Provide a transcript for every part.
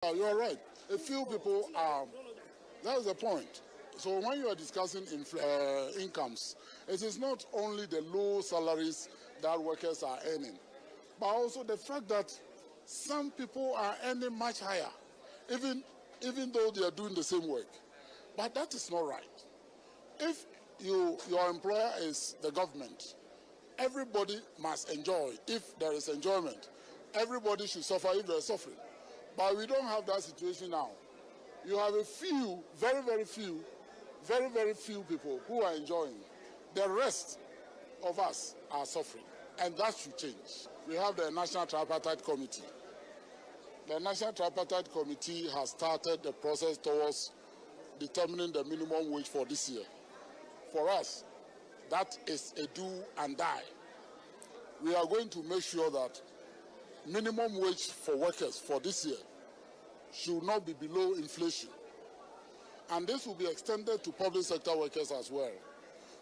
You're right. A few people are. That's the point. So when you are discussing incomes, it is not only the low salaries that workers are earning, but also the fact that some people are earning much higher, even though they are doing the same work. But that is not right. If your employer is the government, everybody must enjoy. If there is enjoyment, everybody should suffer if they are suffering. But we don't have that situation now. You have a few, very, very few people who are enjoying. The rest of us are suffering, and that should change. We have the National Tripartite Committee. The National Tripartite Committee has started the process towards determining the minimum wage for this year. For us, that is a do and die. We are going to make sure that minimum wage for workers for this year should not be below inflation. And this will be extended to public sector workers as well.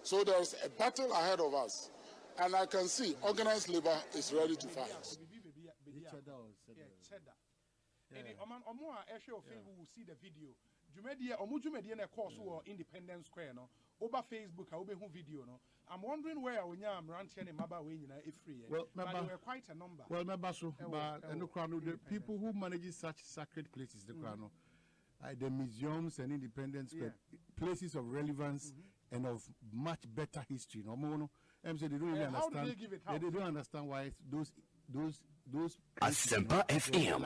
So there's a battle ahead of us. And I can see organized labor is ready to fight. Will see the video. Jumedi na course or Independence Square no over Facebook video no. I'm wondering where we are ranting and Maba winning free. Well, there were quite a number. Well, the people who manage such sacred places, the museums and Independence Square, places of relevance and of much better history. No, they don't really understand. They don't understand why those ASEMPA FM.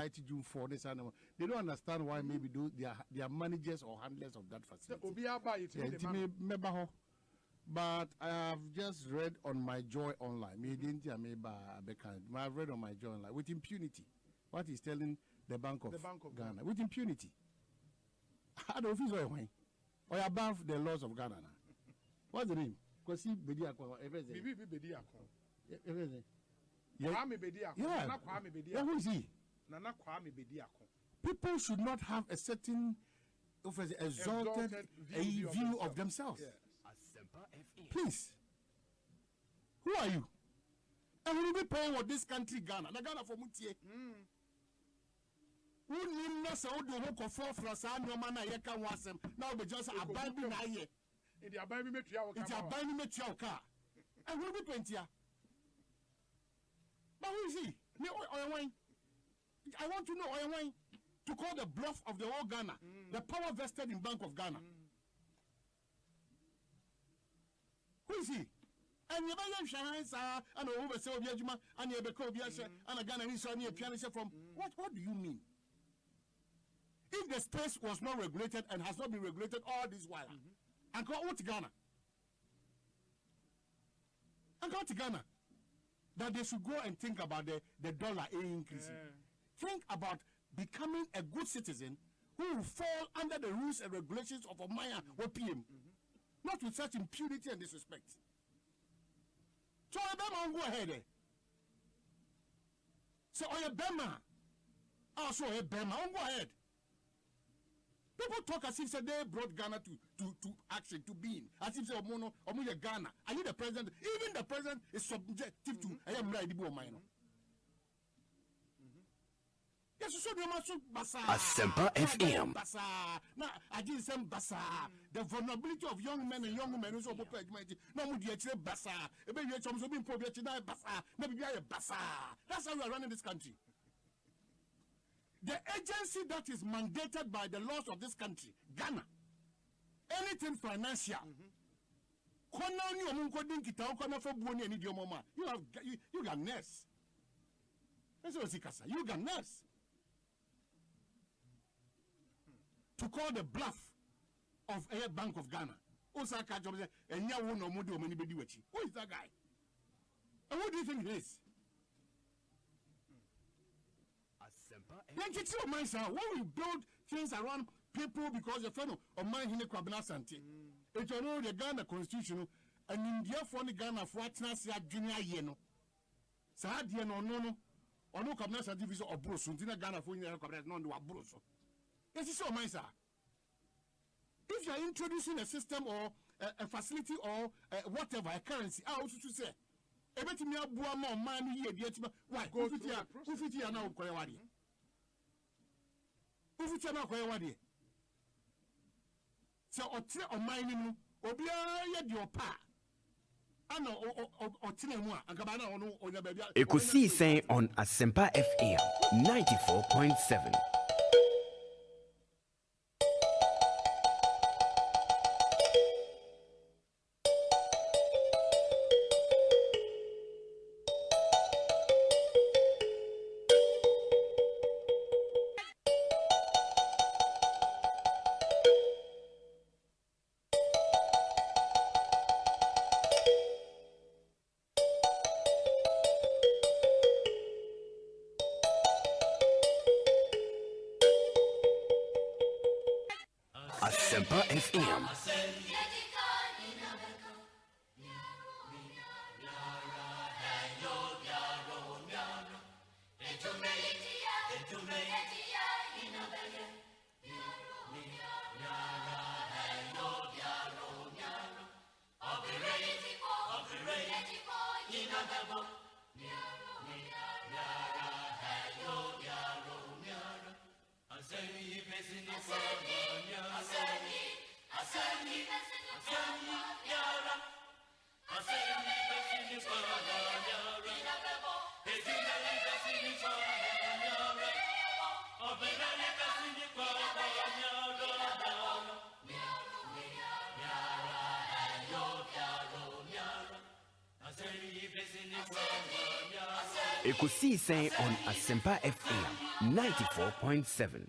They don't understand why maybe they are managers or handlers of that facility. But I have just read on my Joy Online. I've read on my Joy Online with impunity what he's telling the Bank of Ghana. With impunity. I don't feel or above the laws of Ghana. What's the name? Because he who is he? People should not have a certain exalted view of themselves. Yes. Please. Who are you? And we will be paying what this country Ghana. The Ghana for Mutie. Who need not say do who for frasa no man yeka wasem. Now we just abide na here. It abide me tria It's abide me tria car. And we will be 20 years. But who is he? I want to know Oyawine to call the bluff of the whole Ghana. The power vested in Bank of Ghana. Who is he? And you buy Shahans and over Soviet and you become and a Ghana is only a pianist from. What do you mean? If the space was not regulated and has not been regulated all this while, and go out to Ghana. And go to Ghana. That they should go and think about the dollar increasing. Think about becoming a good citizen who will fall under the rules and regulations of a Maya or PM. Not with such impunity and disrespect. So Obama go ahead. So Obama. Also Obama go ahead. People talk as if they brought Ghana to action, to being. As if they are Ghana. Are you the president? Even the president is subjective to I am ready to mine. Yes, so you must ASEMPA FM. Now, I didn't say Bassa. The vulnerability of young men and young women is over. No, we get Bassa. A baby, some being probably Bassa. Maybe a Bassa. That's how we are running this country. The agency that is mandated by the laws of this country, Ghana, anything financial, you got nurse. That's what you got nurse. To call the bluff of a Bank of Ghana. Who is that guy? And what do you think he is? When we build things around people because the fellow of mine in the Kwabena Santi, it's all the Ghana constitution, and in the for the Ghana for junior yeno. Sadia no, or no Kwabena Santi or Bruce, in Ghana for the Kwabena non do a Bruce. This is all mine, sir. If you are introducing a system or a facility or whatever, a currency, I also to say, everything you have more money here, why? Go to now, teacher na koye wade so otre o man ni mu obi ye de opa ana otre mu a agaba na ono onya ba bia Ekusi saying on ASEMPA FM 94.7. ASEMPA FM. Ekusi saying on ASEMPA FM 94.7.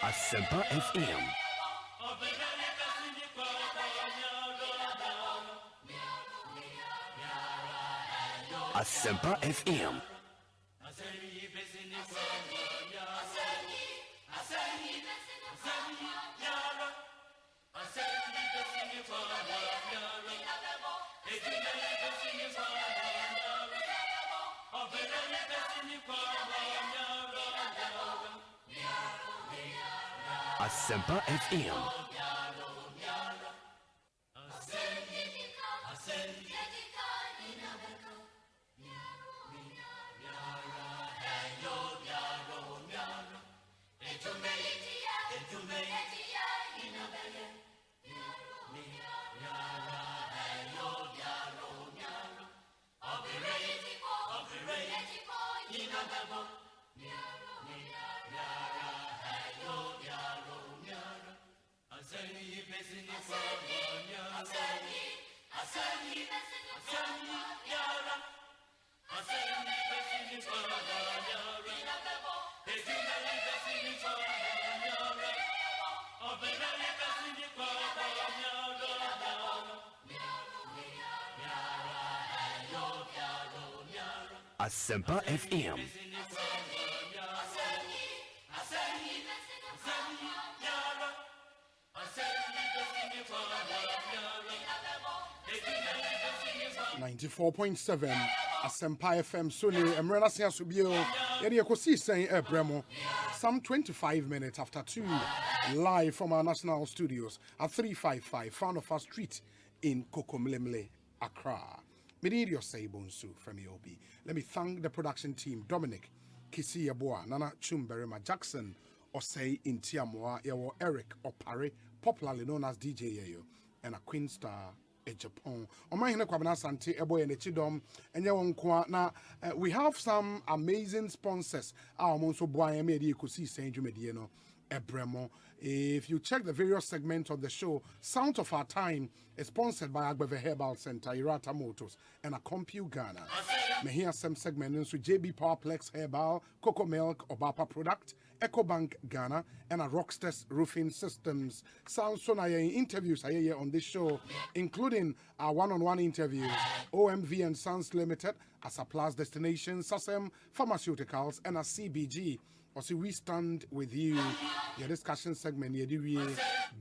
ASEMPA FM. ASEMPA FM. ASEMPA FM. ASEMPA FM. .7 ASEMPA FM Sony Emrana Siasubio Yedi Ekosi saying Bremo some 25 minutes after 2 live from our national studios at 355 Founder Street in Kokomlemle, Accra. Medidio say BONSU from EOB. Let me thank the production team Dominic Kisi Yaboa, Nana Chumberima Jackson Osei Intiamoa Yawo Eric Opare, popularly known as DJ Yayo, and a Queen Star Japan. We have some amazing sponsors. Our Monso Boy Medi Kusi Saint Jumediano Ebremo. If you check the various segments of the show, Sound of Our Time is sponsored by Agbeve Herbal Center, Irata Motors, and a Compu Ghana. May hear some segments with JB Powerplex Herbal, Cocoa Milk, Obapa Product, EcoBank Ghana, and a Rockstars Roofing Systems. Sounds so interviews I on this show, including our one-on-one interviews, OMV and Sons Limited, a Surplus Destination, SASEM Pharmaceuticals, and a CBG. Also, we stand with you. Your discussion segment,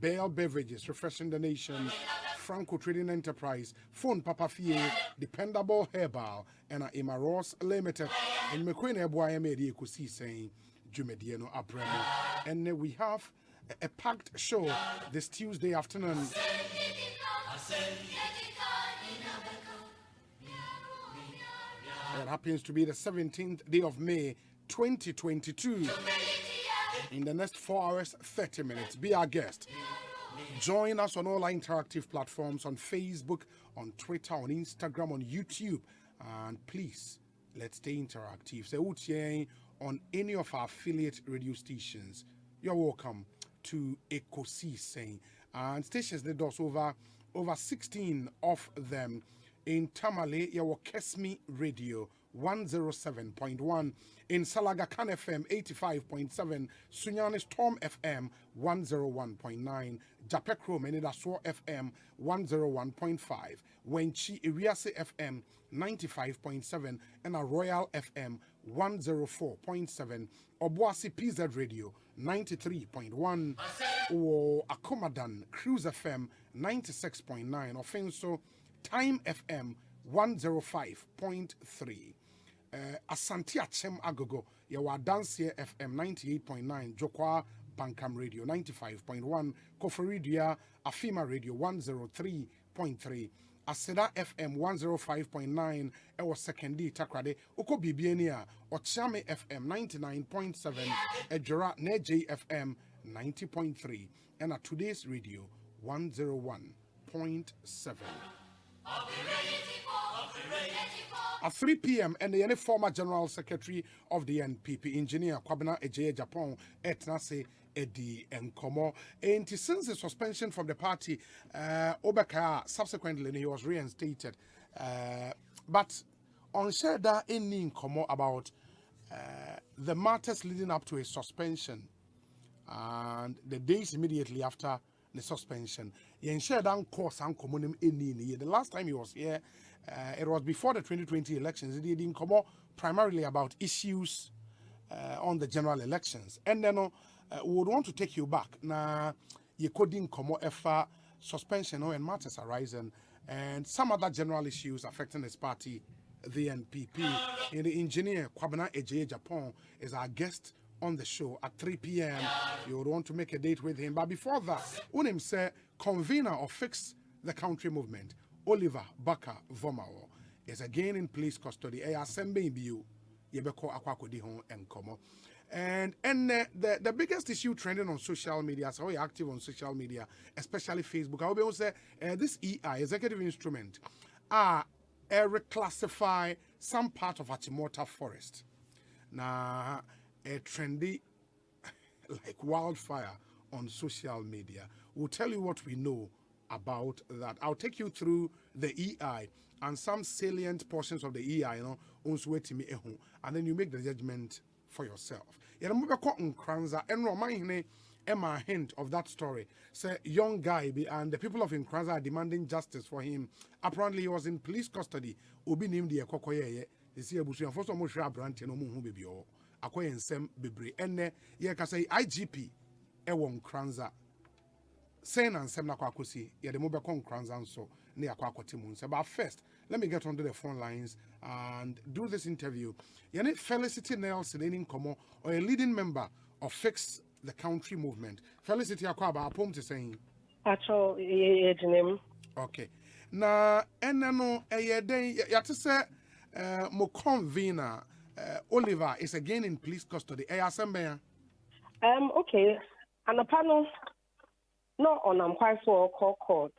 Bale Beverages, Refreshing the Nation, Franco Trading Enterprise, Phone Papa Fie, Dependable Herbal, and Imaros Limited. And McQueen Eboya Medi Kusi saying, Jumediano Abremo. And we have a packed show this Tuesday afternoon. It happens to be the 17th day of May, 2022. In the next 4 hours, 30 minutes, be our guest. Join us on all our interactive platforms, on Facebook, on Twitter, on Instagram, on YouTube. And please, let's stay interactive. So, on any of our affiliate radio stations, you're welcome to Ekosi saying. And stations that does over 16 of them. In Tamale, your Kesmi Radio 107.1. In Salagakan FM 85.7. Sunyanis Tom FM 101.9. Japekro Menidaswo FM 101.5. Wenchi Iriase FM 95.7. And a Royal FM 104.7. Obuasi PZ Radio 93.1. Or Akomadan Cruise FM 96.9. Offenso Time FM 105.3. Asante Achem Agogo, Yawa Dansier FM 98.9, Jokwa Bankam Radio 95.1, Koforidia Afima Radio 103.3, Aseda FM 105.9, Ewa Sekendi Takrade, Oko Bibienia, Ochame FM 99.7, Ejora Neje FM 90.3, and at today's radio 101.7. At 3 p.m. and the former General Secretary of the NPP, Engineer Kwabena Ejeye Japan, Etnase Edi Nkomo. And since the suspension from the party, Obeka subsequently he was reinstated. But on Sheda any Nkomo about the matters leading up to a suspension and the days immediately after the suspension. The last time he was here, it was before the 2020 elections. He didn't come up primarily about issues on the general elections. And then we would want to take you back. Now, you couldn't come up if suspension and matters arising and some other general issues affecting his party, the NPP. And the engineer, Kwabena Ejeye Japan, is our guest on the show at 3 p.m. You would want to make a date with him. But before that, Unim said, convener of Fix the Country movement, Oliver Baka Vomao, is again in police custody. ASEMPA Yebeko Akwakodihon and Komo. And the biggest issue trending on social media, so we're active on social media, especially Facebook. I will say this EI, executive instrument, reclassify some part of Achimota forest. Now, a trendy like wildfire on social media. We'll tell you what we know about that. I'll take you through the EI and some salient portions of the EI, and then you make the judgment for yourself. And a hint of that story. Say young guy and the people of Nkranza are demanding justice for him. Apparently he was in police custody. Obi named the Kokoye. You see, first of all, Brant no mu baby or Akoye Nsem Bebre. And ye can say IGP Ewon Nkranza. Saying and Sem Nakwakusi, ye the Mobacon Nkranza so near Kwakotimun. But first, let me get onto the phone lines and do this interview. You need Felicity Nelson in Komo or a leading member of Fix the Country movement. Felicity Akwaba, apom to saying. Okay. Na enano day yate say mo convener Oliver is again in police custody. ASEMPA. Okay. And the panel no on quite for court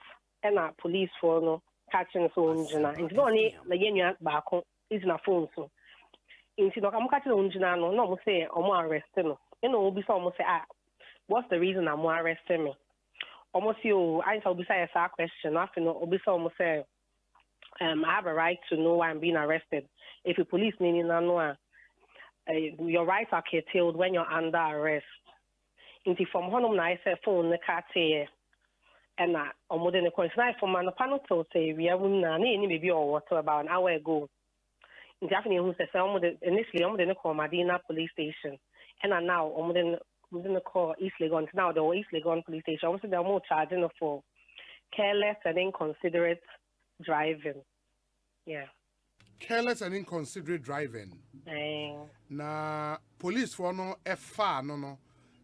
and our police for no catching phone jina. It's not only the yenya back is na phone so. Inti no kam catching phone jina no mo say omo arrest no. You know, be some say what's the reason I'm arresting me? Almost you, I shall be saying a question. After no, be almost say, I have a right to know why I'm being arrested. If the police need to know, your rights are curtailed when you're under arrest. Into from home, I say phone the car here, and I'm more than a coin. From my panel to say we are maybe or what about an hour ago. In Japanese, who says initially I'm going to call Medina police station, and now I'm going to call East Legon. Now the East Legon police station. Also, they're more charging for careless and inconsiderate driving. Yeah. Careless and inconsiderate driving. Na police for no F no.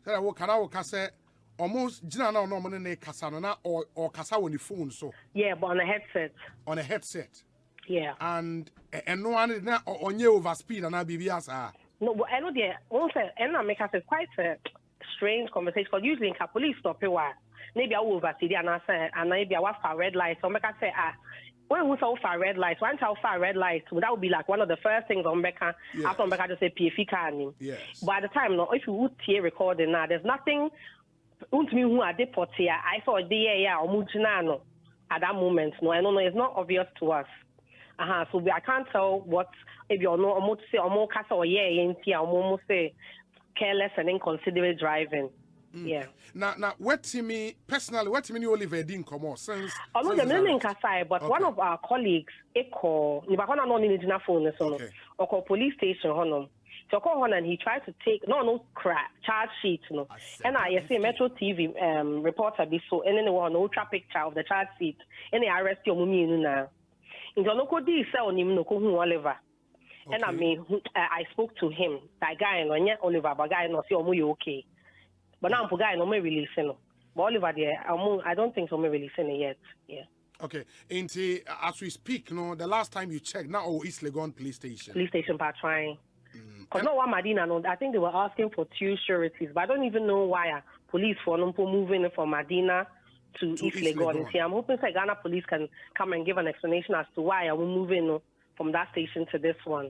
Say I can say almost jina na no money na kasa no na or kasa on the phone so. Yeah, but on a headset. On a headset. Yeah. And no one na onye over speed and bibi asa. No, but I know there also and I make us quite a strange conversation because usually in police stop a while. Maybe I will oversee and I say and maybe I was for red light. So make us say when we saw for red lights, once I saw red lights, that would be like one of the first things on Becca. Yes. After Becca just say PFI can. Yes. By the time, no, if you would hear recording now, there's nothing. Me who are deported here, I saw or at that moment. No, I don't know. It's not obvious to us. So I can't tell what if you're no almost say or more cast or in here, almost say careless and inconsiderate driving. Yeah. Now, what to me personally, what to me Oliver didn't come out since. Oh no, the meaning Kasai, but one of our colleagues, call Nibakona non in the phone, or call police station, honor. So call on and he tried to take no crap charge sheet, no. And I see Metro TV reporter be so and anyone no traffic picture of the charge sheet, and they arrest your mummy now. In the local D cell him no Oliver. And I mean I spoke to him, that guy and Oliver, but guy no see you okay. But now I'm guy no me releasing. But Oliver there, I don't think so me releasing it yet. Yeah. Okay. As we speak, no, the last time you checked, now East Legon police station. Police station trying. Because no one Medina, no, I think they were asking for 2 sureties, but I don't even know why police for moving from Medina to East Legon. See, I'm hoping that Ghana police can come and give an explanation as to why we're moving from that station to this one.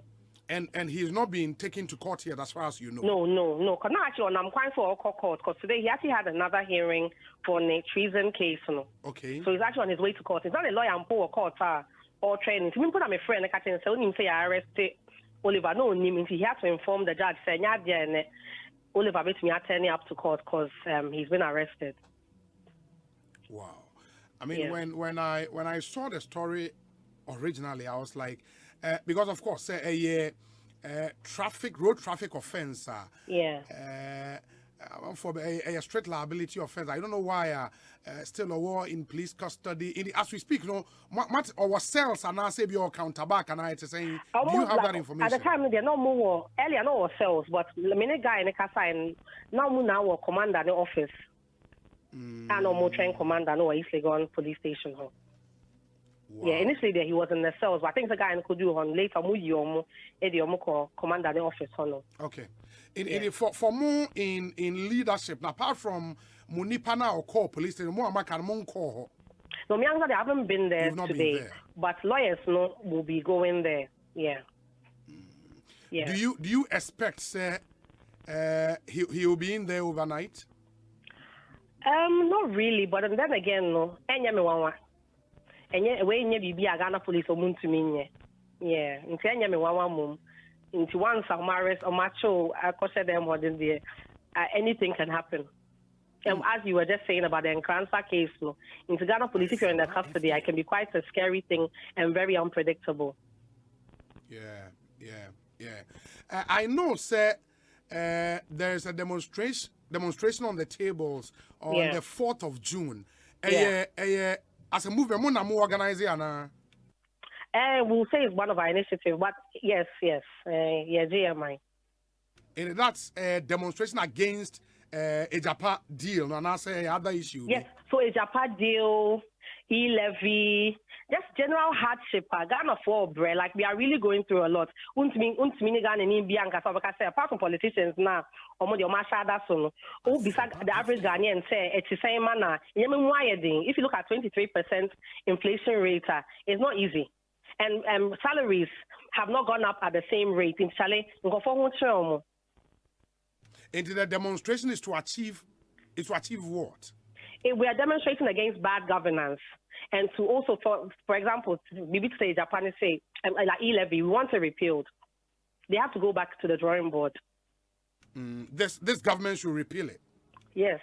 And he's not being taken to court yet, as far as you know. No. Because now actually, I'm quite for court because today he actually had another hearing for a treason case. No. Okay. So he's actually on his way to court. He's not a lawyer and for court or training. So we put him a friend and catch him and say I arrested Oliver. No, he has to inform the judge. Say Oliver bet me turning up to court because he's been arrested. Wow. I mean, when I saw the story originally, I was like. Because of course, road traffic offense. For a straight liability offense. I don't know why still a war in police custody. As we speak, what our cells are now saying your counterback and I saying. Do you have that information? At the time, there are no more earlier no cells, but the minute guy in the casa and now our commander in the office. And no more train commander no East Legon police station. Wow. Yeah, initially there he was in the cells, but I think the guy could do on later commander the office. Okay. For more in leadership, now, apart from Munipana or call police station, more can call. No, me they haven't been there today, but lawyers will be going there. Yeah. Yeah. Do you expect he will be in there overnight? Not really, but then again, no. And yet, when you be a Ghana police or moon to me, yeah, in 10 years, into once I'm arrest or macho, I caution them what is there. Anything can happen. And as you were just saying about the Nkransa case, no, into Ghana police, if you're in the custody, it can be quite a scary thing and very unpredictable. Yeah. I know, sir, there's a demonstration on the tables on the 4th of June. As a movement, more organizing. We'll say it's one of our initiatives, but yes, GMI. And that's a demonstration against a Japan deal, and I say other issue. Yes, so a Japan deal, e-levy, just general hardship. Ghana for bread, like we are really going through a lot. Apart from politicians now, beside the average Ghanaian say it's the same manner. If you look at 23% inflation rate, it's not easy, and salaries have not gone up at the same rate. And the demonstration is to achieve It's to achieve what? We are demonstrating against bad governance, and to also, for example, maybe say Japan say like e-levy, we want it repealed. They have to go back to the drawing board. This government should repeal it. Yes.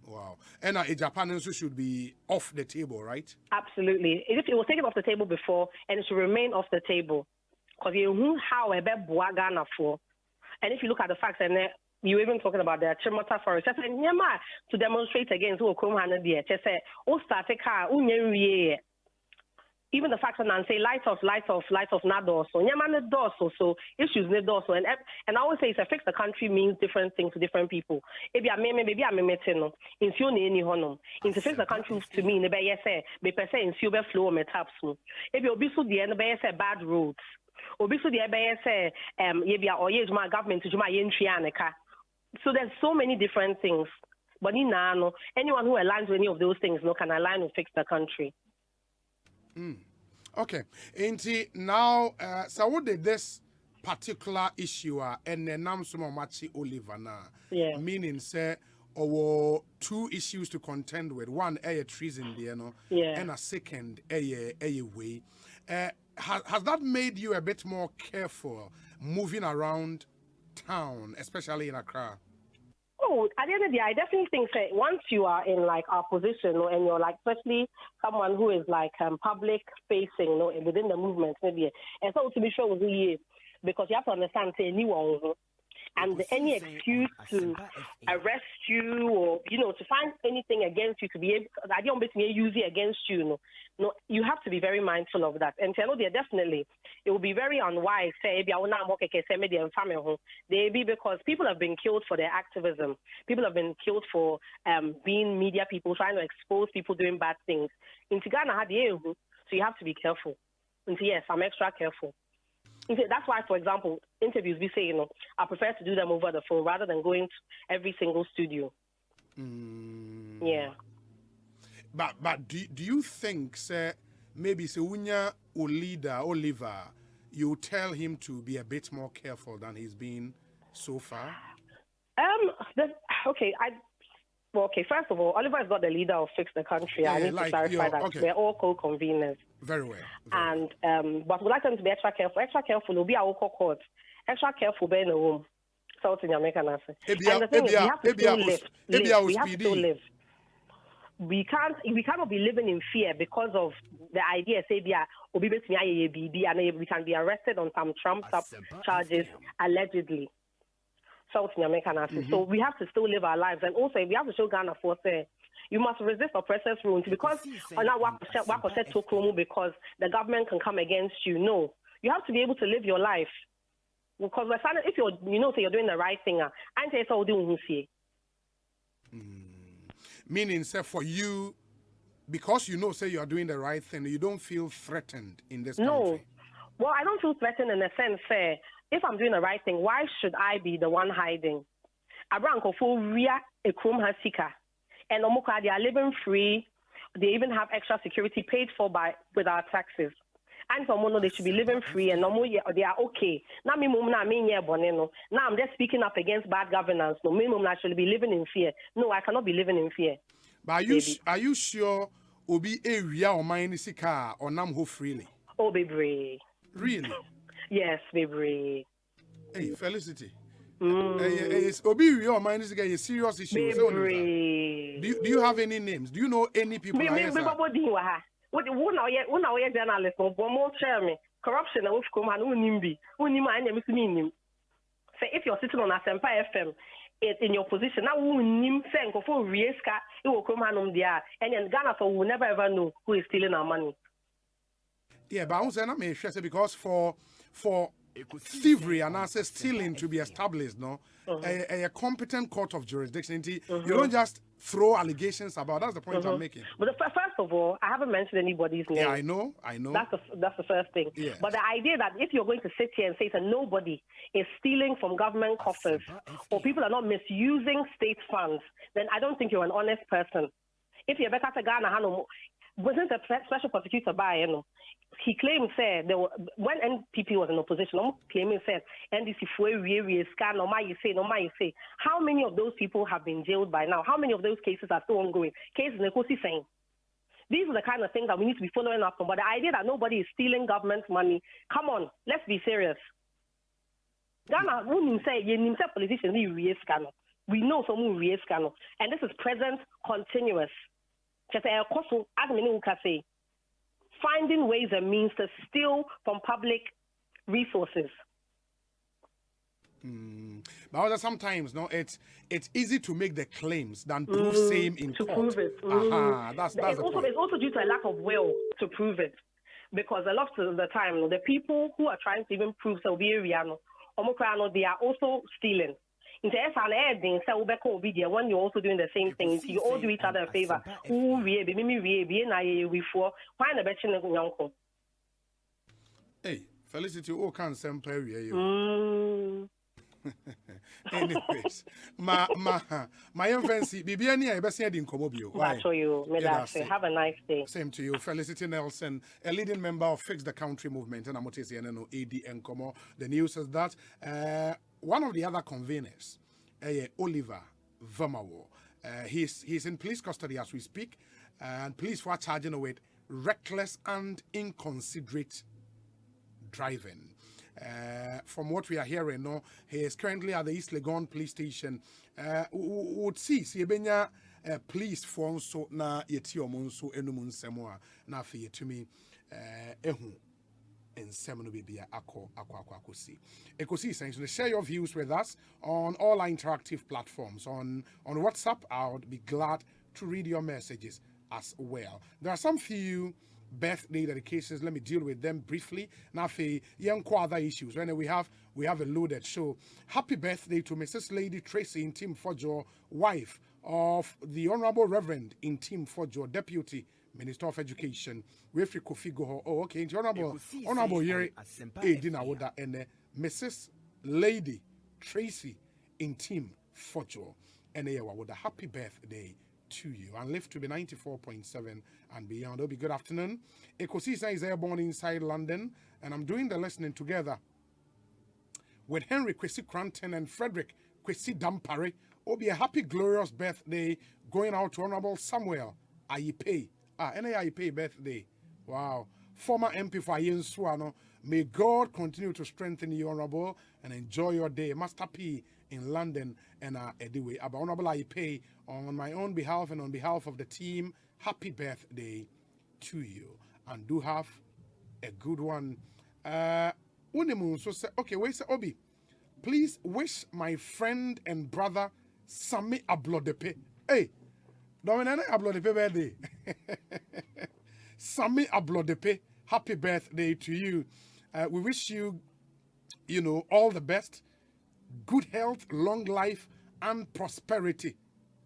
Wow. And Japan also should be off the table, right? Absolutely. It was taken off the table before, and it should remain off the table. Because you know how Ghana for. And if you look at the facts, and you even talking about the Chimota forest, just to demonstrate against who just say, even the fact that I say light off not also. So issues need also. And I always say fix the country means different things to different people. Maybe I'm meeting in to fix the country to me, maybe say in silver flow metaps. Maybe obisu the end say bad roads. Obisu the say my government to my entry. So there's so many different things. But anyone who aligns with any of those things can align to fix the country. Okay. And now, so what did this particular issue and then Namsumachi Oliver yeah. Meaning, say, or two issues to contend with. One, a treason, yeah. and a second, a way. Has that made you a bit more careful moving around town, especially in Accra? Oh, at the end of the day, I definitely think that once you are in like our position, and you're like, especially someone who is like public facing, within the movement, maybe, and so to be sure with you, because you have to understand, say, anyone, and any excuse to arrest you or to find anything against you to be able, I don't basically use it against you. No, you have to be very mindful of that. And tell definitely, it will be very unwise. Say, because people have been killed for their activism. People have been killed for being media people, trying to expose people doing bad things. In Ghana, so you have to be careful. And yes, I'm extra careful. That's why, for example, interviews we say, I prefer to do them over the phone rather than going to every single studio. Yeah. But do you think, say, maybe Unya or leader Oliver, you tell him to be a bit more careful than he's been so far? Okay, first of all, Oliver is not the leader of Fix the Country. I need to clarify that. Okay. We're all co-conveners. Very well. But we'd like them to be extra careful. Extra careful will be our court. Extra careful be in the room. South in American answer. And the thing is, we have to still live. We have to still live. We cannot be living in fear because of the idea, say, and we can be arrested on some trumped up charges, allegedly. South in American answer. So we have to still live our lives. And also, we have to show Ghana for say, you must resist oppressors' rules because because the government can come against you. No, you have to be able to live your life. Because if you're, say you're doing the right thing, I say so do Meaning, say for you, because say you are doing the right thing, you don't feel threatened in this country. No, well, I don't feel threatened in a sense. If I'm doing the right thing, why should I be the one hiding? Abranko for Ria Ekrum Hasika. And Omuka, they are living free. They even have extra security paid for with our taxes. And for Mono, they should be living free and they are okay. Now I'm just speaking up against bad governance. No, minimum I should be living in fear. No, I cannot be living in fear. But are you sure Obi area or Mainisika or Namho freely? Oh, baby. Really? Yes, baby. Hey, Felicity. Obi or Mainisika is a serious issue. Do you have any names? Do you know any people? Journalist corruption say if you're sitting on ASEMPA FM in your position now and Ghana will never ever know who is stealing our money. Yeah, but I'm saying because for thievery and also stealing to be established, a competent court of jurisdiction. You don't just throw allegations about. That's the point I'm making. But first of all, I haven't mentioned anybody's name. Yeah, I know. That's the first thing. Yes. But the idea that if you're going to sit here and say that nobody is stealing from government coffers or people are not misusing state funds, then I don't think you're an honest person. If you're better to Ghana, wasn't a special prosecutor by he claimed said there were, when NPP was in opposition, claiming said NDC scan no my say. How many of those people have been jailed by now? How many of those cases are still ongoing? Cases Nekosi saying. These are the kind of things that we need to be following up on. But the idea that nobody is stealing government money, come on, let's be serious. Ghana, when say politicians, we know some scandal, and this is present, continuous. Just say, finding ways and means to steal from public resources. But sometimes, no, it's easy to make the claims than prove same in to court. Prove it. That's it's also due to a lack of will to prove it, because a lot of the time, the people who are trying to even prove so they are also stealing. When you're also doing the same thing, you all do each other a favor. Hey, Felicity, who can sample you? Anyways, my fancy, Bibiani, I best said in Comobio. Have a nice day. Same to you, Felicity Nelson, a leading member of Fix the Country movement, and I'm AD and Como. The news is that one of the other conveners, Oliver Vermawo, he's in police custody as we speak, and police were charging with reckless and inconsiderate driving. From what we are hearing, no, he is currently at the East Legon police station. Would see police phone so na yeti omonso enumun semwa na afi yetumi ehu ensem no bibia akọ see. Ekosi saying so share your views with us on all our interactive platforms. On WhatsApp, I would be glad to read your messages as well. There are some few birthday dedications. Let me deal with them briefly. Now for young other issues. When we have a loaded show. Happy birthday to Mrs. Lady Tracy Intim Fojo, wife of the Honorable Reverend Intim Fojo, Deputy Minister of Education. Refri Kofi Goho. Oh, okay. Honorable Yeri Edina Woda and Mrs. Lady Tracy Intim Fojo. And with a happy birthday to you, and live to be 94.7 and beyond. It'll be good afternoon. Ekosisa is airborne inside London, and I'm doing the listening together with Henry Kwesi Cranton and Frederick Kwesi Dampare. It'll be a happy, glorious birthday going out to Honorable Samuel Ayipe. Ayipe birthday. Wow. Former MP for Ayensuano. May God continue to strengthen you, Honorable, and enjoy your day. Master P in London and anyway, about Honorable Ayipe, on my own behalf and on behalf of the team, happy birthday to you, and do have a good one. Okay, wait, Obi, please wish my friend and brother Sami Ablodepe. Hey, Dominana Ablodepe birthday. Sami Ablodepe, happy birthday to you. We wish you, all the best, good health, long life, and prosperity.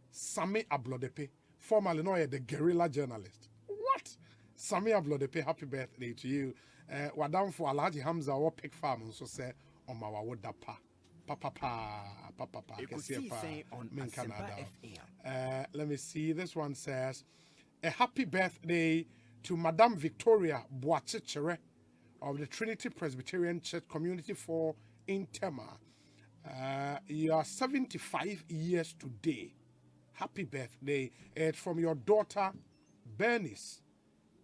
Sami Ablodepe, formerly known the guerrilla journalist. What? Sami Ablodepe, happy birthday to you. Wadam for Alhaji Hamza or Pig Farm, so say, on my woda papa. Let me see. This one says, a happy birthday to Madame Victoria Boachichere of the Trinity Presbyterian Church Community 4 in Tema. You are 75 years today. Happy birthday. It's from your daughter, Bernice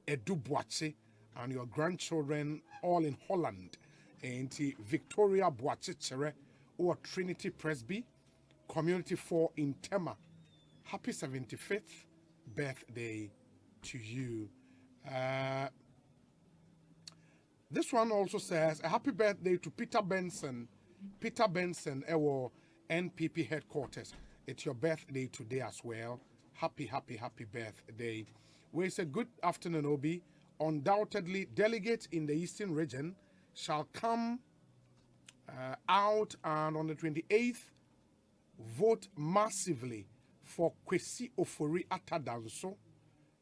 Edubuache, and your grandchildren all in Holland. And Victoria Boachichere, or Trinity Presby, Community 4 in Tema. Happy 75th birthday to you. This one also says, a happy birthday to Peter Benson, our NPP headquarters. It's your birthday today as well. Happy birthday. We say good afternoon, Obi. Undoubtedly, delegates in the Eastern region shall come out and on the 28th vote massively for Kwesi Ofori Atadanso,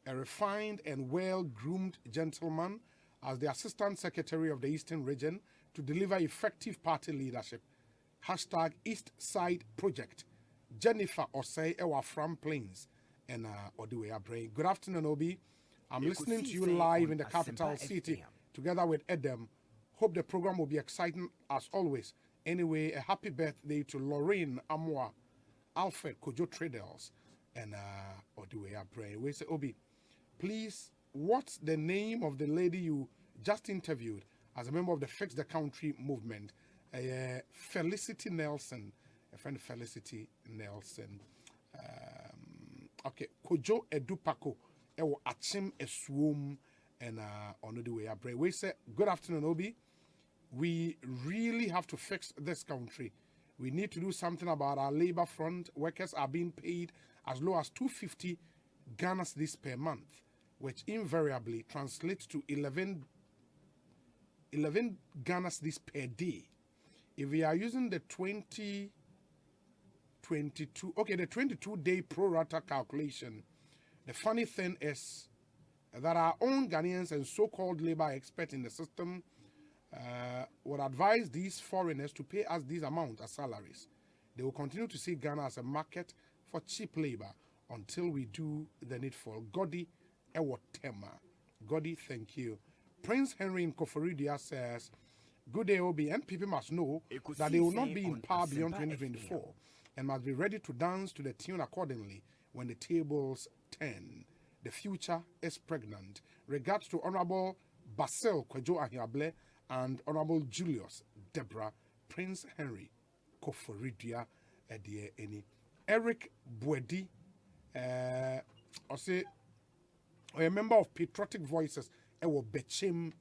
a refined and well-groomed gentleman, as the Assistant Secretary of the Eastern Region to deliver effective party leadership. Hashtag East Side Project. Jennifer Osei Ewa from Plains and Odiwe Abre. Good afternoon, Obi. I'm listening to you live in the capital city, together with Edem. Hope the program will be exciting as always. Anyway, a happy birthday to Lorraine Amwa, Alfred Kojo Tradels, and Odiwe Abre. We say, Obi, please, what's the name of the lady you just interviewed as a member of the Fix the Country movement? Felicity Nelson, a friend Felicity Nelson. Okay, Kojo Edupako, Ewo Achim Eswum, and Odiwe Abre. We say, good afternoon, Obi. We really have to fix this country. We need to do something about our labor front. Workers are being paid as low as 250 Ghana cedis per month, which invariably translates to 11 Ghana cedis per day. If we are using the 22-day pro rata calculation, the funny thing is that our own Ghanaians and so-called labor experts in the system would advise these foreigners to pay us these amounts as salaries. They will continue to see Ghana as a market for cheap labor until we do the needful. Godi Ewotema. Godi, thank you. Prince Henry in Koforidia says, good day, Obi. NPP must know that they will not be in power beyond 2024 and must be ready to dance to the tune accordingly when the tables turn. The future is pregnant. Regards to Honorable Basil Kwejo Ahiable and Honorable Julius Deborah Prince Henry Koforidia Eni Eric Bwedi a member of Patriotic Voices Ewo Bechim.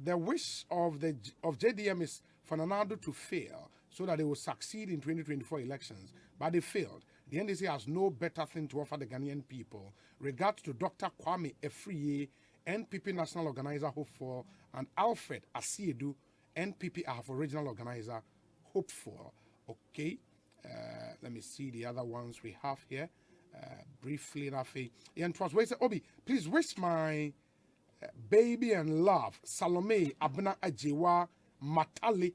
The wish of JDM is for Nanado to fail so that they will succeed in 2024 elections, but they failed. The NDC has no better thing to offer the Ghanaian people. Regards to Dr. Kwame Efriye, NPP National Organizer Hopeful, and Alfred Asiedu, NPP AF Original Organizer Hopeful. Okay, let me see the other ones we have here. Briefly, Rafi. And it was where Obi, please wish my baby and love, Salome Abna Ajewa Matali,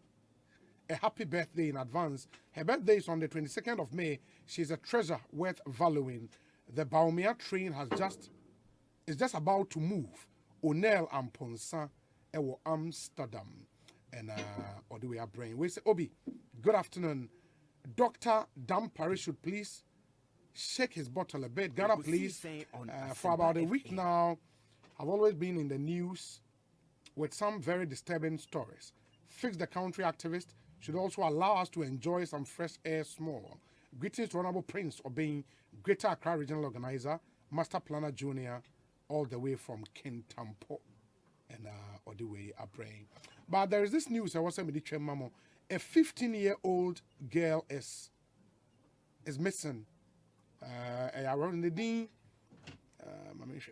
a happy birthday in advance. Her birthday is on the 22nd of May. She's a treasure worth valuing. The Baumia train is just about to move. Onel and Ponsa Ewo Amsterdam and or the way our brain. We say, Obi, good afternoon. Dr. Dampari should please shake his bottle a bit. Ghana, please. For about a week now, I've always been in the news with some very disturbing stories. Fix the Country activists should also allow us to enjoy some fresh air small. Greetings to Honorable Prince Obeying, Greater Accra Regional Organizer, Master Planner Junior, all the way from Kintampo and all the way up praying. But there is this news I was saying, a 15-year-old girl is missing. Around the day,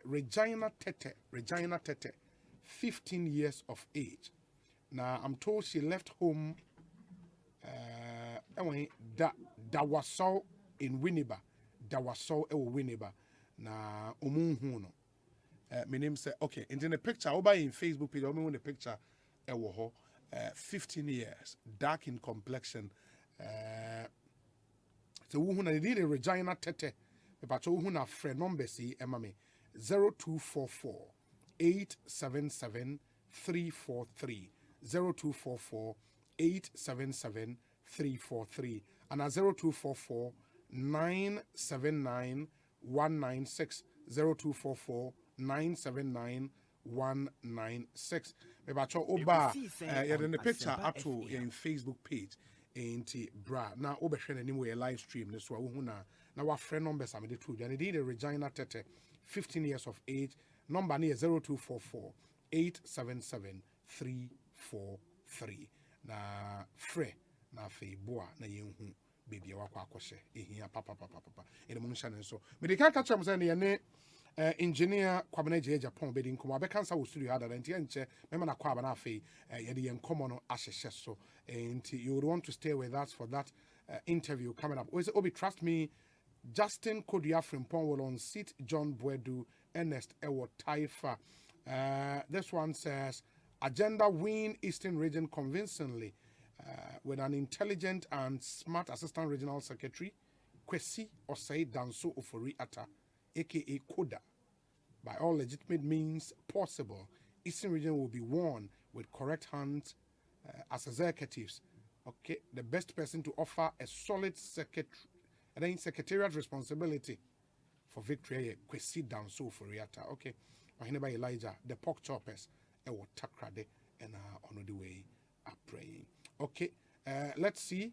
Regina Tete, 15 years of age. Now I'm told she left home Dawaso in Winneba. Na omunhu no. My name say okay. And in the picture, over in Facebook page, the picture 15 years, dark in complexion. So who na did a Regina Tete. But who na friend number see emame 0244 877 343 0244 877 343 and 0244 979 196 0244 979 196. Mebacho oba in the picture up to in Facebook page ain't bra now oba share anyway live stream this one who na our friend numbers am the truth and it Regina Tete 15 years of age number near 0244 877 343 na free na fe boa na yenhu baby wakwa akoshe ehia papa ene mun channel so me de kan catch am say ne engineer Kwabena je Japan be din komo abekansa wo studio hada nti enche mema na kwa na fe ye de yenkomo no ahyehye so nti you would want to stay with us for that interview coming up. Obi, trust me, Justin Kodia Frimpong will unseat John Boedu Ernest Ewo Taifa. This one says agenda win Eastern Region convincingly with an intelligent and smart Assistant Regional Secretary, Kwesi Osei Danso Ofori Ata, aka Koda, by all legitimate means possible. Eastern region will be won with correct hands as executives. Okay, the best person to offer a solid secretariat responsibility for victory, Kwesi Danso for Riata. Okay, Mahineba Elijah, the pork choppers, Ewo Takrade, and on the way are praying. Okay, let's see.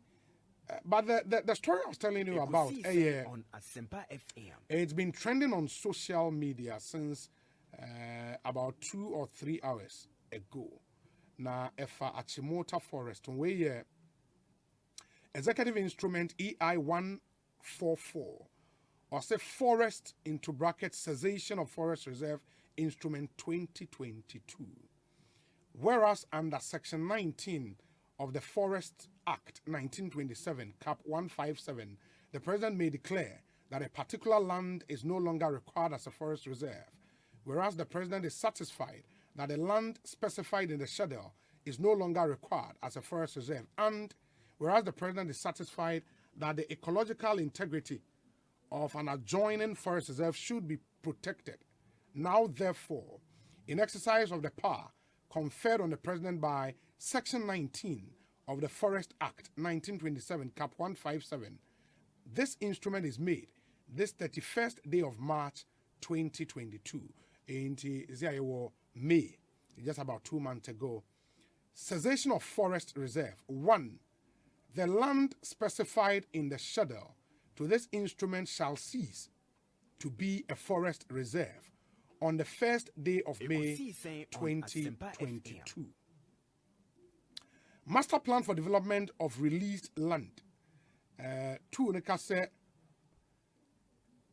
But the story I was telling you about on ASEMPA FM. It's been trending on social media since about 2 or 3 hours ago. Now, if Achimota Forest, where executive instrument EI 144, or say forest into brackets cessation of forest reserve instrument 2022. Whereas under section 19 of the Forest Act 1927, Cap 157, the president may declare that a particular land is no longer required as a forest reserve, whereas the president is satisfied that the land specified in the schedule is no longer required as a forest reserve, and whereas the president is satisfied that the ecological integrity of an adjoining forest reserve should be protected. Now, therefore, in exercise of the power conferred on the president by Section 19 of the Forest Act 1927, Cap 157, this instrument is made this 31st day of March 2022. In May, just about 2 months ago. Cessation of forest reserve. 1. The land specified in the schedule to this instrument shall cease to be a forest reserve on the first day of May 2022. Master plan for development of released land. 2.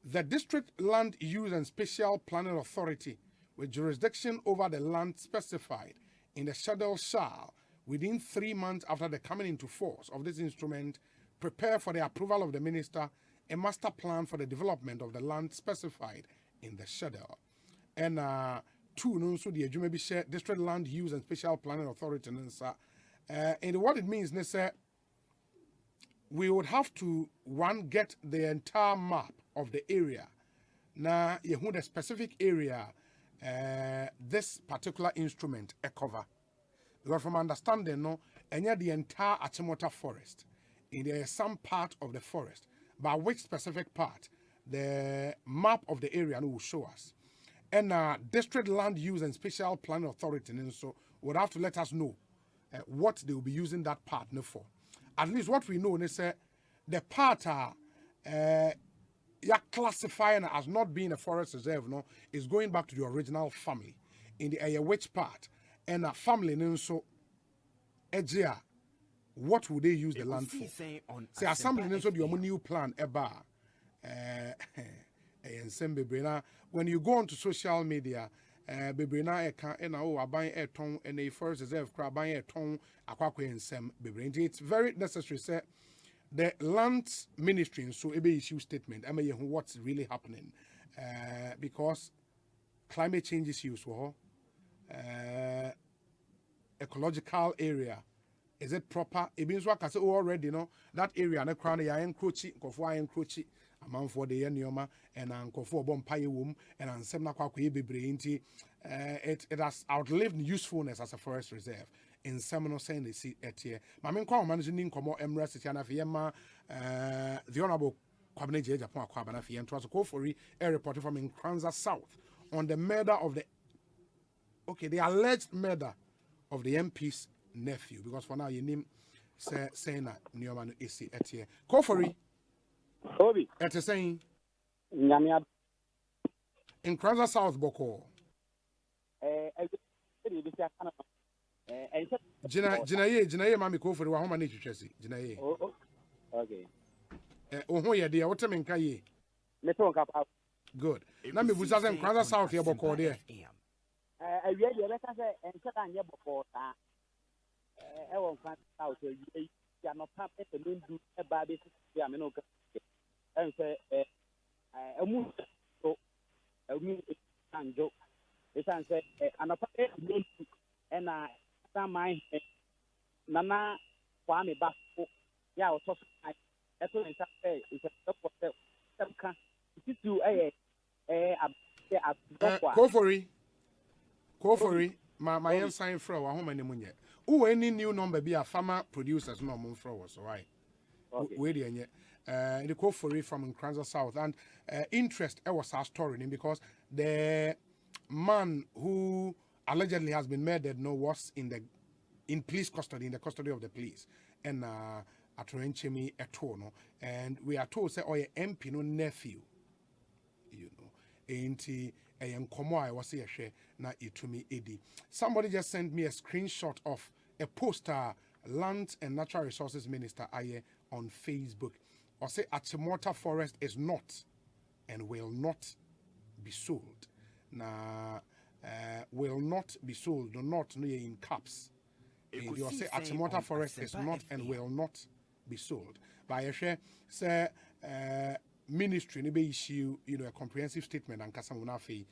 The District Land Use and Special Planning Authority with jurisdiction over the land specified in the schedule shall, within 3 months after the coming into force of this instrument, prepare for the approval of the minister a master plan for the development of the land specified in the schedule. And 2, no, so the Ejumebishe District Land Use and Special Planning Authority. And what it means is that we would have to, 1, get the entire map of the area. Now, you know the specific area this particular instrument cover. Because from understanding, no, and the entire Achimota forest, in there is some part of the forest, but which specific part, the map of the area will show us. And District Land Use and Special Planning Authority, and so would have to let us know what they will be using that part for. At least what we know is the part you're classifying as not being a forest reserve, no, is going back to the original family in the area which part, and a family, and so Ejia, what would they use the land for? Say assembly, and so the new plan, when you go onto social media, Bebrina and I buying a tongue and a forest reserve crab buying a tongue, and some Bebrina. It's very necessary, sir. The land ministry, so a issue statement. I mean, what's really happening? Because climate change issues, ecological area, is it proper? It means what I say already, that area, and crown, I encroaching, encroaching, amount for the Yenioma, and Uncle for Bompire womb, and Ansemna Kwakwe Bebre. It has outlived usefulness as a forest reserve. In Seminole saying they see at here. Mamma call managing Como Emirates Tiana Fiema, the Honorable Cabinet Japan Quabanafi, and was a call for a report from in Kranza South on the murder of the alleged murder of the MP's nephew, because for now you name saying that Newman is at here. Call for it. Obi. At a saying Namia in Kranza South Boko. Jinaye, Mammy Cofer, how many you chassis? Jinaye. Okay. Oh, yeah, dear, what time in Kaye? Good. Let me was as in Kranza South here, Boko, dear. I really let us say, and said I never bought that. I won't find out you are not happy to do a baby. And say, a move so a move and joke. It's answer, and a and I. My Nana Kwame Basko, yeah, was also I told him it's a Kofori, my sign for how many money. Who any new number be a farmer producers no more for us, right? Wait the call for it from Kranza South and interest was our story because the man who allegedly has been murdered was in police custody, in the custody of the police, and at Renchemi Etono, and we are told say MP no nephew, you know, ain't a young komo I was here share na itumi edi. Somebody just sent me a screenshot of a poster Land and Natural Resources Minister Aye on Facebook. Or say Achimota Forest is not and will not be sold. Now will not be sold, do not know in caps. And you say Achimota Forest is not and will not be sold. By a share, say ministry maybe issue, you know, a comprehensive statement and Kasamunafi,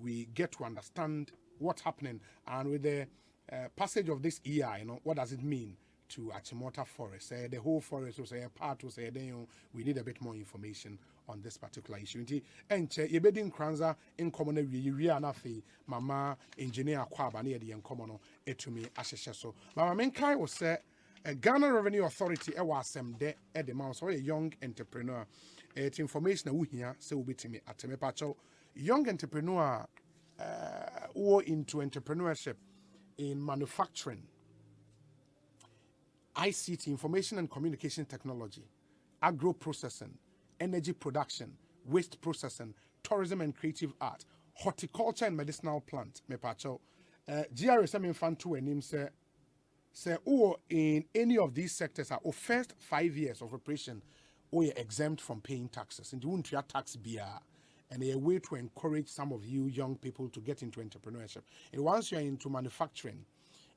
we get to understand what's happening and with the passage of this EI, you know, what does it mean to Achimota Forest? The whole forest will say a part will say then we need a bit more information on this particular issue. And you bedin Kranza in common anafi mama engineer kwaba near the uncommon etumi ashesha so. Mama Menkai will say a Ghana Revenue Authority was de at the mount or a young entrepreneur. It's information we here say will be to me at Temepacho. Young entrepreneur or into entrepreneurship in manufacturing, ICT, information and communication technology, agro processing, energy production, waste processing, tourism and creative art, horticulture and medicinal plant. Me pacho, GRS I mean fan to and him say in any of these sectors are first 5 years of operation or you're exempt from paying taxes. And you won't pay tax beer. And a way to encourage some of you young people to get into entrepreneurship. And once you're into manufacturing,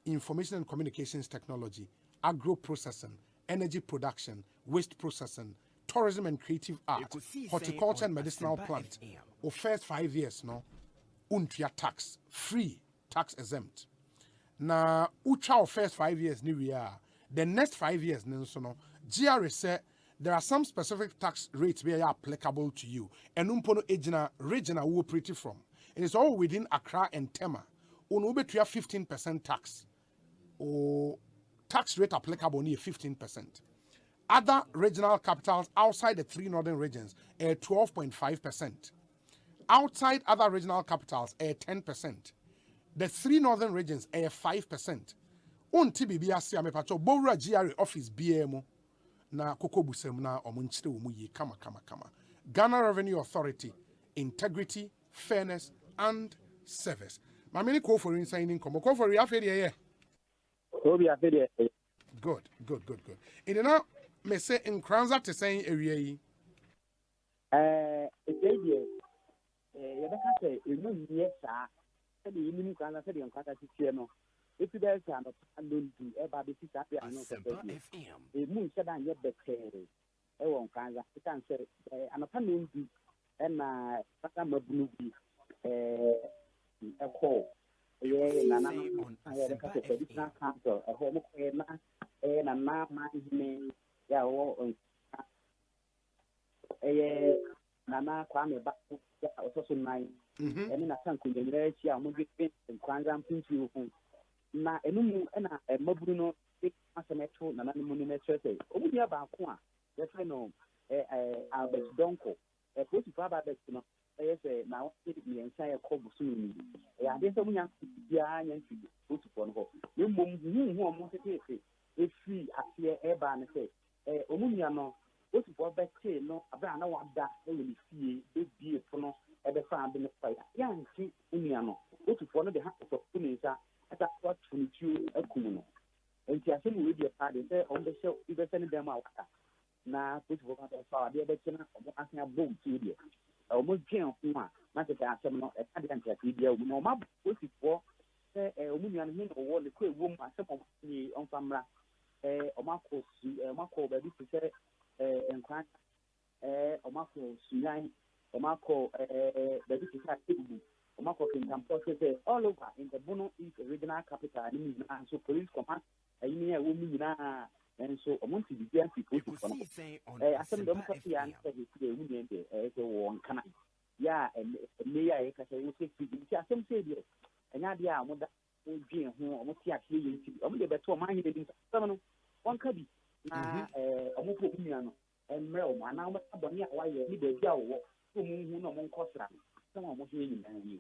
information and communications technology, agro processing, energy production, waste processing, tourism and creative art, horticulture and medicinal plant, or first 5 years, no, untia tax, free, tax exempt. Now, ucha first 5 years, new year, the next 5 years, no, GRS said, there are some specific tax rates where are applicable to you. And umpono ejina regional we operate from. It is all within Accra and Tema. Unube to 15% tax. Or tax rate applicable near 15%. Other regional capitals outside the 3 northern regions are 12.5%. Outside other regional capitals are 10%. The 3 northern regions are 5%. Unti bibiasi amepacho Bora GRA office BMO. Na koko busem na omunchite umuyi kama. Ghana Revenue Authority, integrity, fairness, and service. Mamini call for signing come. Call for afedi Good. In now me say in Kranza to saying area yi. Yebeka say enu ye sa. Se de yimu Kranza se de nkata titie no. If you guys are not alone to ever be sit up here and a moon said and yet the care. I won't kind of can say an opinion and some of blue a call. Nana, I had a council, a home and a man, Nana Kwame back also mine, and in a tank in the area, I'm moving and Kwanzam Pinchu. Na enu na mabruno asemeto na nanu ni metrete omu dia ba ko a ye fe no Albert Donko police for Albert no say na wo ni ensa ye ko busu ni ya de so munya bia nya nti police for no ho ni mom hu omo tete efi asie eba ne say omu nya no police for bete no abra na wada e ni fie e bie pono e be fa ade ne fa ya nti nya no police for no de ha so ni sa ata what to you akuno enti ase mu we party say on the show you send them out na put for that power dey be na o asan abom ti dey o mo gen ho a na te asem no e ka dey antia ti dey o no ma posifo say o mu nua no hin o wo le ko ewo mu asem o ni on famra o ma ko ba bi say enkwan o ma ko sunan o ma ko ba bi say ebu Omako Kintampo say all over in the Bono East regional capital and so police command a year woman and so Omonti began to say I send them for the answer to the union as a one can. Yeah, and may I say, some say, and idea, odwen ho omo ti ate ye nti omo de beto ma hin de nsam no wonka bi na omo po nua no emre o ma na omo aboni a waye ni ba bia wo so mu hu no mo nkosra so omo hwe nyina ni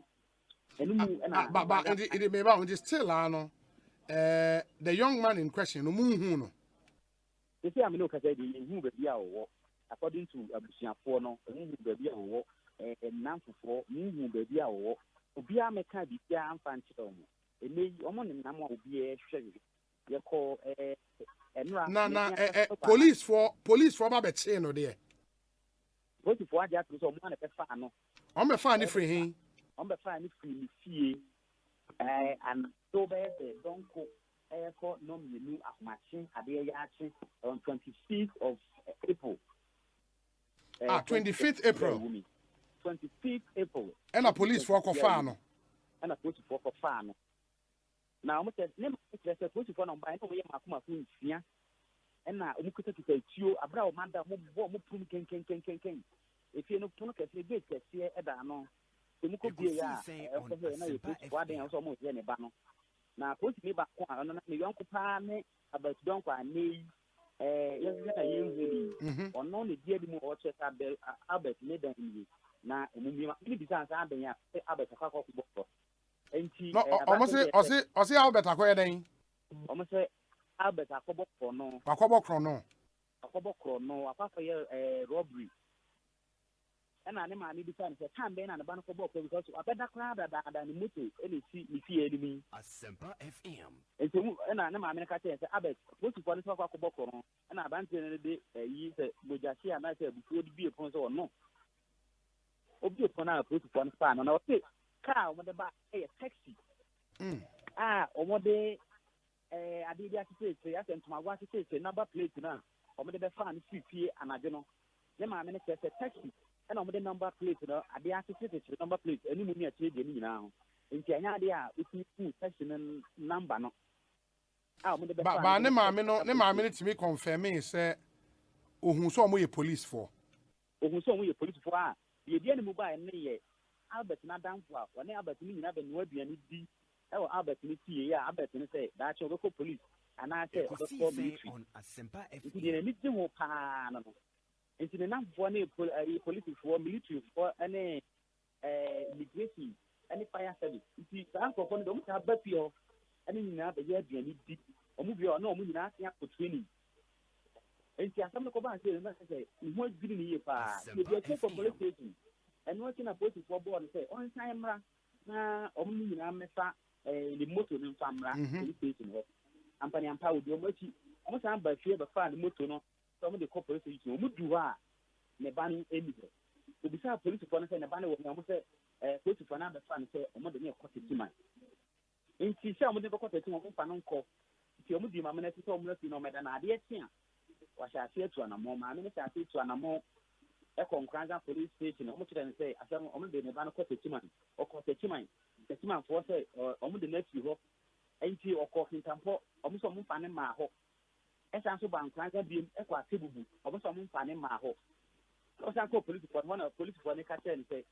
enu mu na but it may be still no the young man in question no mu hu no they say am no ka say de hu ba bia wo according to abusiafo no hu ba bia wo nanfofo mu hu ba bia wo obi a meka bi bia amfa nkyerɛ omo emeyi omo ne nam a obi hwɛ ye ko na police for ba be che no de police for aja to so omo na pe fa no omo fa ni free hin omo fa ni free ni fie and so be don't go ko no menu ahmachi ade ya achi on 25th of April 25th April 25th April and a police for ko fa no and a police for ko fa no na omo say ne ma say police for no ba no ye makoma fu nsia na omo kuta tuo abra o manda mo pum ken efie no pono kese gate kese eda no omo ko bie ya ko he na ye police for den so mo ye ne ba no na police me ba ko ano na me yonko pa ne about don kwa nei yes na ye nzuri ono ne die di mu o check Albert ne dan ni na omumi ma ni bisa san dan ya Albert ka ko bo enti o se Albert akoye dan o se Albert akobo krono akwafa ye robbery na ne ma ni bisa se time be na ne ba no ko bo because abeda kra da ni moto ele si ni fie enimi ASEMPA FM enti mu na ne ma me ka che se Albert moto ko ni so akwafa krono na abante ne de yi se bojasi ana se bufuo di bie pon so no obi opon na protocol no fa no na o se car o de ba taxi o de ade dia tete ya sentuma gwa tete number plate na o de be fa no fifie anaje no ne ma me ne se taxi na o de number plate no ade tete number plate eni mu ni a tete ni nyina ho nti anya ade a otu taxi number no o de be fa ba ne ma me no timi confirm say ohun so mo ye police for a ye dia ne mu ba ne ye Albert na danfo a woni Albert ni nyina be no aduane di e wo Albert ni tie ya Albert ni say da che obeko police ana say obeko military on ASEMPA FM nti ne ti ho pa no nti ne namfo na police for military for any immigration any fire service nti danfo for no ta ba pio ani nyina be ye aduane di omu bi o na omu nyina asia ko training nti asam no ko ba say na say ho adwiri ni ye pa ye bi ko police station and what na police for board say on time mra na omu nyina mefa the moto no famra police station ho ampani ampa wo do machi omu san ba fie ba fa the moto no so omu de ko police station omu du ha ne ba no emi ho so bisa police for no say ne ba no wo omu say police for na ba fa no say omu de ne ko tetima nti sha omu de ko tetima omu fa no nko nti omu di ma me na ti so omu na ti no me da na ade atia wa sha ase atu anamo ma me sha ase atu anamo Kranza police station almost can say asam omo de ne ba no ko techiman for say omo de na fi ho enti okọ kintampo omo so mo fa ne ma ho esan so ban Kranza bi ekwa tebubu omo so mo fa ne ma ho o san ko police for one police for ne ka tell say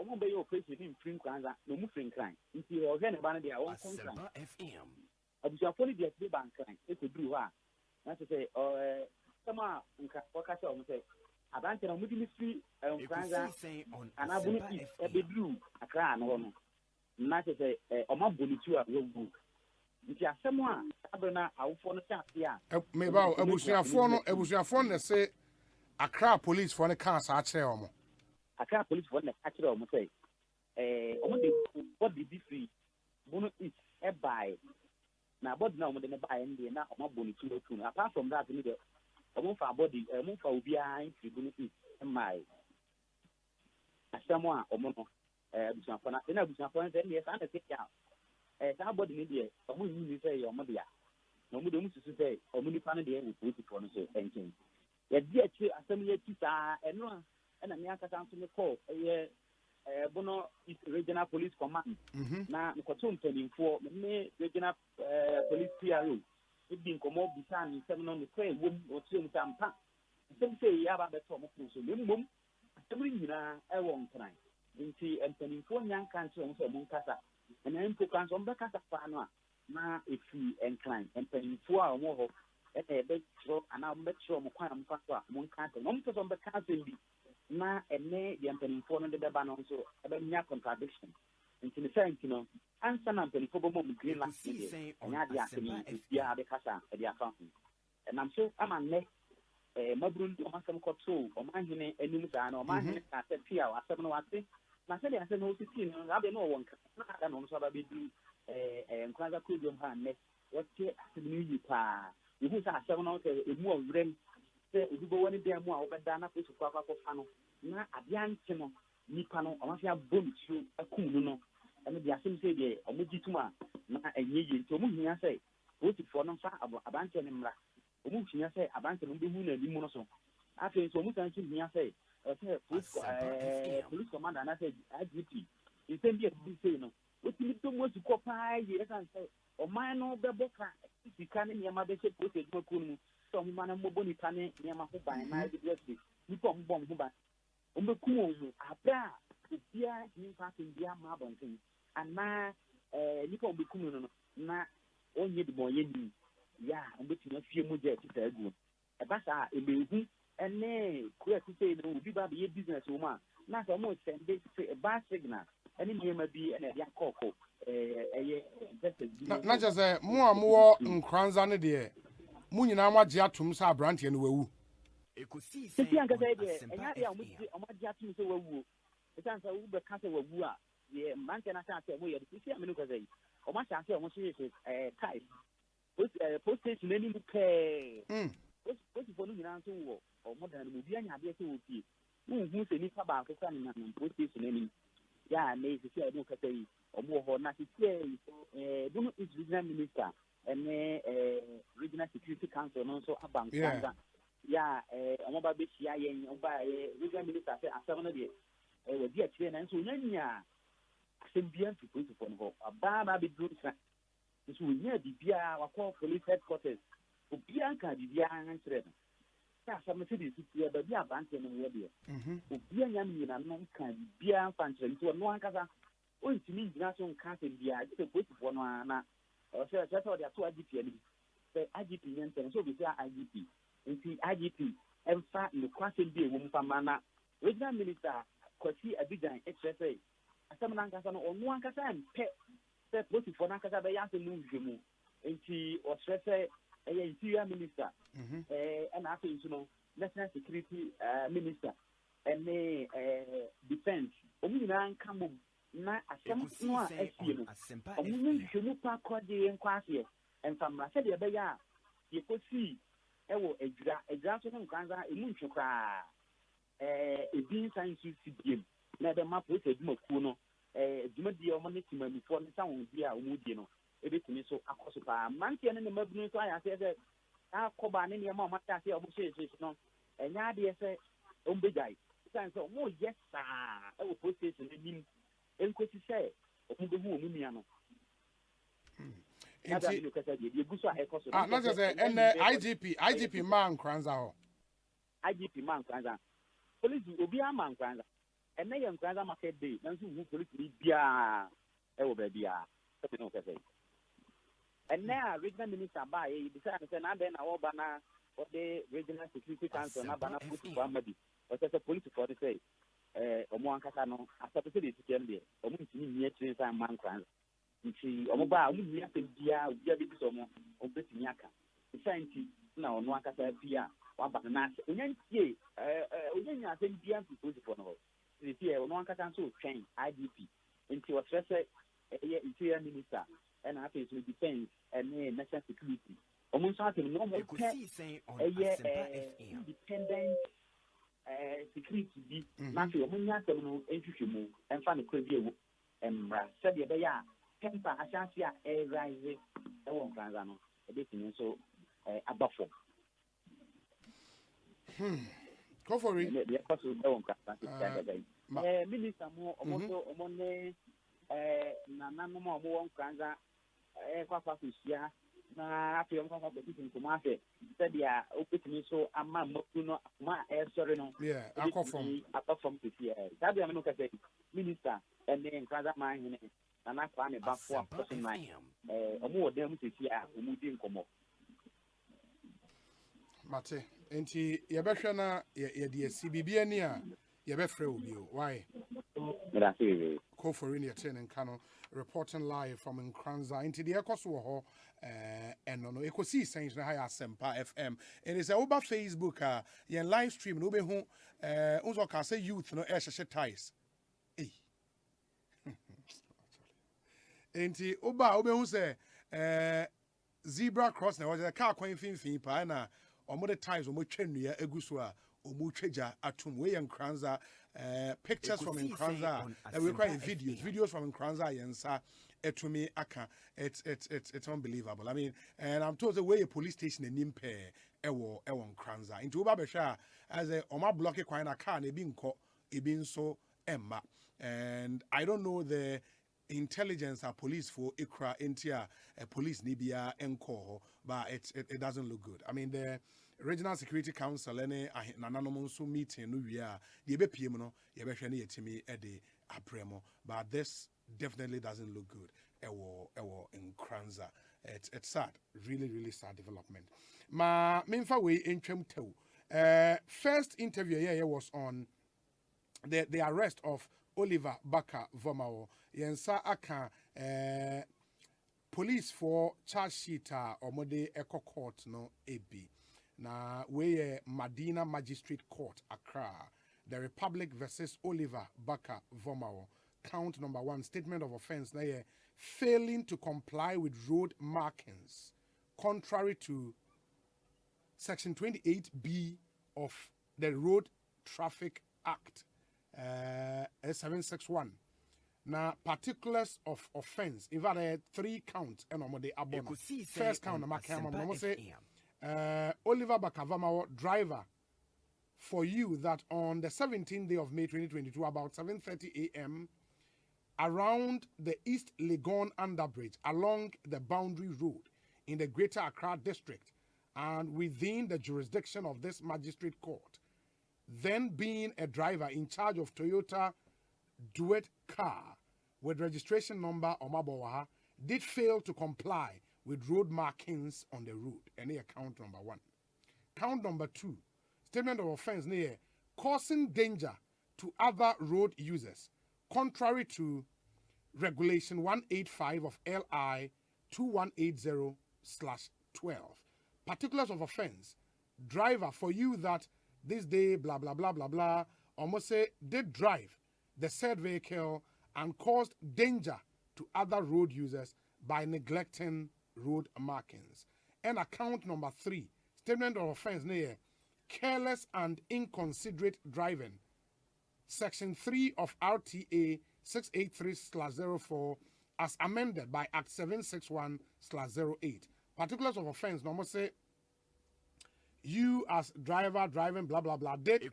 omo be yo operation in free Kranza no mu free crime enti o he ne ba no de a won contract FM abuja police de be ban crime e ko duru ha na say sama nka waka say omo say abante na mudi misi Kranza anabunu ebedru akra no no na se oma bonitu a wogu nti asem a abena awofo no chance a me ba abusuafo no se akra police for ne kan sa akere omo akra police for ne akere omo say omo de body be free bunu is e buy na body na omo de ne buy ndi na oma bonitu otu apart from that ni de omo fa body omo fa obi a tribune is mai asamo a omo no abusuafo na abusuafo na say yes and say ya sa body ni de omo ni say omo de ya na omo de mu susu say omo ni pa no de e police no so enkin ya di achi asamo ya ti sa eno a na me aka san so me call bono regional police command na nkoto mpanimfo me regional police PRO ebi nkomo bisa ni sem no ne kwa ewom otu mu tampa sem se ya ba beto mo so me mmom sem nyina e wo nkran nti mpanimfo nyanka nche mo so mo nkasa and then to cancel back at the panel. Now, if you incline and paying 4 or more, and a big show, and I'll make sure Mokan Papa, Moncat, and on the council. Now, and may the Anthony phone on the ban also about near contradiction. And to the same, answer Anthony for moment green last year, and I the afternoon is the Casa at the accountant. And I'm so I'm a neck. Mabrun to some control or my name and news or my name at 3 hours, 7 hours. I said, I said, no, I don't know one. I don't know what I be doing. And Quaza could you have met what new you pa. You who are 7 hours, a more rem. You go one day more open than a piece of Papa Fano. Now, a young channel, Nipano, or must have BONSU, a cool, and the Assembly say, or Mujituma, a year to me, I say, voted for no far about abandoning Mra. Umuchi say abandoning the moon and the monoso. After so much, I say, police commander, and I said, IGP. You send me a say, no. What you do was to copy, yes, and say, or mine or the book, if you can in your mother, put it to Kunu, some man of Moboni Pane, near my home by night, you come bomb Huba. Umbeku, Abra, the dear, you passing dear Marbon thing, and now, you can't be Kunu, now, only the boy in yeah, I'm between a few more jets to tell you. A bassa, a baby, and nay, queer to say, no, be by the business woman. Not almost send this a bad signal. Any name may be an area cocoa. Not just a more in Cranzani dear. Munina Majiatum sa brandy and woo. It could see, and I am with Jatum so woo. It answers Uber Castle of Wua. The man can attack away at the Minuka. Or my chance, I want to say, type. Post station any pay. What's for you answer or more than Mubian idea to be. Who's any about the sun and post station any. Yeah, may see I don't say or more or not to say. Don't is regional minister and regional security council and also a bank. Yeah, I'm about this year by regional minister said, I 7 years. Dear train and so Nanya. I said, be to put upon her. A bar be good. This will near the Bia or call police headquarters. For Bianca, the Bia and Trevor. Yes, I'm a city, but Bia Banton and Rabia. For Bia Yamin and non can Bia Fanton to a Noacaza. Only to me, National Castle Bia, the put for one. Or so that's all they are 2 IGP. The IGP and so we are IGP. And see IGP, and fat in the Castle Bia, woman from Mana. Regional Minister, Cosi Abidjan, etc. Some Nancasa or Noacaza and pet. Both for Nakasa to move you and she was a interior minister and after national security minister and defense. Come na ASEMPA and Quasi and from Rasadia Baya, you could see a draft of Gaza, a Munchuka, a being science CBM, never map with a Dumokuno. Jumadia money before the sound be a Mudino, everything is so across Mantian and the Mabunu. I said, I'll call by any amount of Matati of no, and Nadia said, Umbidai. So, oh, yes, sir, I will put this in the name, and could you say, Umumiano. Not just and IGP man Kranzao. IGP man Kranza. Police will be a man Kranza. And they am Kranza market day, and who police be Bia, Elbia, something like that. And now, regional minister by decided to send our banner for the regional security council, and Abana put to Family, but as a police for the say, Omo Casano, after the city to Gambia, Omo near Trains and Man Kranza. She Omoba, we have to be a Somo, or Betiniaka. The scientist now, no one can say Pia, one but an answer. And then, I think Bian to put upon her. The year, one can also train IDP into a stressor, interior minister, and after to defense and national security. Almost something no more independent security, Matthew, and find a crazy and said the Baya, Temper, Ashantia, a rising, a one Granzano, a bit so a buffer. Go for it. Minister more Monday, Nana more Granza, Quapacia, after your competition to market, said, yeah, open so a man, my air sorry, yeah, apart from this year. That be a minister, and then Granza mine, Nana Kwame Bafo person like omo dem sisi a omo di nkomo. Mate, enti yebehwe na ye de CBB ani a yebefre obi o. Why? Call for in your ten and Kano reporting live from Nkranza into the Ekoso and no ekosi sense na high ASEMPA FM. It is over Facebook ye live stream no be hu unzo ka say youth no e hye ties. Eh. Enti oba hu say zebra cross na was a car kwan finfin pa na omo the ties omo twanua eguso a omo twaja atum we Nkranza pictures from Nkranza we cry videos from Nkranza yensa etumi aka it's unbelievable. I mean, and I'm told the way a police station in Nimpe ewo Nkranza into Uba Besha as a oma block kwan na car na ebin so emma, and I don't know the intelligence or police for ikra intia police nibia enko, but it doesn't look good. I mean, the Regional Security Council any nananom meeting no we are the BPM no yebehwe na yetimi e de apremo, but this definitely doesn't look good. Ewo Nkranza. It's sad, really sad development. Ma memfa we entwem tew. First interview here was on the arrest of Oliver Baka Vomawo. Yensa aka police for charge sheet or mode eco court no AB. Na we Medina Magistrate Court Accra. The Republic versus Oliver Baka Vomawo. Count number 1, statement of offense. Na failing to comply with road markings, contrary to Section 28B of the Road Traffic Act, 761. Now, particulars of offense. In fact, 3 counts. And the first count, Oliver Bakavamawo, driver, for you that on the 17th day of May 2022, about 7:30 a.m., around the East Legon Underbridge, along the boundary road in the Greater Accra District, and within the jurisdiction of this magistrate court, then being a driver in charge of Toyota Duet car with registration number Omabawaha, did fail to comply with road markings on the road. Any count number 1. Count number 2, statement of offense near causing danger to other road users, contrary to Regulation 185 of LI 2180/12. Particulars of offense. Driver, for you that this day, blah, blah, blah, blah, blah, almost say, did drive the said vehicle and caused danger to other road users by neglecting road markings. And account number 3, statement of offense near careless and inconsiderate driving. Section 3 of RTA 683/04 as amended by Act 761/08. Particulars of offense, normal say, you as driver driving blah blah blah did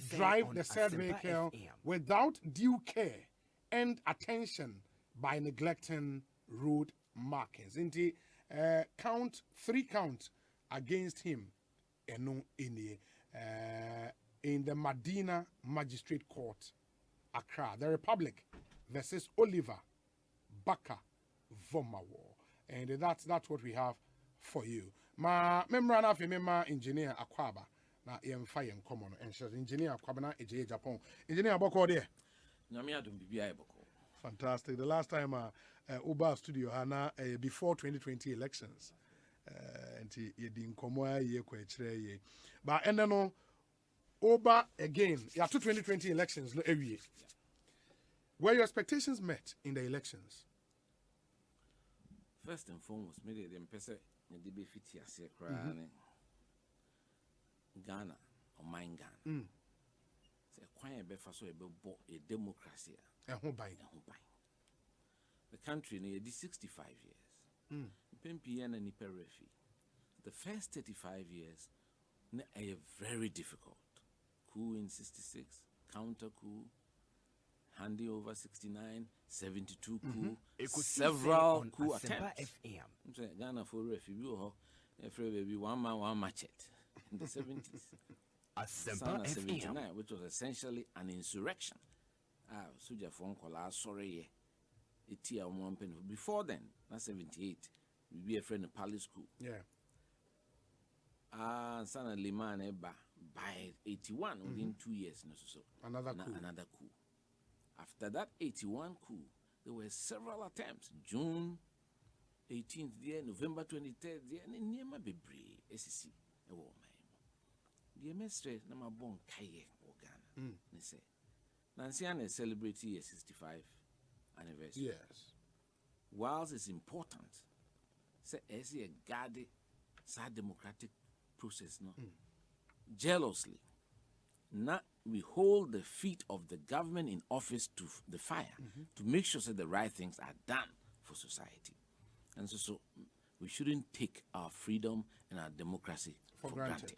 drive the said vehicle without due care and attention by neglecting road markings. Indeed, count 3 counts against him in the Medina Magistrate Court, Accra. The Republic versus Oliver Baka Vomawo. And that's what we have for you. Ma memrana fe mema engineer Akwaba na yemfa yen common and engineer Akwaba na eje Japan. Engineer Boko there. Nyame adom bibia Boko. Fantastic. The last time Uba studio hana before 2020 elections. And ye din komo ye ko ekire ye. But and no Uba again. Ya to 2020 elections no every. Were your expectations met in the elections? First and foremost, me the mpese ne be fiti ase kra ne Ghana or mine Ghana. Say kwan e be fa so e be bo a democracy. The country ne di 65 years. Pempi na nipa refi. The first 35 years ne are very difficult. Coup in 66, counter coup, handy over 69, 72 coup, several coup attempts. Ghana for refugee, every baby 1 man 1 machete in the 70s. ASEMPA 79, which was essentially an insurrection. Suja phone call sorry Etia Mwampen. Before then, that's 78, we be a friend in Palace School. Yeah. Sana Liman Eba by 81 within 2 years. Another coup. Another coup. After that 81 coup, there were several attempts. June 18th there, November 23rd there, and Niema Bebre, SEC. The mestre nama bon kaye Ghana. They say Nancy is celebrating a 65 anniversary. Yes. Whilst it's important, say as a guarded sad democratic process, no, jealously, now we hold the feet of the government in office to the fire to make sure that the right things are done for society, and so we shouldn't take our freedom and our democracy for granted.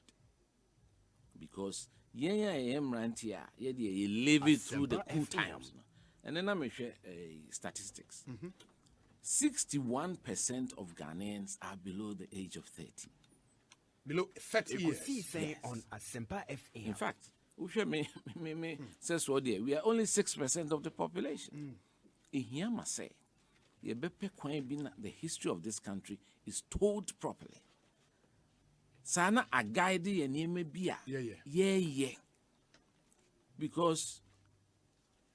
Because you live it through the coup times. And then I'm share statistics. 61% of Ghanaians are below the age of 30. Below 30 years. Yes. On ASEMPA FM. In fact, says what we are only 6% of the population. Here must say, the history of this country is told properly. Sana a guide and ye may be a yeah. Because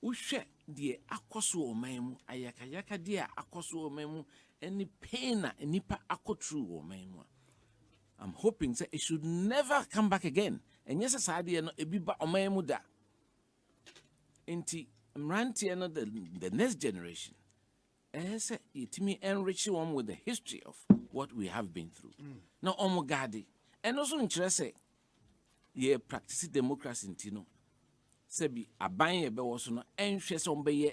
we share the akoso memu, ayakayaka dear akoso memu, any pain and nipa akotru or memu. I'm hoping that it should never come back again. And yes, I did not a biba or memu da. Inti Mranti and the next generation. As it me enrich one with the history of what we have been through. Now, Omogadi. And also interested, ye practice democracy in Tino. Sebi abanye be was no anxious on be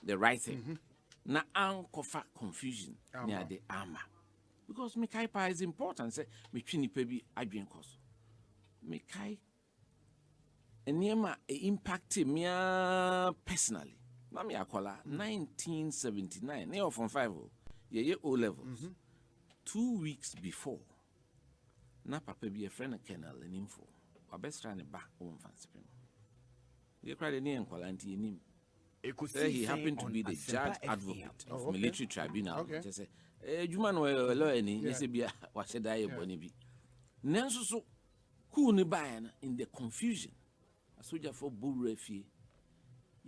the right thing. Na ankofa confusion near the armor. Because Mikaipa is important. Say Michini pebi adwin koso. Mikai eniema impact me personally. Na me akola 1979. Ne from 5 ye O levels. 2 weeks before. Na papa be a friend of Colonel and info. Or best trying to back home fancy. You cried a name quality in him. He happened to be the judge advocate of military tribunal. Just say, Juman were learning, yes, be what said I bonibi. Nanso so who ni bayan in the confusion. A soldier for bull refi.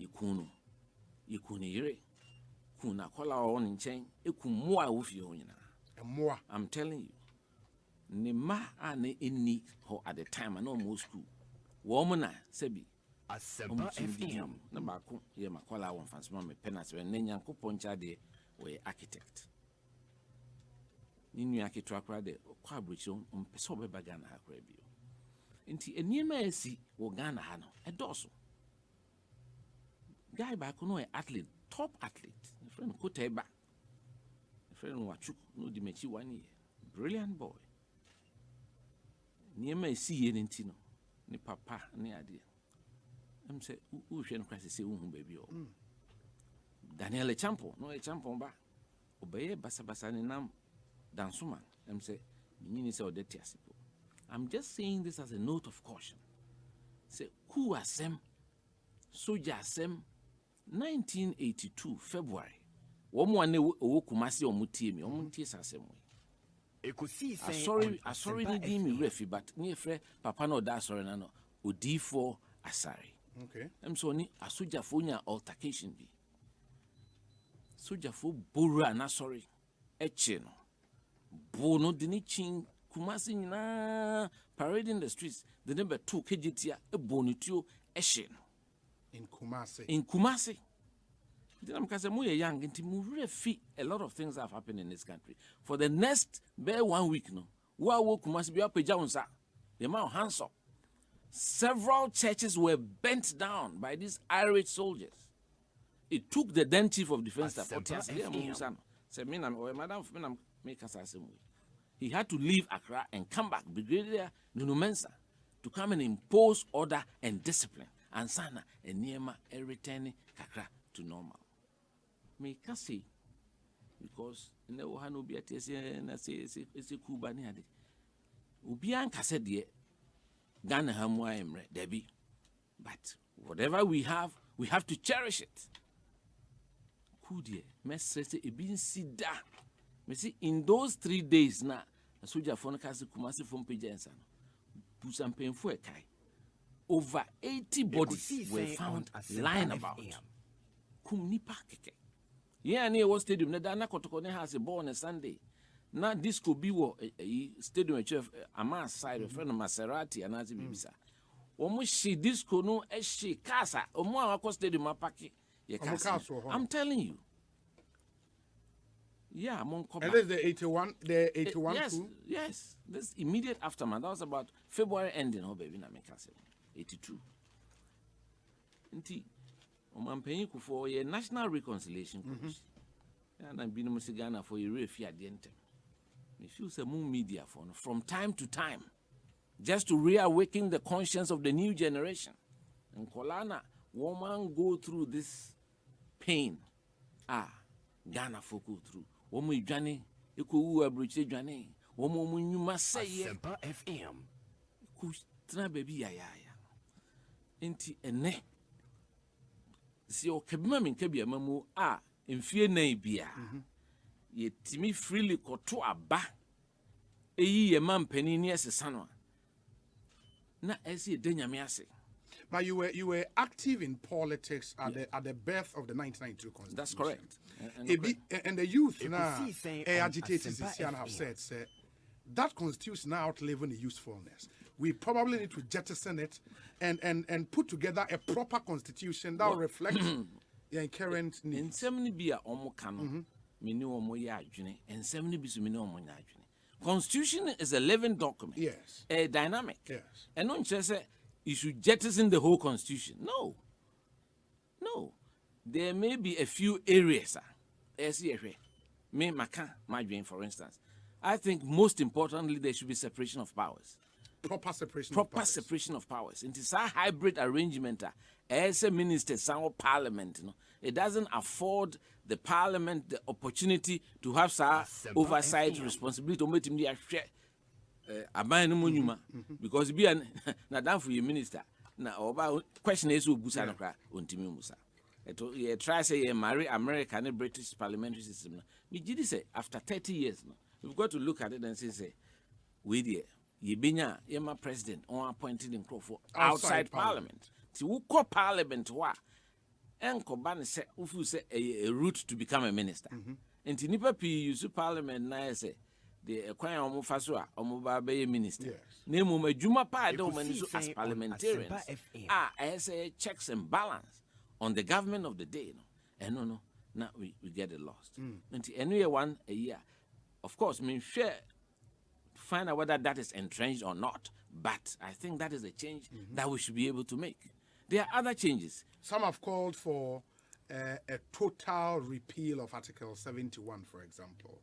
Yikuno. Yire. Kuna kola on in chain. Ekumwa with you. I'm telling you. Nema ane inni ho at the time and almost school. Woman sebi ASEMPA FM. Na baako ye makola won fansoma me penance when nyanko poncha de we architect. Ni nua keto akra de kwa abrochi mpese obeba Ghana akra bio. Nti eniema esi wo Ghana ha no edoso. Guy baako no athlete, top athlete. Friend Koteba. Friend Wachuk no di mechi 1 year. Brilliant boy. Niema esi ye ntino ni papa ni ade am say u hwe no kwase se hu baby o Daniel Champo no Champo ba obeye basa ni nam dansoman am say nyini se odeti asipo. I'm just saying this as a note of caution. Say who asem soja asem 1982 February wo mo ane owo kumase omutie mi omuntie sasem sorry ni me refi but ni frɛ papa no da sorry na no odi for asari. Okay. So ni asoja fo nya altercation bi. Soja fo bora na sorry eche no. Bo no de ni chin kumasi nyina parading the streets the number 2 kgtia e bo no tuo ehye no in Kumasi. I'm young, a lot of things have happened in this country. For the next bare 1 week, no, must be up a Johnsa. The amount hands up. Several churches were bent down by these irate soldiers. It took the then chief of defense staff. He had to leave Accra and come back, Brigadier Nunumensa, to come and impose order and discipline. And Sana and Niema returning Kakra to normal. Me can say because ne wo hanu bi atese na se Cuba ni ade obi an kase de Ghana ha mu ayemre debi but whatever we have to cherish it. Cool dear, message a bin sida. Me see in those 3 days na a soldier phone cast Kumasi from Pijansan. Pusam painful kai. Over 80 bodies were found lying about. Kum nipa keke. Yeah, near what stadium na dana kotokone has a ball on a Sunday. Na disco biwo stadium chef ama side friend of Maserati and Nazi Bibisa. Omo she disco no she casa omo akwa stadium apaki. I'm telling you. Yeah, I'm on cover. And there's the 81 yes, crew? Yes. This immediate aftermath. That was about February ending, oh baby, na make 82. Nti, I'm paying for a national reconciliation commission. And I'm being a Ghana for a refi at the end. If you say more media from time to time, just to reawaken the conscience of the new generation. And Kolana, woman go through this pain. Ghana folk go through. Woman Johnny, you could abridge Johnny. Woman, you must say, ASEMPA FM. Kustra baby, ya. Inti ene. Si o kebima min kebia mamu in fear na bia. Ye timi freely koto aba. Eyi ye man penini asesano. Na esi denyame ase. But you were active in politics at the birth of the 1992 Constitution. That's correct. And the youth now, agitators have said, that Constitution now outliving the usefulness. We probably need to jettison it and put together a proper Constitution that will reflect the current needs. In some be a omokano, mini omo ya adwene, and some be mini omo ya adwene. Constitution is a living document. Yes. A dynamic. Yes. And don't just say you should jettison the whole Constitution. No. There may be a few areas. Me maka margin, for instance. I think most importantly there should be separation of powers. Proper separation of powers. It is a hybrid arrangement. As a minister, some parliament, it doesn't afford the parliament the opportunity to have some oversight responsibility. Because be an na for your minister. Now about question is who busa na kra ontimi musa. You try say you marry American and British parliamentary system. Me did say after 30 years we've got to look at it and say we there ye benya yema president on appointed in for outside parliament. Ti wo call parliament wa enko ban say ufu say a route to become a minister. And nipa pi use parliament na say the kwan omo faso a omo ba be minister. Na mo adwuma pa de o mani so as parliamentarians. As a checks and balance on the government of the day, and now we get it lost. And anyway, one a year, of course, I mean, share find out whether that is entrenched or not. But I think that is a change that we should be able to make. There are other changes. Some have called for a total repeal of Article 71, for example.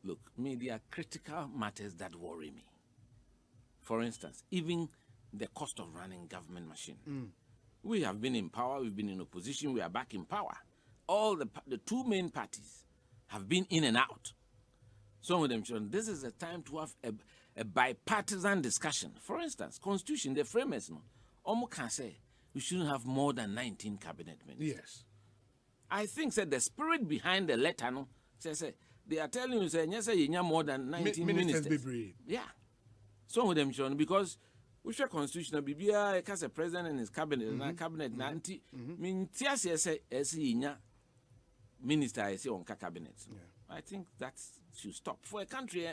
Look, there are critical matters that worry me. For instance, even the cost of running government machine. We have been in power, we've been in opposition, we are back in power. All the two main parties have been in and out. Some of them, this is a time to have a bipartisan discussion. For instance, Constitution, the framers, almost can say we shouldn't have more than 19 cabinet ministers. Yes. I think the spirit behind the letter, says they are telling you, say, yes, you have more than 19 ministers. Yeah. Some of them, because we share constitutional Bibia as a president and his cabinet and cabinet nanti mean minister I say on cabinet. I think that should stop. For a country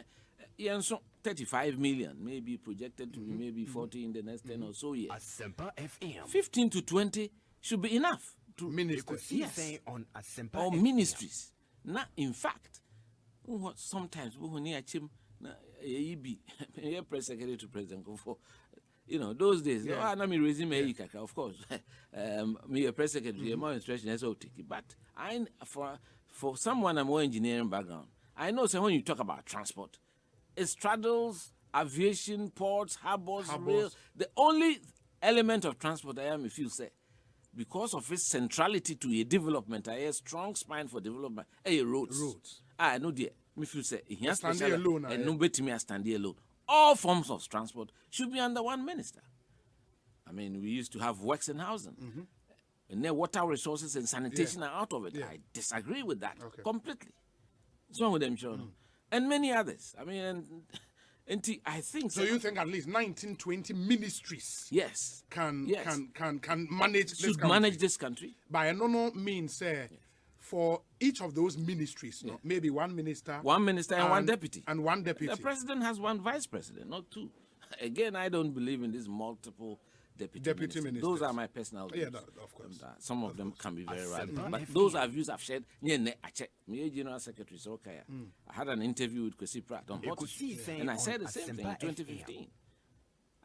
35 million maybe projected to be maybe 40 in the next 10 or so years. ASEMPA FM. 15 to 20 should be enough to ministers. Yes. On ASEMPA or FM. ministries. Now in fact, sometimes we need a press secretary to president for those days. Let me resume of course. Me a press secretary, more instruction as but for someone a more engineering background, I know when you talk about transport, it straddles aviation, ports, harbors, rail. The only element of transport I am, if you say, because of its centrality to a development, a strong spine for development, roads. I know dear. If you say he has stand alone, and nobody me stand alone. All forms of transport should be under one minister. I mean, we used to have works and housing. And then water resources and sanitation are out of it. I disagree with that completely. What's wrong with them, children? And many others. I mean, and I think so. You think at least 19-20 ministries? Yes. Can manage this country? Manage this country by no means. For each of those ministries, no? Maybe one minister and one deputy. And one deputy. The president has one vice president, not two. Again, I don't believe in this multiple deputy ministers. Those are my personal views. Yeah, of course. Some of them can be very radical. But those are views I've shared. Me, General Secretary, so okay. I had an interview with Kwesi Pratt on Hot, and I said the same thing in 2015.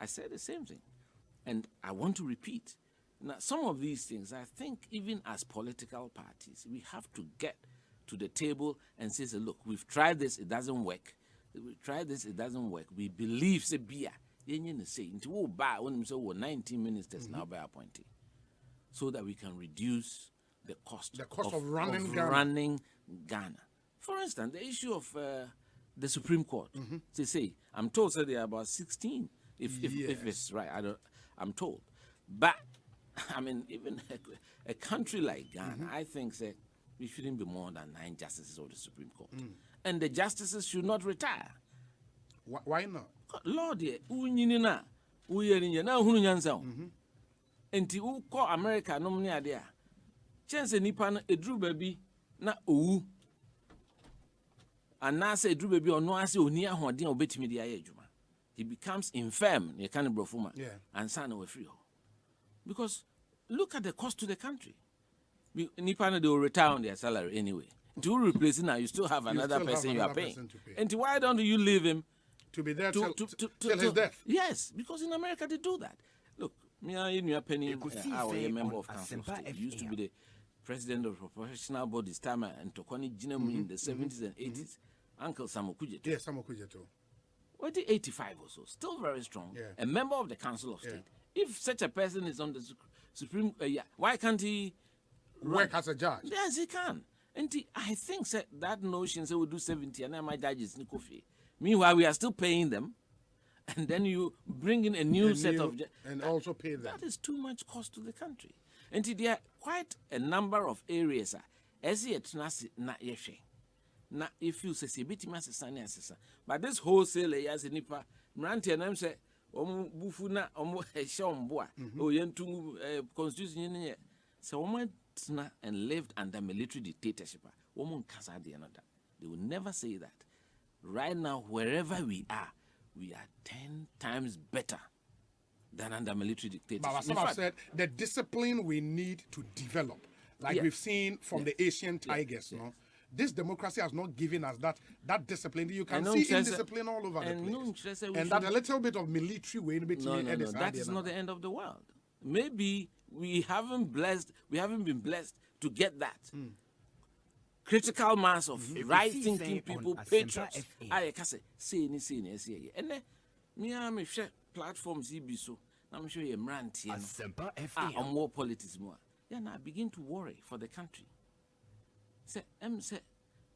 I said the same thing. And I want to repeat. Now, some of these things, I think even as political parties, we have to get to the table and say, look, we've tried this, it doesn't work. We've tried this, it doesn't work. We believe, say, beer. You say, when we say 19 ministers now by appointee, so that we can reduce the cost of running Ghana. For instance, the issue of the Supreme Court. They say, I'm told that there are about 16, if it's right. I'm told. But I mean, even a country like Ghana, I think that we shouldn't be more than 9 justices of the Supreme Court. And the justices should not retire. Why not? Lord, Unyina, Uyana Hunyanza. And to call America, no money idea. Chance Nipan, a drew baby, na oo. And now say drew baby or no, I say, near Hodin or bet media juma. He becomes infirm, you can't brofuma, and son of a free. Because look at the cost to the country. Nipan, they will retire on their salary anyway. To replace it now, you still have another person you are paying. And why don't you leave him to be there till his death? Yes, because in America they do that. Look, me and you are penny, our member of council of state, used to be the president of professional bodies, Tama and Tokoni Jinemu in the 70s and 80s. Uncle Samokujeto. Yes, Samokujeto. What the 85 or so, still very strong. A member of the council of state. If such a person is on the Supreme, why can't he work as a judge? Yes, he can. And I think that notion say we do 70 and then my judges Nikofi. Meanwhile, we are still paying them, and then you bring in a new set of and also pay them. That is too much cost to the country. And there are quite a number of areas. As yet, na yeshe. Na if you say bit masani asesa. But this wholesale as nipa mranti and say bufuna shomboa o yentu constitution ye. So and lived under military dictatorship. They will never say that. Right now, wherever we are 10 times better than under military dictatorship. But as I said, the discipline we need to develop, like we've seen from the Asian tigers, no? This democracy has not given us that discipline. You can see indiscipline all over the place. And that a little bit of military way in between. No, that is not the end of the world. Maybe we haven't been blessed to get that critical mass of right-thinking people, patriots. I can say, and then me share platforms so. I'm sure you're ranting. On more politics more. Then I begin to worry for the country. Say,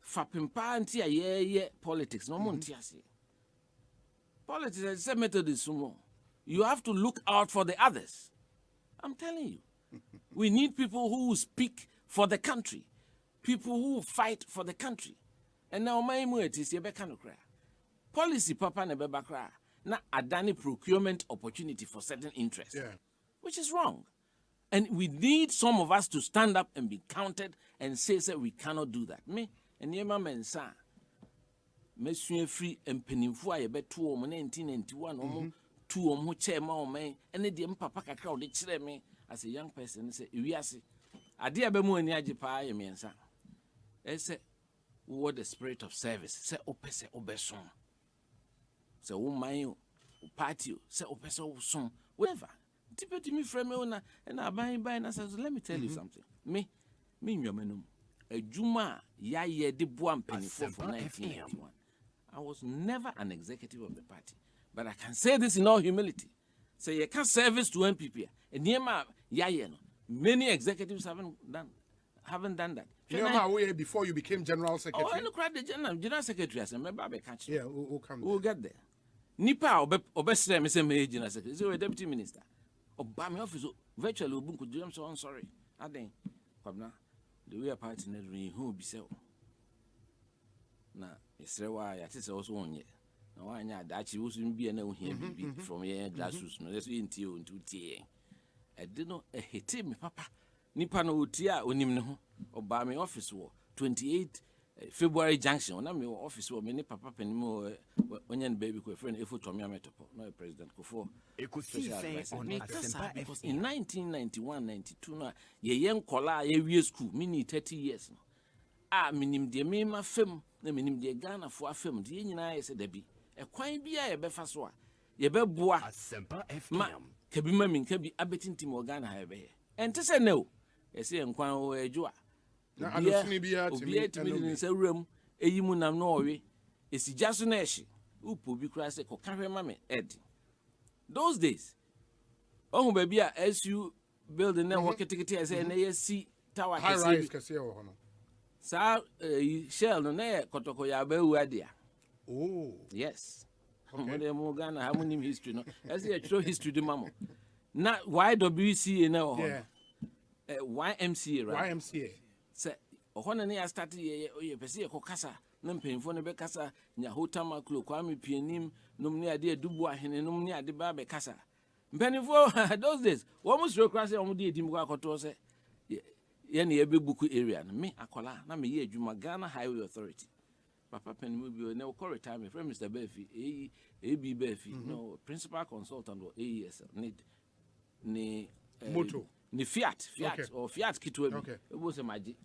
Fapimpa anti politics. No one politics is a method. You have to look out for the others. I'm telling you. We need people who speak for the country. People who fight for the country. And now my is policy papa nebeba kra na adani procurement opportunity for certain interests. Which is wrong. And we need some of us to stand up and be counted and say we cannot do that. Me and yema mensa me free and penifo aye be 1991 two chairman o man and the papa kakra de kire me as a young person say wiase ade abemu ani age pa ye mensa say what the spirit of service say opese obeson say woman party say opese obeson whatever tipeti me frame una and aban na says let me tell you something me nyomenum ejuma ya ye de boa mpanifo for 1991 I was never an executive of the party. But I can say this in all humility. So you can't service to NPP. And many executives haven't done that. Before you became general secretary. Oh, I look at the general secretary. I remember catch. Yeah, we'll come. We'll get there. Nipa obesre me say me general secretary. So a deputy minister. Obama office virtually I'm sorry. Aden, Kwabna, the way a partner who be so. Na, yes, why I just also on yet. Now, I know that she wouldn't be a no here from here, grassroots, no, that's in tea into tea. I did not hate him, Papa. Nipano Tia, Unimno, or by my office war, 28 February Junction, when I'm your office war, many Papa Penimo, when your baby could friend if you told me a metaphor, no President Kufo. Because in 1991 92, ye young collar, a school, mini 30 years. Ah, minim de mema fem, na minim de Ghana for a film, the United said Debbie. A quine be a befaswa. Ye beboa. ASEMPA Ma, FM. Kabima min kabi abetin Timo Ghana have. And to say no, I say, and quan away Joa. Obia to me in a room, a yimunam Norway. It's just an ash. Upu be crashed a carry mammy, Ed. Those days, oh, baby, as you build a network ticket as an ASC tower. High rise, Casio. Sa shell no na kotoko ya ba wadia. Oh. Yes. Okay. Mo Ghana ha munim history no. As you show history de mamo. Na YWCA na ho. Yeah. YMCA right. YMCA. Say ohona na start ye pese ye kokasa na mpemfo ne be kasa nya hotama klo kwame pianim nom ne ade adubu ahene nom ne ade ba be kasa. Mpemfo those days wo mo sro krase wo mo de edim kwa koto se yen ye be buku area no me akola na me ye adwuma Ghana Highway Authority papa panimu bi na ko retirement from Mr. Befi AB Befi no principal consultant or AESL ni moto ni Fiat okay. Or Fiat kitwe bi e bo se maji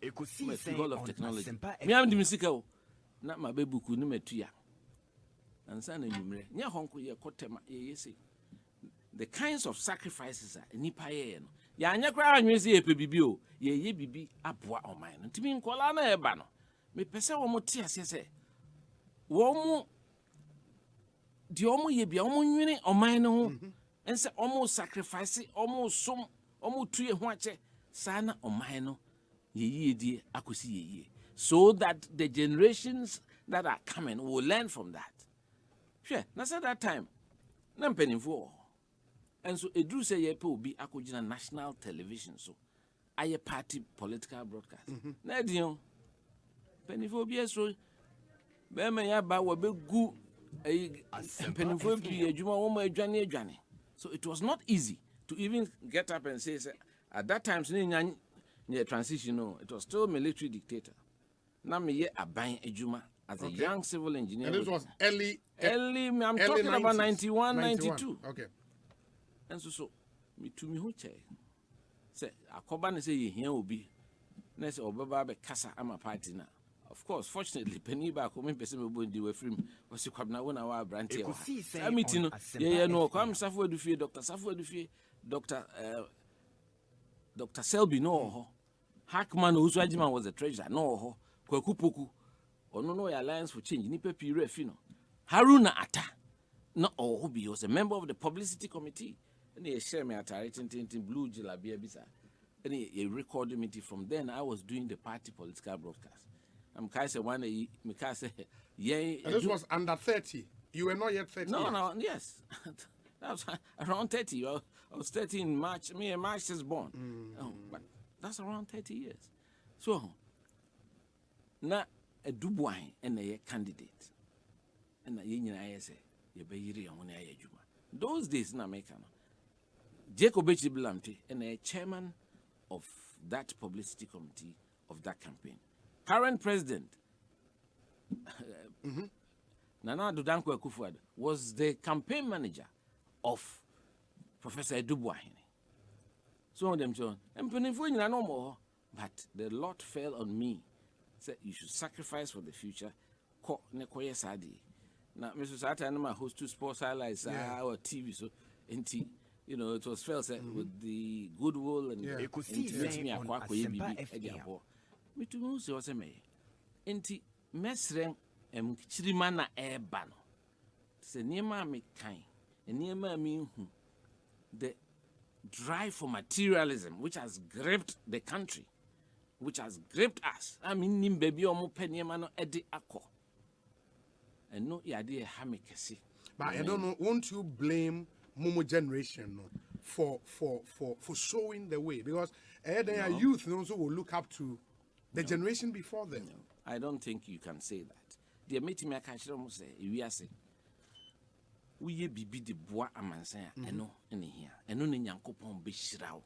School of Technology me am di misika o na ma be buku ni matua ansa na nyumre nya honko ye kotema ye say the kinds of sacrifices are nipa ye no ya anya kra anwese ye pe bibi o ye bibi aboa oman no ntimi nkola na eba no me pese wo mo ti ase se wo mo di omo ye bia omo nwene oman no ho ense omo sacrifice omo som omo tuye ho ache sana oman no ye die akosi ye so that the generations that are coming will learn from that sure na at that time na mpanimfo. And so a drew say ye pe obi akogina national television so aye party political broadcast. Na dion penifo bi esro be me ya ba wo be gu penifo bi adwuma wo ma adwane. So it was not easy to even get up and say at that time near transition no it was still military dictator. Na me ye aban adwuma as a young civil engineer. And this was early I'm talking 90s. About 91 92. Okay. And so me to me who che say akoba ne say ye hia obi na say obaba be kasa ama party na of course fortunately penny ba ko me pese me bo ndi we free was kwabna wona wa brand here I meeting no ye no kwam safo adufie Dr. Safo adufie Dr. Selby no ho Hackman Osuajiman was the treasurer no ho kwakupoku ono no alliance for change ni pepi refi no Haruna Atta no oh he was a member of the publicity committee. And he share me at blue jilabia bisa. And he recorded me from then. I was doing the party political broadcast. I'm kind of one me say yeah. And this was under 30. You were not yet 30. No, yes. That was around 30. I was 30 in March. March is born. But that's around 30 years. So na a Dubois and a candidate. And a union I say, you be yiri on those days na make Jacob Bilamte and a chairman of that publicity committee of that campaign. Current president Nana Dudanko Akufo-Addo was the campaign manager of Professor Dubois. So them John and no more, but the lot fell on me. Said you should sacrifice for the future. Ko nekoye sadi. Now Mr. Sata and my host to sports highlights our TV so you know it was felt with the goodwill and intimate me akwa ko yebi ediabo me to know se was me enti mesren chirima na eba no se niema me kan niema me hu the drive for materialism which has gripped the country, which has gripped us. I mean nim baby omo pe niema no edi akọ and no yade ha me kese. But I don't know, won't you blame Momo generation for showing the way? Because And then youth also will look up to the generation before them. No, I don't think you can say that. The meeting me catch them say, we are say, we be the bois amansan, and no, in here, and no in Yankopon be shroud.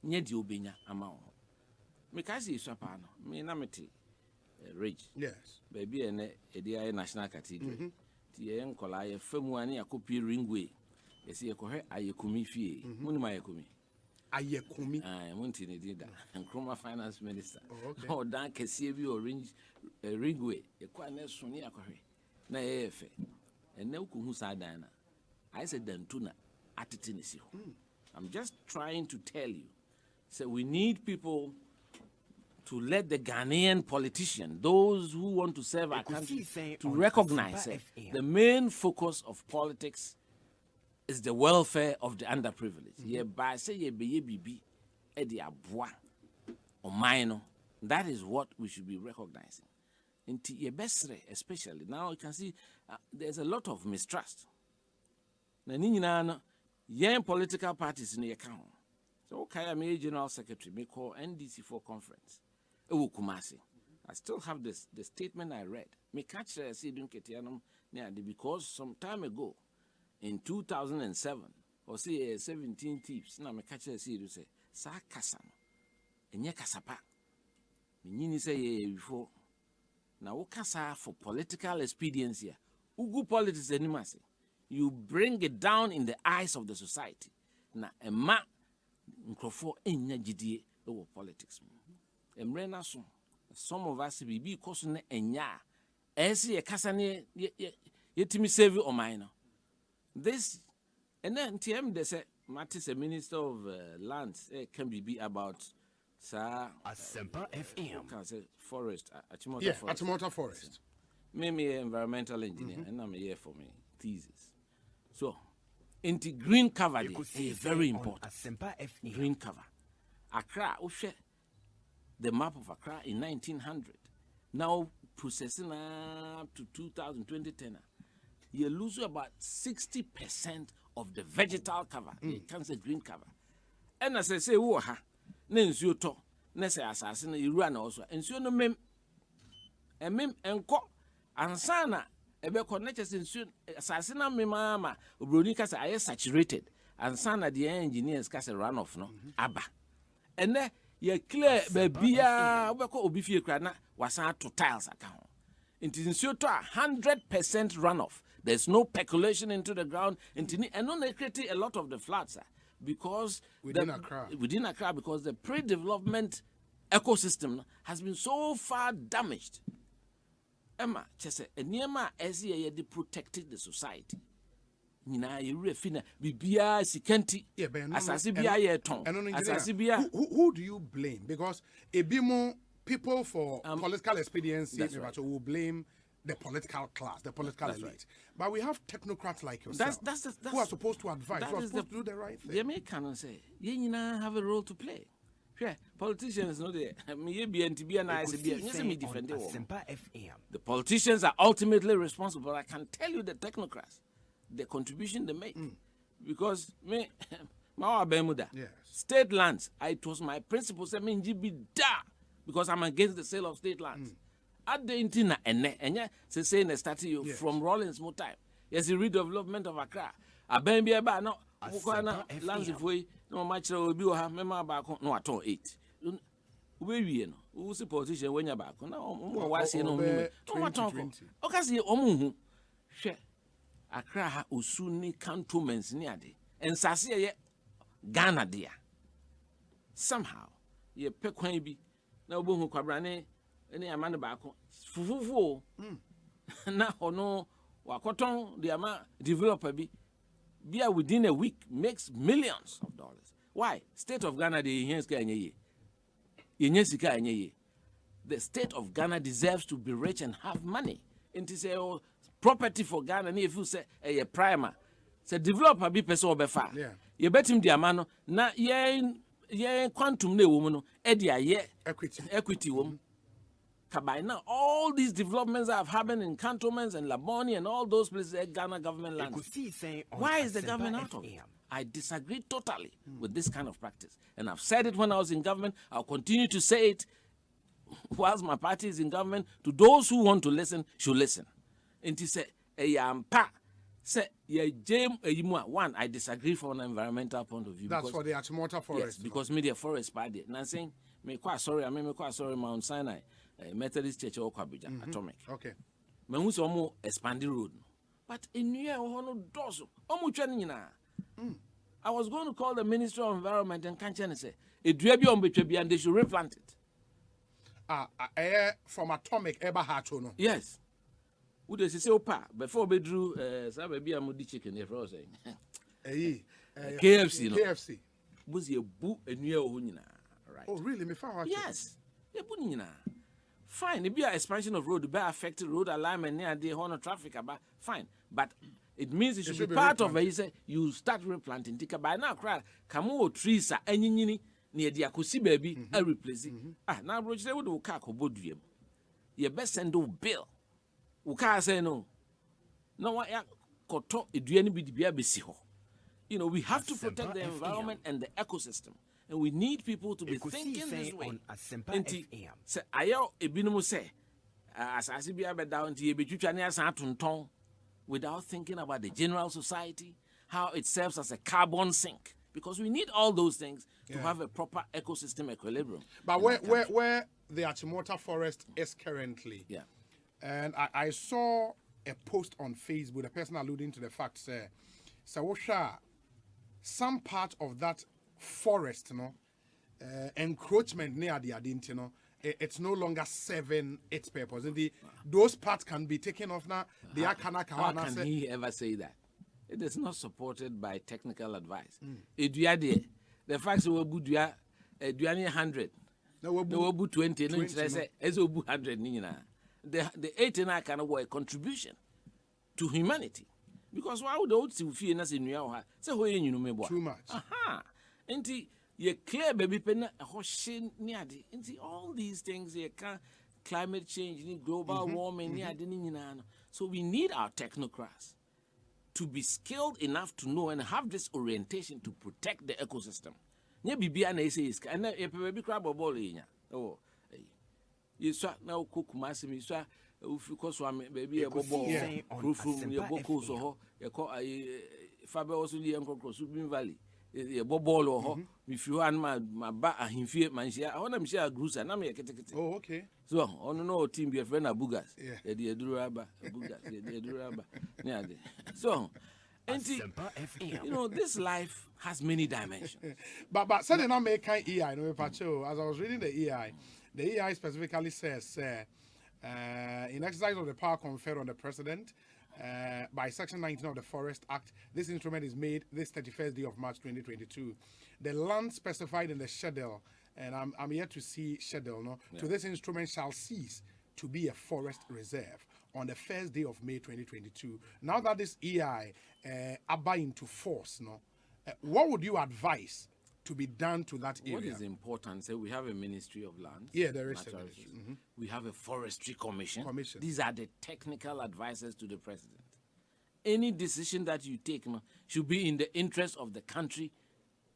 Near the Obina amount. Mekasi Swapano, me namity, rage. Yes. Baby, and a dear national cathedral. The uncle I a firm copy ringway. You see a cohe, I kumi fee, Munima kumi. Ayekumi. I want in did that. And Chroma finance minister. Okay. Oh, Dan can see you orange ringway, a quite soon near cohe. Na efe. And no kuhusa dana. I said, then tuna at Tennessee. I'm just trying to tell you. So we need people to let the Ghanaian politician, those who want to serve our country, to recognize the main focus of politics is the welfare of the underprivileged. That is what we should be recognizing. Especially now, you can see there's a lot of mistrust. Young political parties in the account. So, okay, I'm a general secretary, may call NDC4 conference. I still have the statement I read. Me catch because some time ago, in 2007, or say 17 thieves, now me catch a say, Sa Kasano, and Yakasapa. Minini say before. Now, Okasa for political expediency. Ugu politics animasi. You bring it down in the eyes of the society. Na ema nkrofo enya gidie over politics. Emrena so some of us be because na enya esi ye kasa ne yetimi save o mine. This and then TM they say Mattis a minister of lands can be about ASEMPA FM. Can say forest Achimota Forest. Me environmental engineer and I'm here for me thesis. So, into green cover is very important. Green cover. Accra, the map of Accra in 1900. Now processing up to 2010. You lose about 60% of the vegetal cover. You can't say green cover. And as I say, woha, nensu to, nese assassin, you run also. And so no mem, and mem and co, and sana. Ebe connected in assassinate me mama Bronika say I saturated and son of the engineers cast a runoff no abba and then you clear baby obifie krana was to tiles account it is to 100% runoff. There's no percolation into the ground and no creating a lot of the floods because within Accra because the pre-development ecosystem has been so far damaged. Emma, Chese, and Niema as ye protected the society. Nina, you refina, Bibia, Sikenti, Asasibia, Yeton, Asasibia. Who do you blame? Because a bimo people for political expediency will blame the political class, the political elite. Right. But we have technocrats like yourself who are supposed to advise, who are supposed to do the right thing. The Americans say, you have a role to play. Yeah, politicians know the politicians are ultimately responsible. I can tell you the technocrats, the contribution they make. Because me, state lands, it was my principle, because I'm against the sale of state lands. At the intina and say in the statue from Rollins more time. Yes, the redevelopment of Accra. A baby about no lands if we no much will be a member back no at all 8. We know who's the position when you're back. No, why say no? Okay, see, share Accra Usuni cantonments near the and Sasia Ghana dear. Somehow, ye pequabi no boom quabrane any amanda back. Fufu now no wakoton the ama developer be within a week makes millions of dollars. Why? State of Ghana the state of Ghana deserves to be rich and have money. And to say property for Ghana if you say a primer. Say developer be person or befa. You bet him the amano na ye quantum ne woman edia ye equity woman. By now, all these developments that have happened in cantonments and Laboni and all those places, Ghana government lands. Why is the government out of it? I disagree totally with this kind of practice. And I've said it when I was in government. I'll continue to say it whilst my party is in government. To those who want to listen, should listen. And he said, one, I disagree from an environmental point of view. That's for the Achimota Forest. Yes, because media forest party. And I'm saying, me quite sorry, Mount Sinai, Methodist Church or Kwabija, Atomic. Okay. Me who so more expanded road. But in New Year, I was going to call the Ministry of Environment and Kanchen and say, and they should replant it. From Atomic, Eba Hachono. Yes. Would they say, before we drew, maybe I'm with the chicken, if I was saying. KFC, no? KFC. Was your boo and New Year, right? Oh, really? Me found Yes. Fine, it be an expansion of road, be affected road alignment near the horn of traffic about fine. But it means it should be part of it. You say you start replanting. Tika by now, cry. Kamo trees are any near the Akusi baby, I replace it. Now, bro, they would walk out of your best send do bill. Uka say no. No, what ya koto, it do any be You know, we have to protect the environment and the ecosystem. And we need people to be thinking this way. Say, ayo ebinumu say, as be down to without thinking about the general society, how it serves as a carbon sink. Because we need all those things to have a proper ecosystem equilibrium. But where the Achimota Forest is currently, and I saw a post on Facebook, a person alluding to the fact, some part of that forest, encroachment near the Adint, it's no longer serving its purpose. Those parts can be taken off now. How can he ever say that? It is not supported by technical advice. The facts were good, 100. No, 20. No, say 100. The 18 can a contribution to humanity. Because why would the old feel in New York? Too much. And you clear baby pen a horse near the all these things you can climate change, global warming, so we need our technocrats to be skilled enough to know and have this orientation to protect the ecosystem. Yeah, Bibi and says, and a baby crab or ball in oh, you saw now cook massimi, sir. Because baby a bubble, proof from your bocos or your Faber also the Uncle Subin Valley. A bubble or if you and my back and him fear man share, I want to share a gruesa and I'm a kit. Oh, okay. So, on no team be a friend of Bugas, the Duraba, the Duraba. Yeah, so, and you know, this life has many dimensions. But certainly not make kind EI, no pacho. As I was reading the EI specifically says, in exercise of the power conferred on the president, by Section 19 of the Forest Act, this instrument is made this 31st day of March 2022. The land specified in the schedule, and I'm yet to see schedule, to this instrument shall cease to be a forest reserve on the first day of May 2022. Now that this EI are into force, what would you advise to be done to that area? What is important? So we have a Ministry of Lands. Yeah, there is. We have a Forestry Commission. These are the technical advisors to the president. Any decision that you take should be in the interest of the country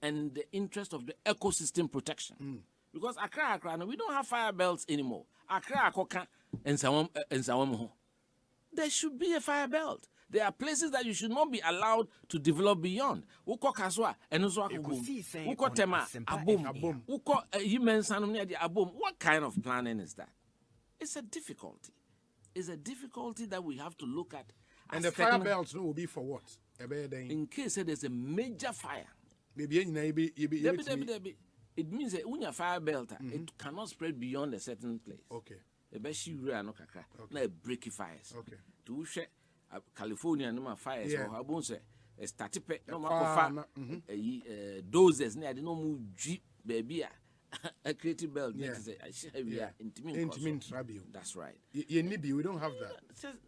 and the interest of the ecosystem protection. Because Accra, we don't have fire belts anymore. Accra, and Sawam. There should be a fire belt. There are places that you should not be allowed to develop beyond. Uko Kaswa, and Uko Tema, Abum, Uko Human Sanum, Abum. What kind of planning is that? It's a difficulty. It's a difficulty that we have to look at. And the fire belts will be for what? In case there's a major fire. It means that when you fire belt, it cannot spread beyond a certain place. Okay. Now breaky fires. Okay. To share California no fires or Habon say statipe no makofa doses near the no move jeep baby a creative belt intimate rabio. That's right. We don't have that.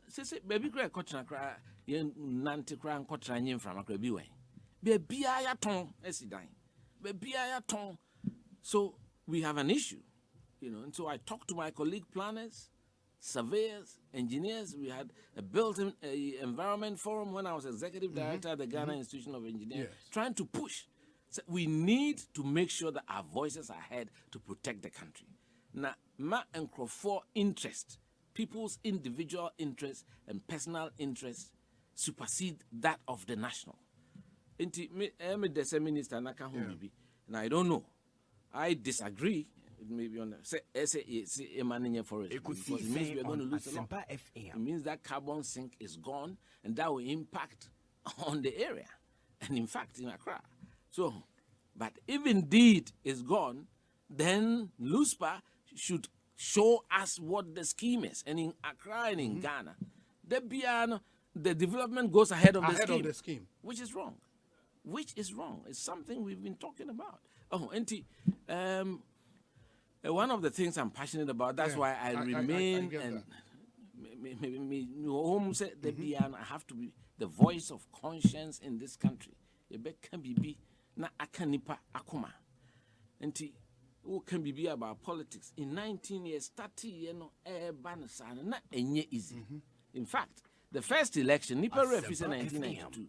Say baby cry kotra cry yen nante cry kotra nyim from akra bi wen baby ya ton esidan baby ya ton. So we have an issue, and so I talk to my colleague planners surveyors, engineers. We had a built-in environment forum when I was executive director at the Ghana Institution of Engineering, trying to push. So we need to make sure that our voices are heard to protect the country. Now, ma and for interest, people's individual interests and personal interests supersede that of the national. I'm the minister, and I don't know. I disagree. It may be on a managing forest because it means we are going to lose a lot. It means that carbon sink is gone, and that will impact on the area, and in fact in Accra. So, but if indeed it's gone, then LUSPA should show us what the scheme is. And in Accra and in Ghana, the development goes ahead of the scheme, which is wrong. Which is wrong. It's something we've been talking about. Oh, Auntie, one of the things I'm passionate about, that's why I remain and home said I have to be the voice of conscience in this country. Can be na akanipa akuma. Auntie, who can be about politics in 19 years, 30 years, no banasana na enye easy. In fact, the first election, Nipa Refis in 1992,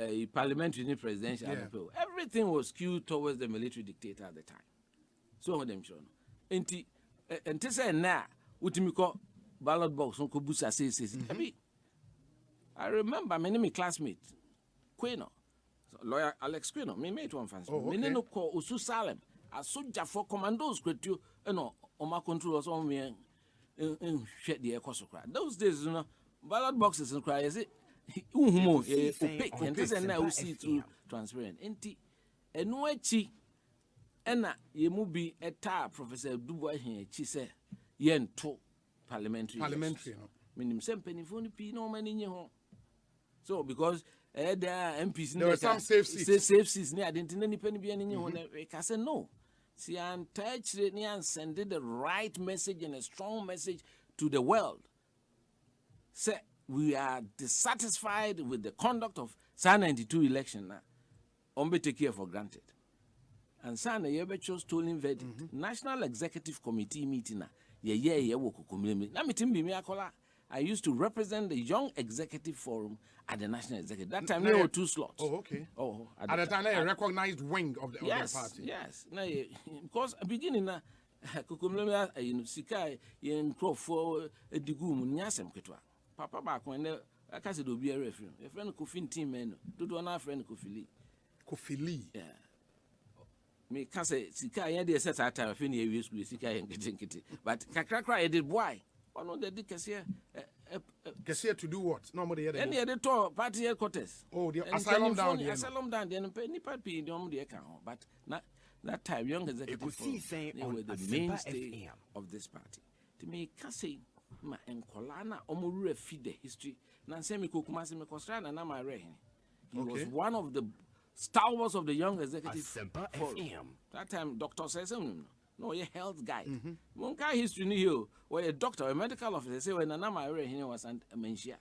a parliamentary presidential appeal. Everything was skewed towards the military dictator at the time. So them show. And to say now, utimiko ballot box on Kobusa says. I remember my name classmate, Queno, lawyer Alex Queno, me mate one fancy. Me no call Usu Salem, a soldier for commandos, cretu, no, on my control on me and shed the ecosocrat. Those days, you know, ballot boxes and cry, is it? Opaque, and this and now we see through transparent. Enti, and no chi, and ye mubi eta Professor Dubois here, she said, yen to parliamentary. Meaning some penny for the no man in your home. So, because there MPs there were some safe seats near, I didn't any penny be in your home. I said, no. See, I'm touched and send the right message and a strong message to the world. Say, we are dissatisfied with the conduct of SAN 92 election now. Ombe take care for granted. And SAN Yebe chose stolen verdict. National Executive Committee meeting now. I used to represent the Young Executive Forum at the National Executive. That time there were 2 slots. Oh, okay. At the time, a recognized wing of the party. Yes. Now, because beginning now, Kukumlemia, Sika, in Crawford, Digum, Nyasem Ketwa. Papa back when I can't do be a referee. A friend Kofin team man, do one friend Kofili. Kofili? Yeah. Me can't say Sika, I had a set at time, Finny, you used to be Sika and getting it. But Kakra, did why? One of the Cassia. Cassia to do what? Normally, any editor party headquarters. Oh, the asylum down there. Asylum down there, and penny papi, the account. But not that time, Young Executive Forum, they were the mainstay of this party. To me, Cassie. Ma enkolana omuru feed the history na nsemi kokumase me kostrana na ma rehin. He was one of the stalwarts of the Young Executive Forum. That time Dr. says no a health guy. Monka history ni here where a doctor, a medical officer say when na ma rehin was mentia.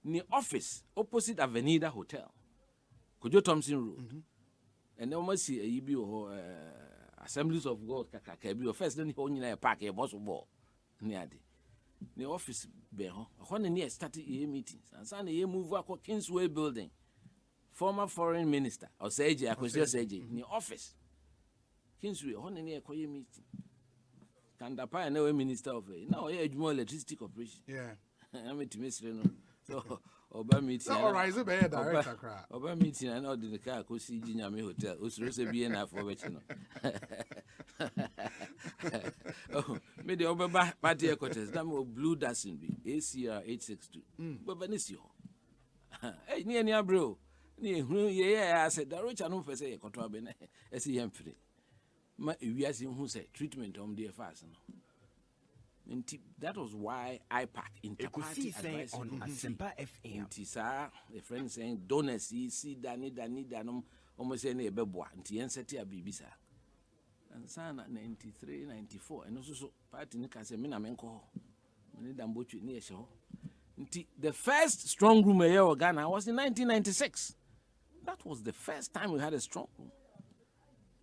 Ni office opposite Avenida Hotel. Kojo Thompson Road. And then we see a yibi Assemblies of God kaka bi first then he onyina park e boss ball. The office when they started meetings and so they move to Kingsway building. Former foreign minister or Seji, I could just say in the office. Kingsway when they meeting. Kandapa and no minister of now more electricity corporation. Yeah. I'm to miss so Oba meeting. All right, it's better director. Oba meeting and all the car could see Jinyame Hotel. Usrose be enough for which oh, me the Oba party headquarters. That was Blue Dasin be ACR 862. But Venecio. Hey, near bro. I said the rich and who say a control bene. SEM free. We are seeing who say treatment on the fast. That was why I pack inter-party advice on ASEMPA FM. Tisa, a friend saying, don't see Danny, almost any beboa, and Tienseti Bibisa. And Sana 93, 94, and also party Nikasemina Menko, Manidambuchi near show. The first strong room in Ghana was in 1996. That was the first time we had a strong room.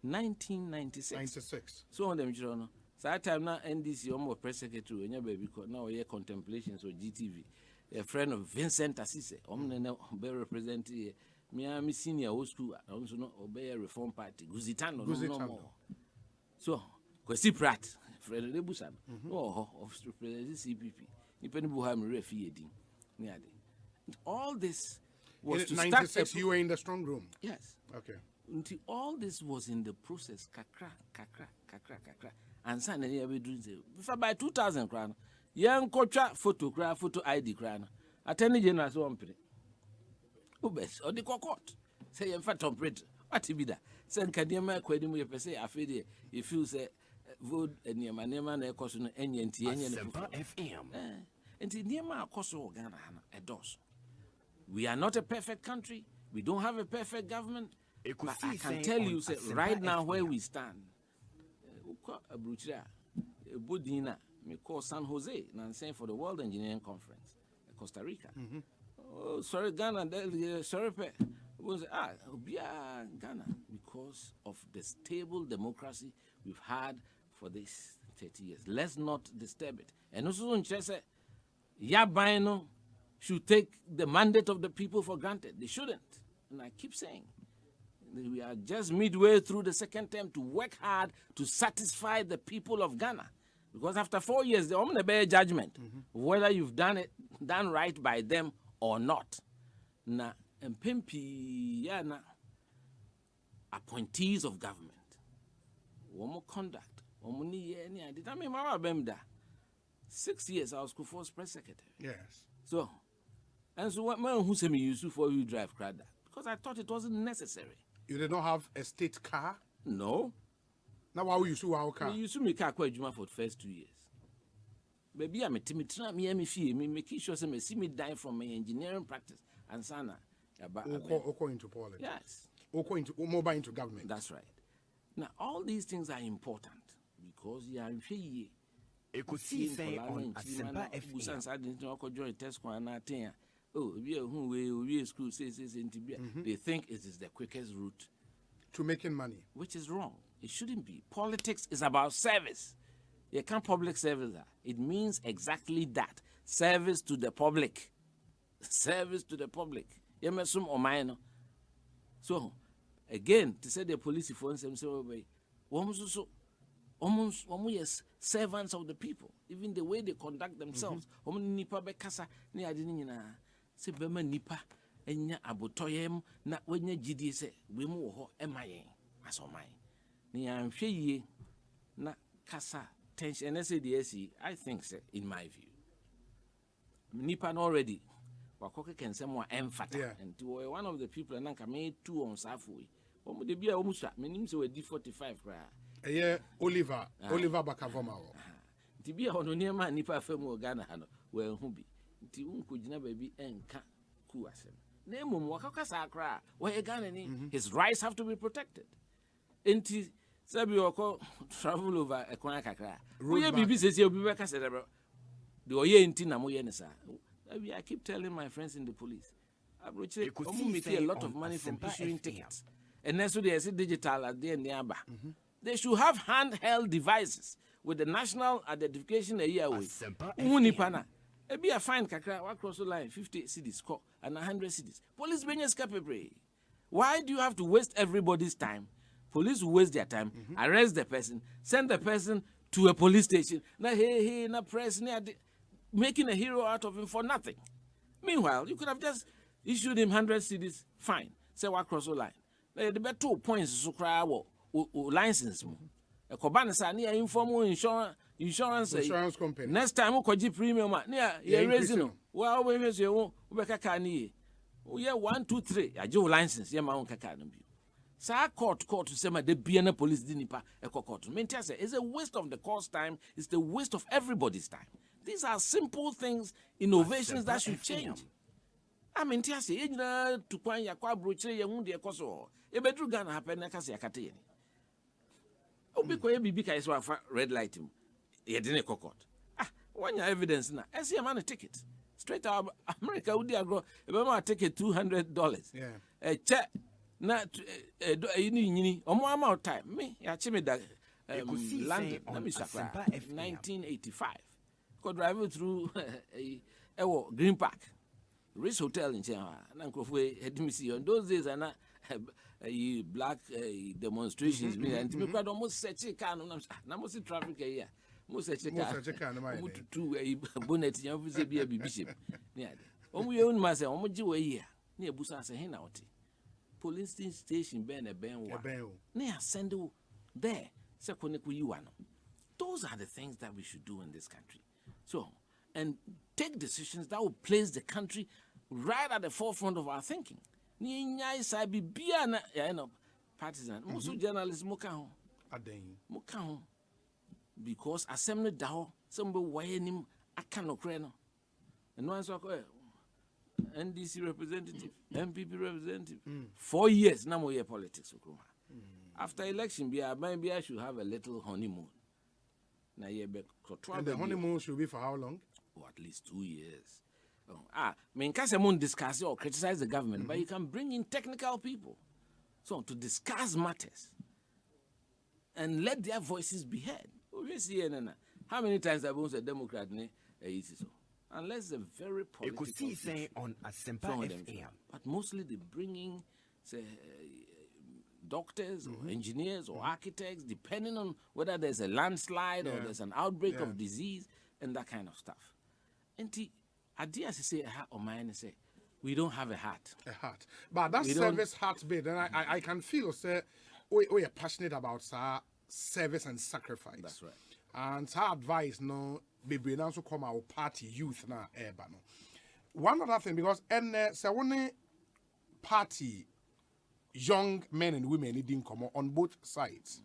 1996. 96. So on them, So that time now NDC almost press secretary when baby now we contemplations or GTV. A friend of Vincent Assise, be represent me senior old school, also no obey a reform party. Guzitano no more. So Kwesi Pratt, Fred Lebusan, of represent CPP. Depending on how I'm refeeding. All this was to 96 you were in the strong room. Yes. Okay. Until all this was in the process, kakra. And suddenly we doing by 2000 crown. Young kocha photo ID crown. Attorney General so ampere. Ubes or the court. Say in fact operate. What be that? Send Kadema Quedim we per se affair. If you say vote and your manema na ekoso no NNT FM. And the Niema Koso Ghana a dos. We are not a perfect country. We don't have a perfect government. But I can tell you, say, right now where we stand, Budina, me call San Jose, and saying for the World Engineering Conference, Costa Rica. Oh, sorry, Ghana, sorry, was Ghana, because of the stable democracy we've had for these 30 years. Let's not disturb it. And also, Yabaino should take the mandate of the people for granted. They shouldn't. And I keep saying, we are just midway through the second term to work hard to satisfy the people of Ghana. Because after 4 years, they're going to bear judgment whether you've done right by them or not. Na Mpempi yana appointees of government. Womo conduct. Womo ni ye ni adi. I mean, Mama Bemda. 6 years I was Kufuor's press secretary. Yes. So, and so what man who sent me used for you drive Krada? Because I thought it wasn't necessary. You did not have a state car? No. Now why you sue our car? You used to make car quite for the first 2 years. Maybe I'm a timid me fee, me making sure some see me die from my engineering practice and sana. Oko into politics. Yes. Oko into mobile into government. That's right. Now all these things are important because you are free. On ASEMPA FM. Oh, we school says they think it is the quickest route to making money, which is wrong. It shouldn't be. Politics is about service. You can't public service that. It means exactly that. Service to the public. Service to the public. So, again, to say the police phones themselves, almost servants of the people. Even the way they conduct themselves. Se bema nipa enya abotoyem na wenya gidie se we mu ho emayen asomai ni anhwe yie na kasa tension na say the see I think say in my view nipa no already wakoke kensem wa emfata and one of the people na nka me two on safo we omo de bia omo sha menim se we D45 kra Oliver Bakavoma ti bia ono niema nipa famu Ghana ha no we hu bi nti unkujina baby enka ku asem na emom wakakasa akra we Ghana ni his rights have to be protected nti sabi oko travel over ekwan kakra we bibi sese obi be kasa debra de oye nti na mo ye ne sa I keep telling my friends in the police abroche omo make a lot of money from issuing tickets and then so they say digital at the end nearby they should have handheld devices with the national identification a year away unipana be a fine kakra across the line 50 cities and 100 cities. Police benyes capable. Why do you have to waste everybody's time? Police will waste their time, arrest the person, send the person to a police station. Na na press making a hero out of him for nothing. Meanwhile, you could have just issued him 100 cities, fine. Say what cross the line. The better 2 points so cry license. A Kobana sa near informal insurance company. Next time we could premium near raising. Well, we raise your Ubekakani. We have 1, 2, 3. I do license, yeah, my own cacanum. Sa court to say my the police dinipa a court. Maintain it's a waste of the court's time, it's the waste of everybody's time. These are simple things, innovations that should change. I mean, Tiasi, to point Yakwa brochure, Yamundi, a coso. A bedroom gun happen, I can say a catene. Oh, because BBK is red light him. He didn't court. When your evidence now, I see a man a ticket. Straight out America would grow. If take a $200. Yeah. A check not any or more amount of time. Me, I chimney that London. Let me say 1985. Go drive through Green Park, Ritz Hotel in China. On those days, and black demonstrations. And me quite almost set a car. I must see traffic here. Most such a car. To a bonnet. You have to be a bishop. Yeah. We own myself. Near Busan Henauti. Police station Ben a Ben. Near Sendo there. Those are the things that we should do in this country. So, and take decisions that will place the country right at the forefront of our thinking. Partisan. Most journalists because assembly dao somebody wayenim akanokrano. And once NDC representative, MPP representative. 4 years now we politics. After election, maybe I should have a little honeymoon. And the honeymoon should be for how long? Oh, at least 2 years. I mean, can't discuss or criticize the government, but you can bring in technical people, so to discuss matters and let their voices be heard. How many times have we said Democrat? Unless they're very political. On ASEMPA FM. But mostly they bring in, say, doctors or engineers or architects, depending on whether there's a landslide or there's an outbreak of disease and that kind of stuff. And Adia say or mine say, we don't have a heart. A heart. But that service heart bit, and I can feel say we are passionate about service and sacrifice. That's right. And her advice no baby now so come our party youth na no. One other thing, because say one party young men and women needing come on both sides.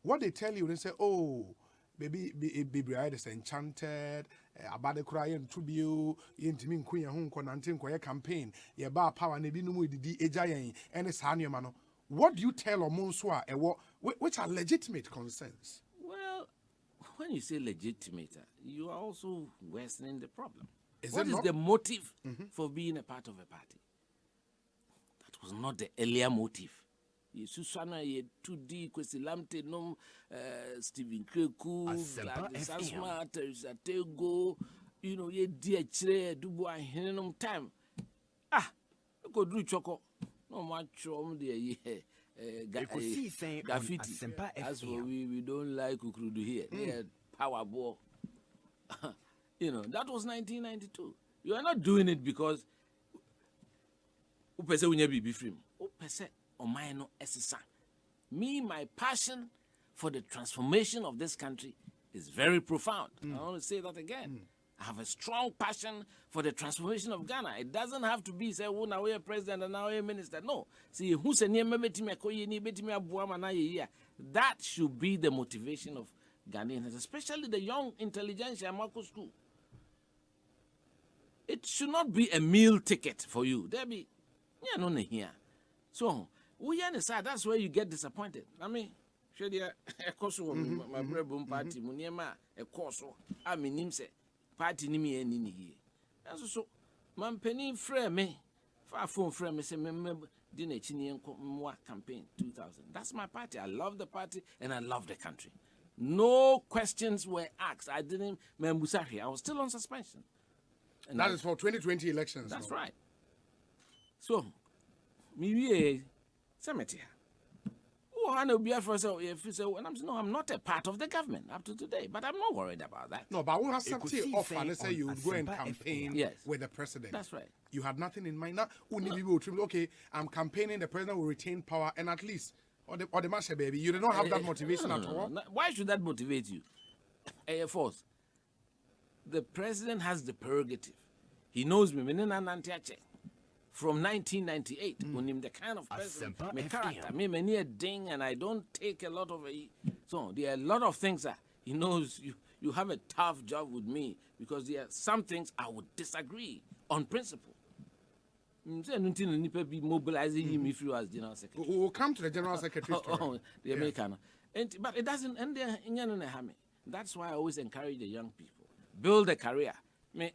What they tell you, they say, oh, baby is enchanted, about the crying to be you, intimate queen, home conantin, campaign, your bar power, and the ejayan, and it's honey mano. What do you tell or Monsua, which are legitimate concerns? Well, when you say legitimate, you are also worsening the problem. What is the motive for being a part of a party? Was not the earlier motive. Susana ye 2D Kwesilamte no Stephen Kreku, Sasma, Teresa Tego, ye dear Chre, Dubois, Henum time. You could do choco. No much on the graffiti. As for we don't like Ukrudu here. Yeah, power ball. That was 1992. You are not doing it because me, my passion for the transformation of this country is very profound. I want to say that again. I have a strong passion for the transformation of Ghana. It doesn't have to be say, now we're president and now we're minister. No. See, that should be the motivation of Ghanaians, especially the young intelligentsia Marco School. It should not be a meal ticket for you. There be no here. So we understand that's where you get disappointed. I mean, should you a course my brother party, Muniema, a course, I mean, him say, party nimi any here. That's so, man penny frame me, far from frame me, say, member, dinner chinian campaign 2000. That's my party. I love the party and I love the country. No questions were asked. I didn't, Membusahi, I was still on suspension. And that is for 2020 elections. That's right. So, me cemetery. Oh, I know BFR so and I'm not a part of the government up to today, but I'm not worried about that. No, but we have something offer and say you would go and campaign with the president. That's right. You had nothing in mind. Now, okay, I'm campaigning, the president will retain power, and at least or the master baby, you do not have that motivation at all. No. Why should that motivate you? Air Force. The president has the prerogative. He knows me. From 1998, when I'm the kind of president, my character, me many a ding, and I don't take a lot of it. So there are a lot of things that he knows you have a tough job with me because there are some things I would disagree on principle. Be mobilizing him if you as general secretary. We'll come to the general secretary. The American. But it doesn't end there. That's why I always encourage the young people. Build a career.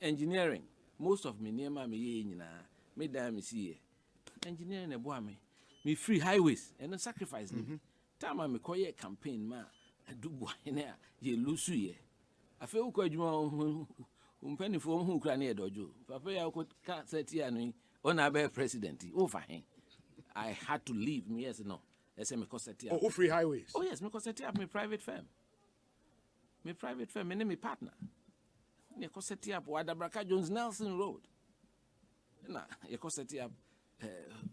Engineering. Most of me near me see engineering me free highways and then sacrifice me. Time I call a campaign do boy na ye lusu ye afi ukọ adwuma umpenifo hu kra na ye dojo papa ya ko ka seti anu ona be president o fa hen I had to leave me yes no say me cost set up free highways. Oh yes, me cost set up my private firm me and me partner me cost set up Wadabraka Jones Nelson Road na ye cost set up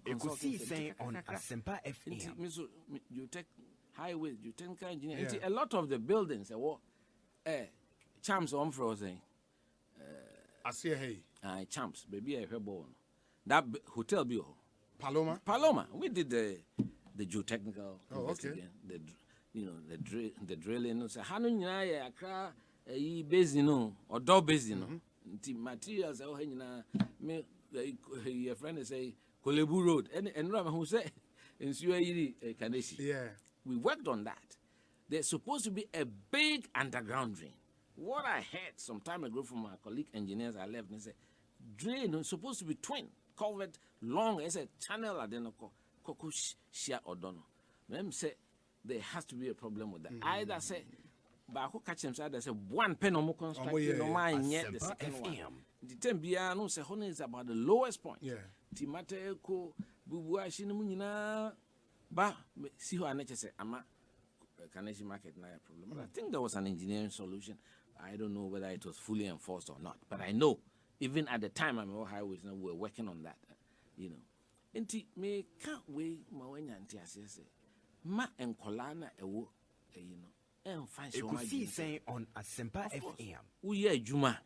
Ekusi on ASEMPA FM. You take highways, you take engineer. A lot of the buildings, champs on frozen. I see hey. Champs, baby, I born. That hotel bill. Paloma. We did the geotechnical. Oh, okay. The drilling. So how many Accra basin or door basin? The materials. Me your friend say Kolebu Road and Rama who say in Suayiri Kaneshi. Yeah. We worked on that. There's supposed to be a big underground drain. What I heard some time ago from my colleague engineers I left and said drain is supposed to be twin, covered long as a channel I don't know share or don't know. Them say there has to be a problem with that. Either say but who catch them side say one pen or more construction no mind yet the second one. The term no say honey is about the lowest point. Yeah. Timate ko bubu ashini munyina ba see how nature say ama Kaneshi market na problem. But I think there was an engineering solution. I don't know whether it was fully enforced or not. But I know even at the time I'm on highways now we were working on that. Enti me can't wait mawanya anti asese ma enkolana ewo Ekusi saying on ASEMPA FM. Uye juma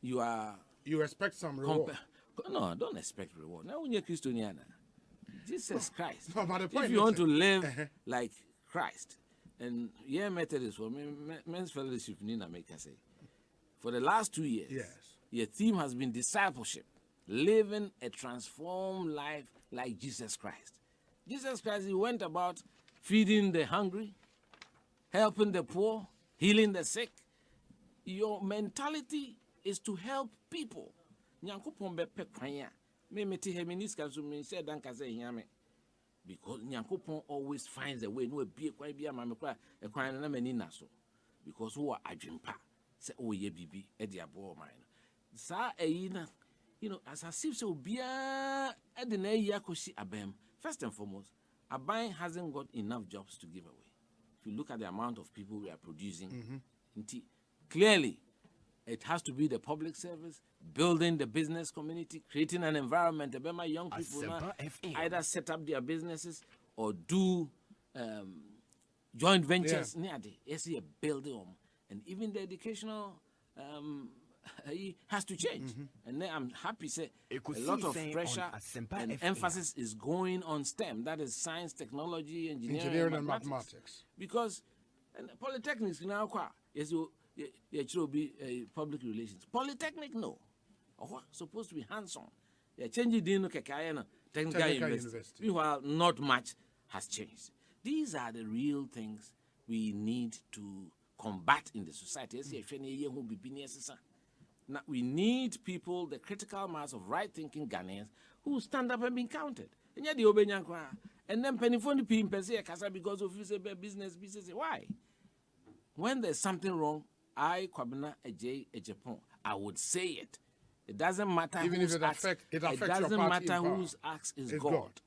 you expect some reward. No, don't expect reward. Now, when you're Christian, Jesus Christ. No, but the point if you want to live like Christ, and Methodist for me, men's fellowship, Nina make I say, for the last 2 years, yes, your theme has been discipleship, living a transformed life like Jesus Christ. Jesus Christ, he went about feeding the hungry, helping the poor, healing the sick. Your mentality is to help people. Nyankopon be pekwanya. Me meti heminiska so me say dan ka say hiame. Because Nyankopon always finds a way. No be kwan bia ma me kwa e kwan na mani na so. Because who are adwempa say oh ye bibi e de abo man. Sa eyi na as if so bia e de na yi akoshi abem. First and foremost, Aban hasn't got enough jobs to give away. If you look at the amount of people we are producing, clearly it has to be the public service, building the business community, creating an environment where my young people now either set up their businesses or do joint ventures near the building. And even the educational has to change. And then I'm happy to say a lot of pressure and emphasis is going on STEM. That is science, technology, engineering and mathematics. Because polytechnics now, it should be public relations. Polytechnic, no. Supposed to be hands-on. They're changing the technical university. Meanwhile, not much has changed. These are the real things we need to combat in the society. Now, we need people, the critical mass of right-thinking Ghanaians who stand up and be counted. And then penifoni because of business. Why? When there's something wrong, Kwabena Ejapon, I would say it. It doesn't matter even whose if it axe, affects it doesn't matter whose axe is God.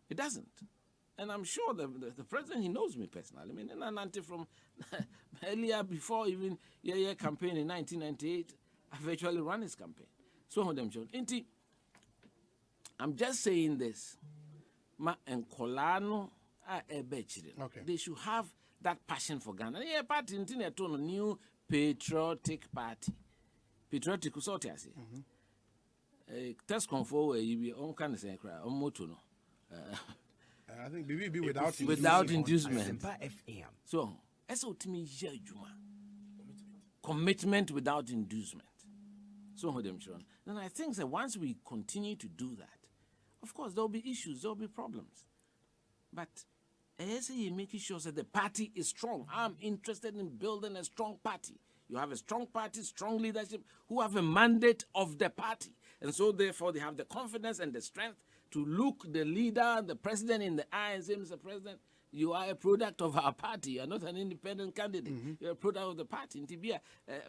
It doesn't. And I'm sure the president, he knows me personally. I mean, an auntie from earlier, before even your campaign in 1998, I've actually run his campaign. So them John. I'm just saying this. Ma and Colano are a okay. They should have that passion for Ghana. Yeah, party in a new patriotic party. Patriotic sort I say. Test control you be on kind of say on moto no. I think we be without inducement. So, eso to me commitment without inducement. So them sure. Then I think that once we continue to do that, of course there'll be issues, there'll be problems. But as you making sure that the party is strong. I'm interested in building a strong party. You have a strong party, strong leadership who have a mandate of the party. And so therefore they have the confidence and the strength to look the leader, the president in the eye and say, Mr. President, you are a product of our party. You are not an independent candidate. You are a product of the party. Nti bia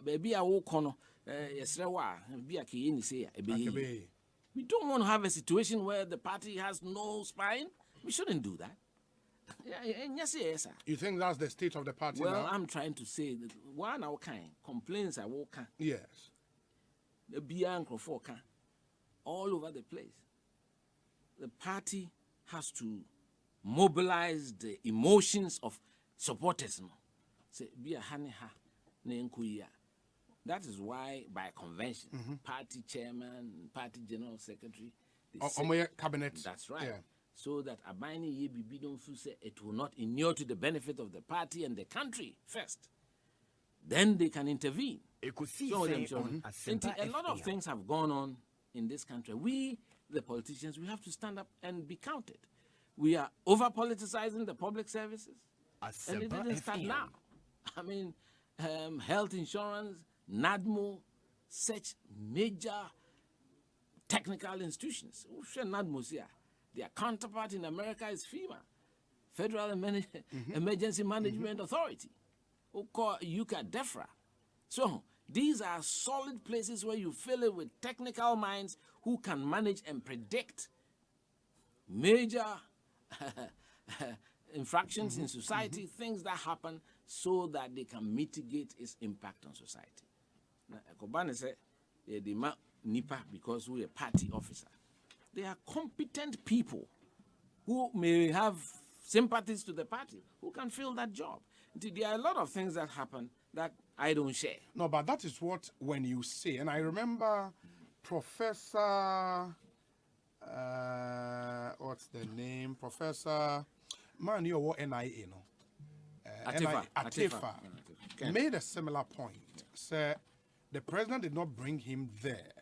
baby a wo kono yesrewa bia ke yeni say we don't want to have a situation where the party has no spine. We shouldn't do that. Yes, sir. You think that's the state of the party well, now? I'm trying to say that one our kind complaints are walking. Yes. The Bianco Foka all over the place. The party has to mobilize the emotions of supporters. Say, be a haneha, nenkuya. That is why, by convention, party chairman, party general secretary, cabinet. That's right. Yeah. So that Abani Yebi don't feel say it will not inure to the benefit of the party and the country first. Then they can intervene. So a lot of things have gone on in this country. We, the politicians, we have to stand up and be counted. We are over-politicizing the public services. And it didn't start now. I mean, health insurance, NADMO, such major technical institutions. Their counterpart in America is FEMA, Federal Emergency Management Authority, who call UK DEFRA. So these are solid places where you fill it with technical minds who can manage and predict major infractions in society, things that happen, so that they can mitigate its impact on society. Now, Kobane said, Nipa, because we're a party officer. They are competent people who may have sympathies to the party, who can fill that job. There are a lot of things that happen that I don't share. No, but that is what, when you say, and I remember Professor, what's the name? Professor, man, you what NIA, no? Atefa made a similar point. Said the president did not bring him there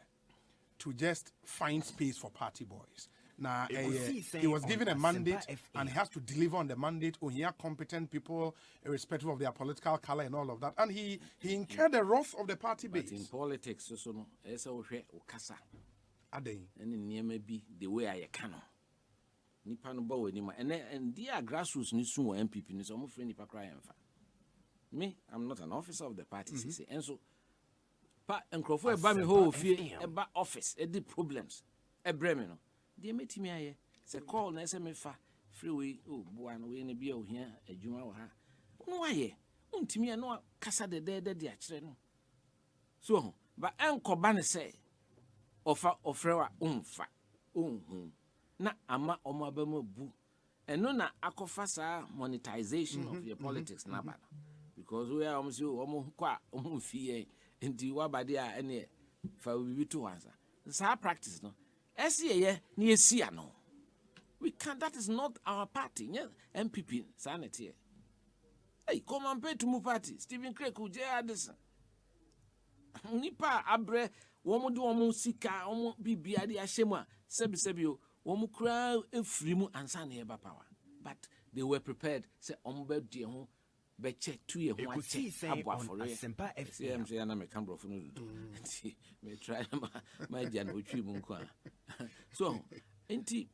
to just find space for party boys. Now, he was given a mandate and he has to deliver on the mandate. He had competent people, irrespective of their political color and all of that. And he incurred the wrath of the party base. But in politics, it's okasa. And maybe the way I can. And they are grassroots MPP. Me, I'm not an officer of the party. And so, and Crawford by me whole fear about office, the problems, a Bremen. They met me here. It's a call, SMFA, freeway, boy, we in a beer here, a Juma. No, I Untimia no Casa de dead, the children. So, but Uncle Banner say, offer umfa, na ama omabemo bu. And no na akofasa monetization of your politics, nabana. Because we are almost fear. Into what by the any for we to answer. It's our practice, no. No. We can't, that is not our party. MPP, sanity. Hey, come and pay to my party. Stephen Craig, J. Addison. Nipa abre, womu do womu sika, womu bibia di ashema, sebio, womu kra efrimu ansa na eba power. But they were prepared. Say ombe di ho. Beche 2 years one abwa for ASEMPA FM say na me can bro for no do me try my jan otwi mu kwa so enti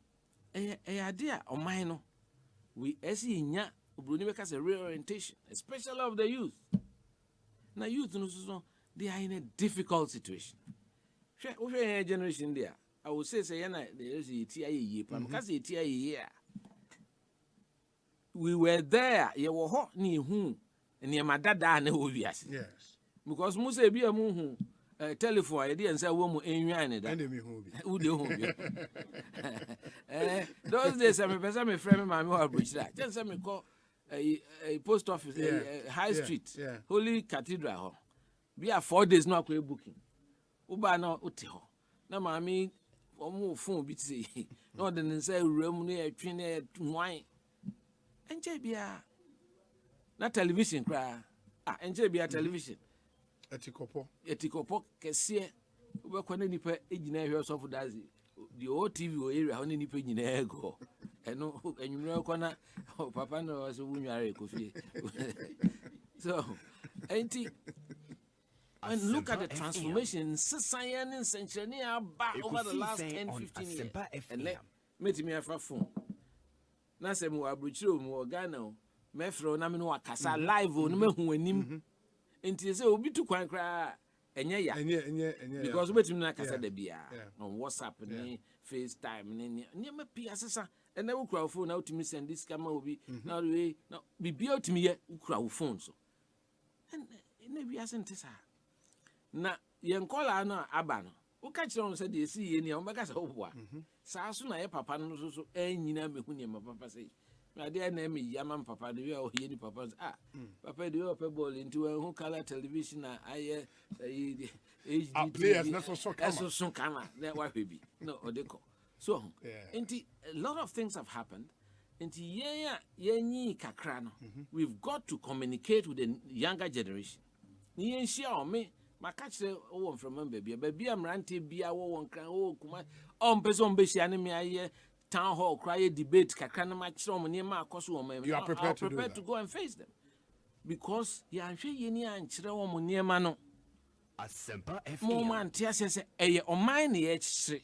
idea on mine no we esi nya obroni make us a reorientation, especially of the youth. Now youth no so they are in a difficult situation. Share generation there, I would say na there is a TIE plan because the TIE we were there, you were hot ni who, and your madada and obvious. Yes. Because Musa be a moon telephone idea and say, woman, and who do those days, I'm a friend, my mother, which that just let me call a post office, high street, Holy Cathedral. We are 4 days not booking. Uba no utiho. Na mami, omu phone bit say, no, then say, Romney, a train, wine. NJBia na television cry. NJBia television. Etikopo kese we kwane nipa ejina hwe so for dazi. The old TV area on nipa ejina ego. Eno enwumre kwana papa no so wunware kofi. So, enti and look at the transformation in society and century over the last 10-15 years. And let me have a phone. na se mo abrochiro mo Ghana me fro na me no akasa live no mehu anim enti se obi tu kwan kra enye ya because wetin na akasa da bia on WhatsApp ni FaceTime ni ma pia sesa and na ukura phone na utimi send this camera obi na we na bibia utimi ye ukura phone so and na bia sente sa na yen kola no aba no uka kire on say de si ye ni o beka sa oboa sa so na ye papa no so anyina mehu ni ma papa say na de na me yama papa de we o ye ni papa papa de we ball into who color television na aye HD players na so kama na wa hwebi no odeko so enti a lot of things have happened enti yenyi kakra no we've got to communicate with the younger generation ni yenhia o me maka kire wo from baby amrante bia wo won kran wo kuma pese on be hia ne me aye town hall cry debate kakra na ma kire o ne ma akoso o you are prepared to go and face them because ya hwe yeni an kire o ne ma no ASEMPA FM mo man tia se eye o man ne ye kire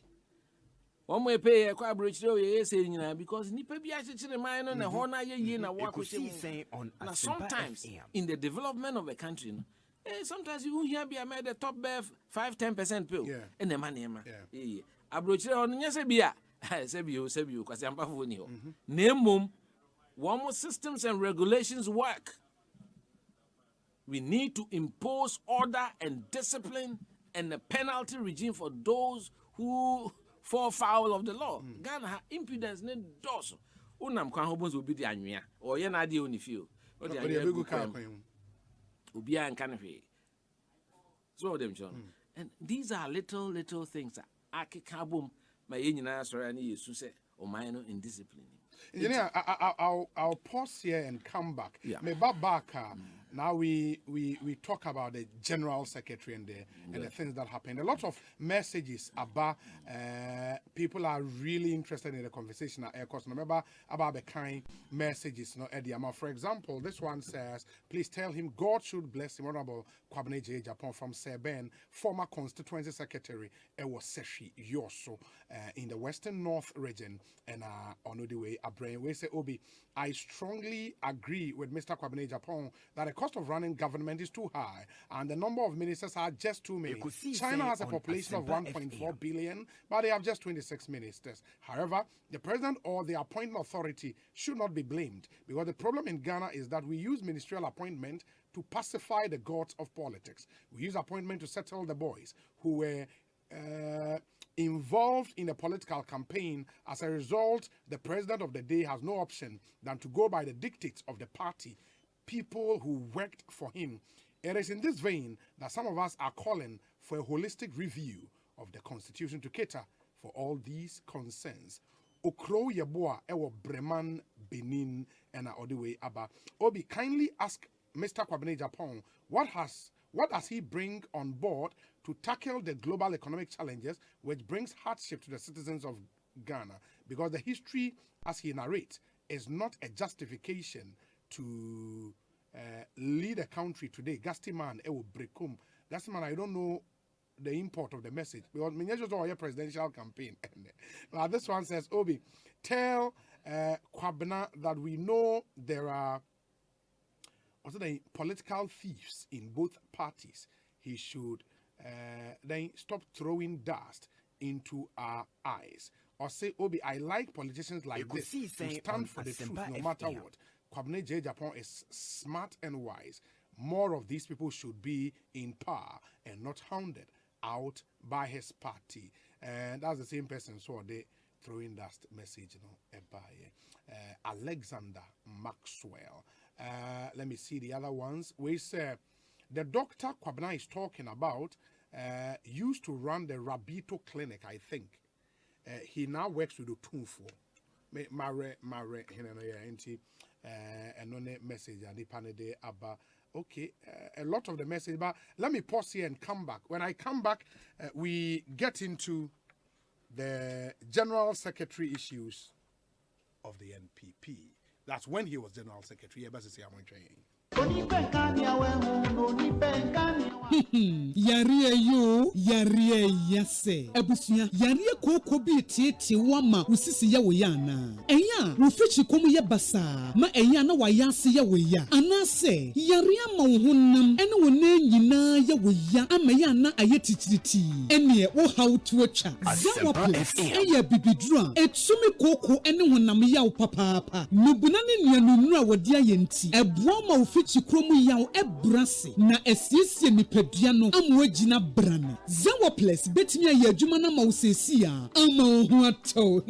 one way pay a quabrochiro ye nyina because nipa bi achechire man no na ho na ye na wo akoche na sometimes in the development of a country no sometimes you hear be made the top 5-10% pill and the money ma abrochiro no nya se bia se bio kwase ampafo ni ho na mom one more systems and regulations work. We need to impose order and discipline and a penalty regime for those who fall foul of the law. Ghana ha impudence ne doso. Unam kwa hobons obi di anwea. O ye na ade oni fio. O di anwea. Obi an kan hwe. So them John. And these are little things that akekabom ma ye nyina sori ani Yesu se o man no indiscipline. Engineer, I'll pause here and come back. Me back. Now we talk about the general secretary and the things that happened. A lot of messages about people are really interested in the conversation. Of course, remember about the kind messages. No, Eddie. For example, this one says, "Please tell him God should bless him." Honorable Kwabena J. Japan from Seben, former constituency secretary. It was Seshi Yoso in the Western North region, and on the way, we say, Obi, I strongly agree with Mr. Kwabena Japan that the cost of running government is too high and the number of ministers are just too many. China has a population of 1.4 billion, but they have just 26 ministers. However, the president or the appointment authority should not be blamed because the problem in Ghana is that we use ministerial appointment to pacify the gods of politics. We use appointment to settle the boys who were involved in a political campaign. As a result, the president of the day has no option than to go by the dictates of the party, people who worked for him. It is in this vein that some of us are calling for a holistic review of the constitution to cater for all these concerns. Okro Yeboa Ewo Breman Benin and Odeway Abba. Obi, kindly ask Mr. Kwabena Japan what does he bring on board to tackle the global economic challenges which brings hardship to the citizens of Ghana, because the history, as he narrates, is not a justification to lead a country today. Gastiman Ewo Brekum. Gastiman, I don't know the import of the message because just our presidential campaign. Now this one says, Obi, tell Kwabena that we know there are also the political thieves in both parties. He should then stop throwing dust into our eyes. Or say, Obi, I like politicians like this who stand for the truth no matter what. Kwabena J. Japan is smart and wise. More of these people should be in power and not hounded out by his party. And that's the same person, so they throwing dust message, by Alexander Maxwell. Let me see the other ones. We say the doctor Kwabena is talking about used to run the Rabito clinic, I think. He now works with the Tunfo. Mare, and on a message and the panade about. Okay, a lot of the message, but let me pause here and come back. When I come back, we get into the general secretary issues of the NPP. That's when he was general secretary. Yaria yo, yaria yase. Ebusuya, yaria koko bi tete wama usisi ya weyana. Eya, ufichi komu ya basa. Ma eya na wayasi ya weya. Anase, yaria mauhunam. Ene wone nyina ya weya. Ama ya na ayetichiti. Ene wo hautuocha. Zawa plus. Eya bibidra. Etsumi koko ene wonam ya upapapa. Nubunane niyanunua wadia yenti. Ebuama ufichi kromu yao ebrase. Na esiesie nipedua no amwagina brana. Zawa plus betimi aye adwuma na mausesi a ama ho ato.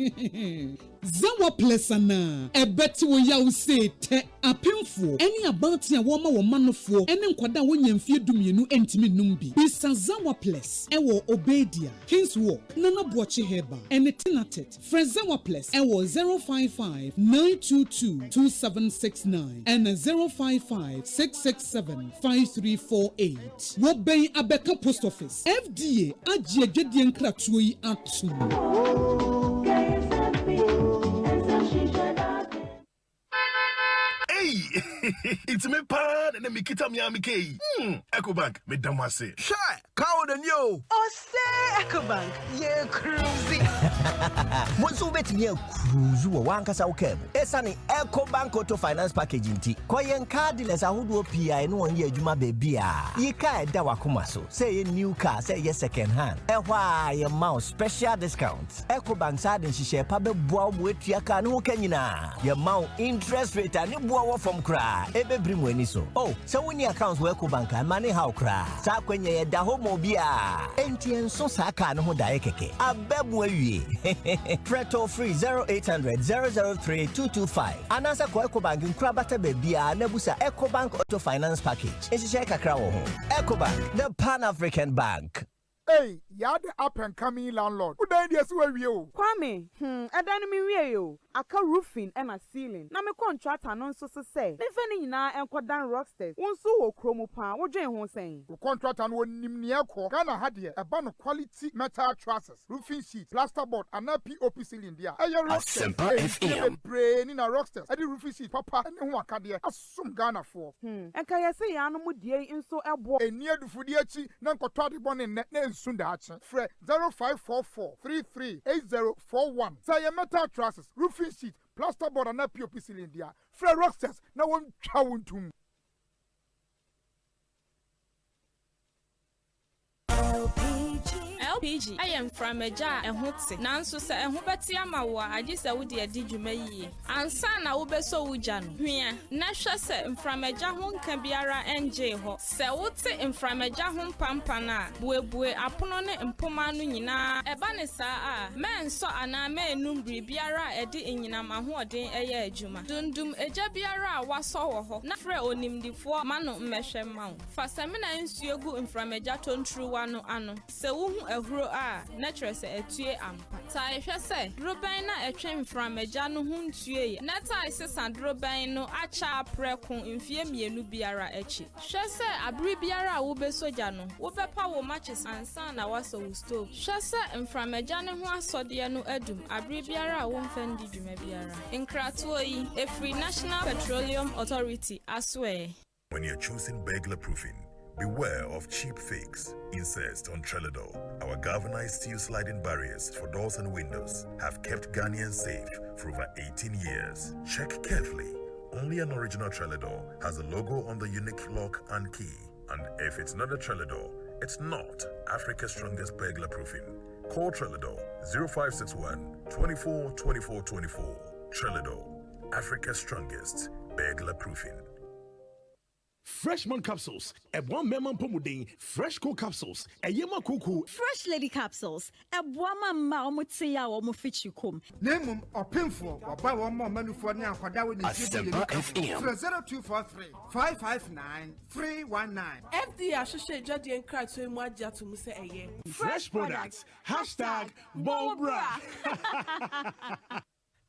Zawa plus ana ebeti wo ya use te apemfo eni abanti a wo ma wo manofo eni nkwada wo nyamfie dumienu entimi numbi bisa Zawa plus ewo Obedia Kingswalk Nana Boachi Heba eni Tinatet Zawa plus ewo 055-922-2769 and 055-667-5348 wo ben Abeka Post Office FDA agie dwedie nkratuo yi ato. Hey, it's me pan and me kita mi amike. EcoBank, me damase. Shy, cow the new. Oh, say EcoBank, yeah, cruising. Once you bet me a cruise, you want us out cab. Esani EcoBank Auto Finance Packaging T. Koyen cardless a hood PI no 1 year Juma baby. Ye ka dawa kumaso. Say a new car, say yes second hand. Why a mouse special discounts. EcoBank side and she share pabe boa with your car no kenina. Your mount interest rate and you boa from cry. Ebe bring when so. Oh, so when your accounts work EcoBank and money how cry. Sa kwenye da homo bia. Entien so saka no dae keke. Abebu ye. Preto free 0800 003 225. Anasa kwa EcoBank nkrabata bebia nebusa EcoBank Auto Finance Package. Eshishare kakra wo ho. EcoBank, the Pan-African Bank. Hey, you're the up and coming landlord. Who died yes where you? Kwame, I don't mean you. Aka roofing and a ceiling. Na me contract anonso so say. Me feni na enko dan rocksters. Wonso wo kromo pa. Wo dwen ho sen. The contract and won nimnia ko. Ghana had here a ban of quality metal trusses, roofing sheets, plasterboard, and a POP ceiling there. Ayo rocksters. ASEMPA FM. Brain in a rocksters. Adi roofing sheet papa and who akadia. Asum Ghana for. Enka yesi ya no mu die inso ebo. E near the foodiechi nan ko twade bon ne Sundachi. Fre 0544-338041. Say a metal trusses, roofing sheet, plasterboard, and a POP ceiling there. Fre rocksters, no one chowing to. LPG I am from a jar and hotse. Nanso se enhobeti amawa agisa wudi adi dwuma yi. Ansa na wo beso wujan. Hwea na hwe se mframeja ho nka biara enje ho. Se wote mframeja ho pampa na buebue apono ne mpoma no nyina eba ne saa a menso ana menum biara edi enyina mahoden eye adwuma. Dundum eja biara a waso wo ho. Na frɛ onimdifo mano mmehwe mawo. Fa semina nsuegu mframeja tontru wano ano. Se wo ehuro a natural se etue ampa ta ehwe se droban na etwe mframeja no hu ntue na ta isesa droban no acha preko mfie mienu biara echi hwe se abri biara wo be soja no wo bepa wo matches ansa na waso wo stove hwe se mframeja ne ho asode no adum abri biara wo mfandi dwuma biara nkratoyi yi Free National Petroleum Authority aswe. When you're choosing burglar proofing, beware of cheap fakes. Insist on Trelledo. Our galvanized steel sliding barriers for doors and windows have kept Ghanaians safe for over 18 years. Check carefully. Only an original Trelledo has a logo on the unique lock and key. And if it's not a Trelledo, it's not Africa's strongest burglar proofing. Call Trelledo 0561 24 24 24. Trelledo, Africa's strongest burglar proofing. Freshman capsules, a one memon pomudin, fresh cool capsules, a yema cuckoo, fresh lady capsules, a woman maumutia or mufichukum. Name or pinful or buy one more menu for now for that with ASEMPA FM 0243 559 319. FD Associate Judge and Cry to Mwaja to Muse Aye. Fresh products, hashtag Bobra.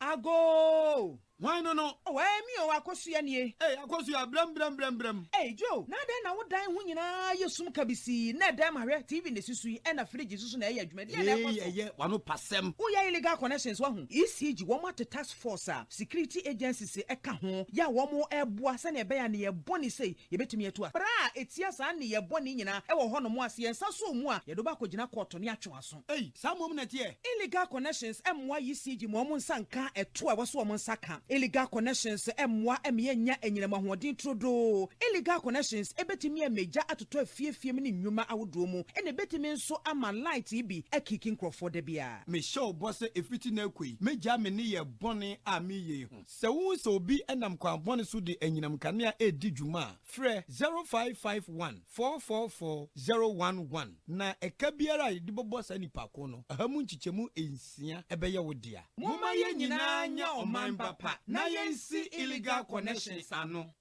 Ago! Why no? Oh, I me o akosua nie. Hey, akosua brem. Hey Joe, na den na wo dan ho nyina yesum ka bisi. Na dan ma hwe TV ne susu yi na fridge susu na eya adwuma. Hey, wano pasem. Wo ya illegal connections wa ho. ECG wo ma task force security agencies eka ho. Ya wo mo eboa se na ebe ya ne ye boni sei ye betumi etu a. Bra etia sa na ye boni nyina e wo ho no mo ase ye nsa so mu a ye do ba kogina court ne atwe aso. Hey, sa mom na tie. Illegal connections emwa ECG mo nsanka eto a wo so mo nsaka. Illegal connections emwa emye nya enyinama hoodin trodo. Illegal connections ebetimi emeja atoto afiefie me ne nnwuma awodo mu ene betimi nso ama light ibi ekiki nkrofo de bia. Me show boss efiti na akui meja me ne ye bone a me ye hu. Se wo so obi enam kwan bone so de enyinam kanea edi dwuma frɛ 0551 444011 na eka biara de bobosa nipa ko no ahamu nchichemu ensia ebeye wo dia. Moma ye nyina nya oman papa na yensi illegal connections ano.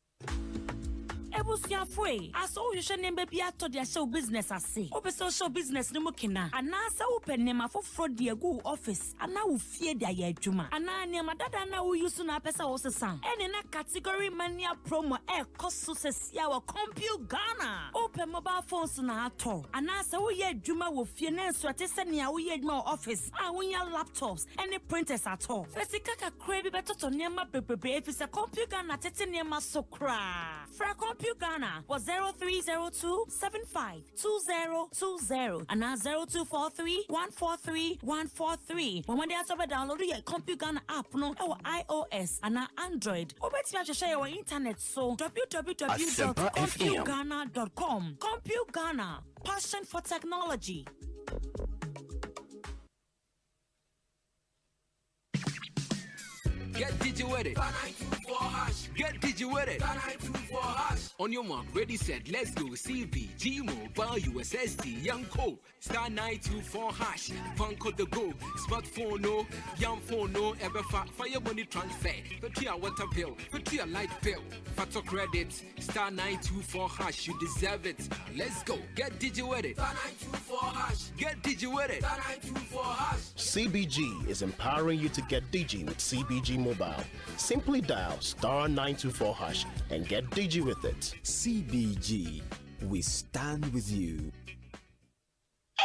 Ebusiafwe aso uhwehwe nembe bia to de show business ase obeso show business ne mukina anasa wo penema foforo de agu office ana wo fie de aye adwuma ana ne madada na wo use na pesa wo sesan ene na category mania promo koso sesia wo compute Ghana open mobile phones na ato anasa wo ye adwuma wo fie na enso atese ne wo ye adwuma office a wo ya laptops ene printers ato fesika kakra bi betoto nema bebebe efise compute Ghana tete nema sokra fra Ghana was 0302752020 and now 0243143143. When they are download your Compute Ghana app no our iOS and now Android. Obeti to share your internet so www.computeghana.com. Compute Ghana, passion for technology. Get digi with it. Get digi with it. On your mark, ready, set, let's go. CBG Mobile USSD Young Co. Star 924 hash. Funko the go. Smartphone no, young phone no. Ever fire money transfer. For your water bill, for your light bill. Fato credit. Star 924 hash. You deserve it. Let's go. Get digi with it. Star 924 hash. Get digi with it. Star 924 hash. CBG is empowering you to get digi with CBG Mobile. Simply dial star 924 hash and get digi with it. CBG, we stand with you.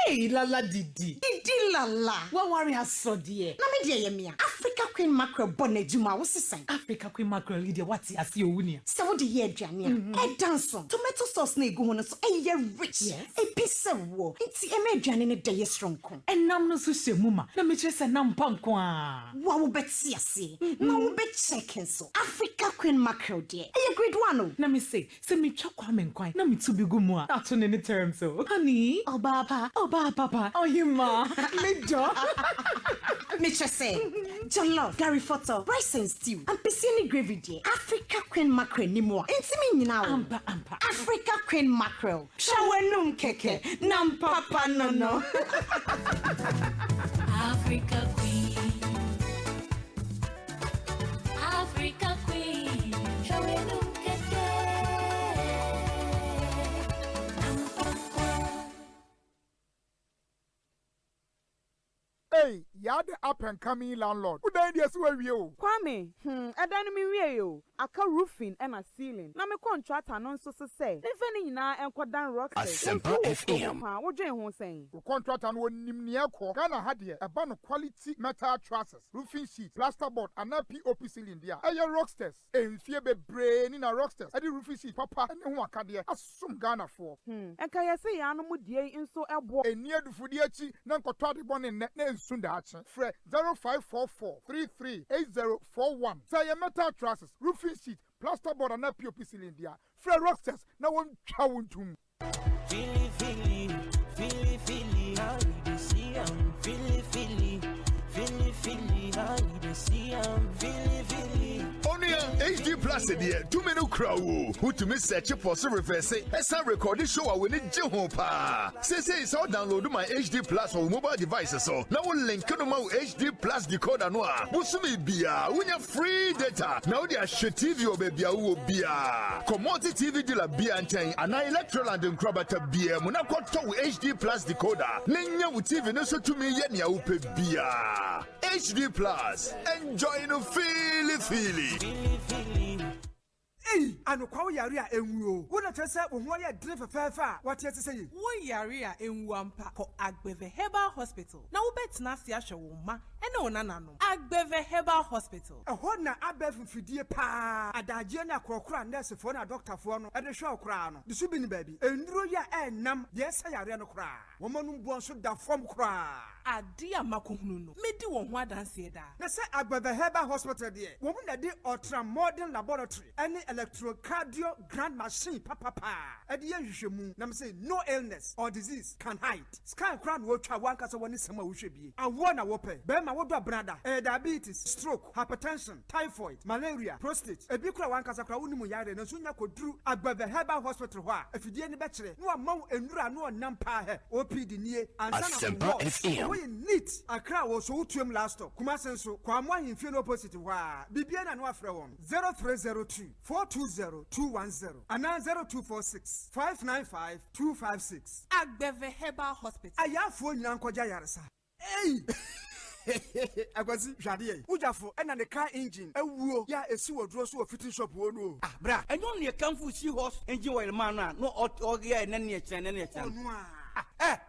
Hey, Lala Didi. Didi Lala. What worry has so dear? Na me dear yemia. Africa Queen Mackerel bonnet juma was sign. Africa Queen Mackerel leader what's as you unia. So the year Jania. A dance tomato sauce ne go on so a year rich. Yes. A piece of war. It's a major in a day strong con. And nam no sushi muma. Na me just a nam pankwa. Wow bet see. No bet checking so. Africa Queen Mackerel dear. A grade one. Na me say me chokwa men kwai. Na me to be gumwa. That's on any term so. Honey. Oh baba. Oh papa. Oh you ma. Me do. Me just say. Jollof, Gary Photo, rice and stew, and piscine gravy dear. Africa Queen Mackerel ni more. Intimi now. Ampa. Africa Queen Mackerel. Shawenum keke. Nam papa no. Africa Queen. Africa Queen. Shawenum keke. Nam papa. Hey, you're the up and coming landlord. Who died yes where you? Kwame, adani mi wie yo. Aka roofing and a ceiling. Na me contractor non so say. If any na enko dan rock. ASEMPA FM. What do you saying? Contractor no nim near ko. Ghana had here a ban of quality metal trusses, roofing sheets, plasterboard, and a POP ceiling there. Aye rocksters. En fie be brain in a rocksters. Adi roofing sheet papa and who can there. Asum Ghana for. And can you say ya no mu die in so ebo. E near the fudiachi nan ko twade bon en net sunda ache. Fre 0544 338041. Say metal trusses, roofing sheet, plasterboard and a POP ceiling there. Fre rocksters na won twa wontum. Fili, how you dey see am? Fili, how you dey see am? Fili. Only HD Plus said the 2 minute crowd who to miss search for so reverse as I record the show when it Jehopa. Say so download my HD Plus or mobile devices so now we'll link to my HD Plus decoder noa. Busumi bia when you free data. Now they are shit TV or baby will bia. Commodity TV dealer bia and I electoral and crabata bia Monaco HD Plus decoder. Nenya with TV no so to me yet ya upe bia. HD Plus. Enjoy no feely. Hey, anokwa yare a enwuo. Wo na tese wo ho ya dre fefa what yet say? Wo yare a enwu ampa ko Agbeve Herbal Hospital. Na wo betina se ahwe wo ma ene wo nananom. Agbeve Herbal Hospital. Ho na abef fidie pa. Adaje na krokra nurse fo na doctor fo no. E de hwe okra no. De su bi ni baabi. Enduro ya enam de sa yare no kra. Wo manum bonso da fom kra. Ade amakohunu no. Medi wo ho adanse da. Na se Agbeve Herbal Hospital de. Wo mu na de ultra modern laboratory. Any electrocardiogram machine papa edi yehwehwemu na me say no illness or disease can hide scan crown wo twa wan kasa woni sama wo hwebie awo na wo pe be ma wo do brada diabetes stroke hypertension typhoid malaria prostate ebi kura wan kasa kura woni mu yare na so nya koduru Agbeve Herbal Hospital ho a afidie ni be kire no ma enura no nam pa he OPD nie ansa na wo neat akra wo so utuem last stop kuma senso kwa mo ahemfie no opposite ho a bibia na no afre won 0302 420-210 and 0246 595 256. Agbeve Herbal Hospital. Ayafo nyina nkoja yaresa. Hey! Agwazi jade ujafo ena ne car engine ewuo ya esi wodro so fitting shop wo no. Ah bra enyo ne kamfu si horse engine oil man no oge ya ne chene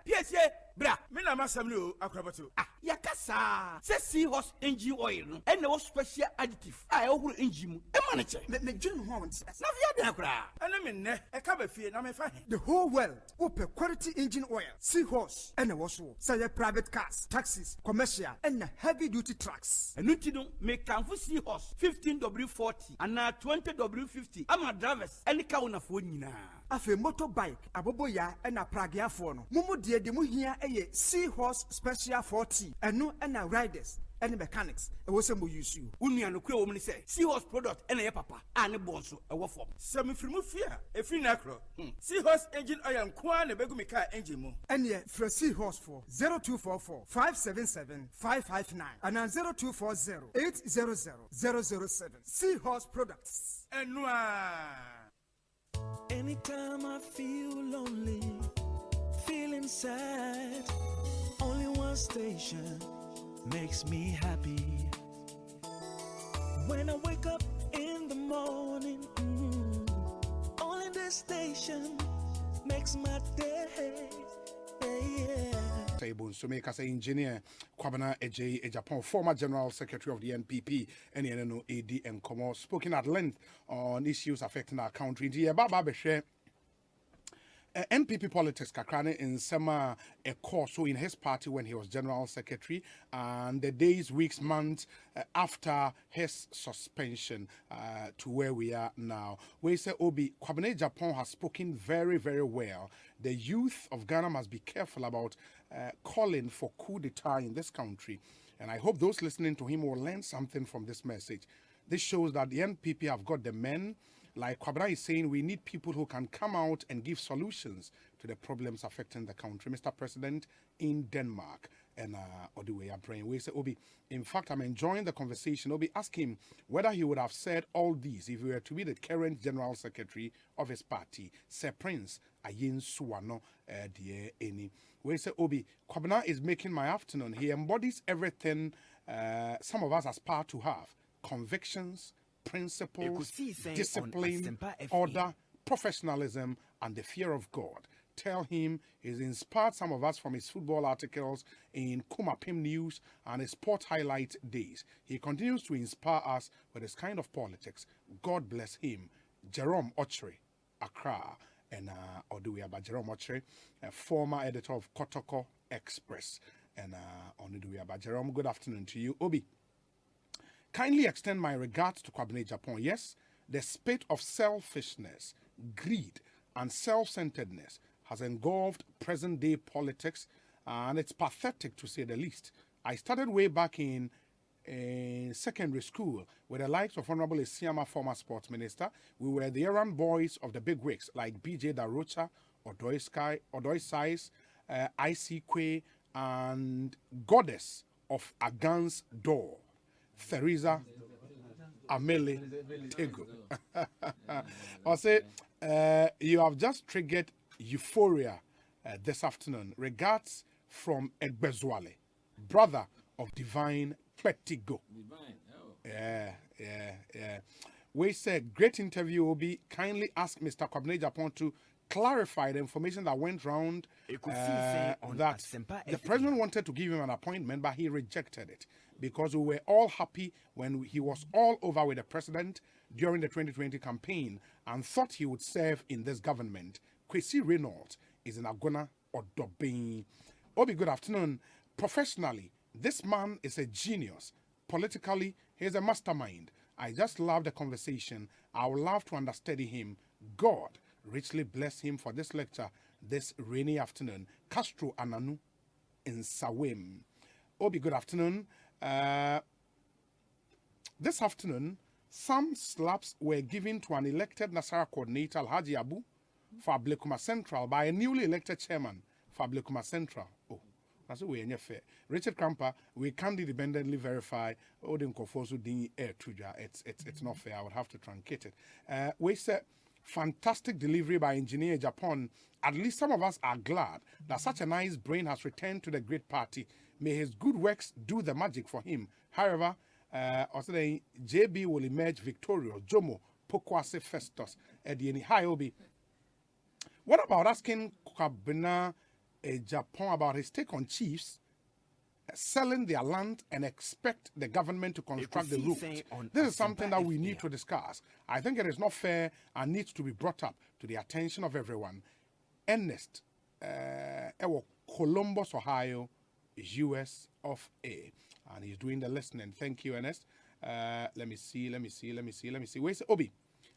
PSA bra me na masam no akrabato ya kasa se seahorse engine oil no and no special additive a ehuru engine mu e ma ne che me dwun ho won na via da kra ene me ne e ka ba fie na me fa the whole world open quality engine oil seahorse and no so say private cars taxis commercial and heavy duty trucks enu ti no me kanfo seahorse 15W40 and 20W50 ama drivers any ka una fo nyina afe motorbike aboboya and pragiafo no mumu de mu hia eye seahorse special 40 eno and riders and mechanics e wo se mo use you unua no kwe wo mni say seahorse product and ye papa ane bonso e wo form semi frimu fia e fi na kro seahorse engine oil nko na begu me car engine mu and ye fra seahorse for 0244 577 559 and 0240 800 007 seahorse products enua. Anytime I feel lonely, feeling sad, only one station makes me happy. When I wake up in the morning, only this station makes my day. BONSU make us engineer Kwabena Eje Japan, former General Secretary of the NPP, and AD and Komo, spoken at length on issues affecting our country. NPP politics kakrane in Sema a course so in his party when he was General Secretary and the days, weeks, months after his suspension to where we are now. We say Obi Kwabena Japan has spoken very, very well. The youth of Ghana must be careful about calling for coup d'etat in this country. And I hope those listening to him will learn something from this message. This shows that the NPP have got the men. Like Kwabena is saying, we need people who can come out and give solutions to the problems affecting the country. Mr. President in Denmark and Odiwe Abraham. We say, Obi, in fact, I'm enjoying the conversation. Obi, ask him whether he would have said all these if he were to be the current General Secretary of his party, Sir Prince Ayin Suwano Die Eni. We say, Obi, Kwabena is making my afternoon. He embodies everything some of us aspire to have. Convictions, principles, discipline, order, professionalism, and the fear of God. Tell him he's inspired some of us from his football articles in Kumapim News and his sport highlight days. He continues to inspire us with his kind of politics. God bless him. Jerome Ochre, Accra, and Oduya Jerome Ochre, former editor of Kotoko Express, and Oduya Jerome. Good afternoon to you, Obi. Kindly extend my regards to Kwabena Japan. Yes, the spate of selfishness, greed, and self-centeredness has engulfed present-day politics, and it's pathetic to say the least. I started way back in in secondary school with the likes of Honorable Isiama, former sports minister. We were the errand boys of the big wigs like BJ Darocha, Odoi Sais, IC Kwe, and Goddess of Agan's Door, Theresa Amele Tego. I say, you have just triggered euphoria this afternoon. Regards from Egbezwale, brother of Divine Petigo. Yeah. We said, great interview will be. Kindly ask Mr. Kwabena Japan to clarify the information that went round that the president wanted to give him an appointment, but he rejected it because we were all happy when he was all over with the president during the 2020 campaign and thought he would serve in this government. Kwesi Reynolds is in Agona or Dobin. Obi, good afternoon. Professionally, this man is a genius. Politically, he's a mastermind. I just love the conversation. I would love to understudy him. God richly bless him for this lecture this rainy afternoon. Castro Ananu in Sawim. Obi, good afternoon. This afternoon, some slaps were given to an elected Nasara coordinator, Alhaji Abu, for Ablekuma Central by a newly elected chairman for Ablekuma Central. Oh, that's the way in your fair. Richard Kampa, we can't independently verify Odin Kofosu Dini Air Tuja. It's not fair. I would have to truncate it. We said fantastic delivery by Engineer Japan. At least some of us are glad that such a nice brain has returned to the great party. May his good works do the magic for him. However, also the JB will emerge victorious. Jomo Pokwase Festus Edieni Hi Obi. What about asking Kwabena Japan about his take on chiefs selling their land and expect the government to construct the route? This is something that we need to discuss. I think it is not fair and needs to be brought up to the attention of everyone. Ernest, Columbus, Ohio, US of A. And he's doing the listening. Thank you, Ernest. Let me see. Where's Obi?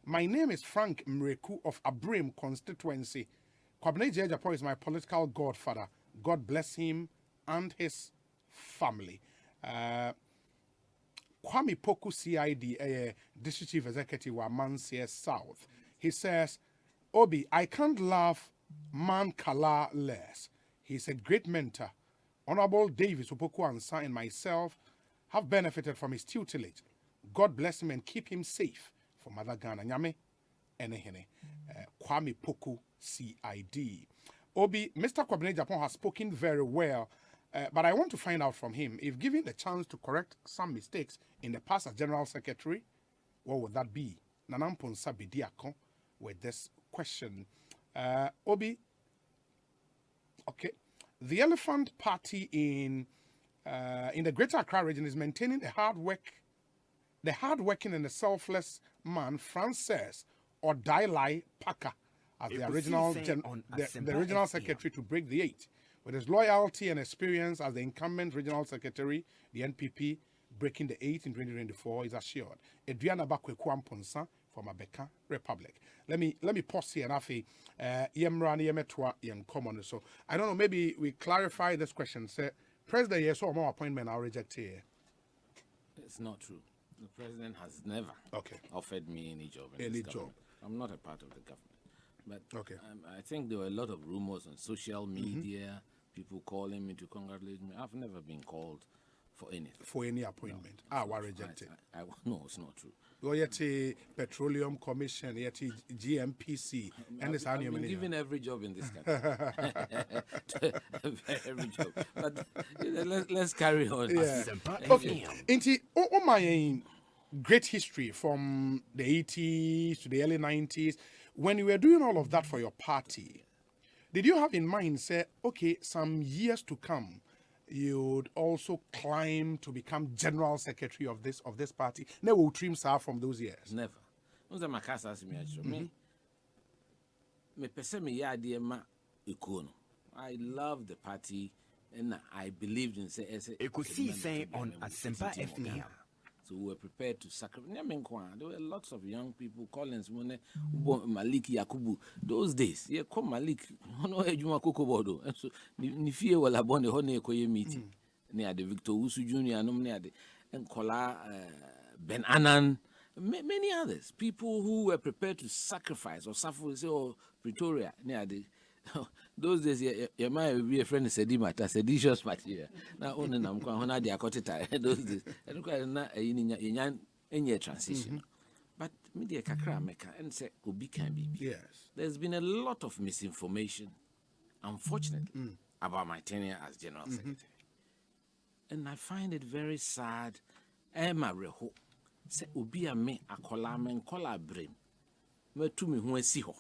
My name is Frank Mreku of Abrim constituency. Kwabena Japan is my political godfather. God bless him and his family. Kwame Poku CID, District Chief Executive wa Mansia South. He says, Obi, I can't love Man Kala less. He's a great mentor. Honorable Davis Opoku Ansa and myself have benefited from his tutelage. God bless him and keep him safe for Mother Ghana. Nyame Enehene. Kwame Poku CID. Obi, Mr. Kwabena Japan has spoken very well, but I want to find out from him, if given the chance to correct some mistakes in the past as General Secretary, what would that be? Nanamponsa Bidiako with this question. Obi, okay. The Elephant Party in the Greater Accra region is maintaining the hard-working and the selfless man, Frances Odailai Paka, as the original secretary to break the 8. With his loyalty and experience as the incumbent regional secretary, the NPP breaking the 8 in 2024 is assured. Adriana Bakweku Amponsa from Abeka Republic. Let me pause here and afi yemrani yemetwa yem common. So I don't know, maybe we clarify this question. Say President yes or more appointment are rejected. It's not true. The president has never offered me any job in this government. I'm not a part of the government. But I think there were a lot of rumors on social media, people calling me to congratulate me. I've never been called for anything. For any appointment. Were rejected. No, it's not true. Yeti Petroleum Commission, yeti GMPC, and it's I've been given every job in this country. Every job. But let's carry on. Yeah. Okay. Inti, my great history from the 80s to the early 90s, when you were doing all of that for your party, did you have in mind, say, okay, some years to come, you'd also climb to become general secretary of this party? Never trim sir from those years. Never. I love the party and I believed in say on ASEMPA FM. So we were prepared to sacrifice. There were lots of young people, Collins, Malik Yakubu. Those days, yeah, come Malik. No, Ejuma Kokobodo. And so, Nifie wala bonne hone koye meeting. Near the Victor Usu Junior, Nkola, Ben Annan, many others, people who were prepared to sacrifice or suffer, say, oh, Pretoria, near the those days, you might be a friend of seditious material. Now, only I'm going to the Akotita, those days, and in transition. But media kakra meka and say obi can be. Yes. There's been a lot of misinformation, unfortunately, about my tenure as General Secretary. And I find it very sad. Emma Reho say obi a me akola men kola brem. Me to me hu asi ho.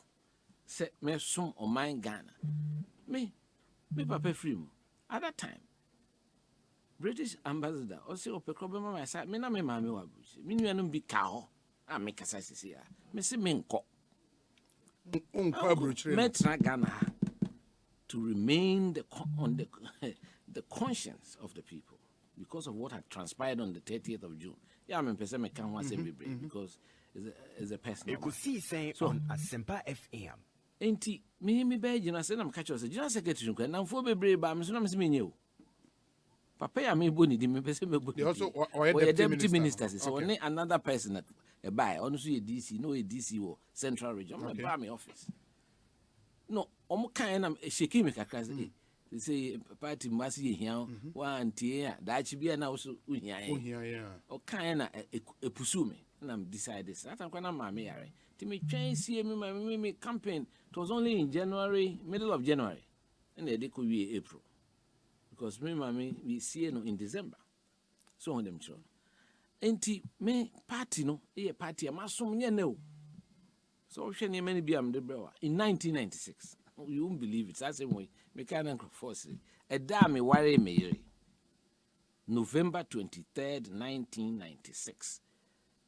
Say me som o man Ghana. Me papa free mu. At that time, British ambassador o say opekrobe mama say me na me mama wa buchi. Me nuanum bi ka ho. A me kasa sisi ya. Me say me nko. Me tra Ghana to remain on the conscience of the people because of what had transpired on the 30th of June. Yeah, I'm person me can want to be brave because it's a personal. You could see saying so, on ASEMPA FM. Enti me be General say na catch us General Secretary ko na fo be brave ba me so na me se me nyeo. Papa ya me boni di me person me boni. Also or deputy minister so only another person that a buy on so DC no a DC or central region. I'm buy my office. No, omo kan na sheki me kakra say they say party masi here one tie that should be na also uhia yeah o kan na epusu me na decide this that am na ma me yare ti me twen see me campaign. It was only in January, middle of January, and they could be April because we see no in December so on them children enti me party no e party amasom nye no so hwe ne many be am de brewa in 1996. You won't believe it. That's the way me can force a da me worry me yere November 23rd 1996.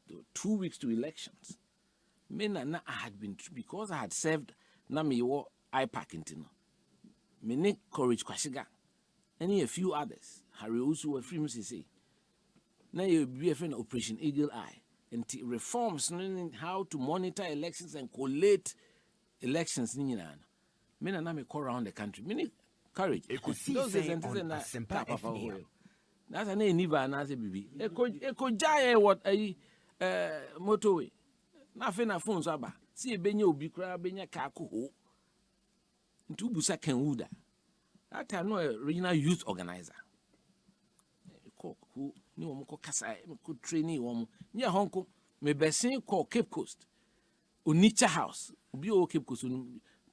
There were 2 weeks to elections. Me na I had been because I had served na me wo IPAC intino me ne Courage Kwashiga and a few others Harry also were free me say na you be a friend Operation Eagle Eye and reforms knowing how to monitor elections and collate elections ni nyina me na me call around the country me ne Courage those days and ASEMPA FM that's an niva na say bibi e ko jaye what motorway na fe na phone so aba si ebenya obi kra benya ka ko ntu busa kan wuda that time no regional youth organizer ko ni wo ko kasa ko trainee wo nya honko me besin ko Cape Coast Onitsha House obi o Cape Coast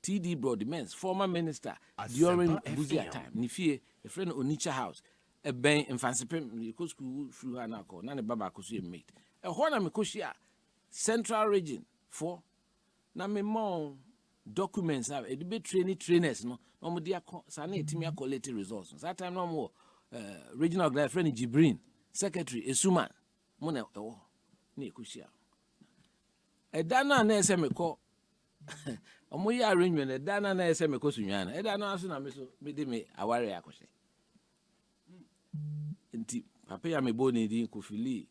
TD Broadmans former minister during Buzia time ni fie a friend Onitsha House e ben mfansepem ko school through na ko na ne baba ko so mate e ho na me ko shia central region for na me mon documents have e be trainers no mo dia sa na etimi collect results that time no mo regional guy friend Jibrin secretary Esuman mo na na ekushia e dana na ese me ko omo ya arrangement e dana na ese me ko sunwana e dana aso na me so me de me aware akose nti papa ya me boni di ko fili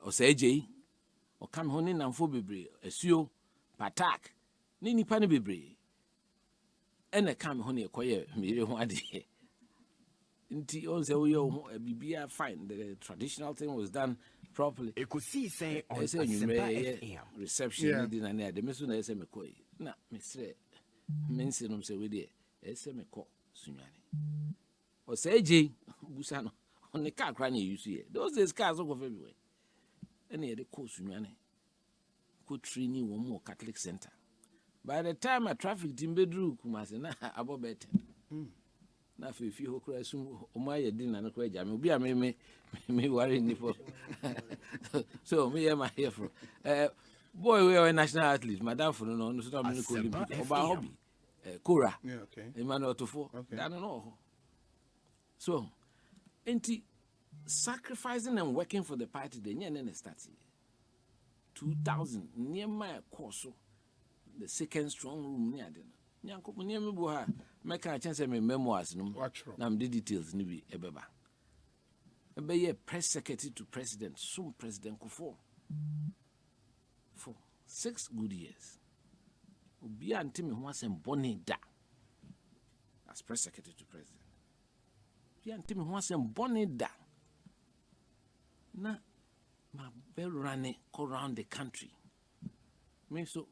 oseje o kam ho ni namfo bebre asuo patak ni nipa ne bebre ene kam ho ne ekoye mere ho ade nti on say we bibia fine the traditional thing was done properly e could see say on ASEMPA reception ni na na de meso na ese mekoi na mesre mense no say we de ese meko sunwane o say je busa no on the car kra na use here those days cars go everywhere ene de ko sunwane ko training wo mo Catholic Center. By the time a traffic team bedru Kumasi na abobete na fi hokura sum o ma ye din na no kwa jame obi a me worry ni for so me am here for boy we are national athlete madam for no so me ko Olympic oba hobby Kora Emmanuel Tofo that no so enti sacrificing and working for the party the nyane start 2000 near my course the second strong room near them nyanko near me bo ha make a chance me memoirs no na me details ni bi ebeba ebe ye press secretary to president some president Kufo for 6 good years obi anti me ho asem boni da as press secretary to president obi anti me ho asem boni da na ma be running around the country. Me so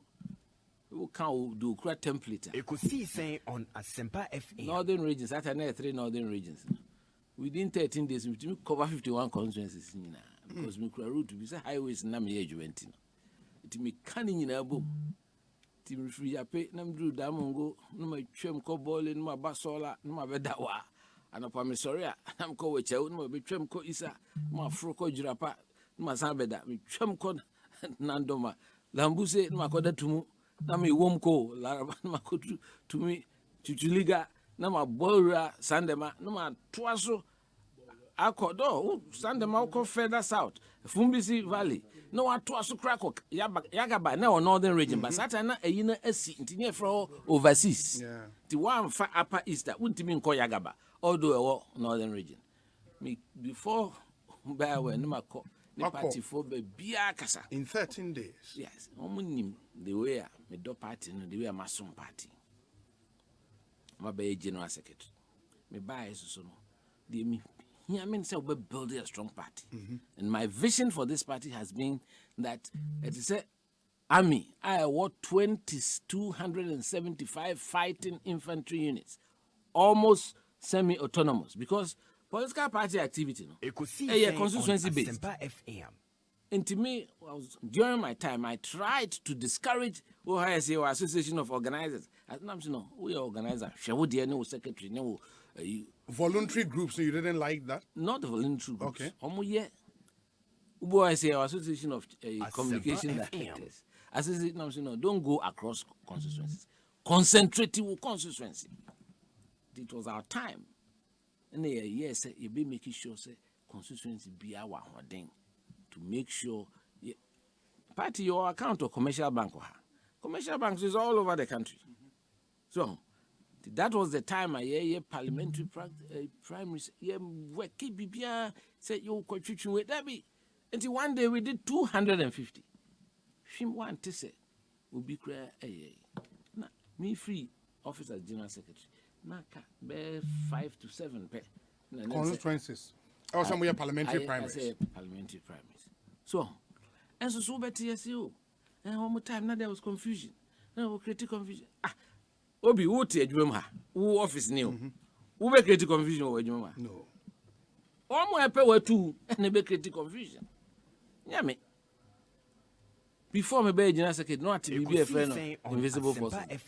who can do create template. Ekusi saying on ASEMPA FM. Northern regions, at another 3 northern regions. Within 13 days, we cover 51 constituencies. Because we create route to be highways na me age it me canning in a boom. Tim free a pay nam drew damongo, no my trim co boiling, no my basola, no my bedawa. And upon me sorry, I'm co with you, no my trim co isa, my froco jirapa, no my sabeda, me trim con nandoma. Lambuse, no my coda to mu, na me womco, laraba, no my to me, chuchuliga, no my boira, sandema, no my twaso. Akodo, sandema ko further south, Fumbisi Valley. No, I to also crack Yagaba now northern region, but Satana a yina a seat in for overseas. The one far upper east that wouldn't mean call Yagaba, although northern region. Me before by when no party for Biakasa in 13 days. Yes, the way me do party, the way my son party. My bay general secretary. Me buy so no. The me. Yeah, I mean, so we're building a strong party. And my vision for this party has been that it is a army. I award 275 fighting infantry units, almost semi-autonomous, because political party activity, constituency based. And to me, during my time, I tried to discourage OHSA, Association of Organizers. We are organizers. No secretary, no. Voluntary groups, so you didn't like that? Not voluntary groups. Okay. Association of Communication Directors. Association, don't go across constituencies. Concentrate your constituency. It was our time. And yes, you be making sure say constituency be our thing to make sure party your account of commercial bank. Commercial banks is all over the country. So that was the time I parliamentary primaries. Said you could with that be. Until one day we did 250. Shim one to say will be clear. Me free officer general secretary. Naka be 5 to 7 constituencies. Oh, some parliamentary primaries. I say parliamentary primaries. So, and so better you. And one more time now there was confusion. Now we create confusion. Obi who take you who office new. Who be create confusion over you? No. One more pay two and be create confusion. Yeah me. Before me be general secretary, not to be a friend of invisible force. I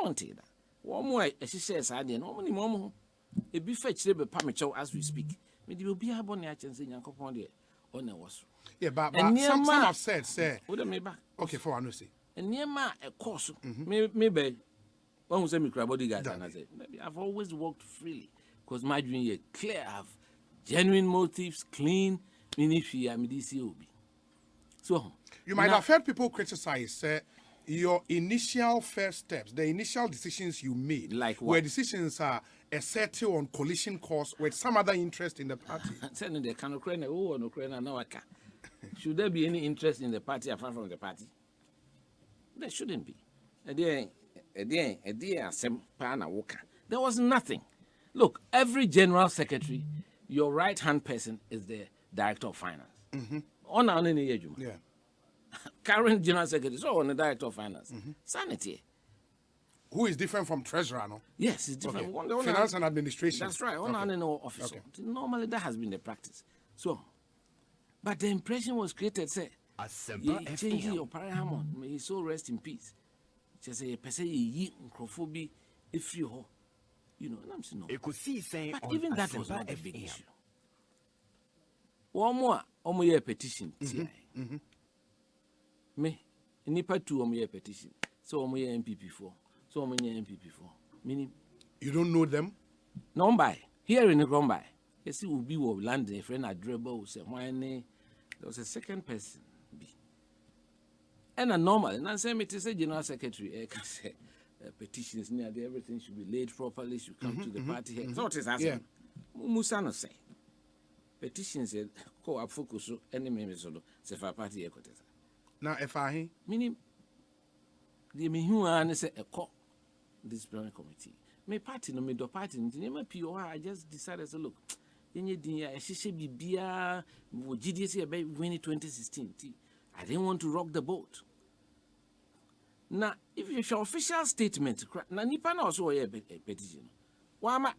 want to that. One more she says I didn't know many a be fetch be pamicho as we speak. Me will be a bonny chance in Yankopon there. On a was. Yeah, but some have said, say. Okay, for one say. And near my course, maybe one who send me crab bodyguard, and I said, maybe I've always worked freely because my dream is clear, have genuine motives, clean, DCOB. So you might have heard people criticize your initial first steps, the initial decisions you made, like what? Where decisions are settled on collision course with some other interest in the party. Sending the can Ukraine, oh, no Ukraine, no, I can't. Should there be any interest in the party apart from the party? There shouldn't be. There was nothing. Look, every general secretary, your right-hand person is the director of finance. Yeah. Current general secretary, so on the director of finance. Sanity. Who is different from treasurer, no? Yes, it's different. Okay. Finance and administration. That's right. Officer. Normally, that has been the practice. So, but the impression was created, say, changing your paradigm. May his soul rest in peace. Just say, per se, ye microphobia, if you know, and I'm saying no. But even that was not a big issue. One more year petition. Me, nipa 2 year petition. So year MPP4. So year MPP4. Meaning, you don't know them? No, by here in the Gromby. You see, will be land a friend at Drebo who said, why there was a second person. And a normal, and I say, it is a general secretary, I can say, petitions near there, everything should be laid properly, should come to the party here. So what is asking? Musano say. Petitions co up focus, any members of the party. Now, if I meaning the Mihuan say a co disciplinary committee. My party, no, me do party, I just decided to look. yenye din ya ehihye bibia wo GDC ebe win 2016. I didn't want to rock the boat. Now, if you show official statement, na nipa na also ye petition. Wama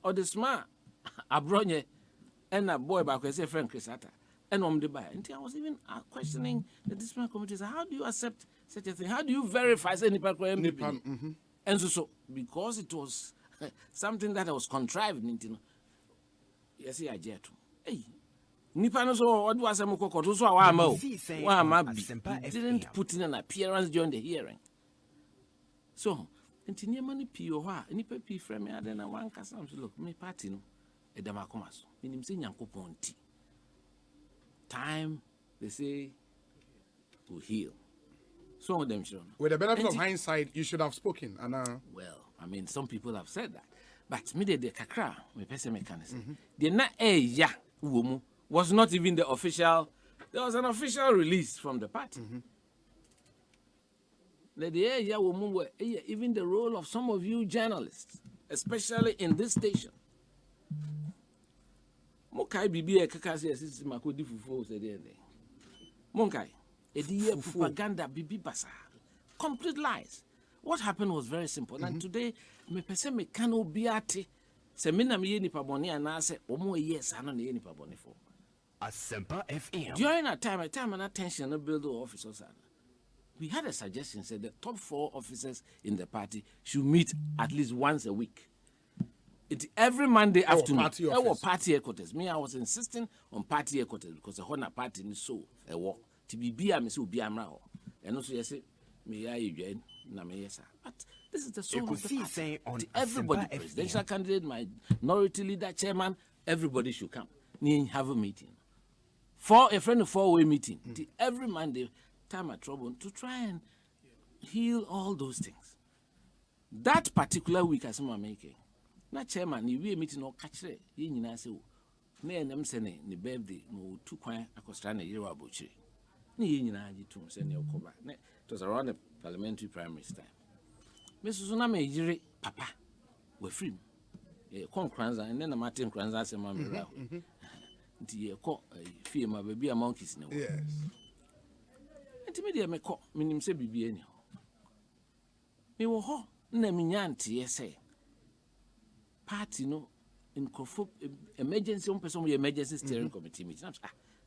or the smart abronye and a boy back say friend Chris Atta and the buy. And I was even questioning the disciplinary committee. How do you accept such a thing? How do you verify say nipa MP? And so because it was something that was contrived, yes, I get to. Hey, nipa no so what was am kokoto so wa didn't put in an appearance during the hearing. So, continue money pio ha nipa pi frame me adena wan kasa am look me party no e dem akoma so minim se nyankopon ti. Time they say will heal. Some of them should. With the benefit of hindsight, you should have spoken. Well, I mean, some people have said that. But me, the kakra, me person mechanism. The na ya womu was not even the official. There was an official release from the party. The ya womu were even the role of some of you journalists, especially in this station. Mokai bibi kakasi asisi makodi fufu said there. Monkai. Propaganda, bibi basa. Complete lies. What happened was very simple. And today, me pese me kano biati. Se mina mi ye nipa boni anase omo yes ano ne ye nipa boni for. ASEMPA FM. During a time and attention, no build officers. We had a suggestion said the top 4 officers in the party should meet at least once a week. Every Monday afternoon. Party headquarters. Me, I was insisting on party headquarters because the whole party is so a walk. To be me so be amra. And also yes, me I join na me yes. But this is the soul of the party. Everybody, presidential candidate, minority leader, chairman, everybody should come. Need have a meeting. For a friend of 4-way meeting. Every Monday, time of trouble to try and heal all those things. That particular week as I'm making. Na chairman, ni we meeting or catch it. You know say, na them say ni birthday no 2 kwan akostra na yero abochire. It was around the parliamentary primaries time. Mrs. Suname Jiri, Papa, we're free. Kranza, and then a Martin Kranza, and Mammy Rao. The fear my baby a monkeys. Yes. And to me, I may call, meaning say baby anyhow. Me were ho, Naminyanti, say. Party no in emergency person with emergency steering committee meeting.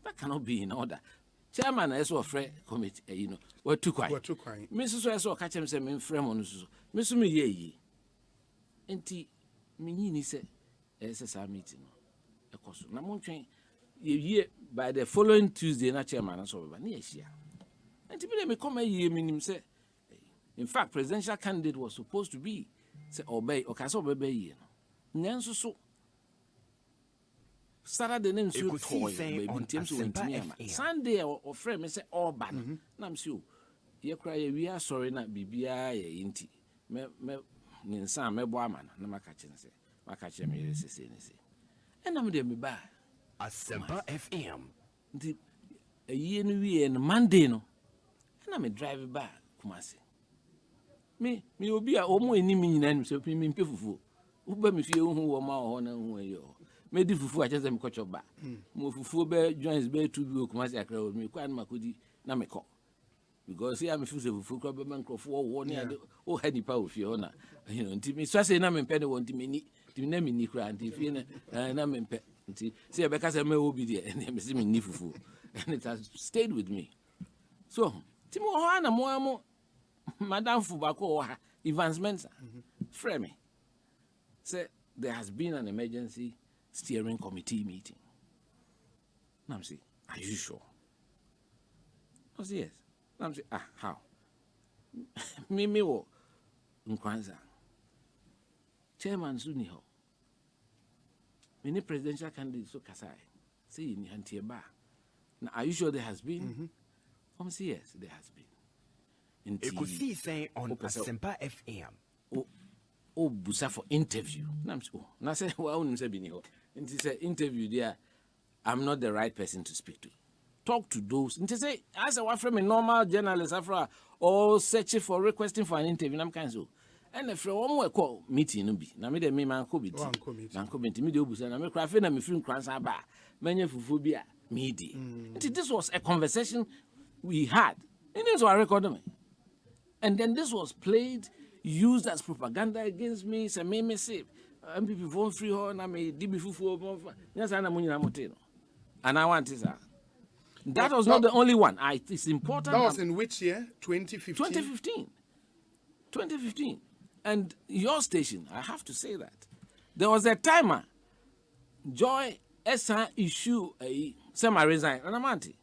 That cannot be in order. Chairman, I saw a friend committee, we're too quiet. Mrs. I saw catch him say, me friend on Miss me ye. And tea, Minini said, SSR meeting. Of course, Namon train ye by the following Tuesday, not chairman, and so near year. And to me, come a year, meaning say, in fact, presidential candidate was supposed to be, say, obey, or castle obey. Nanso so. Saturday name so toy baby team so went Sunday or friend me say all ban na am so ye cry we are sorry na bibia ye nti me ninsan me bo ama na maka che me resese ne se enam de me ba ASEMPA FM nti ye no wie no Monday no na me drive ba Kumasi me obi a omo eni me nyina nim so me mpefufu uba me fie hu wo ma ho na hu yo me di fufu a chese me kocho ba mo fufu be joins be to bi Kumasi akra o me kwa na makodi na me ko because here me fufu kwa be mankrofo wo ne ade o ha nipa o fie ho na nti me so say na me mpe ne won ti me ni ti na me ni kra nti fie na me mpe nti say be ka say me obi de me say me ni fufu and it has stayed with me so ti mo ho na mo madam fu ba ko ha Evans Mensa frame me say there has been an emergency steering committee meeting. Now I'm saying, are you sure? I say yes. Now I'm saying, how? Me wo Nkwanza. Chairman Suniho. Many presidential candidates so kasai. Say in Hantieba. Now are you sure there has been? I'm saying yes, there has been. Ekusi saying on ASEMPA FM. Oh, busa for interview. Now say well, and he said interview there. I'm not the right person to speak to. Talk to those. And say as a from a normal journalist after all searching for requesting for an interview. I'm kind of And if you want call meeting no be. Na me de me man ko meeting. Man ko meeting me de obusa na me cry fe na me free kransa ba. Many phobia media. This was a conversation we had. And this was recorded. And then this was played, used as propaganda against me. Say me say MPP phone free ho na me DB fufu. Yes, and I want this. That was not the only one. It's important. That was in which year? 2015? 2015. 2015. And your station, I have to say that. There was a timer. Joy Esa issue a semi-resign. And I'm anti.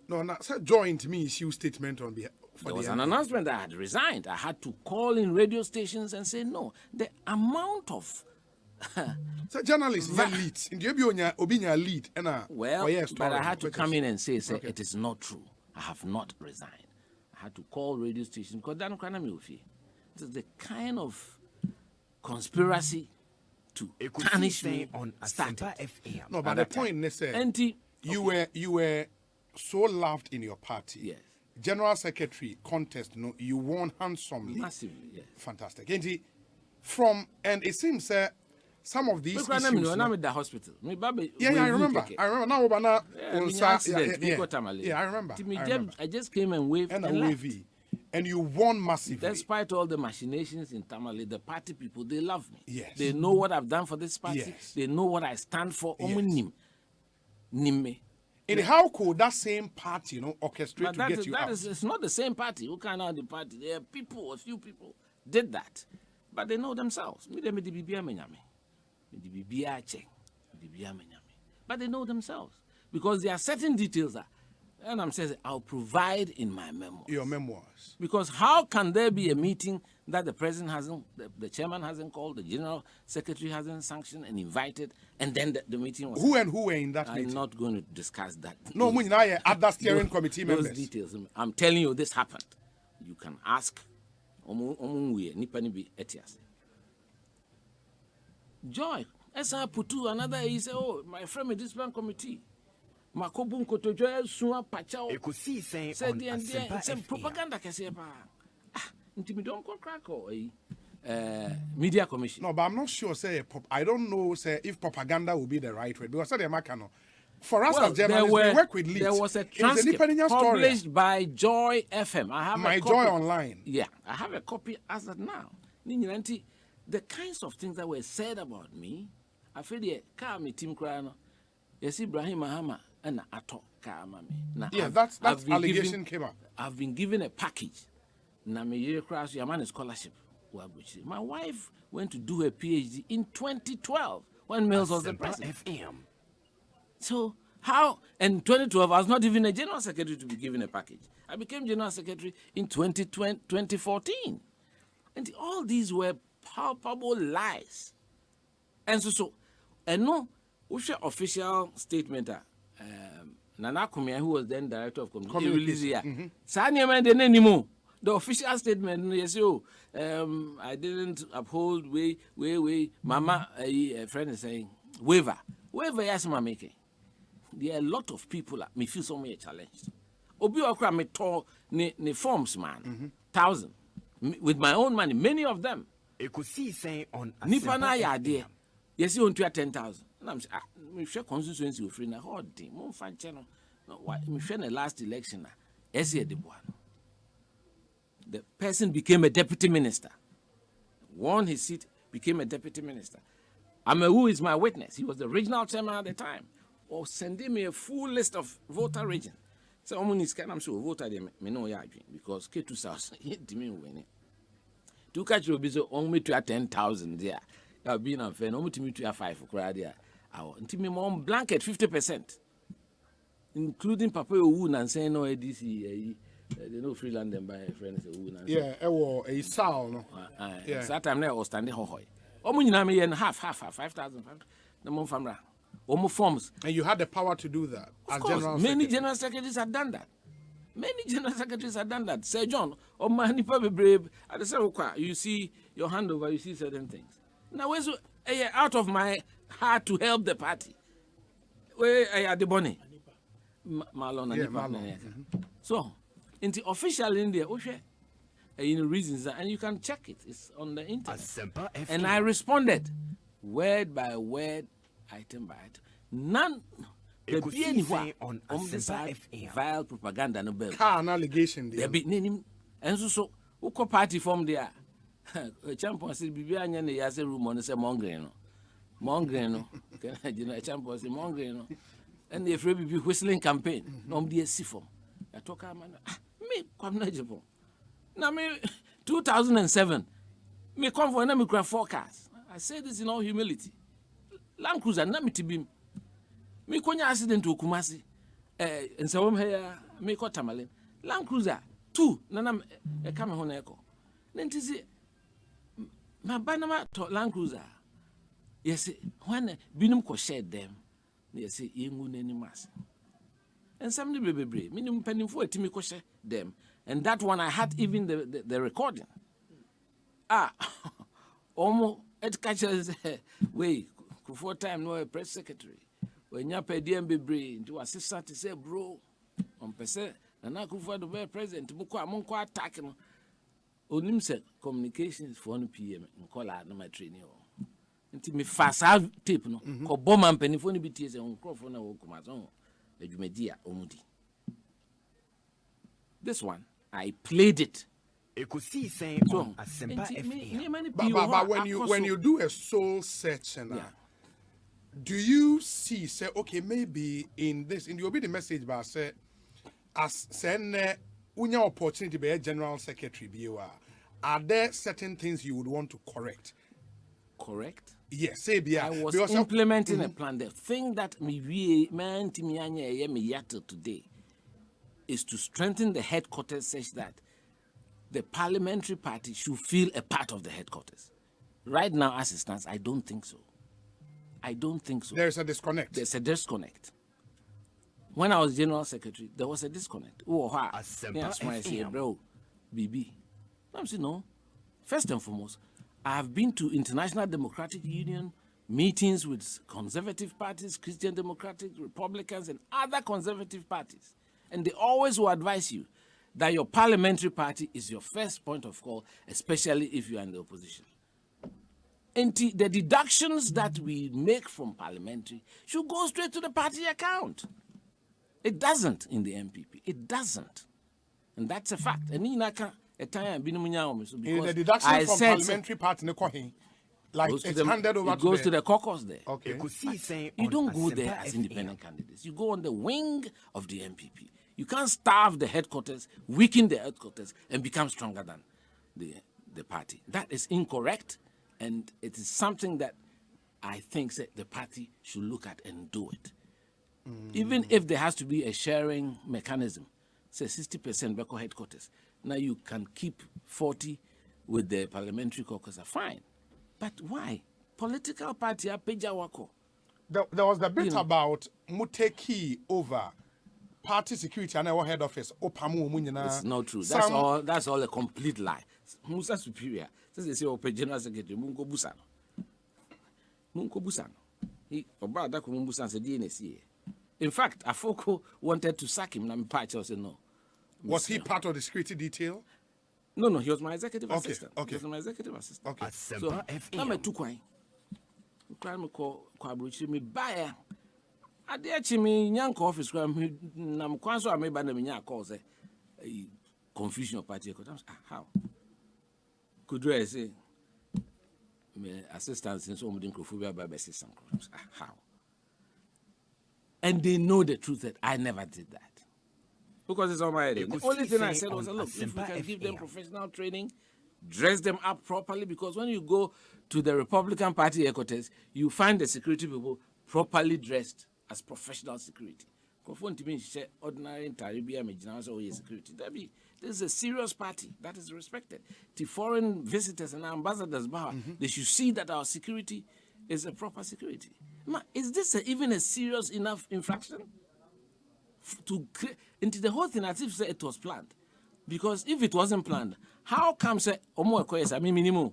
No, so Joy to me issue statement on behalf. There was an announcement that I had resigned. I had to call in radio stations and say no. The amount of so journalists lead. In the Obinya lead. Well, but I had to come in and say it is not true. I have not resigned. I had to call radio stations because Dan Kranami it is the kind of conspiracy to tarnish me on ASEMPA FM. No, but the point is, you were so loved in your party. Yes. General Secretary contest, no, you won handsomely. Massively, yes. Fantastic. And it seems some of these issues. I'm in the hospital. I remember. Now, I remember. I just came and waved and left. And you won massively. Despite all the machinations in Tamale, the party people, they love me. Yes. They know what I've done for this party. Yes. They know what I stand for. Yes. And how could that same party, orchestrate to get you out? It's not the same party. Who can out the party? There are people, a few people did that. But they know themselves. But they know themselves. Because there are certain details that, and I'm saying, I'll provide in my memoirs. Your memoirs. Because how can there be a meeting that the president hasn't, the chairman hasn't called, the general secretary hasn't sanctioned and invited, and then the meeting was... Who were in that meeting? I'm not going to discuss that. No, other steering committee members. Those details. I'm telling you, this happened. You can ask. Joy. Esa Putu, another, he said, oh, my friend in this plan committee. Makobun Kotojo Sua Pachao. Said the propaganda can say, don't crack or media commission. No, but I'm not sure. I don't know. If propaganda will be the right way because for us as journalists, we work with leads. There was a transcript published by Joy FM. I have My Joy Online. Yeah, I have a copy as of now. The kinds of things that were said about me, I feel the car me team crying. Yes, Ibrahim Mahama and Ato Kamame. Yeah, that allegation came up. I've been given a package. Na me year crash your man scholarship. My wife went to do her PhD in 2012 when Mills was the president. FM. So how in 2012 I was not even a general secretary to be given a package. I became general secretary in 2014. And all these were palpable lies. And no official statement Nana Kumia, who was then director of communication, the official statement, yes, I didn't uphold way. Mama, a friend is saying, waiver, yes, I'm making. There are a lot of people that me feel so much challenged. Obi okra me to ne forms man, 1,000 with my own money, many of them. Say on Nipa na ya de, yes, you want to 10,000. And I'm saying, me share constituency with free na hard day. Mo fan channel. Why me share the last election na? Ese de boa. The person became a deputy minister. Won his seat, became a deputy minister. Amewu is my witness. He was the regional chairman at the time. Or sending me a full list of voter region. So I'm sure voter me know ya because K2 South he didn't win it. To catch you be so only to 10,000 there. I've been unfair. No to me to 5 for crowd there. Until me mom blanket 50%, including Papa Owu and saying no ADC. They know Freeland and by friends. Yeah, a sal no. Yeah. That time there was standing hoy. Omunina me and half 5,000. The mom famra. Forms. And you had the power to do that. Of course, many general secretaries have done that. Sir John, at the same you see your handover, you see certain things. Now, out of my heart to help the party, where the bonnet, Marlon and Marlon. So, in the official India, reasons, and you can check it. It's on the internet. And I responded word by word, item by item. None. The BNY on ASEMPA vile propaganda no bill. An allegation there. Be name and so who party from there. Champion said Bibianya ne yase room on say Mongreno. Mongreno. Can I a champion say Mongreno? And the free be whistling campaign. No be a sifo. I talk man. Me come na Japan. Now me 2007. Me come for me grab forecast. I say this in all humility. Land Cruiser na me tibim. Me konya accident to Kumasi. And so here me ko Tamale. Land Cruiser 2 na e come ho na eko. Nti si ma banama to Land Cruiser. Yes, when binum ko share them. Yes, yengu neni mas. And some baby minimum penny for etimi ko share them. And that one I had even the recording. Almost it catches way for time no press secretary. When you pay DMB into assistant to say, bro, on percent, and I could for the very president, Muko attacking. Onim said communications for 1 p.m. in color no my training. Until me fast have tape no, ko bomb and penny for BTS and microphone or Kumazon, the Jumedia Omudi. This one, I played it. So, but when you do a soul search and do you see say okay maybe in you'll be the message but say as send unya opportunity be a general secretary are there certain things you would want to correct? Yes, say I was implementing a plan. The thing that me man today is to strengthen the headquarters such that the parliamentary party should feel a part of the headquarters. Right now, as it stands, I don't think so. There's a disconnect. There's a disconnect. When I was general secretary, there was a disconnect. That's why I say, bro, BB. I'm saying no. First and foremost, I have been to International Democratic Union meetings with conservative parties, Christian Democratic, Republicans, and other conservative parties. And they always will advise you that your parliamentary party is your first point of call, especially if you are in the opposition. And the deductions that we make from parliamentary should go straight to the party account. It doesn't in the MPP. It doesn't. And that's a fact. And in the deduction from parliamentary party, like it's handed over it goes to the caucus there. Okay. You don't go there as independent candidates. You go on the wing of the MPP. You can't starve the headquarters, weaken the headquarters, and become stronger than the party. That is incorrect, and it is something that I think the party should look at and do it. Even if there has to be a sharing mechanism, say 60% Beko headquarters. Now you can keep 40 with the parliamentary caucus, fine. But why? Political party are pejawako. There was the bit about Muteki over party security and our head office. It's not true. That's all a complete lie. Musa Superior. Since they say Open General Secretary, Mungo Busano. He about that Busan said DNC. In fact, Afoko wanted to sack him. I'm part of no. Was he part of the security detail? No, he was my executive assistant. Okay. He was my executive assistant. Okay. So, I'm a two-coin. I'm a me buyer. I dare me young office. I'm quite so I made by the young cause a confusion of party. How could I say my assistant since home didn't confuse by assistant? How? And they know the truth that I never did that. Because it's on my head. The only thing I said was, look, if we can give them professional training, dress them up properly, because when you go to the Republican Party headquarters, you find the security people properly dressed as professional security. Ordinary security. This is a serious party that is respected. The foreign visitors and ambassadors, they should see that our security is a proper security. Is this even a serious enough infraction? Into the whole thing as if it was planned. Because if it wasn't planned, how come minimum?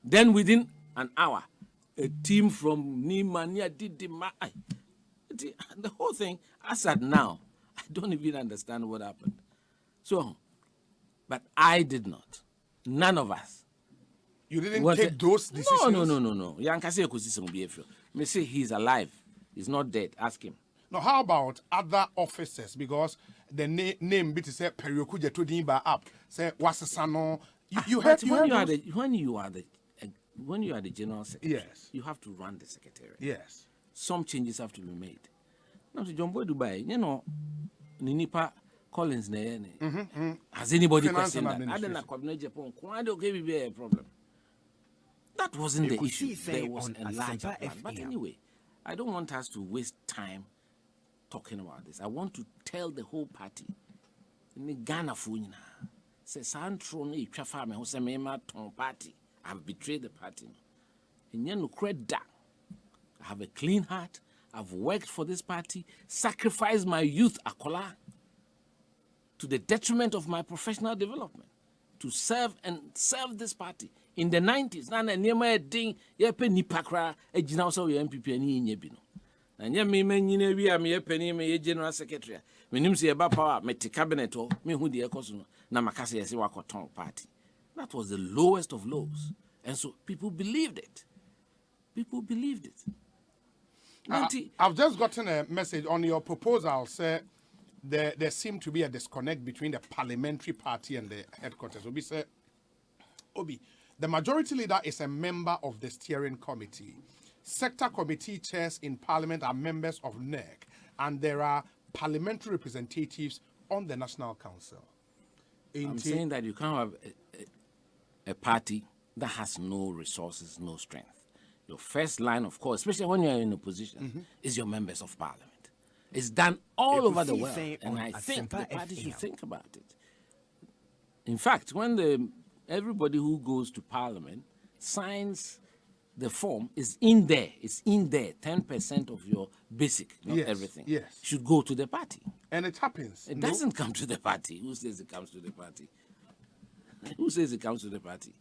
Then within an hour, a team from Nimania did the whole thing. As at now, I don't even understand what happened. So, but I did not. None of us. You didn't take those decisions? No. Me say he's alive. He's not dead. Ask him. Now, how about other officers? Because the name bit say Periokuja to Dimba up. Say Wasasano. When you are the general secretary, yes, you have to run the secretariat. Yes. Some changes have to be made. Now to John Boy Dubai, Ninipa Collins has anybody questioned that? I don't know Japan. Why do give me a problem? That wasn't the issue. There was a larger plan. But anyway, I don't want us to waste time talking about this. I want to tell the whole party. Ghana Fuina says Santron Chafame Hosemema Ton Party. I've betrayed the party. I have a clean heart. I've worked for this party, sacrificed my youth akola to the detriment of my professional development to serve this party. In the 90s, na niema ding ye penny pakra e gina so ye MPP ani nye bi no. Na nye me nyina wi am ye penny me ye general secretary. Me nim se ye ba power me te cabinet o me hu de ekoso no na makase ye se wakoton party. That was the lowest of lows. And so people believed it. People believed it. I've just gotten a message on your proposal, sir. There seemed to be a disconnect between the parliamentary party and the headquarters. Obi said, the majority leader is a member of the steering committee. Sector committee chairs in parliament are members of NEC, and there are parliamentary representatives on the National Council. I'm saying that you can't have a party that has no resources, no strength. Your first line, of course, especially when you're in opposition, is your members of parliament. It's done all over the world, and I think the party should think about it. In fact, when everybody who goes to parliament signs the form, is in there. It's in there. 10% of your basic, not everything, should go to the party. And it happens. It doesn't come to the party. Who says it comes to the party? Who says it comes to the party?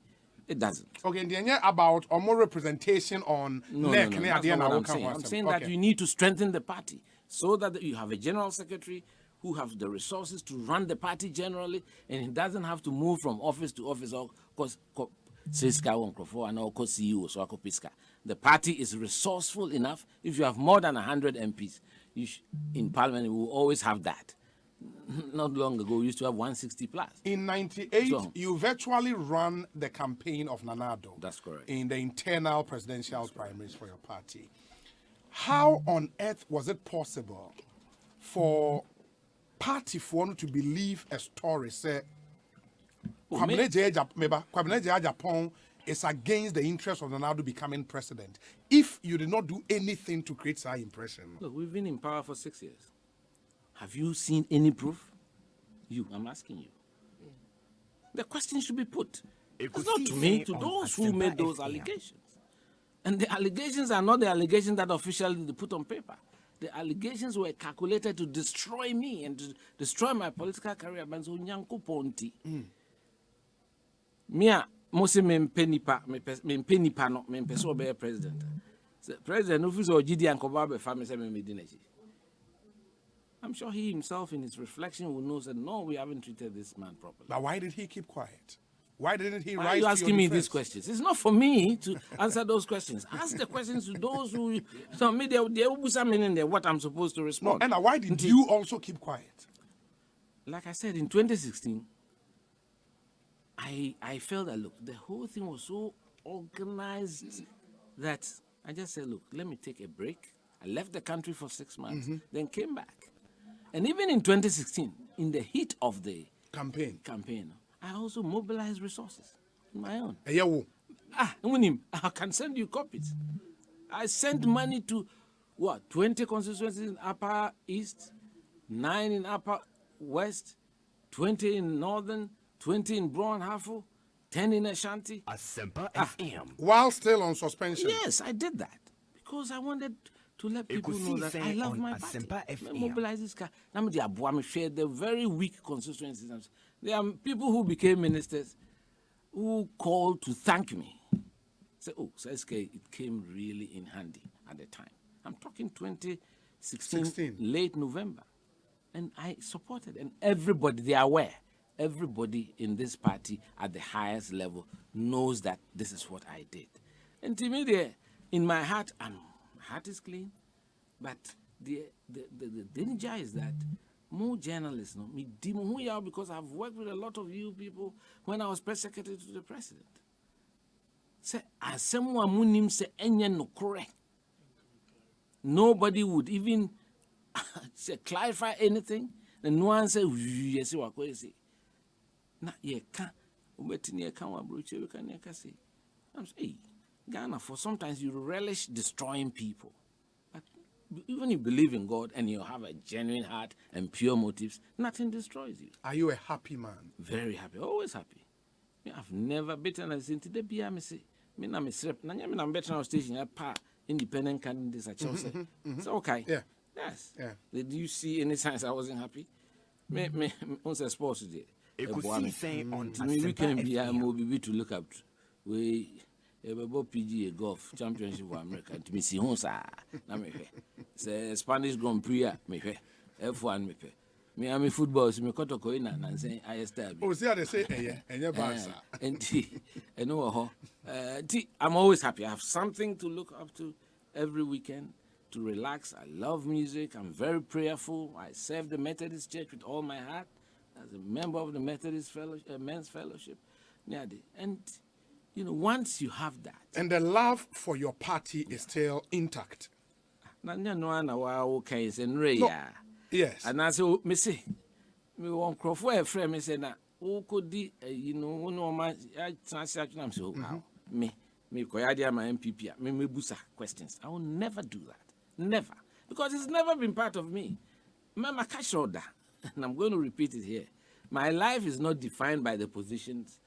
It doesn't. Okay, and then about more representation on NEC. No, that's not what I'm saying. I'm saying that you need to strengthen the party so that you have a general secretary who has the resources to run the party generally, and he doesn't have to move from office to office or the party is resourceful enough. If you have more than 100 MPs in parliament, you will always have that. Not long ago, we used to have 160 plus. In 98, you virtually ran the campaign of Nanado. That's correct. In the internal presidential primaries for your party. How on earth was it possible for party for to believe a story say Kwabena Japan is against the interest of Nanado becoming president if you did not do anything to create that impression? Look, we've been in power for 6 years. Have you seen any proof? I'm asking you. The question should be put. It's not to me, to those who made those allegations. And the allegations are not the allegations that officially they put on paper. The allegations were calculated to destroy me and to destroy my political career. Mia, Mose Mempenipa no, Mempeso be president. President, office or GD and Kobabe family, Medineji. I'm sure he himself, in his reflection, will know that no, we haven't treated this man properly. But why did he keep quiet? Why didn't he why rise are you to asking your me defense? these questions? It's not for me to answer those questions. Ask the questions to those who. So me, they will be something in there what I'm supposed to respond. No, and why did you also keep quiet? Like I said, in 2016, I felt that look, the whole thing was so organized that I just said, look, let me take a break. I left the country for 6 months, then came back. And even in 2016, in the heat of the campaign, I also mobilized resources on my own. I can send you copies. I sent money to 20 constituencies in Upper East, 9 in Upper West, 20 in Northern, 20 in Brown Hafu, 10 in Ashanti. ASEMPA FM. While still on suspension. Yes, I did that because I wanted to let people know that I love my party. Mobilize this car. The very weak constituencies. There are people who became ministers who called to thank me. Say, it came really in handy at the time. I'm talking 2016, late November. And I supported, and everybody, they are aware. everybody in this party at the highest level knows that this is what I did. And to me, in my heart, my heart is clean, but the danger is that more journalists know me because I've worked with a lot of you people when I was press secretary to the president. Say, as someone munim say enye no correct. Nobody would even say clarify anything. And no one say yes, you are crazy. Na ye can't. I'm saying, Ghana, for sometimes you relish destroying people. But even if you believe in God and you have a genuine heart and pure motives, nothing destroys you. Are you a happy man? Very happy, always happy. I've never beaten us into the beer. I say, I'm better on station. Independent candidates at Chelsea. So okay. Yeah. Yes. Yeah. Did you see any signs I wasn't happy? Me on the sports today. We can be able to look up. We PGA golf championship for America. To me, see who sa na me say Spanish Grand Prix me F1 me me am football so me kotoko ina na say I start. Oh, see how they say enye bansa. I'm always happy. I have something to look up to every weekend to relax. I love music. I'm very prayerful. I serve the Methodist Church with all my heart as a member of the Methodist Men's Fellowship. And once you have that, and the love for your party is still intact. Yes. And I say, me say, me want Crawford a friend. Me say na, who could di, no man. I transaction. I'm so wow. Me koyadia my MPP. Me busa questions. I will never do that. Never, because it's never been part of me. My cash order, and I'm going to repeat it here. My life is not defined by the positions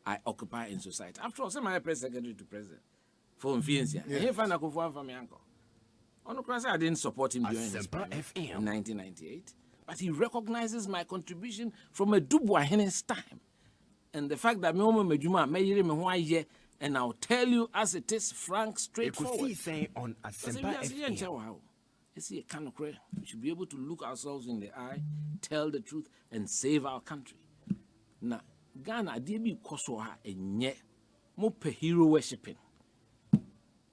I occupy in society. After all, say my press secretary to president for Fiancia. He found a conform for my uncle. On the cross, I didn't support him during his primary in 1998, but he recognizes my contribution from a Dubois Hennes time, and the fact that me and I'll tell you as it is, frank, straightforward. On ASEMPA FM. We should be able to look ourselves in the eye, tell the truth, and save our country. Now, Ghana, DB Kosoha, and yet, more hero worshipping.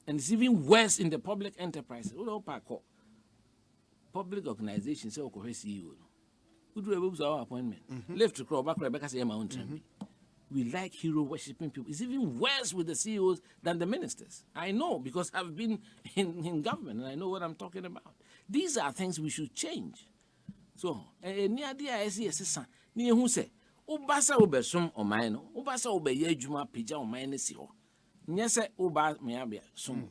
And it's even worse in the public enterprises. Public organizations say, okay, CEO. We do our appointment. Left to crawl back, Rebecca say, my own time. We like hero worshipping people. It's even worse with the CEOs than the ministers. I know because I've been in government and I know what I'm talking about. These are things we should change. So, near the ISS, near who say, Ubasa Ubersum or mine, Ubasa Ubeye Juma Pija or mine is here. Yes, Uba Miabia, some.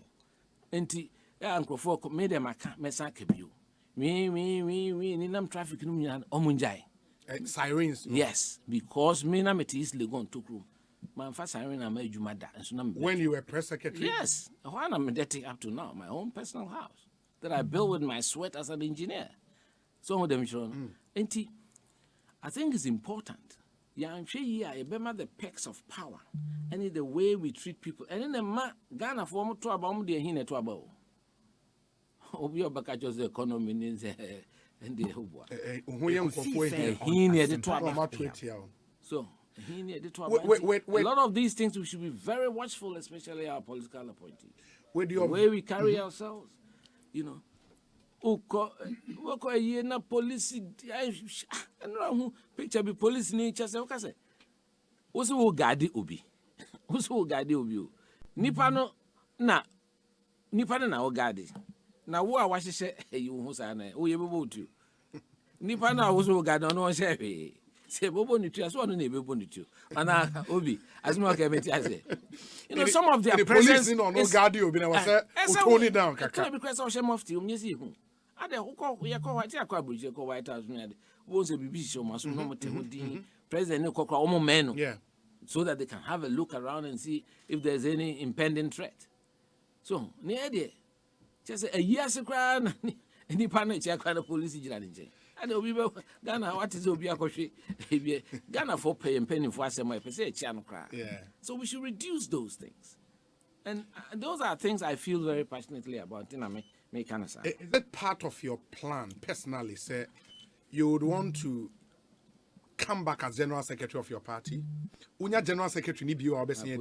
Enti, Uncle Folk made a Messakebu. Me, Ninam traffic room, Omunjai. Sirens. Yes, because me na met easily gone to room. My first siren I made you mad. When you were press secretary? Yes. When I'm dating up to now, my own personal house that I built with my sweat as an engineer. Some of them shown. I think it's important. Yeah, I'm sure I remember the perks of power and the way we treat people. And in the Ghana for to about the hine to about. Obi Obakajo's economy is and the so a lot of these things we should be very watchful, especially our political appointees. The way we carry ourselves, police picture be police nature say okay say what's who guard obi who's who guard obi nipa no na o guard na wo a wahye you hu sa na wo ye bebo tu nipa na wo so guard no hye say bobo ni tu so no na bebo ni tu ana obi asimo ka meti ase some of their presence police no guard obi na was say tone it down kaka because of shame of ti umyesi hu ade who ye ko white akwa bridge ko White House no won't be so much no president so that they can have a look around and see if there's any impending threat. So near there, just a year secret any panic check on the police. And Ghana, what is Obiakoshi? Ghana for pay and penny for ASEMPA per se channel cry. So we should reduce those things. And those are things I feel very passionately about. Is that part of your plan personally? Say you would want to come back as general secretary of your party. Unya general secretary ni bio obesi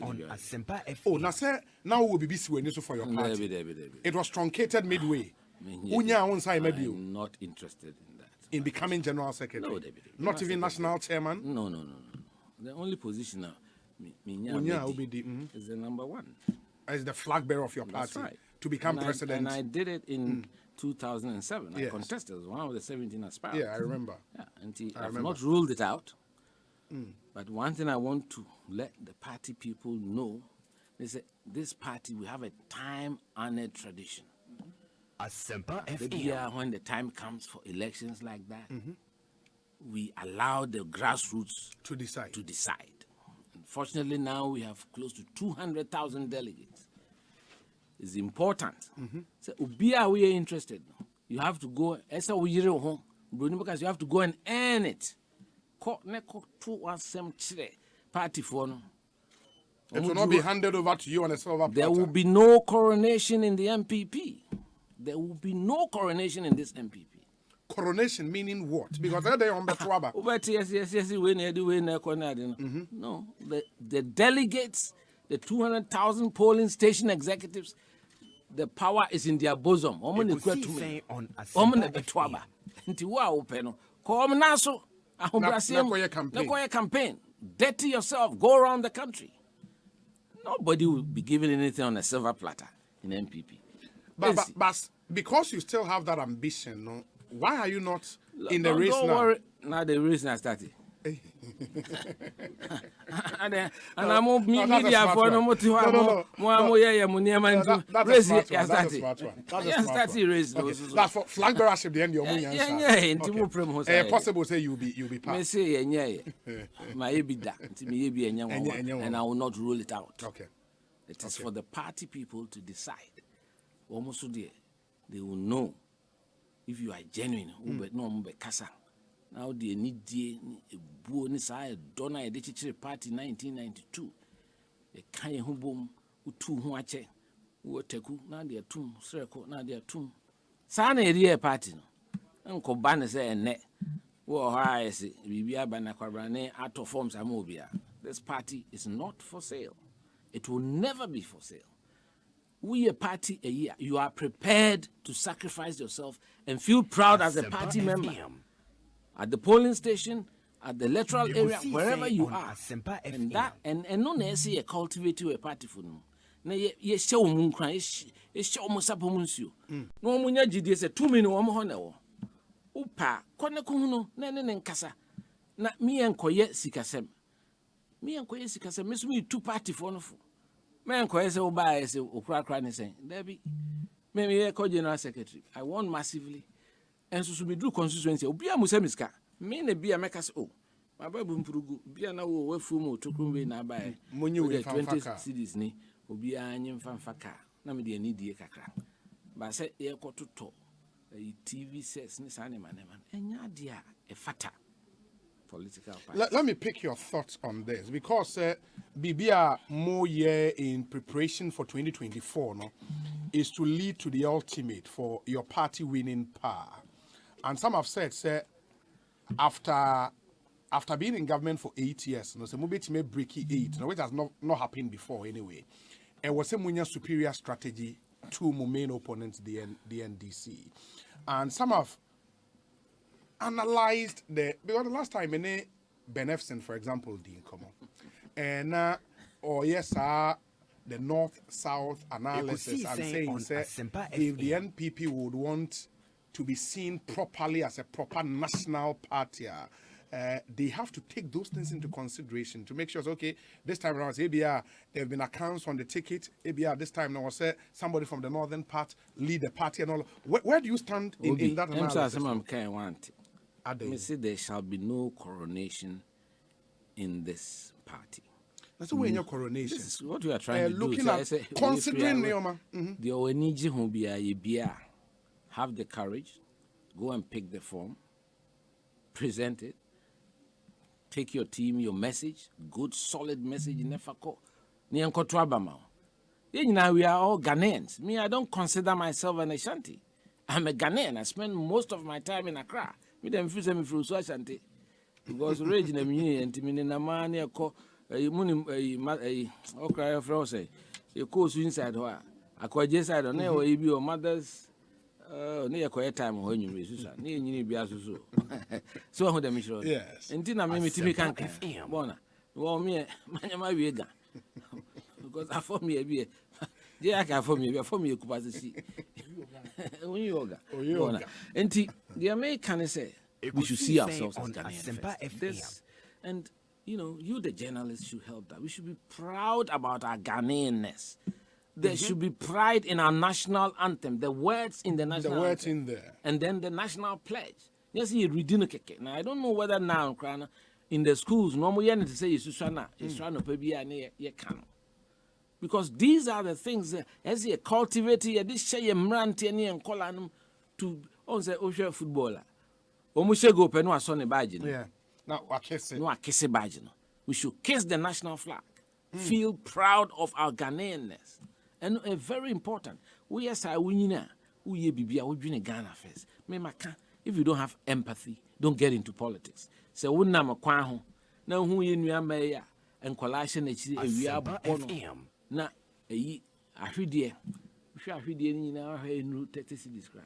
on ASEMPA FM. Oh, now we be busy for your party. It was truncated midway. I'm not interested in that. In becoming general secretary? No, not even national chairman? No. The only position is the number one. As the flag bearer of your party. Right. To become president. And I did it in 2007. I contested as one of the 17 aspirants. Yeah, I remember. Yeah, and I've not ruled it out. But one thing I want to let the party people know is that this party, we have a time-honored tradition. ASEMPA FM. When the time comes for elections like that, we allow the grassroots to decide. Unfortunately, now we have close to 200,000 delegates. It's important. So, we are interested. You have to go. Because you have to go and earn it. Party for no. It will not be handed over to you on a silver platter. There will be no coronation in the MPP. There will be no coronation in this MPP. Coronation meaning what? Because they're on the Twaba. No, the delegates, the 200,000 polling station executives, the power is in their bosom. Campaign. Dirty yourself. Go around the country. Nobody will be given anything on a silver platter in MPP. But because you still have that ambition, no, why are you not in the race now? Don't worry. Now the race has started. And I'm more media for no more to have more race. That's for flag bearership. The end your money. Yeah. Possible say you'll be passed. Me say my EBITDA. And I will not rule it out. Okay. It is for the party people to decide. Almost they will know if you are genuine. Now they need the buoni say dona e de chichire party 1992. E kan ho bom utu ho ache wo teku na de atum sreko na de atum. Sa na eri party no. Nko ba ne say enne. Wo ha ese bibia ba na kwabra ne ato forms am obia. This party is not for sale. It will never be for sale. We a party a year. You are prepared to sacrifice yourself and feel proud as a party member. At the polling station, at the electoral area, wherever you are. And that and no nesi a cultivate a party for no. Na ye show mun kran ye show mo sapo munsuo. No munya gidi se 2 minutes wo mo ho na wo. Upa kone ko no na ne nkasa. Na me enkoye sikasem. Me so me 2 party for no fo. Me enkoye se wo ba se okura ne sen. Dabi. Me ye ko general secretary. I won massively. And so we do constituency. Obia musemiska. Me na bia meka se my babu mpurugu bia na wo wafumu tokrumwe na bae. Monyi we 20 cities ni obia anyem fanfaka. Na me de ani die kakra. Ba se ye kototo TV sets ni sane manema. Enya dia e fata political party. Let me pick your thoughts on this because Bibia more year in preparation for 2024 no is to lead to the ultimate for your party winning power. And some have said, after being in government for 8 years, no, may break 8, no, which has not happened before anyway. It was a superior strategy to my main opponents, the NDC. And some have analyzed because the last time in Benefson, for example, didn't come up. And the north-south analysis and saying if the NPP would want to be seen properly as a proper national party, they have to take those things into consideration to make sure, okay, this time around, there have been accounts on the ticket, this time now, somebody from the northern part lead the party and all. Where do you stand in that analysis? I say there shall be no coronation in this party. That's when your coronation. This is what we are trying to looking do. At considering the Oweniji Humbia have the courage, go and pick the form, present it, take your team, your message, good solid message in Nefako. We are all Ghanaians. Me, I don't consider myself an Ashanti. I'm a Ghanaian. I spend most of my time in Accra. Me them feel me through Ashanti. because rage na me and me na man e ko okra from say e ko su inside ho akwaje side na e bi o mothers na e ko time ho nyumi susa na enyini bia so so ho dem shiro yes enti na me mitimi kan bona wo me manyama wiega because afọ me e bi je aka afọ me kupa si only yoga bona enti the American say we should see ourselves as Ghanaians. And you know, you the journalists should help that. We should be proud about our Ghanaianness. There should be pride in our national anthem, the words in the national anthem. The words in there. And then the national pledge. Yes, you reading keke. Now I don't know whether now in the schools normally you need to say it's trying to be because these are the things as you cultivate this share mranti and call to on the footballer. Omushego pe no aso ne badge no. Yeah. Now wakese. No akese badge no. We should kiss the national flag. Feel proud of our Ghanaianness. And very important. We are say winyina, we ye bibia we dwene Ghana first. Me maka if you don't have empathy, don't get into politics. Say wonna makwan ho na hu ye nua meya enkolation na chiri ewia bono. Na eyi ahwede ahwede ni na ahwe 30 cedis kra.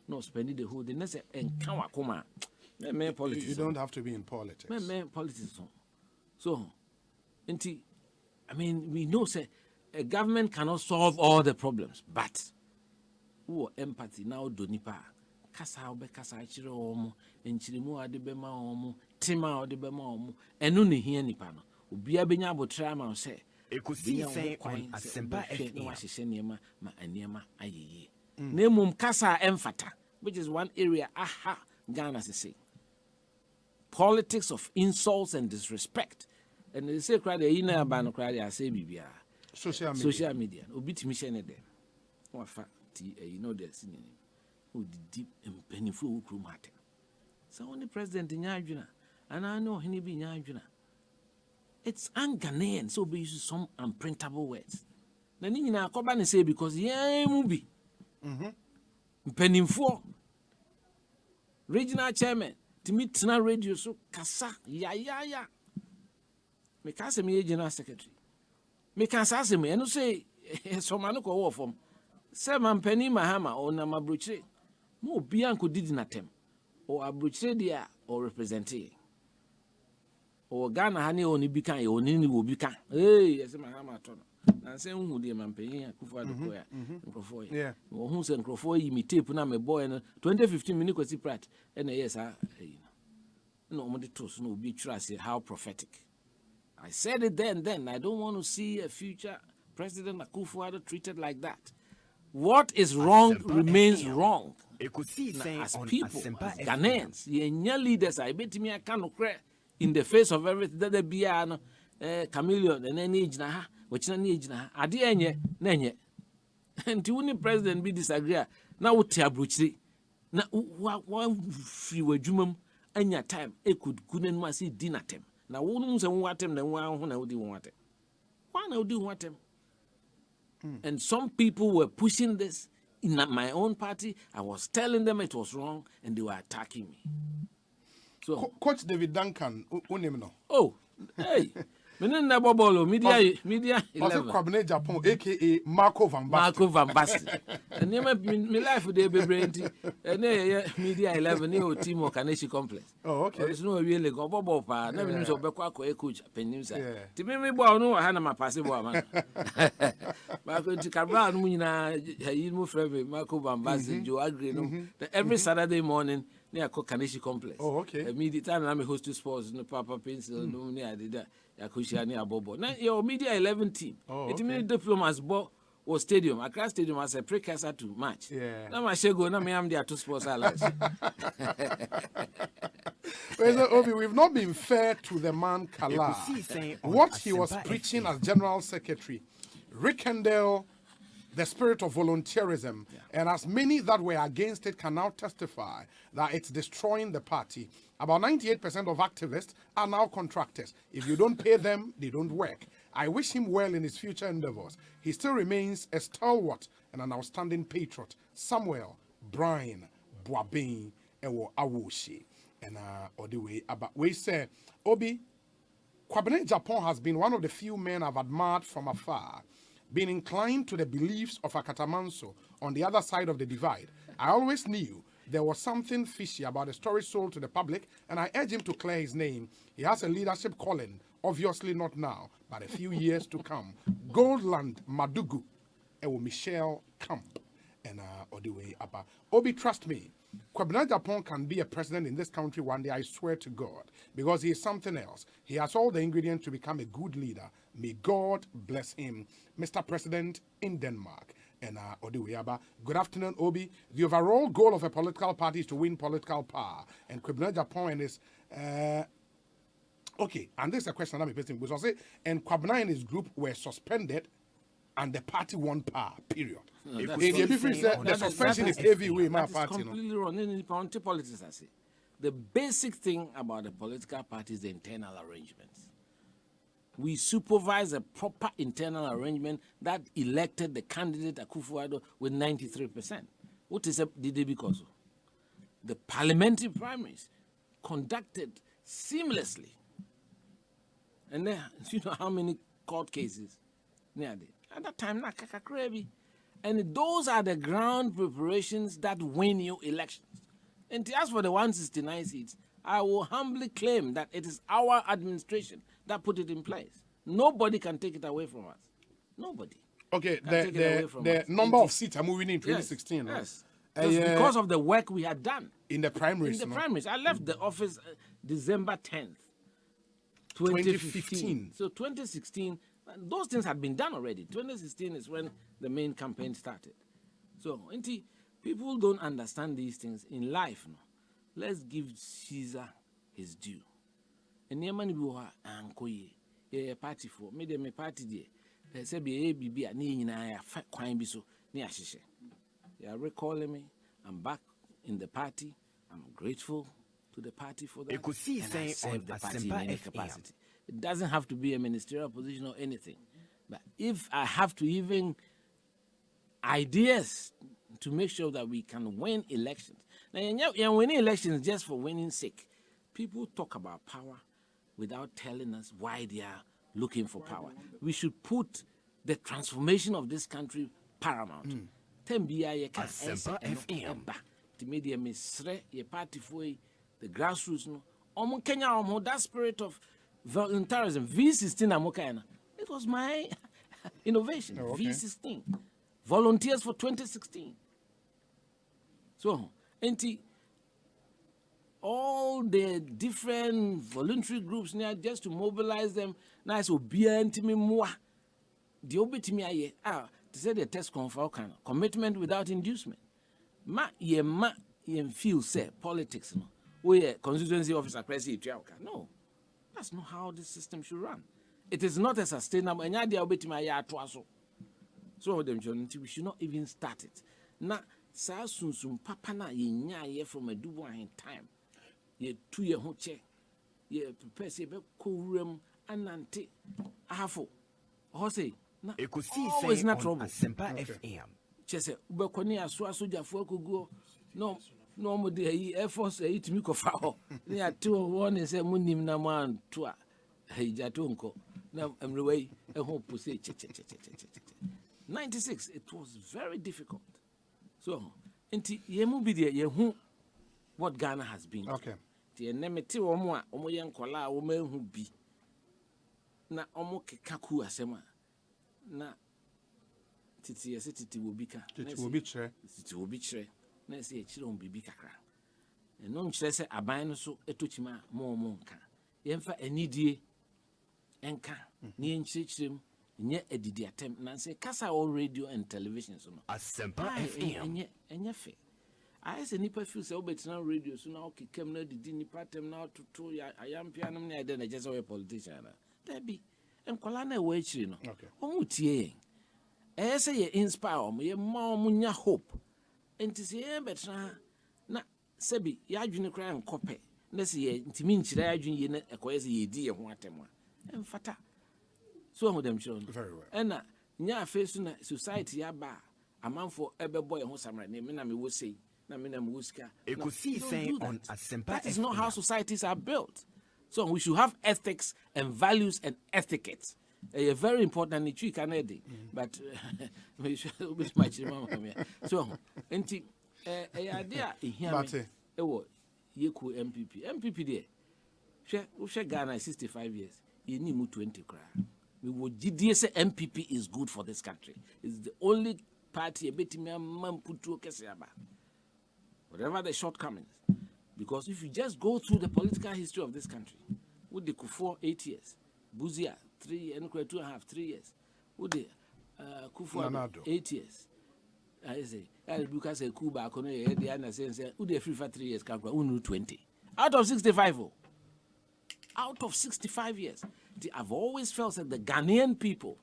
No spending the whole day. Next encounter come. Me politics. You don't have to be in politics. Me politics. So, I mean, we know say a government cannot solve all the problems, but who empathy now do nipa kasa obe kasa chire omo enchirimu ade bema omo tima ade bema omo enu ne hia nipa no obia benya abotra ma say Ekusi say on ASEMPA FM wa hye niema ma aniema ayeye na emum kasa emfata, which is one area Ghana say politics of insults and disrespect. And they say cry the inner ban cry I say bibia social media obitimi share dem wa fa ti you know the senior who deep and painful ukru matter so when the president nya adwuna and I know he be nya adwuna it's un-Ghanaian, so we use some unprintable words na ni nyina akoba ne say because yeah mu bi painful regional chairman timi tena radio so kasa ya me can say me general secretary. Me can say me and say so man ko wo form. Say man penny mahama or na mabruchire. Mo bia nko didi na tem. O abruchire dia or representative. O Ghana hani oni bika e oni ni wo bika. Hey, say mahama to no. Na say hu de man penny akufo adoko ya. Nkrofo ya. Yeah. Wo hu say nkrofo yi mi tape na me boy no 2015 mini kwasi prat. E na yes no mo de to so no obi try say how prophetic. I said it then. I don't want to see a future President Akufo-Addo treated like that. What is wrong remains wrong. As people, as Ghanaians, your leaders, I bet me I can't cry in the face of everything that they be chameleon and any age na which na age na ade enye na enye. And the president be disagree. Na wo tia brochiri. Na wa free wajumam anya time e could kunen ma see dinner time. Now, who say what them? Then why would you want it? Why now do you want them? And some people were pushing this in my own party. I was telling them it was wrong, and they were attacking me. So, Coach David Duncan, oh, hey. Media 11. Kwabene Japan, aka Marco Van Basten. And my life would be brain. And Media 11 new team or Kaneshi complex. Oh, okay. There's no really go bobo pa. Never knew so Bequaco coach Penusa. To me, boy, no, I had my passive woman. Marco to Cabral, Muna, you move every Marco Van Basten, Joe Agri. Every Saturday morning near Kaneshi complex. Oh, okay. Immediate time I'm a host to sports, no papa pencil, no near I did that. Now your Media 11 team. It means diplomas was stadium. Accra Stadium as a precursor to match. Yeah. Now I shall go. Now I am there to sports allies. Obi, we've not been fair to the man Kala. What he was preaching as General Secretary rekindled the spirit of volunteerism, and as many that were against it can now testify that it's destroying the party. About 98% of activists are now contractors. If you don't pay them, they don't work. I wish him well in his future endeavors. He still remains a stalwart and an outstanding patriot. Samuel Brian Boabin Ewo Awoshi. and or the way about we say Obi Kwabena Japan has been one of the few men I've admired from afar, been inclined to the beliefs of Akatamanso on the other side of the divide. I always knew there was something fishy about the story sold to the public, and I urge him to clear his name. He has a leadership calling, obviously not now, but a few years to come. Goldland Madugu, Ewo Michelle Camp, and all the way up. Obi, trust me, Kwabena Japan can be a president in this country one day, I swear to God, because he is something else. He has all the ingredients to become a good leader. May God bless him, Mr. President in Denmark. And Odiweyaba. Good afternoon, Obi. The overall goal of a political party is to win political power. And Kwabena Japan is okay. And this is a question I'm facing because I say, and Kwabena and his group were suspended, and the party won power. Period. No, the suspension is heavy way. My party, completely wrong. In politics, I say, the basic thing about a political party is the internal arrangements. We supervise a proper internal arrangement that elected the candidate Akufo-Addo with 93%. What is did they because of? The parliamentary primaries conducted seamlessly. And then, you know how many court cases? At that time, and those are the ground preparations that win you elections. And as for the 169 seats, I will humbly claim that it is our administration that put it in place. Nobody can take it away from us. Nobody. Okay, the number of seats are moving in 2016. Yes. Because of the work we had done. In the primaries. In the primaries. I left the office December 10th, 2015. So 2016, those things had been done already. 2016 is when the main campaign started. So, people don't understand these things in life. No? Let's give Caesar his due. And Yamani Buha Ankoye, a party for me, me party there. They say be a BB at Nina, fat quine be so near Shisha. They are recalling me. I'm back in the party. I'm grateful to the party for that. And I serve the party in any capacity. It doesn't have to be a ministerial position or anything. But if I have to even ideas to make sure that we can win elections. Now, you're winning elections just for winning sake. People talk about power without telling us why they are looking for power. We should put the transformation of this country paramount. ASEMPA FM. The media misre ye party for the grassroots no. Omo Kenya omo that spirit of voluntarism V16 amokana. It was my innovation. Oh, okay. V16. Volunteers for 2016. So, all the different voluntary groups now just to mobilize them. Nice obedient me moi. The obit me aye. To say the test confirm commitment without inducement. Ma feel say politics no. We constituency officer president. No, that's not how this system should run. It is not a sustainable. And the obit me aye so. So we should not even start it. Now, sa sun papa na ye from a dubo in time. Ye 2 year ho che. Ye prepare say be ko anante ahafo. Ho say na always not trouble. ASEMPA FM. Chese ubekoni aso sojafo akoguo. No mo de Air Force itimi ko fa ho. Ni ate won say munim na man to a jato nko. Na emrewe ho pose che. 96, it was very difficult. So, yemu bi de yehu what Ghana has been. Okay. The enemity omo a omo ye nkola omo ehu bi. Na omo kekaku asema. Na titi wo bi ka. Titi wo bi chere. Na se e chire on bibi kakra. No nchire se aban no so etochima mo nka. Yemfa anidie enka. Ni enchirechirem nye edidi atem na say kasa all radio and television so no ASEMPA FM enye fe I say nipa feel say obetina radio so na okekam na didi nipa tem na toto ya ayampia nam na ede na just a politician na there be enkola na we chiri no omu tie say ye inspire omo ye ma omo nya hope enti say ye betra na sebi ya adwene kra enkope na say ye ntimi nchira ya adwene ye na ekoye say ye di ye ho atem a emfata. So them children. Very well. And nya face na society ya ba amanfo ebe boy ho samra na me na me wo sei That is not how societies are built. So we should have ethics and values and etiquette. A very important issue can but we should be much so idea here Yeku MPP there. She Ghana 65 years. You need 20 cry. We would GDS MPP is good for this country. It's the only party a bit whatever the shortcomings. Because if you just go through the political history of this country, with the Kufuor 8 years, Buzia 3 and 2.5, 3 years, with the Kufuor 8 years. I say, because a Cuba, would they free for 3 years, 20 out of 65. Out of 65 years, I've always felt that the Ghanaian people,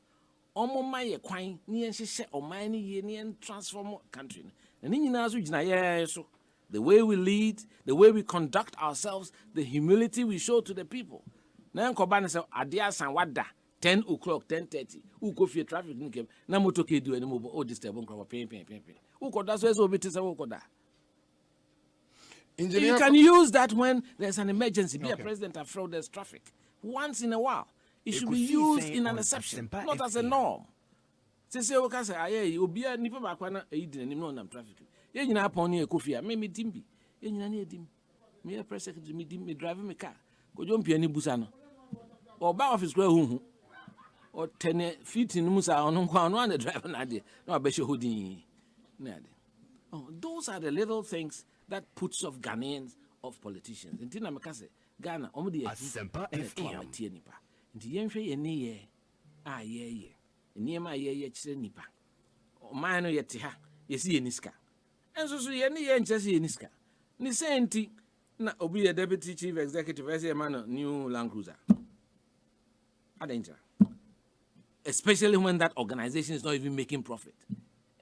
transform country. The way we lead, the way we conduct ourselves, the humility we show to the people. Now, Kobana said, Adia San Wada, 10 o'clock, 10:30. Who go for traffic? Namutoke do any more? Oh, disturb pain. Who could that's where bit is a wokoda. You can use that when there's an emergency. Be a president of fraud, there's traffic. Once in a while. It should be used in an exception, not as a norm. Say, okay, say, you'll be a nipper back when I didn't know I'm traffic. You know, upon your coffee, maybe Dimby. You know, me a press secretary, me driving my car. Go jump any busano. Or bow of his grow or 10 feet in Musa on one the driver idea. No, I bet you hoodie. Oh, those are the little things that puts off Ghanaians of politicians. In Tina Makase, Ghana, only a ASEMPA FM. The Yenfe ye, ye, near my ye, nipa. O mine yet, ye see Niska. And so ye and Jessie Niska. Nisenti, not be a deputy chief executive as a man of new Land Cruiser. A danger. Especially when that organization is not even making profit.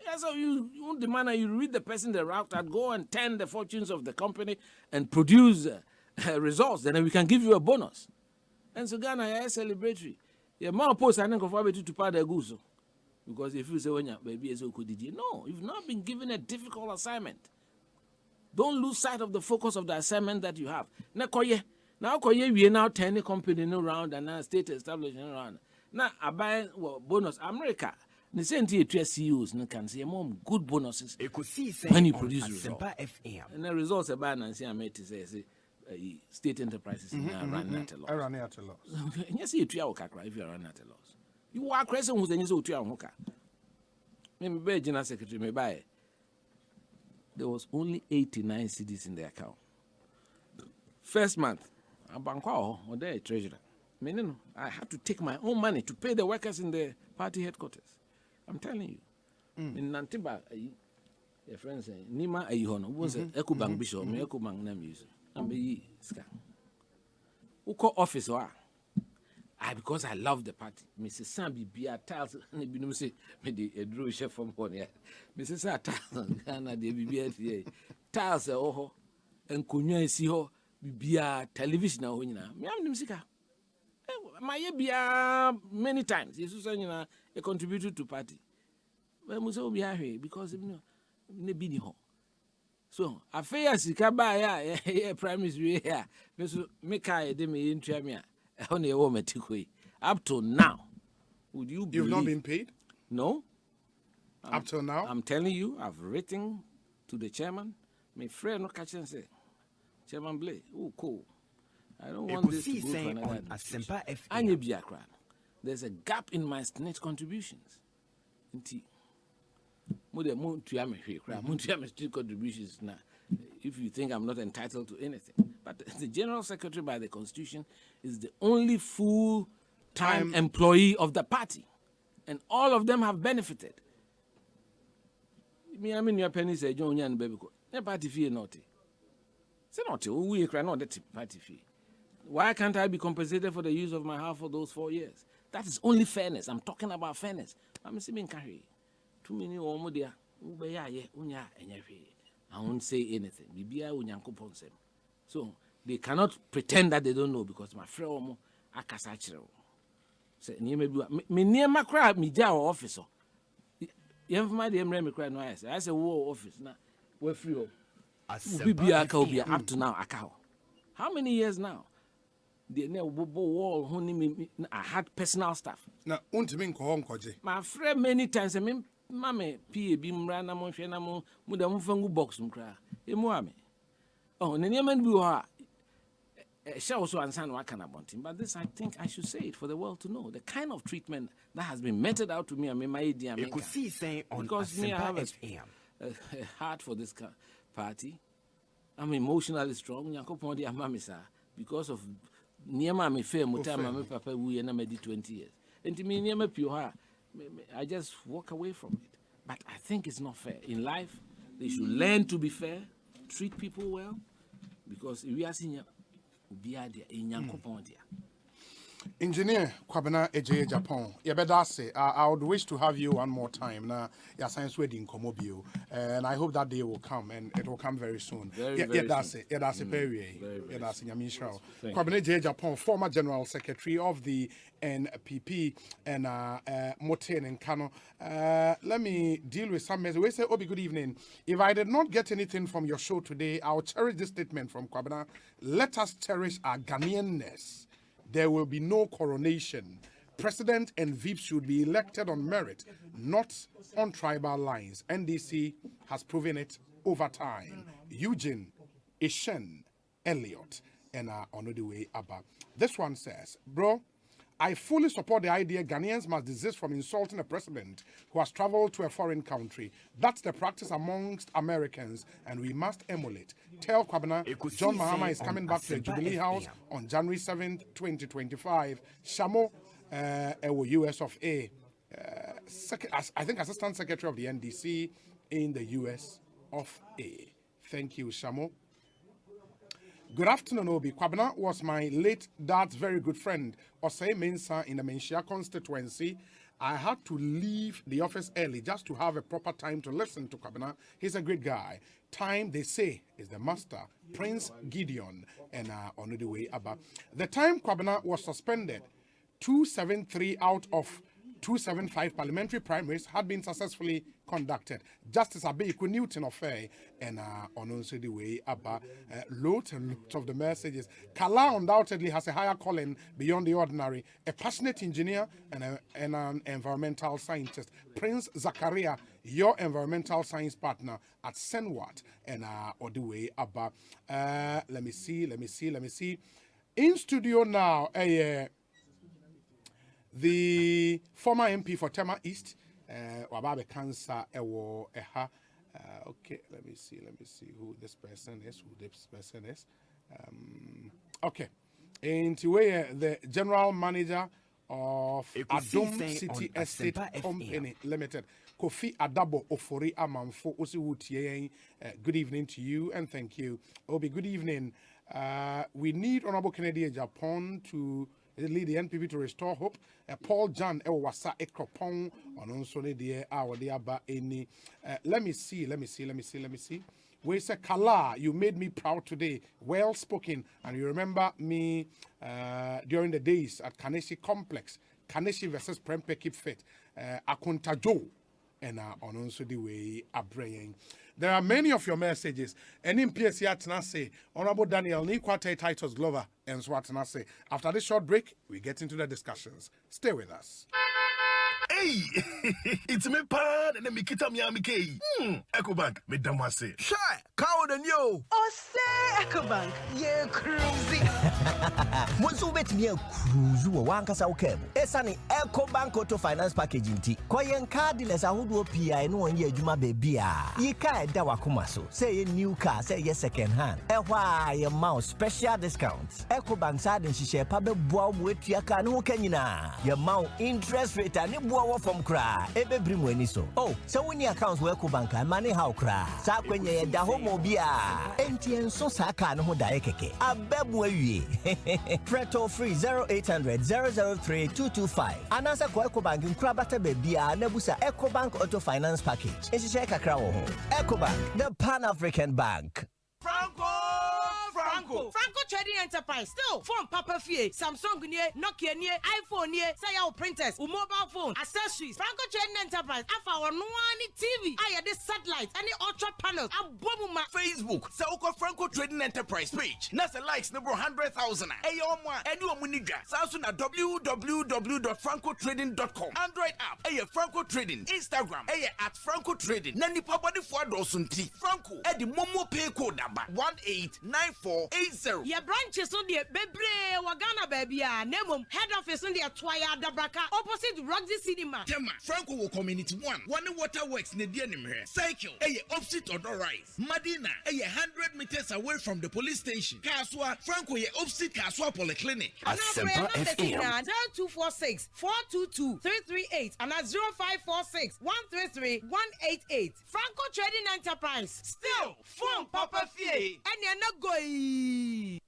Yeah, so you want the man, you read the person the route that go and tend the fortunes of the company and produce results, then we can give you a bonus. And so Ghana is celebratory. Yeah, more post I think of to part the goose. Because if you say when your baby is so good, no, you've not been given a difficult assignment. Don't lose sight of the focus of the assignment that you have. Now we are now 10 company around and now state establishment around. Now I buy bonus America. The same thing to CEOs can see more good bonuses when you produce results. And the results are bad and see I made to say state enterprises run at a loss. I run at a loss. Yes, you try if you are running at a loss. You are crazy who's the news of Tiamoka. Maybe by General Secretary may buy. There was only 89 cedis in the account. First month, a bank or their treasurer. Meaning, I had to take my own money to pay the workers in the party headquarters. I'm telling you. In Nantiba, your friends say, Nima Ayono, was a Ekubang Bishop, me Ekubang name user. I'm a scan. Who call office or because I love the party. Mrs. Sambi Bia Tiles, and say, me drew chef from Ponia. Mrs. Tiles, Ghana, the BBA Tiles, oh, and Kunya see her Bia television. Now, me, I'm the my Bia many times. Yes, a contributor to party. But must be happy because ne bini ho. So affairs Sikaba ya prime minister here. Make I de me intria me. Only a woman up to now. Would you believe? You've not been paid? No. Up till now? I'm telling you, I've written to the chairman. My friend no catch and say, Chairman Blay, oh cool. I don't want this to go for another ASEMPA. There's a gap in my net contributions. Contributions now. If you think I'm not entitled to anything. But the General Secretary by the Constitution is the only full-time employee of the party. And all of them have benefited. I mean, your penny say, John Yan Baby, the party fee not. Say not, we cry not the party fee. Why can't I be compensated for the use of my house for those 4 years? That is only fairness. I'm talking about fairness. I'm saying, carry too many or there. I won't say anything. So they cannot pretend that they don't know because my friend Akasachiro. Say, me near my crowd, me jail officer. You have my dear me cry no I say, war office now. We're free. ASEMPA up to now akao. How many years now? The wall I had personal stuff. Now, my friend many times I mean Mame PA Bimra na mo hwe na mo da mo fangu box mkra. Emu ame. Oh, ne nyeman bi ho a also answer no aka na bontin, but this I think I should say it for the world to know the kind of treatment that has been meted out to me and my idea. You could see saying on because me I have a heart for this party. I'm emotionally strong. Yakopon dia mama sir because of niema me fair mutama me papa wu na me di 20 years. Enti me niema pure ha I just walk away from it. But I think it's not fair. In life, they should learn to be fair, treat people well, because we are seeing Engineer Kwabena Eje Japan. Yebedase, I would wish to have you one more time. Na your science wedding Komobio, and I hope that day will come, and it will come very soon. Very soon. That's very. Kwabena Eje Japan, former General Secretary of the NPP and Moten and Kano. Let me deal with some messages. We say, Obi, good evening. If I did not get anything from your show today, I'll cherish this statement from Kwabena. Let us cherish our Ghanaianness. There will be no coronation. President and VP should be elected on merit, not on tribal lines. NDC has proven it over time. Eugene, Ishen, Elliot, and on the way above. This one says, bro, I fully support the idea Ghanaians must desist from insulting a president who has traveled to a foreign country. That's the practice amongst Americans, and we must emulate. Tell Kwabena, John Mahama is coming back to the Jubilee House on January 7th, 2025. Shamo, US of A, I think Assistant Secretary of the NDC in the US of A. Thank you, Shamo. Good afternoon, Obi. Kwabena was my late dad's very good friend, Osei Mensah, in the Menchia constituency. I had to leave the office early just to have a proper time to listen to Kwabena. He's a great guy. Time, they say, is the master. Prince Gideon, and on the way about. The time Kwabena was suspended, 273 out of 275 parliamentary primaries had been successfully conducted. Justice Abeyiku Newton of Fair and on the way about loads and loads of the messages. Kala undoubtedly has a higher calling beyond the ordinary, a passionate engineer and an environmental scientist. Prince Zakaria, your environmental science partner at Senwat and on the way about. Let me see. In studio now, the former MP for Tema East, Wababe Cancer, okay, let me see who this person is. Okay, into where the general manager of Adom City Estate Company Limited, Kofi Adabo Ofori Amanfo Osi. Good evening to you and thank you. Obi, good evening. We need Honorable Kennedy Japan to lead the NPP to restore hope. Paul John Ewasa Ekropong on Onsole de Awadiaba any. Let me see. We say Kala, you made me proud today. Well spoken, and you remember me during the days at Kaneshi Complex, Kaneshi versus Prempe Keep Fit, Akunta Joe, and on Onsole the way Abraying. There are many of your messages. And in PSC say, Honorable Daniel Nikwate Titus Glover and Swatana. After this short break, we get into the discussions. Stay with us. Hey, it's me pan and me kita mi amike. EcoBank, me damase. Shy, cow than you. Oh, say EcoBank, yeah, cruising. Monsu bet me a cruise one casa okebo. Esani EcoBank Auto Finance Package inti. Koyen card dealers a hudu PI no one year juma baby. Ye ka da wakumaso. Say a new car, say yes second hand. Why your mouse special discounts. EcoBank side and she share pabe boa with your can who can you na. Your mount interest rate and from cry, ebe bring when so. Oh, so when your accounts work bank and money how cry. Sa when ye da homo bia. NTN so saka no dae keke. Abebwe wi. Preto free 0800 003 225. Anasa ko EcoBank nkrabata bebia na busa EcoBank Auto Finance Package. Esi kakra wo ho. EcoBank, the Pan-African Bank. Franco! Franco Trading Enterprise. Still, phone Papa Fie, Samsung nie, Nokia nie, iPhone nie, say our printers, mobile phone, accessories. Franco Trading Enterprise. Afa or no any TV. I the satellite, any ultra panels. Abomuma. Facebook. Sauko Franco Trading Enterprise page. Nasa likes number 100,000. Ayomwa. Edu Munija. Samsung at www.francotrading.com. Android app. Aye Franco Trading. Instagram. Aye at Franco Trading. Nani Pabadi Fuadosunti. Franco. Edi Momo Pay code number 189480. Your branches on the Bebre Wagana baby. Nemo head office on the Twaya Dabraka opposite Roxy Cinema. Tema Franco will Community 1. One Waterworks Nedianim here. Cycle. Aye opposite Odor Rise. Madina. Aye 100 meters away from the police station. Kaswa Franco ye opposite Kaswa Polyclinic. ASEMPA FM 0246 422 338 and 0546 133 188. Franco Trading Enterprise. Still phone Papa Fie. And you're not going.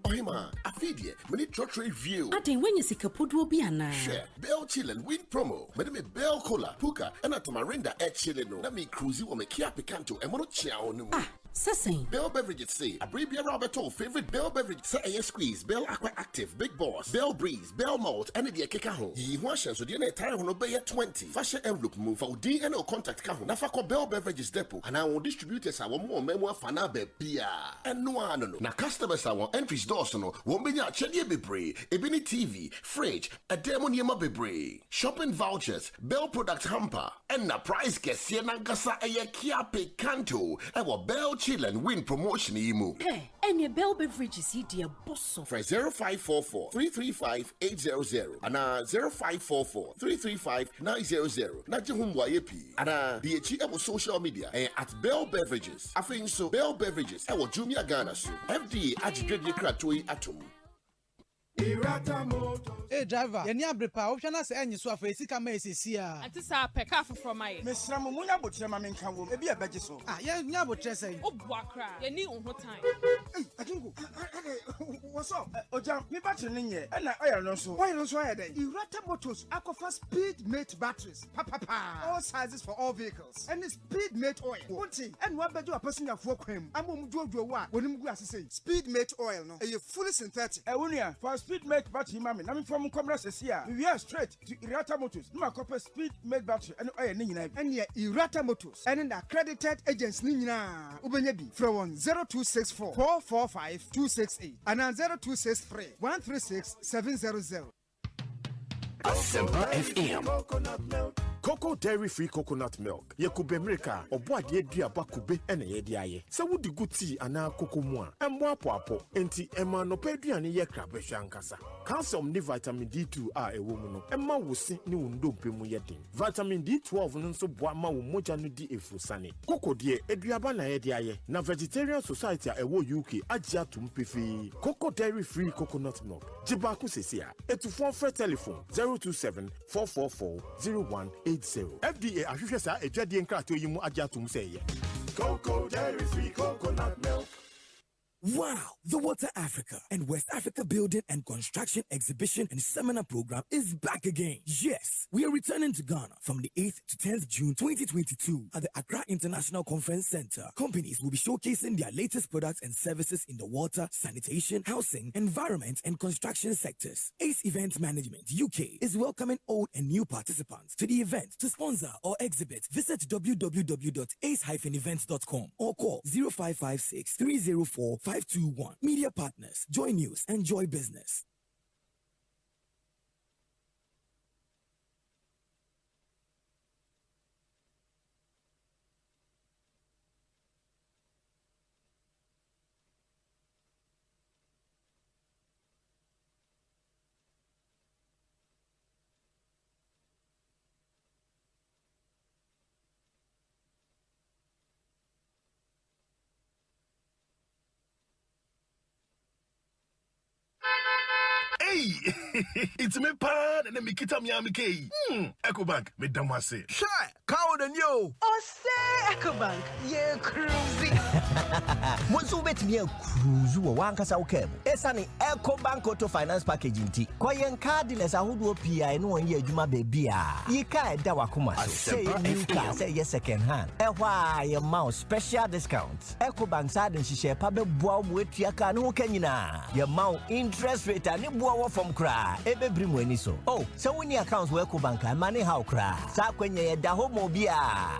Ohima, afidie, many trottery view. Ade when you see Kapudu Biana. Share, Bell Chillen win promo. Madame Bell Cola, Puka, and a Tamarinda at Chileno. Let me cruise you on a Kia Picanto and Monochao no. Sessing. Bell Beverages say, a Brabia Roberto, favorite Bell Beverage, say a squeeze, Bell Aqua Active, Big Boss, Bell Breeze, Bell Malt, and the Kekaho. Ye washes so the entire one obey at 20. Fashion envelope move for DNO contact Kaho. Nafako Bell Beverages Depot, and I will distribute us our more memoir Fanabe Bia. And no, na customers our entries dorsano, won't be at Chedia Bebre, Ebony TV, fridge, a demonium bebre, shopping vouchers, Bell product hamper, and the price gets Siena Gasa a Kia Picanto, our Bell Chill and win promotion emu. Hey, and your Bell Beverages here, dear boss. For 0544 335 800 and 0544 335 900. Not your home YP. And the HM social media at Bell Beverages. I think so. Bell Beverages. Our Junior Ghana. FDA Ajigedi Kratoi Atom. Hey driver, you need brepa. Option na say enyi so afa esika ma esisi a. Ati sa peka from my. Mesra mo munya botre ma menka wo. Ebi abeje so. Ah, ye nya botre say. Obuakra. Ye ni unho time. Hey, Akingo. What's up? Oja, me battery ni nye. E na oil no so. Oil no so aye dey. Irata Motors Aquafa Speed Mate batteries. All sizes for all vehicles. And the Speed Mate oil. Unti, and one bedu a person for kwem. Amom jojo wa. Wonim gu asese. Speed Mate oil no. E fully synthetic. E wonia for Speed Mate battery mami. Na me from Comrade Sesia. We are straight to Irata Motors. No copper Speed Mate battery and oil ni nyina. And ye Irata Motors. And in accredited agents ni nyina. Ubenyebi from 0264 445 268 and 0263 136 700. ASEMPA FM. Cocoa dairy free coconut milk. Ye kube America or boa de diaba kube ene ye diaye. Sa wudi good tea ana cocoa mua. Embo apo enti emma no peduane ye krabe shankasa. Calcium ni vitamin D2 a ewo mu no. Emma wosi ni wundompe mu ye din. Vitamin D12 no nso boa ma wo moja no di efusane. Cocoa de eduaba na ye diaye. Na Vegetarian Society a ewo UK agya tumpefi. Cocoa dairy free coconut milk. Jiba ku sesia. Etufon free telephone 027 444 0180. FDA ahwehwe sa ejwadie nkrato yi mu agya tum sey Cocoa dairy free coconut milk. Wow! The Water Africa and West Africa Building and Construction Exhibition and Seminar Program is back again. Yes, we are returning to Ghana from the 8th to 10th June 2022 at the Accra International Conference Center. Companies will be showcasing their latest products and services in the water, sanitation, housing, environment, and construction sectors. ACE Event Management UK is welcoming old and new participants to the event. To sponsor or exhibit, visit www.ace-events.com or call 0556 304 521. Media partners, Joy News and Joy Business. Hey, it's me pan and me kita mi amike. Echo Bank, me damase. Sure, cow than you. Oh, say, EcoBank, yeah, cruising. Once you bet me a cruise, you want to say, it's an EcoBank Auto Finance Packaging tea. Koyan cardless, I would be I know ye, you my baby. Ye can't dawakuma. Say new car, say yes, second hand. Why your mouse special discounts. EcoBank side and she share public bow with your canoe canina. Your mount interest rate and you bow from cry. Ebe bring when so. Oh, so when your accounts were EcoBank and money how cry. Sakwenye da homo bia.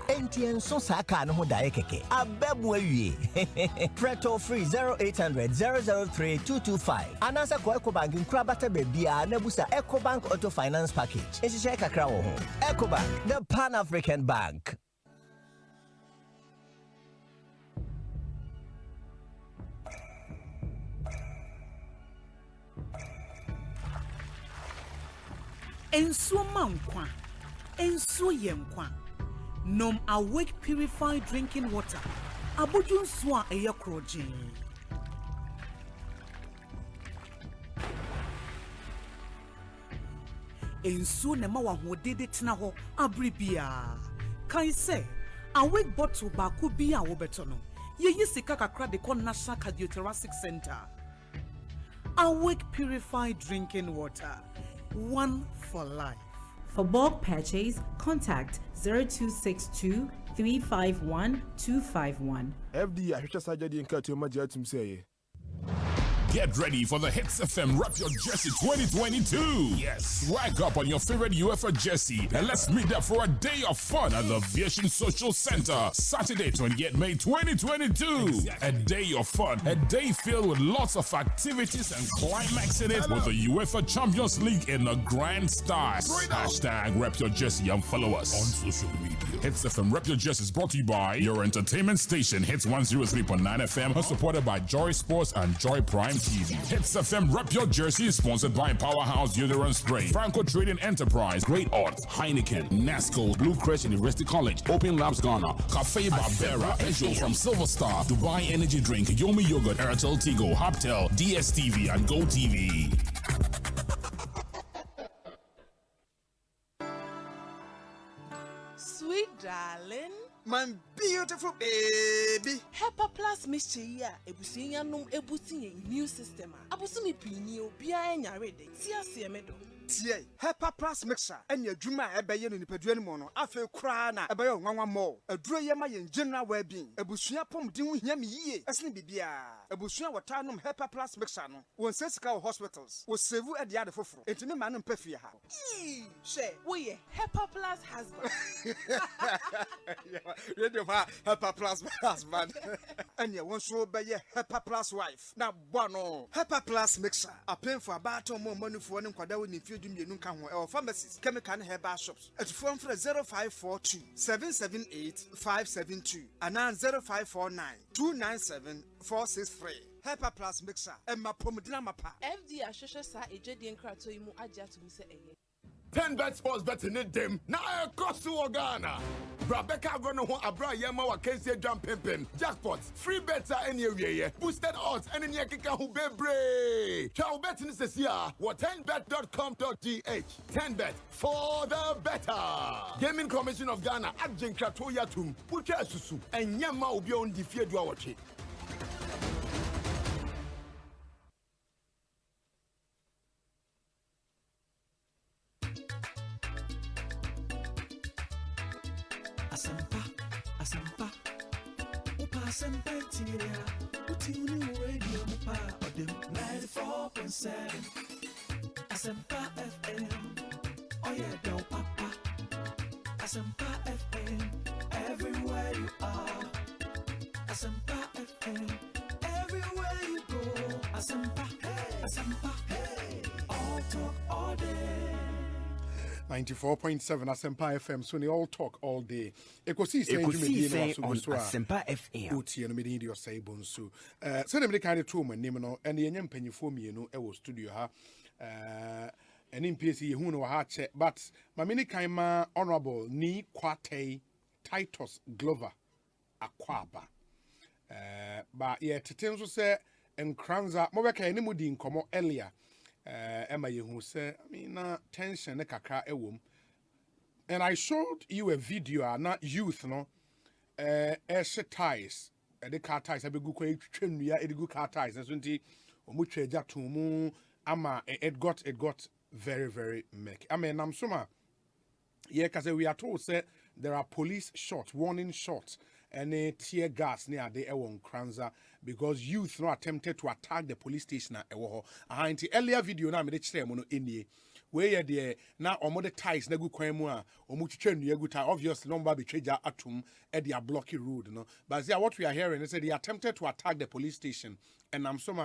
NTN so saka no daekeke. Abebwe. Preto free 0800 003 225. Anasa ko EcoBank in Krabata Bebia Nebusa EcoBank Auto Finance Package. Eshisheka kakra wo ho. EcoBank, the Pan-African Bank. Ensuo mankwa. Ensuo yenkwa. Nom Awake purified drinking water. Abujun swa eye kroje. Ensuo ne ma wa hodede tena ho abribia. Kai say Awake bottle ba ku bi a wo beto no. Ye sika kakra de kon National Cardiothoracic Center. Awake purified drinking water. One for life. For bulk purchase, contact 0262 351 251. FD, I just said you can't imagine to say. Get ready for the Hits FM Wrap Your Jersey 2022. Yes, swag up on your favorite UEFA jersey and let's meet up for a day of fun at the Aviation Social Center. Saturday, 28 May 2022. Exactly. A day of fun, a day filled with lots of activities and climaxing it with the UEFA Champions League in a grand style. Hashtag Wrap Your Jersey and follow us on social media. Hits FM Wrap Your Jersey is brought to you by your entertainment station, Hits 103.9 FM, supported by Joy Sports and Joy Prime TV. Hits FM Wrap Your Jersey is sponsored by Powerhouse Deodorant Spray, Franco Trading Enterprise, Great Odds, Heineken, NASCO, Blue Crest University College, Open Labs Ghana, Cafe Barbera, Ejo from Silver Star, Dubai Energy Drink, Yomi Yogurt, Airtel Tigo, Hoptel, DSTV, and GoTV. Sweet darling. My beautiful baby. Hepa Plus mixture ya ebusinya num ebusi immune system. Abusumi pinyi obia enya rede. Tia siemedo. Tie Hepa Plus mixture enya dwuma ebeye no nipadua ni mo no afa kura na ebeye nwanwa mo. Aduro ye ma ye general well-being. Ebusua pom din ho hia me yie. Esne bibia. Ebusua wota nom Hepa Plus mixture no. Won sesika hospitals. Wo save e de ade foforo. Entime ma no mpafie ha. She wo ye Hepa Plus husband. Radio ma Hepa Plus husband. Enya won so beye Hepa Plus wife. Na bono Hepa Plus mixture. Apen for about mo manufo ne nkwada woni fi dumienu ka ho e pharmacies, chemical and herbal shops. At phone for 0542 778 572 and 0549 297 463. Hepa Plus mixer and my pomodina mapa. FD Ashosha sa ejedi enkrato imu aja to me say eye. 10 bet sports betting in them. Now I cost to Organa. Brabeka gonna want a bra yama wa kense jump pimpin. Jackpots, free bets are any area. Boosted odds and in yakika who bebre. Chow betting is here. What 10bet.com.gh. 10 bet for the better. Gaming Commission of Ghana at Jenkratoya Tum. Pucha Susu and Yama ubi on the fear do our chick. Asempa, Upa Sempetia, Utinu Radio Mupa, Odim 94.7, Asempa FM, oh yeah, do Papa, Asempa FM, everywhere you are, Asempa FM, everywhere you go, Asempa, hey, Asempa, hey, all talk all day. 94.7 ASEMPA FM, so they all talk all day. Ekosi on ASEMPA FM. Uti no medi your say BONSU. So them kind of two man name no and the young penny for me no e studio ha. And in PC who know ha check but my mini kaima honorable ni kwate Titus Glover Akwaba. But yeah tetenso say enkranza mo beka ni mudi nkomo earlier. Emma ye who say I mean tension ne kakra ewom And I showed you a video, not youth, no, ties, the car ties, I be good train, we are good car ties, and so much to mu, ama, it got very, very murky. I mean, I'm sure, yeah, because we are told, say, there are police shots, warning shots, and tear gas near the Ewon Kranza because youth no attempted to attack the police station at Ewo. In the earlier video, now, I made it in where the now the ties nagu kwemua or muchen yaguta obviously number betrayed atum at their blocky road, no. But what we are hearing is that they attempted to attack the police station, and I'm some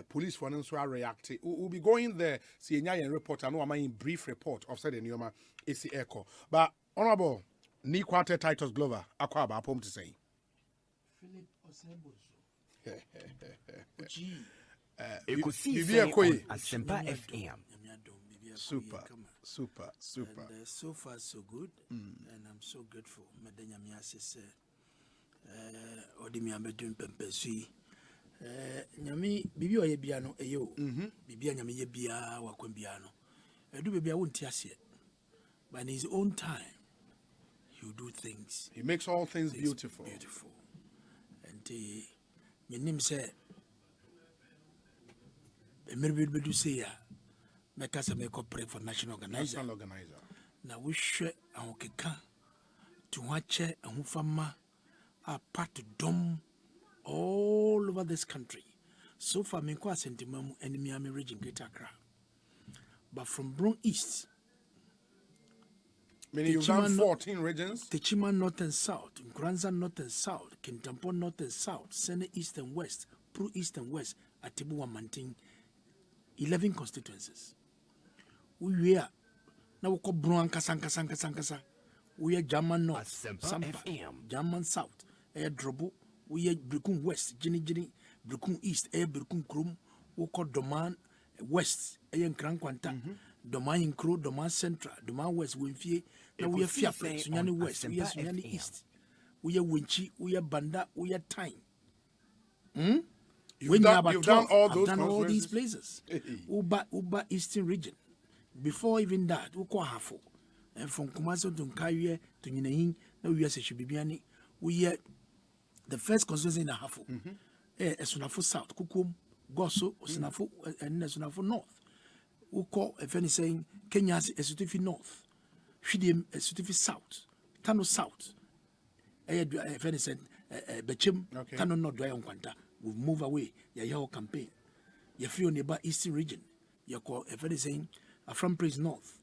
police for them reacting. We'll be going there, see a report. I know I'm in brief report of said the Nyoma AC Echo. But Honorable Ni Quarter Titus Glover, Aquaba, home to say. Philip ASEMPA FM. Super. And so far so good, and I'm so grateful. Madame Yassis, Odimi Amedun Pempesi, Yami, Bibio Yebiano, Ayo, Bibia Yami Yebia, Wakumbiano. I do baby, I won't tell you, but in his own time, he'll do things. He makes all things beautiful. Beautiful. And my name said, maybe do say, make us make a pray for national organizer. Now we share our keka to watch and who farmer are part to dom all over this country. So far, me kwa sentiment enemy army region Greater Accra. But from Bron East, meaning you've done 14 regions? Techima North and South, Granza North and South, Kintampo North and South, Sene East and West, Pro East and West, Atibu Manting, 11 constituencies. We are now we call Bruan Kasankasa. We are German North, Sampa, German South, Air Drobo, we are Brukun West, Jenny, Brukun East, Air Brukun Krum, we call Doman West, Air Grand Quanta, Domain Crow, Doman Central, Doman West, Winfie, now we are Fiafe, Sunyani West, we are Sunyani East, we are Winchi, we are Banda, we are Time. You've done all these places. Uba Eastern region. Before even that, we call Hafo. And from Kumaso to Nkaye to Ninahin, now we are Seshubibiani. We are the first constituency in Hafo. Sunafo South, Kukum, Goso, Sunafo, and Sunafo North. We call, if any saying, Kenya's a certificate North, Shidim a certificate South, Tano South. If any said, Bechim, Tano North, Dwayon Quanta. We move away. Your campaign. You're free on the Eastern region. You call if anything, a from place north.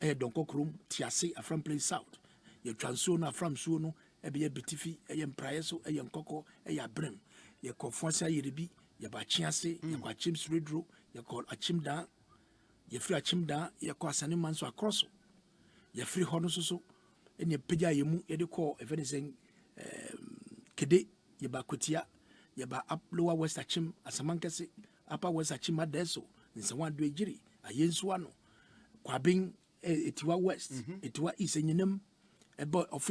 A Donko Krum, Tiasi, a from place south. You transona from Suno, a be a bitifi, a yam Praeso, a yam Coco, a ya Brim. You call Fonsa Yeribi, you by Chiasi, you call Chims Redro, you call a Chimda, you free a Chimda, you call Sanimanso across. You free Honoso, and you pay you call if anything, Kede, you bakutia. Yaba up lower West Achim, Asamankasi, upper West Achim Adeso, in Sawan Dwejiri, a Yenswano, Quabing, Etiwa West, Etiwa East, and Yenem, a boy of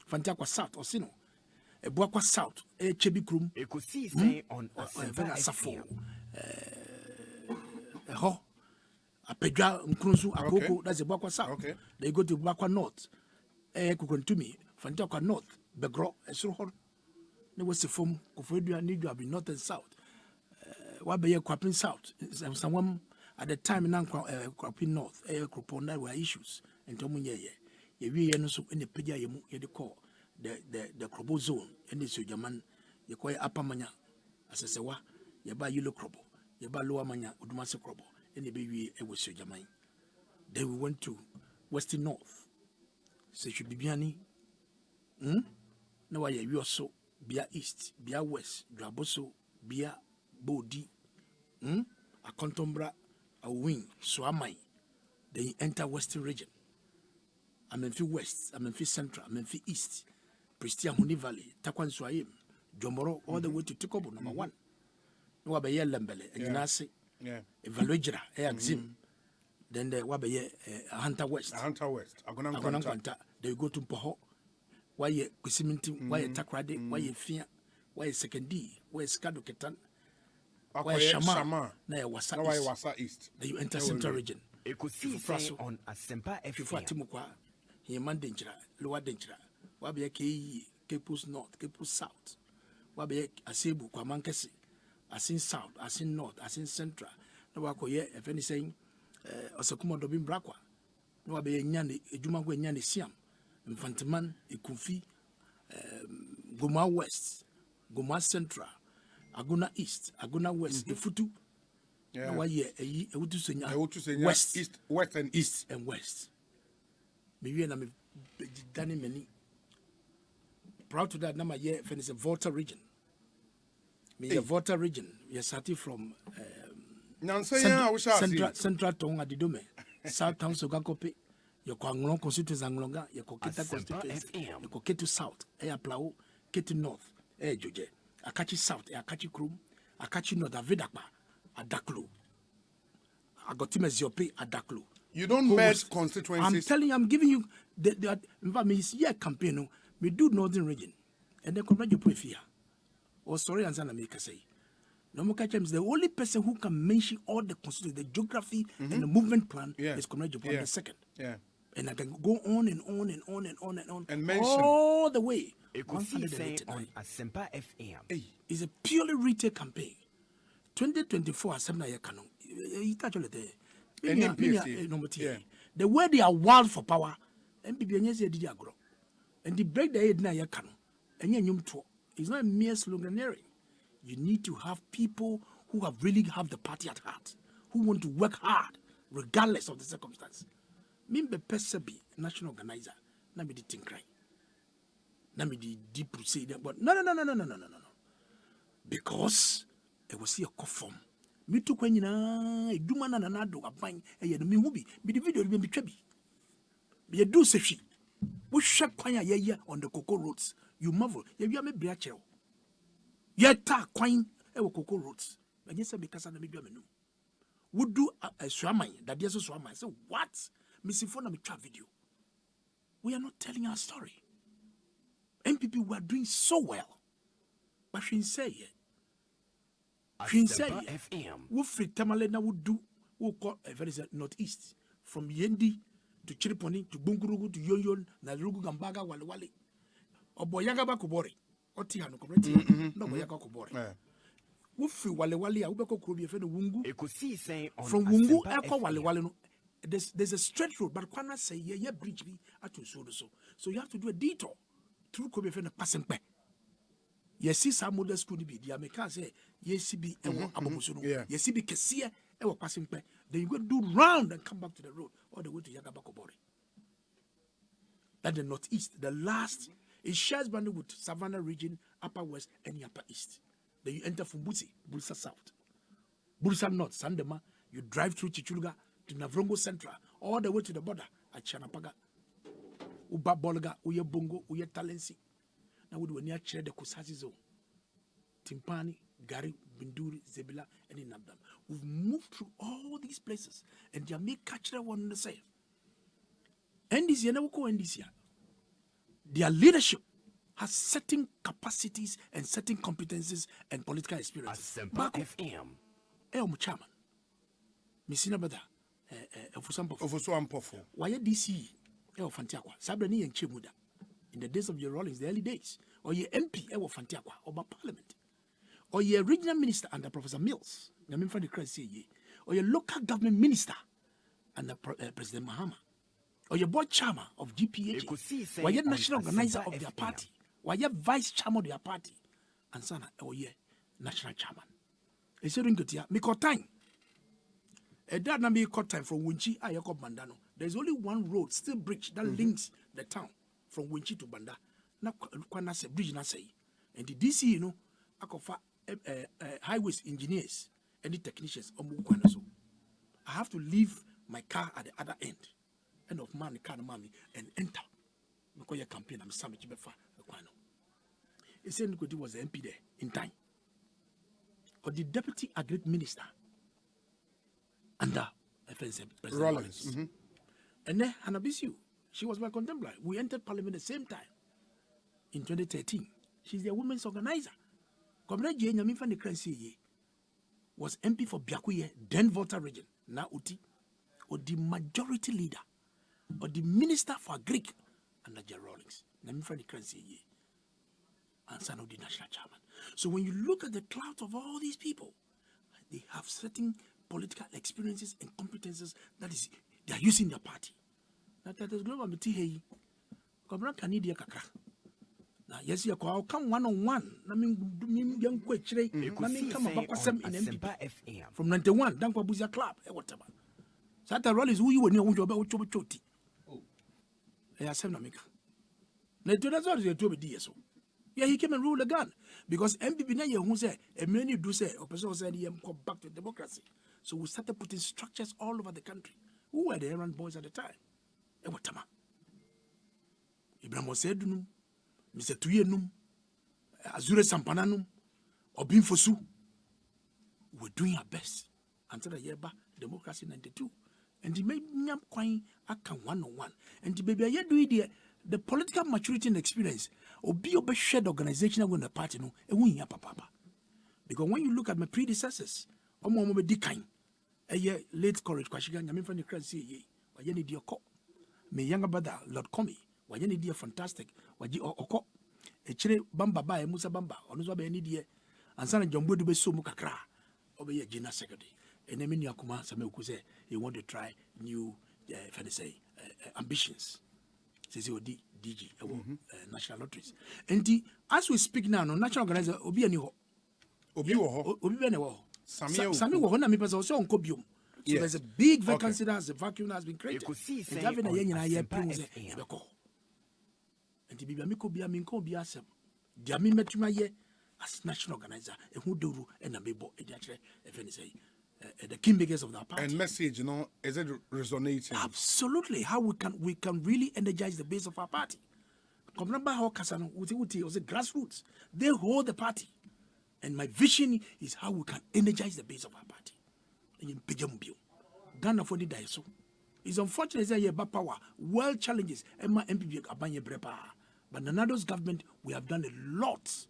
Fantakwa South or Sino, a Boakwa South, a Chebikrum, a could see say on Safo, a Ho, a Pedra, Nkruzu, a Coco, that's a Boakwa South. They go to Boakwa North, a Kukantumi, Fantakwa North, Begro, a Surhon. There was a form of radio need to have been north and south. What be a cropping south? Someone at the time in cropping north, a cropon were issues. And Tomunya, ye so in the Pedia, you call the crobo zone, and this your man, you call upper mania, as I say, what you buy yellow crobo, you buy lower mania, Udmasa crobo, and the baby it was your Jamai. Then we went to Western North. So should be Biani. No, you are so. Bia East, Bia West, Draboso, Bia Bodi, a Contombra, a wing, Swamai. Then you enter Western region. I'm in West, I'm in Central, I'm in East, Pristia Huni Valley, Takwan Swayim, Jomoro, all the way to Tikobo, number 1. No Wabaye Lambele, and Yanasi, Evaluagra, Exim. Then the Wabaye Hunter West. Agonanquanta. They go to Poho. Why ye Kusiminti, why ye Takrade, why ye Fia, why ye Second D, why ye Skado Ketan, why ye Shama, na Wasa East. Then you enter Central region. A could see say on ASEMPA FM. He man danger, lower danger. Wabia Capus North, Capus South. Wabia Asebu, Kwamankesi, Asin South, Asin North, Asin Central. No wakoye, if any saying, Osakuma Dobin Brakwa. No wabia Nyani, Ejumagwe Nyani Siam, Infantiman, Ikunfi, Goma West, Goma Central, Aguna East, Aguna West, Efutu. Yeah. No why West, East, West and East and West. Maybe I'm done many. Proud to that number year when it's a Volta region. Me a Volta region. We are starting from Central Tonga Didome, South Town Sogakope, your Kwanglo constituency Anglonga, your Koketa constituency, your Koketu South, Aya Plau, Ketu North, Joje, Akachi South, Akachi Krum, Akachi North, Avedakba, Adaklu. I got him as your pay Adaklu. You don't merge constituencies. I'm telling you, I'm giving you the in fact, me here campaign. We do northern region, and then come you put fear. Or sorry, and Zana make say. No more is the only person who can mention all the constituency, the geography, and the movement plan is Comrade Japan the second. Yeah. And I can go on and on and on and on and on and mention all the way. On ASEMPA FM. It's a purely retail campaign. 2024 ASEMPA canon. The way they are wild for power, and the break the head na yakano, and it's not a mere sloganeering. You need to have people who have really have the party at heart, who want to work hard regardless of the circumstance. Mimbe Pesabi, national organizer, na me di tinkrai, na me di deep procedure, but no. Because it was here conform. Me took when you do man and another buying a year, me be the video will be trebi. Be a do say she. We shake quine a on the cocoa roads. You marvel, you are me briachel. Yet ta quine a cocoa roads. And yes, because I may be a menu. Would do a swamai that yes, a swamai. So what? Missing phone me trap video. We are not telling our story. MPP were doing so well. But she say it. FM. We free Tamalena would do who call a very northeast from Yendi to Chiriponi to Bungurugu to Yoyon, Narugu Gambaga, Wali Oboyagaba Kubori, Otihano Community, no Boyaga Kubori. We free Wali Ubeko Kubi Wungu. From Wungu, Echo Wali. There's a straight road, but Kwana say, yeah, bridge be at so. So you have to do a detour through Kobe Fena passing back. Yes, see some model school be the Americans say, yes, be Abomusuno, yes, be Kessia, ever passing back. Then you go do round and come back to the road all the way to Yagabakobori. That's the northeast. The last it shares boundary with Savannah region, Upper West, and Upper East. Then you enter from Bulsa South, Bulsa North, Sandema. You drive through Chichuluga to Navrongo Central, all the way to the border at Chanapaga, Uba Bolga, Uye Bongo, Uye Talensi. Now we near chair the Kusazi zone. Timpani, Gari, Binduri, Zebila, and in Nabdam. We've moved through all these places, and they may catch that one in the same. And this year, and this year, their leadership has certain capacities and certain competencies and political experience. ASEMPA FM. Chairman. Missina Bada, Ofusampofo. Why DC? Fantiaqua, Sabrani and Chimuda. In the days of your Rawlings, the early days, or your MP, Ewo Fantiaqua, or Parliament, or your regional minister under Professor Mills, or your local government minister under President Mahama, or your board chairman of GPH, or your national organizer of their party, or your vice chairman of their party, and Sana, or your national chairman. It's a ring to me call time. A dad na me call time from Winchi, Ayako Bandano. There's only one road, still bridge, that links the town. From Winchi to Banda, na kwana se bridge na say, and the DC, you know, akofa highways engineers and the technicians kwana so. I have to leave my car at the other end of man the car mommy and enter because your campaign I'm sandwich befa kwano. He said Nkoti was the MP there in time, or the deputy agri minister under President Rollins, and then Hanabisu. She was my contemporary. We entered Parliament at the same time in 2013. She's the women's organizer. Comrade Jane Yamifan Kransi was MP for Biakuye, then Volta region, now Uti, or the majority leader or the Minister for Greek under Jerry Rawlings. Let me find the currency ye. And son of the national chairman. So when you look at the clout of all these people, they have certain political experiences and competences that is they are using their party. That is global material. Come Canada kakra. Now yes, you come one-on-one. I mean, young question. I mean, come about ASEMPA from 91. Don't go Buzia Club. Whatever. So that role is who you will know about choti. Oh, I said no make. Now that's what you told me. So yeah, he came and ruled the gun because MPP na who say a many do say opposition said he come back to democracy. So we started putting structures all over the country. Who were the errand boys at the time? Whatever. Ibrahim Osedunum, Mr. Tuyenum, Azure Sampananum, Obin Fosu. We're doing our best until the year back, democracy 92. And the made nyam kwine akan 101. And the baby ye do the political maturity and experience obi obe shared organization when the party no e won ya papa. Because when you look at my predecessors, omo be dikan. Late courage kwashiga nyame fa ne kran say ye. Wa ye ne di okọ. Me younger brother Lord Komi wa ye ne di fantastic. Wa ji okọ. E chire Bamba ba e Musa Bamba ono so be ne di ansa na Jombo do be so mu kakra. Obe ye general secretary. And then Yakuma Samuel say he want to try new ambitions. Says DG national lotteries. And as we speak now, no national organizer Obi Aniho. Obi Aniho. Sami Wahona mi also on Kobium. So there's a big vacancy that's a vacuum has been created. And having a young and the Bibamiko be a minko be asem. Diami Metumaye as national organizer, and who do and a bebo, the kingmakers of that party. And message, is it resonating? Absolutely. How we can really energize the base of our party. Remember how Kasano was a grassroots. They hold the party. And my vision is how we can energize the base of our party. Ghana for the Daiso. It's unfortunate that you have power, world challenges, and my MPP Abanye Brepa. But Nanado's government, we have done a lot.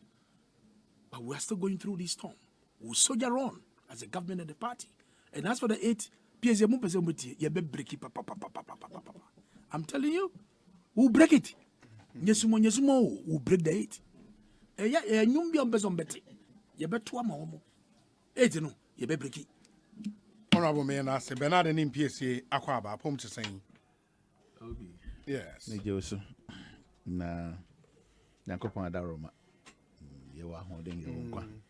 But we are still going through this storm. We'll soldier on as a government and the party. And as for the 8, I'm telling you, we'll break it. Yesumo, we'll break the 8. You be on Bezombetti. You bet 2 more. 8, no, you bet break it. Honorable Mayor, I say Bernard and PSA Aquaba, Pom to saying. Yes. Nijoso. Na Yankopon Adaroma. You are holding your own.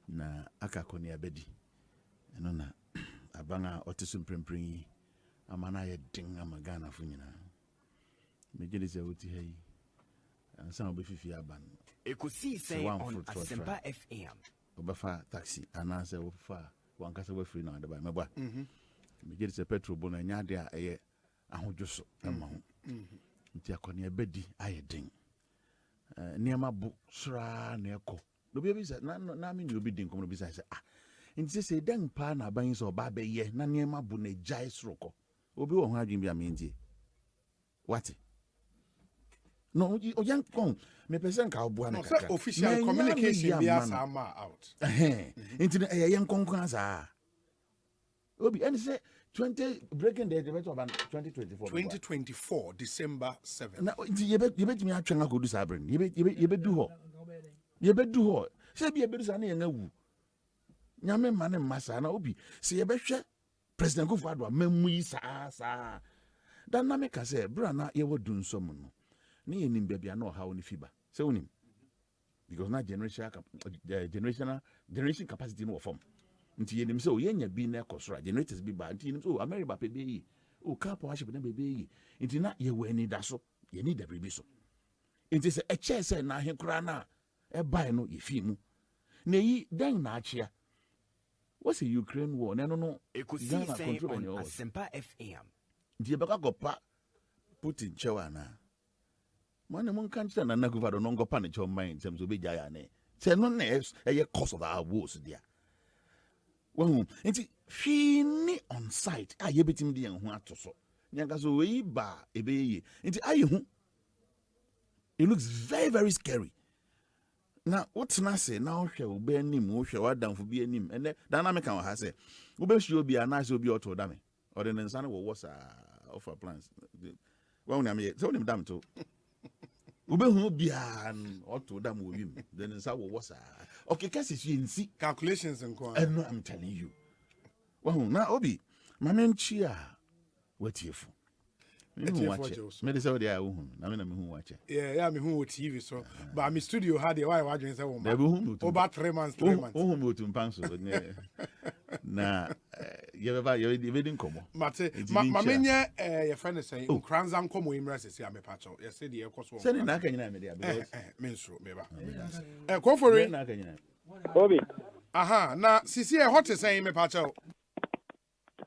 Na akakoni abedi eno na abanga otisum prempren amana ye ding amagana fu nyina mejele se oti hayi ansa obefifi aban ekosi say on ASEMPA FM obefa taxi anansa obefa wankasa we free na adaba meba mejele se petrol bo na nya de a eye ahodwoso ama ho nti akoni abedi aye ding niama bu sra na ekọ no be bisa na me no be din komo bisa say nti say den pa na ban so ba be ye na niema bu na jai soroko obi wo ho adwin bia me ntie what no o yan kon me person ka obu na kaka official communication be as ama out nti na yan kon sa obi and say 20 breaking the debate of 2024 December 7th na you bet me atwen akodu sabren you bet do ho ye bedu ho se bi ebedu sa na ye ngawu nyame mane masa na obi se ye behwe president Kufuor mamu yi sa dan na me ka se bra na ye wodu nsom no na ye nim bia na oha woni fiba se wonim because na generation capacity no form nti ye nim se o ye nya bi na ekosora generators bi ba nti nim so America pe be yi o ka powership na be yi nti na ye wani da so ye need the bi so nti se e che se na ahekura na e buy no yefi mu na yi dan na achia what's a Ukraine war no Ghana control on ASEMPA FM die baka gopa Putin chewa na man mon kan tell na Kufuor no ngopa na chewa mind terms obi jaya na say no na e cause of our wars there well nti fini on site a ye betim de hu atoso nyanka so we ba ebeye nti aye hu it looks very very scary. Now, what's Nase now? Shall be a name, who shall down for be a name, and the dynamic has said, Ube should be a nice will be auto dame, or the Nansana was offer plans. Well, I mean, tell them damn to. Ubehu bian or to them with him. Then it's our was okay, cases you see calculations and no, I'm telling you. Well, now Obi, my man chia. What you for? Me watch it. Me say they are who. I mean, who watch it. Yeah, me who TV so. But my studio had the why watching say woman. About 3 months. Who mo to panso. Na you didn't come. Mate, my menya your friend is saying Kranzam come we impress say am pacho. You say the cost one. Say na kan nyina me there because menstro meba. Call for it. Obi. Aha, na sisi e hot say me pacho.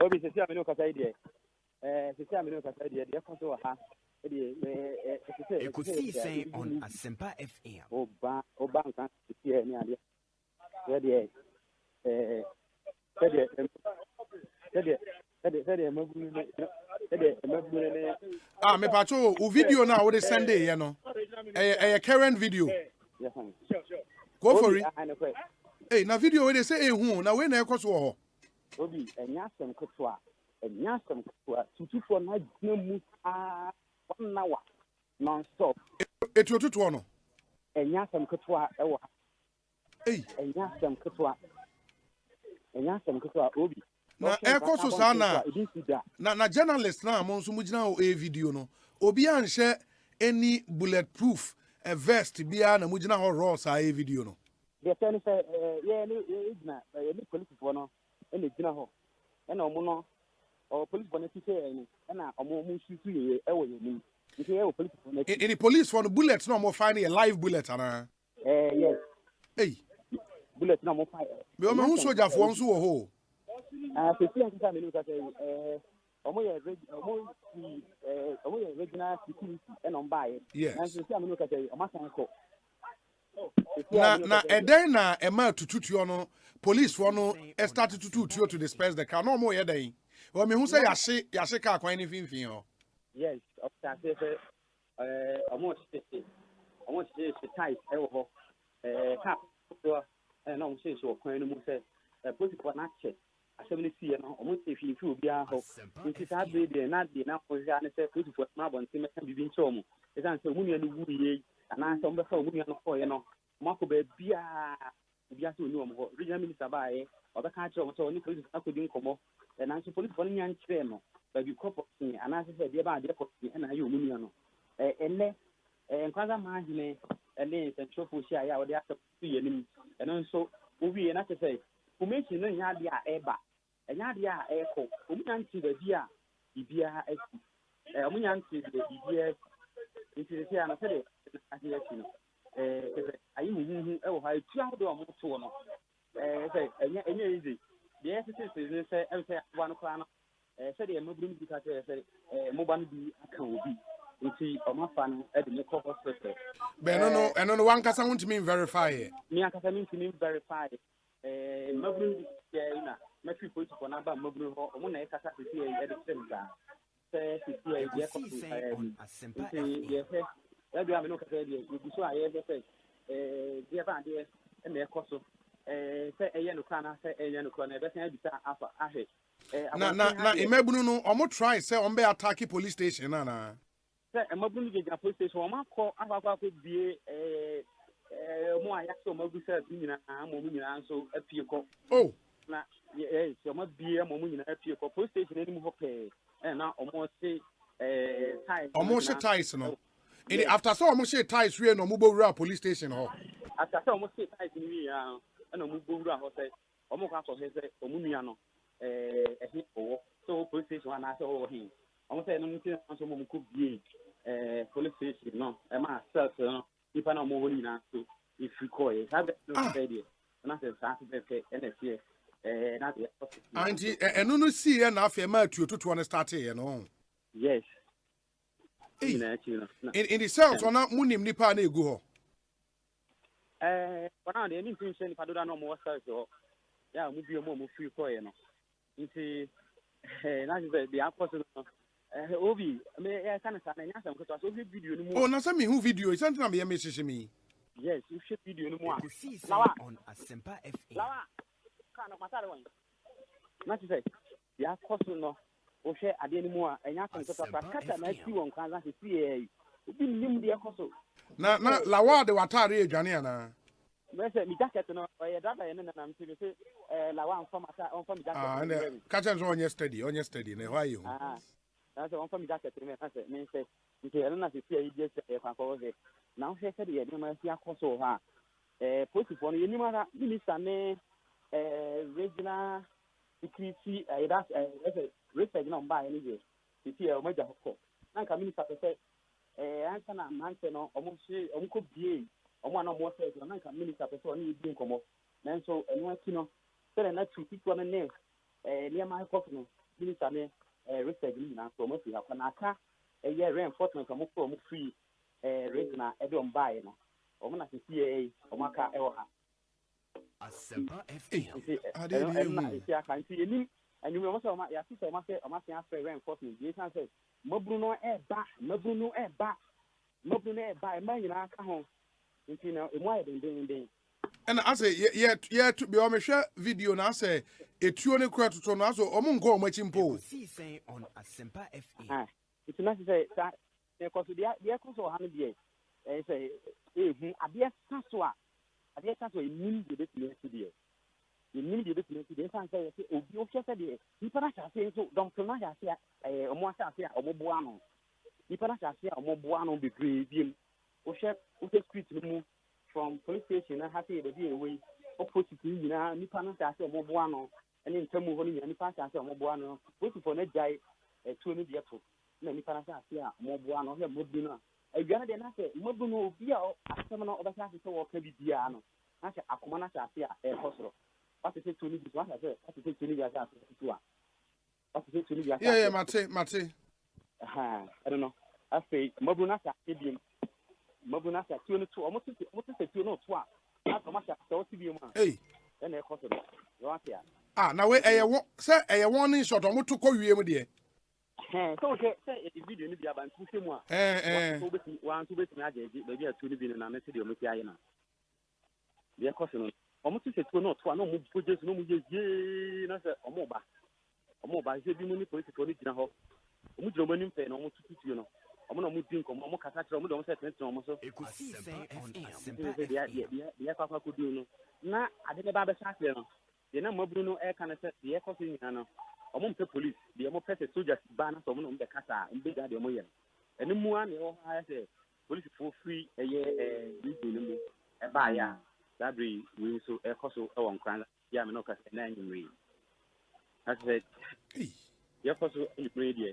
Obi sisi am no kasa idea. Sisi am no kasa idea. The cost ha. You could see say on ASEMPA FM. Oba nkan sisi ni ade. Me pacho o video now what send it you know. A current video. Yes, go for it. Hey, na video we dey say hu na we na ekoso ho. Obi enya asem ketua tutu na gnamu 1 hour non stop. Etu tutu no. Enya asem ketua ewo. Hey, enya asem ketua obi. Na ekoso sana. Na journalist na mo nso mugina o video no. Obi anhye any bulletproof a vest bia na mugina ho raw sa video no. The ten say any police for no any gina ho. And no or police for say and omo shoot you e in police for the bullets no more finding a live bullet ana. Yes. Hey. Bullet no more fire. Me o me hu soldier for nso wo ho. Pesi anka me no ka say omo ye regional security and on buy. Yes. And pesi me no ka say omo san ko. Na eden na ema tututu no police for no start tututu to disperse the car no more ye den. O me hu say yahye car kwan ni finfin ho. Yes, of that say almost ties ewo ho cap so na mo say so kwan no mo say police for na check asem see no almost if you obi a ho nti sa be dey na ko ja ne say police for na bon me kan bibi ncho mo e san say mu ne no wu ye ana so mbe fa mu ne no ko ye no mako be bia bia so ni o mo regional minister ba ye obeka cha o so ni police akodi nkomo na so police for nya nchire no baby couple ni ana say dey ba dey ko na ye mu ni no enne nkwaza ma hine ene central force ya o dey asep ye nim eno so owie na say formation no nya dia eba enya dia eko omunya nti da bia bibia esi omunya nti da bibia nti se ana se de ati no ayi hu e wo ha tu ahodo o mo to no say enya easy the SSS say everything one kra no se de maburu bi ka say mo ba no bi aka obi nti o ma fa no e de me call hospital be no eno no wan kasa want me verify e me akasa me verify maburu ya ina me fi police for number maburu ho o mo na e kasa se e de tsemba se e de ko ASEMPA FM ya do am no kasa de you so aye say de ba de e me ekoso say eye no kana say eye no kana e be say bisa afa ahe na imebunu no omo try say on be attack police station na say mabunu ge police station o ma ko afa ko bie mo aya so magu say nyina mo nyina so apie ko na so ma bie mo nyina apie ko police station ni mo ho pe na omo say ties omo say ties no in after so omo say ties we no mo bo police station ho after so omo say ties ni we na mo bo ho say omo ka so say omo nua no ehi owo so police station na say owo hin omo say no nti so mo ko bie police station no e ma self no ipa na mo ho ni na so if you call it have no idea na say sa be NSA na dey anti enu no see na afia ma tuototo no start here no yes in the cells ona munim nipa na egu ho wana dey mean tin ni padoda no mo cells ho ya mu bi mo free call here no nti na say the apostle no obi me e kana sa na nya sam ko so video ni mo na say me who video is something na me message me yes you should video ni mo on ASEMPA FM lawa kana matare wan na say the apostle no share at the anymore, and you can talk about cat and I see one class as see a the apostle. Na lawa de watari Janiana. Mese mi jacket no oye dada ene na mti me say lawa on from jacket. And catch us on yesterday ne why you? That's on from jacket me say nti ene na se see e just e kwa ko se. Now say say de ma see akoso ha. Police for no nyima minister ne regional security that's respect no mba ene je. Ti o maja hokko. Na ka minister say answer na man say no omo ko bie omo na mo say na nka minister person ni bi nkomo nanso eno akino say na two people na ne niam cost no minister ne respect ni na so mo fi akwa na aka reinforcement omo ko omo free regional e do mbae no omo na CCA omo aka e wo ha ASEMPA FM na isi aka nti enim anyume omo say omo ya say omo say after reinforcement dey say mabru no e ba e ma nyina aka ho. And I say, yeah, to be honest, video now say a tune crowd to know so go machimpo. See on ASEMPA FM. It's not to say that because the echoes or 100 years. Say, Abia Saswa, immediately today. Immediately today, and say, oh, you just said, you perhaps say so, don't pronounce here, almost here, or Mobuano. You perhaps here, or Mobuano be green. Street from police station and happy the day away opposite you know nipa na say omoboano and in term of nipa say omoboano wait for na jai to ni dia to na nipa na say omoboano he mobino e gana de na say mobino obi a asem na obasa say wo ka bibia no na say akoma na say e kosoro what say to ni dia what say to ni dia say to a what say to ni dia yeah mate I don't know I say mobino na say bi Mabuna sa tuno to almost say tuno to a commercial so to be man. Hey, then they cost it. Now wait, say a warning shot on what to call you, dear. So say a video in the Aban Kusimo. One to bet maybe a 2 billion and a city of Mutiana. They are costing almost say to no more projects, no more ye, not a mobile. A mobile, they be money political original. Mudromanin pen almost 2 you know. I'm not moving from Mokata, I'm not set almost. The Papa could do no. I didn't have a shot. The number Bruno Air can set the echo in Hano. Among the police, the more press soldiers ban on the Cata and big at the Moyan. And the Muan, I say, police for free a year, a buyer. That we so a coso on Cran, Yamanoka, and 9 read. I said, your coso in radio,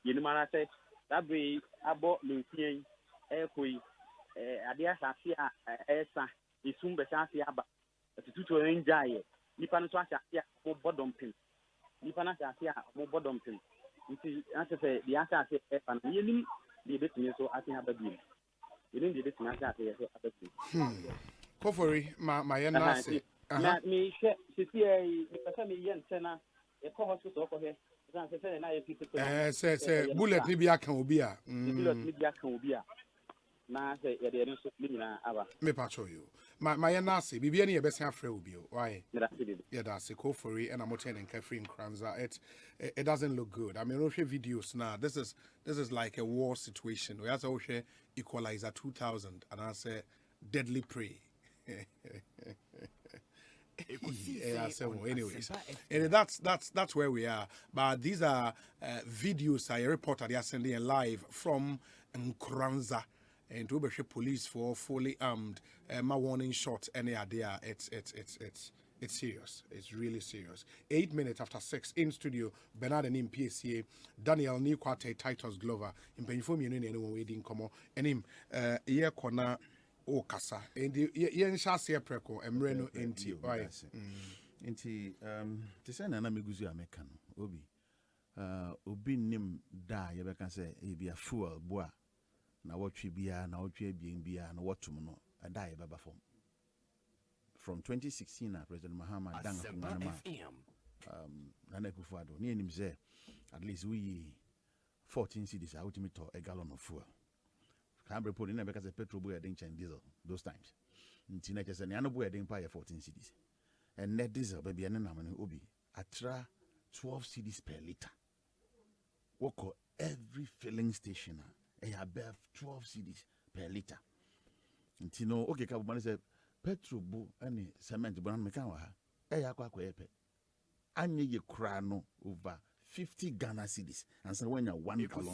Yinimara said, that way I bought Lucian, Airquay, Adia Safia, Esa, is soon Besafia, but to enjoy it. Nipanasha, more bottom pin. Nipanasha, more bottom pin. Answer the answer, and you the bit me so I think I have you didn't do this matter. Hopefully, my nasi. Me, she see a young tenor, a co-hospital for her. Say, bullet Libya can be a Libya can be a. Now, say, me patrol you. My nasi, be any best half will be. Why? Yeah, that's a call for it, and I'm attending Catherine Kranza. It doesn't look good. I mean, we share videos now. This is like a war situation. We also share Equalizer 2000, and I say deadly prey. Yeah, so anyways, and that's where we are. But these are videos I reported they are sending live from Nkranza, and to Ubeshe police for fully armed. My warning shot any idea. It's serious. It's really serious. 8 minutes after 6 in studio. Bernard and him PSA. Daniel Nikwate Titus Glover. In Penifom Union anyone waiting come on. And him yeah corner. O kasa endi yen shase preko emre no enti why enti te say na meguzu ameka no obi nim da ye be kan say e bia fuel boa na wotwe bia na wotwe abien bia na wotum no da ye baba from 2016 na President Mahama danga kunama na kufuado ni enim say at least we 14 cedis out me to a gallon of fuel. Cambre put in a because a petrol boy didn't change diesel those times. Tina just an animal didn't pay 14 cities. And net diesel baby and an obi. Atra 12 cedis per liter. What call every filling station above 12 cedis per liter. And you know, okay, Kabumani said petrol bo any cement brand mekawa. Yakwape. Anye ye crano over 50 Ghana cedis. And so when you're 1 gallon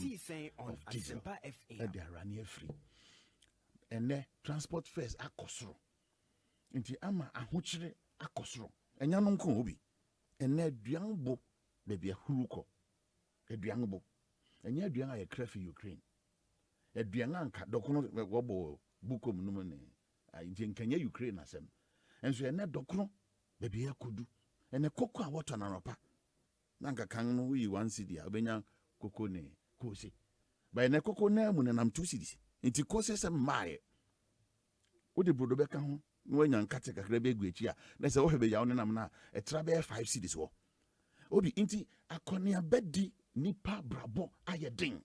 of diesel, they are running free. And then transport fares are costro. Inti ama ahuchire akosro. Enya no nko obi. Ene aduan bo baby huruko. Aduan bo. Enya aduan aye kra fi Ukraine. Aduan anka dokono wobo bukom no ne. Inti nkanya Ukraine asem. Enso ene dokono baby akodu. Ene koko a water na ropa. Nanka kan no wi 1 cedi obenya koko ne kose. Ba ene koko na mu nam 2 cedis. Inti kose sem mae. Odi brodo beka ho when you catch a crabbe which ya, let's all be young and na a travel 5 cities war. Obi inti a cornea beddi nipa brabo ayeding.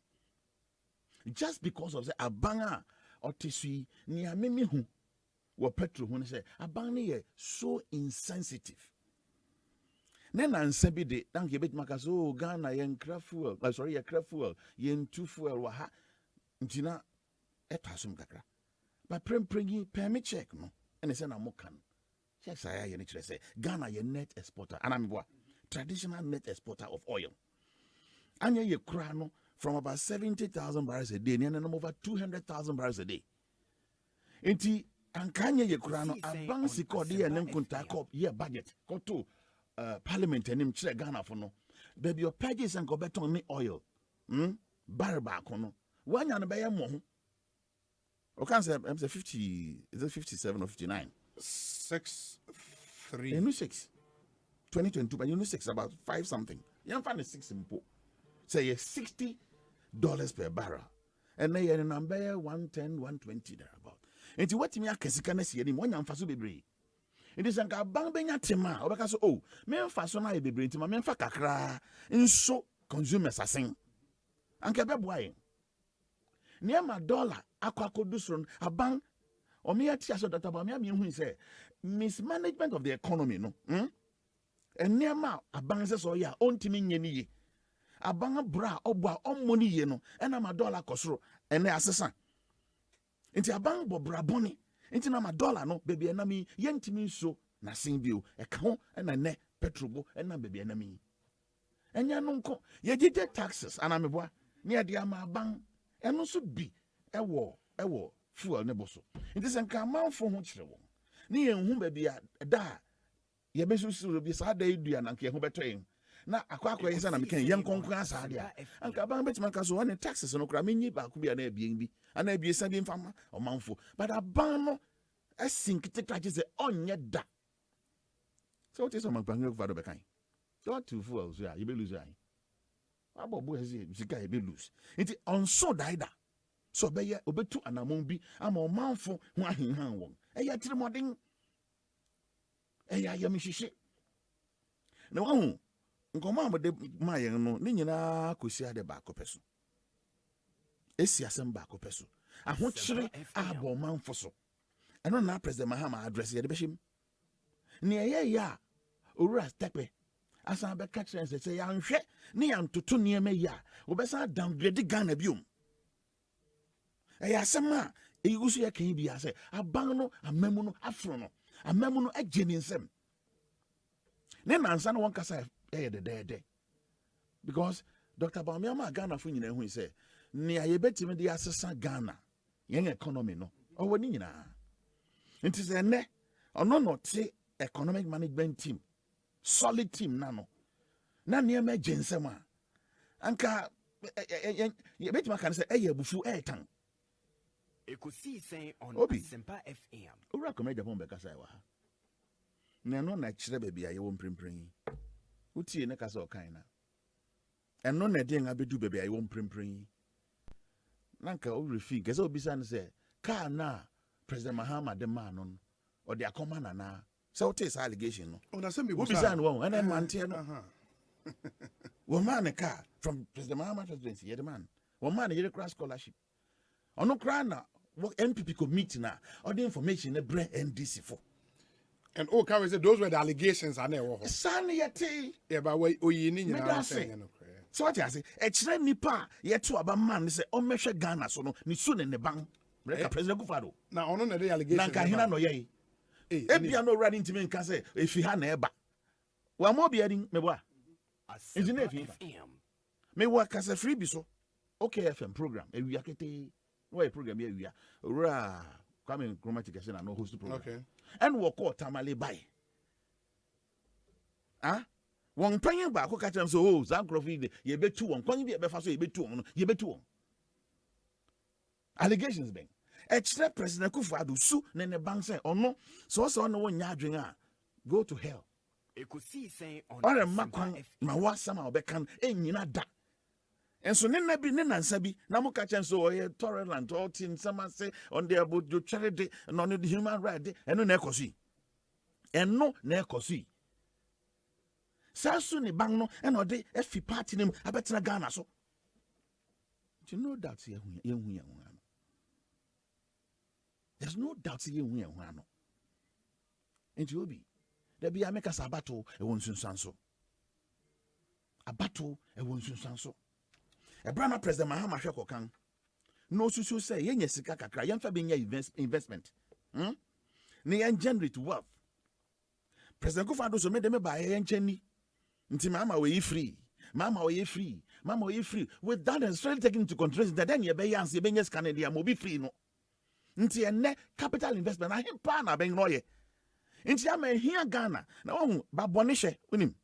Just because of the abanga or tisui near mimi who were petrol when I say abang so insensitive. Then and sebi de thank you bit makas oh Ghana yen craft fuel. Sorry, a craft fuel yen 2 fuel waha ntina etasum kakra. But prem permit check no. And they say na mokan. Yes, I hear you say Ghana ye net exporter. And I'm what traditional net exporter of oil. And ye crano from about 70,000 barrels a day, and over 200,000 barrels a day. Enti and kanye ye crano abansi kodi and kunta kop ye budget koto parliament and him chere Ghana for no. Baby your pages and go beton ni oil. Barrel back no. One yan be mo. Okay, I'm 50. Is it 57 or 59? 6 3. You know 6. 2022, but you know 6 about 5 something. You don't find a 6 in po. Say $60 per barrel, and they are in number 110, 120 there about. And to what me a kesikane see any one faso bebre. It is a bang benya tema. Or because oh, me faso na bebre into my men fa kakra. In so consumers are saying. Anke beboy. Near my dollar. Aquacodusron, a bank, or me at Tiaso that about me who say mismanagement of the economy, no? And near ma a bank says, oh, yeah, on timing ye. A bang bra, obwa, on money, ye no, and I'm a dollar cosro, and the assassin. Into a bank bobra bonny, into my dollar, no, baby enemy, yen timing so, na sing view, a count and a net, petrol, and a baby enemy. And ya nunco, ye did taxes, and I'm a boy, near the ama bank, and also be. Ewo fuel ne boso it is anka manfo ho kire wo ne ye hu ba bia da ye be susu bi sa da edua na nke ho betoyin na akwa yesa na meken ye nkonkon asa dia anka ban betima ka so one taxes no kra menyi ba ku bia na ebien bi ana ebie sa bi mfama o manfo but aban no asinkite klaje se onye da so what is on bank of vado be kan so two fuels ya you be lose ai abobo ezi sika e be lose it on so daida. So be ye obetu anamon bi ama omanfo ho ahenhan won eya tirimodin eya yamhihye na wahu nkomo amode mayen no ne nyina kosi ade ba kopeso esi asem ba kopeso ahokyere abo omanfo so eno na president Mahama address ye de behim ne ye ya owura tepe asa be ka kire se ya nhwe ne ya ntoto ne ma ya obesa downgrade Ghana biom. Ayasema eyusu ya kan bi ase aban no amemu no afro no amemu no ageni nsem ne nansa no won kasa de because Dr. Bamiama Ghana fu nyina hu say ne ayebetime de asesa Ghana yen economy no owo ni nyina nti se ne ono no te economic management team solid team na ne ma gensem a anka yebetime kan say eyebufu etan Ekusi saying on ASEMPA FM. Ura komedi bombe kasa wa. Neno na chire baby aye wo mprempren. Utie ne kasa okan na. Eno na de nga bedu baby aye wo mprempren. Nanka o refi gese obisa ne se ka na President Mahama de man no or the akoma na. So what is allegation no? Ona se me obisa no wo na man tie no. Wo man ne ka from President Mahama presidency ye the man. Wo man ye cross scholarship. Ono kra na what MPP could meet na or the information na bring NDC for. And okay, say those were the allegations I never. Sanity. Yeah, but we you saying. So what I say? Echre nipa yetu aba man say o mehwe Ghana so no ni su ne ne ban. Reka President Kufado. Na ono na the allegations. Na ka hina no ye. Ebia no ready ntimi nka say efi ha na eba. Wa mo bia din meboa. Engineer FM. Me wa ka say free bi so. Okay FM program. Ewia kete. No program ya ewia. Ora come chromatic say na no host program. Okay. And we call tamale by. Ah? One penny back, who catch them so, oh, Zancrofi, ye bet 2 on, can you be a so ye bet 2 on, ye bet 2 on. Allegations being. Extra President Kufadu, Su, Nene Bank or no, so no one yarding. Go to hell. You could see saying on or a Macron, my was somehow becan, ain't you not that. And so Nena be Nena Sabi, Namuka so a tolerant, all tin, some say on the about your charity and on the human right, and no necosi. And no necosi. Sasu ni bang no and or de efi party nim abetra Ghana so. You know that there's no doubt you no. And you be there be a make us a battle a won soon sanso. A battle a won soon sanso. A brand president Mahama Shako kan. No susu say yenye sika kakra yemfa be investment. Ni generate wealth. President Kufado so made them buy yencheni. Nti mama we free. Mama we free. Mama we free. With that and straight taking into consideration that then you be yans, you be yes Canada, mo be free no. Nti ene capital investment. I him pa na ben no ye. Nti am here Ghana. Na won ba bonishe unim.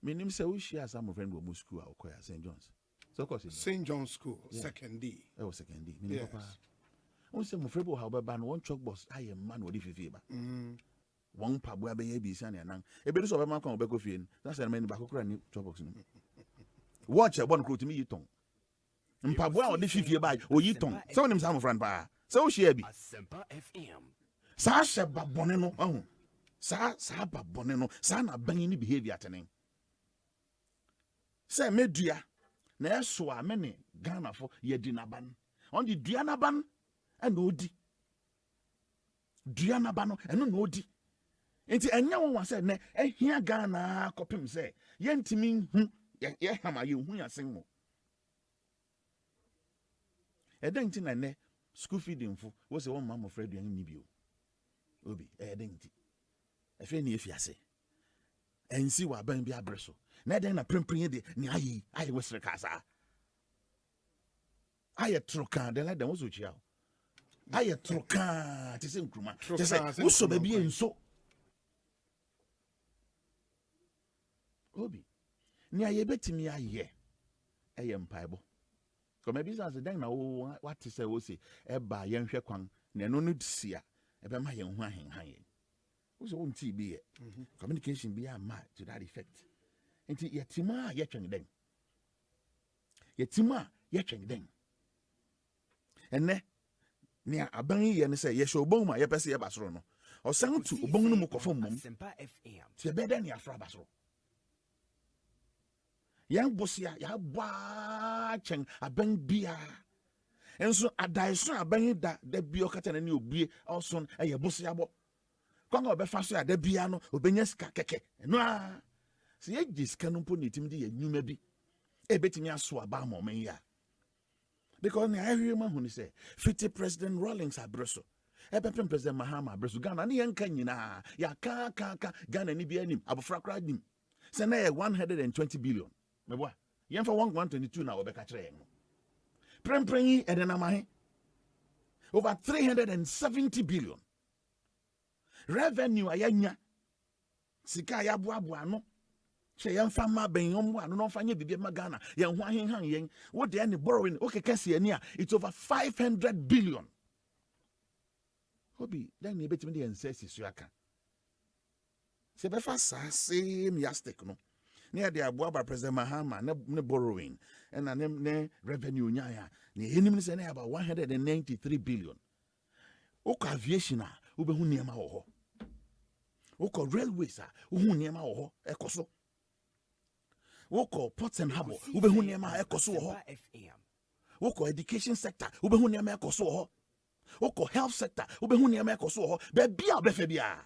Me nim say we share some friend go school akoya St. John's. So of course St. John's School, yeah. Second D. Oh, second D. Me yes. Papa. On say mo frebo how ba no one chalk boss. I am man odi fifi ba. One pabua be bi san yan. E be do so be man kan obeko fie. That's the man ba kokura ni chalk box no. Watch a bon kro timi yiton. Mpabua odi fifi ba o yiton. So nim sam friend ba. So share bi. ASEMPA FM. Sa she ba bone no. Sa ba bone no. Sa na ban ni behavior tenen. Say medua na eso a me ne Ghana fo ye di naban. On the duanaban and odi. Duanaban no eno no odi. Enti enya won say ne ehia Ghana kopim say ye ntimi hu ye hama ye hu ya sen mo. Edanti na ne school feeding fo wo say won mama Fred yan ni bio. Obi edanti. Efe ni efiase. Ensi wa ban bi abreso. Na den na prempren de ni ayi wesre kasa. Aye troka de la dem wo so chia. Aye troka ti se nkruma. Ti se wo so ba bi enso. Obi. Ni aye betimi aye. Eye mpaibo. Come business den na wo what say wo say e ba ye nhwe kwan na no no sia e be ma ye hu ahenhan ye. Wo so nti bi ye. Communication be am to that effect. Nti yetima ye twen den. Yetima ye twen den. Enne ni aban ye ne say ye hwe obon ma ye pese ye basoro no. Osan tu obon no mu kofom mum. ASEMPA FM. Ti be den ya fra basoro. Yang bosia ya bwa chen aban bia. Enso adaiso aban da bi okata na ni obie oson eye bosia bo. Kwanga obefa so ya da bia no obenya sika keke. No a se ye giska no mpo netim de ye nyuma bi. E betimi aso aba ma omen ya. Because na ahwe ma hu ni say fiti President Rawlings abreso. Ebepem President Mahama abreso Ghana na yenka nyina ya ka Ghana ni bi anim abofra kra dim. Se na ye 120 billion. Meboa. Yemfa 122 na obeka kire yen. Prempren yi edena mahe. Over 370 billion. Revenue ayanya. Sika ya boaboa no. Che yemfa ma ben yom ano no fanye bibia ma Ghana. Yen ho ahenhan yen. Wo de any borrowing okay kese ani a it's over 500 billion. Obi, then you betimi de ensesi so aka. Se be fa sa same yastic no. Near the Abuaba President Mahama, ne borrowing, and ne revenue nyaya. Ni enim say na about 193 billion. Oko aviation a ubehu niema ho. Oko railways a uhu niema ho ekoso. Oko ports and harbor ubehu niema ekoso ho. Oko education sector ubehu niema ekoso ho. Oko health sector ubehu niema ekoso ho. Be bia be fe bia.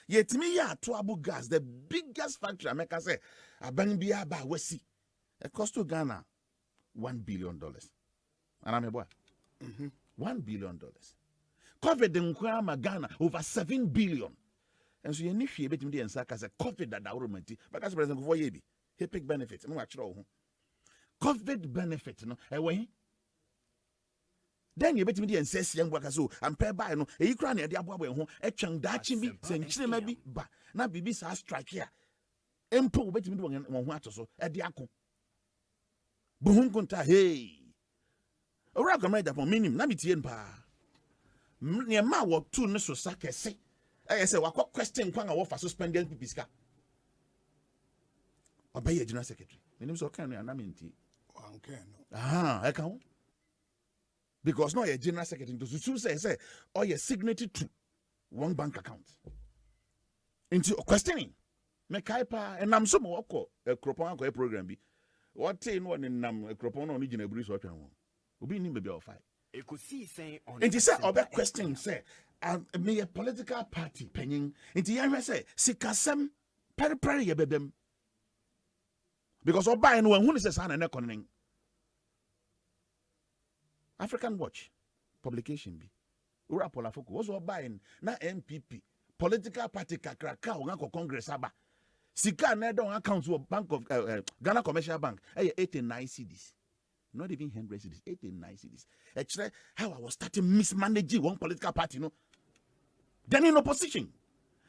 Yet me ya to Abu Gas, the biggest factory America say, Abang Bia ba Wesi. It cost to Ghana $1 billion. And I'm a boy. $1 billion. COVID in Ghana over 7 billion. And so you need to be able to say COVID that government, but as president for yebi, he pick benefits. I'm actually COVID benefit, no, away. Then you bet me the ancestors young workers so and pay by no. A Ukraine the Abu home. A chang dachi be saying maybe ba na bibi sa strike here. Empo bet me do one so a diako. Buhun kunta hey. Ora come Japan minim na mitien pa. Near ma wo two no so sakese. I say what question kwan a for suspended pipiska. Obey a general secretary. My name is Okan and I'm in tea. I can. Because no a general secretary to say or your signature to one bank account. Into questioning. Mekaipa and I'm some work a cropon program be. What thing one in nam a cropon on original breeze or Ubi maybe or five. It could see saying on and he said, other question say, me a political party penning. And the say, Sikasem, peri ye bedem. Because of buying one who is a son and economy. African Watch publication be. Ura Polafoku was buying na MPP political party kakraka or Congress aba. Sika nedo account to Bank of Ghana Commercial Bank. 89 cedis. Not even 100 cedis, 89 cedis. Actually, how I was starting mismanaging one political party, no. Then in opposition.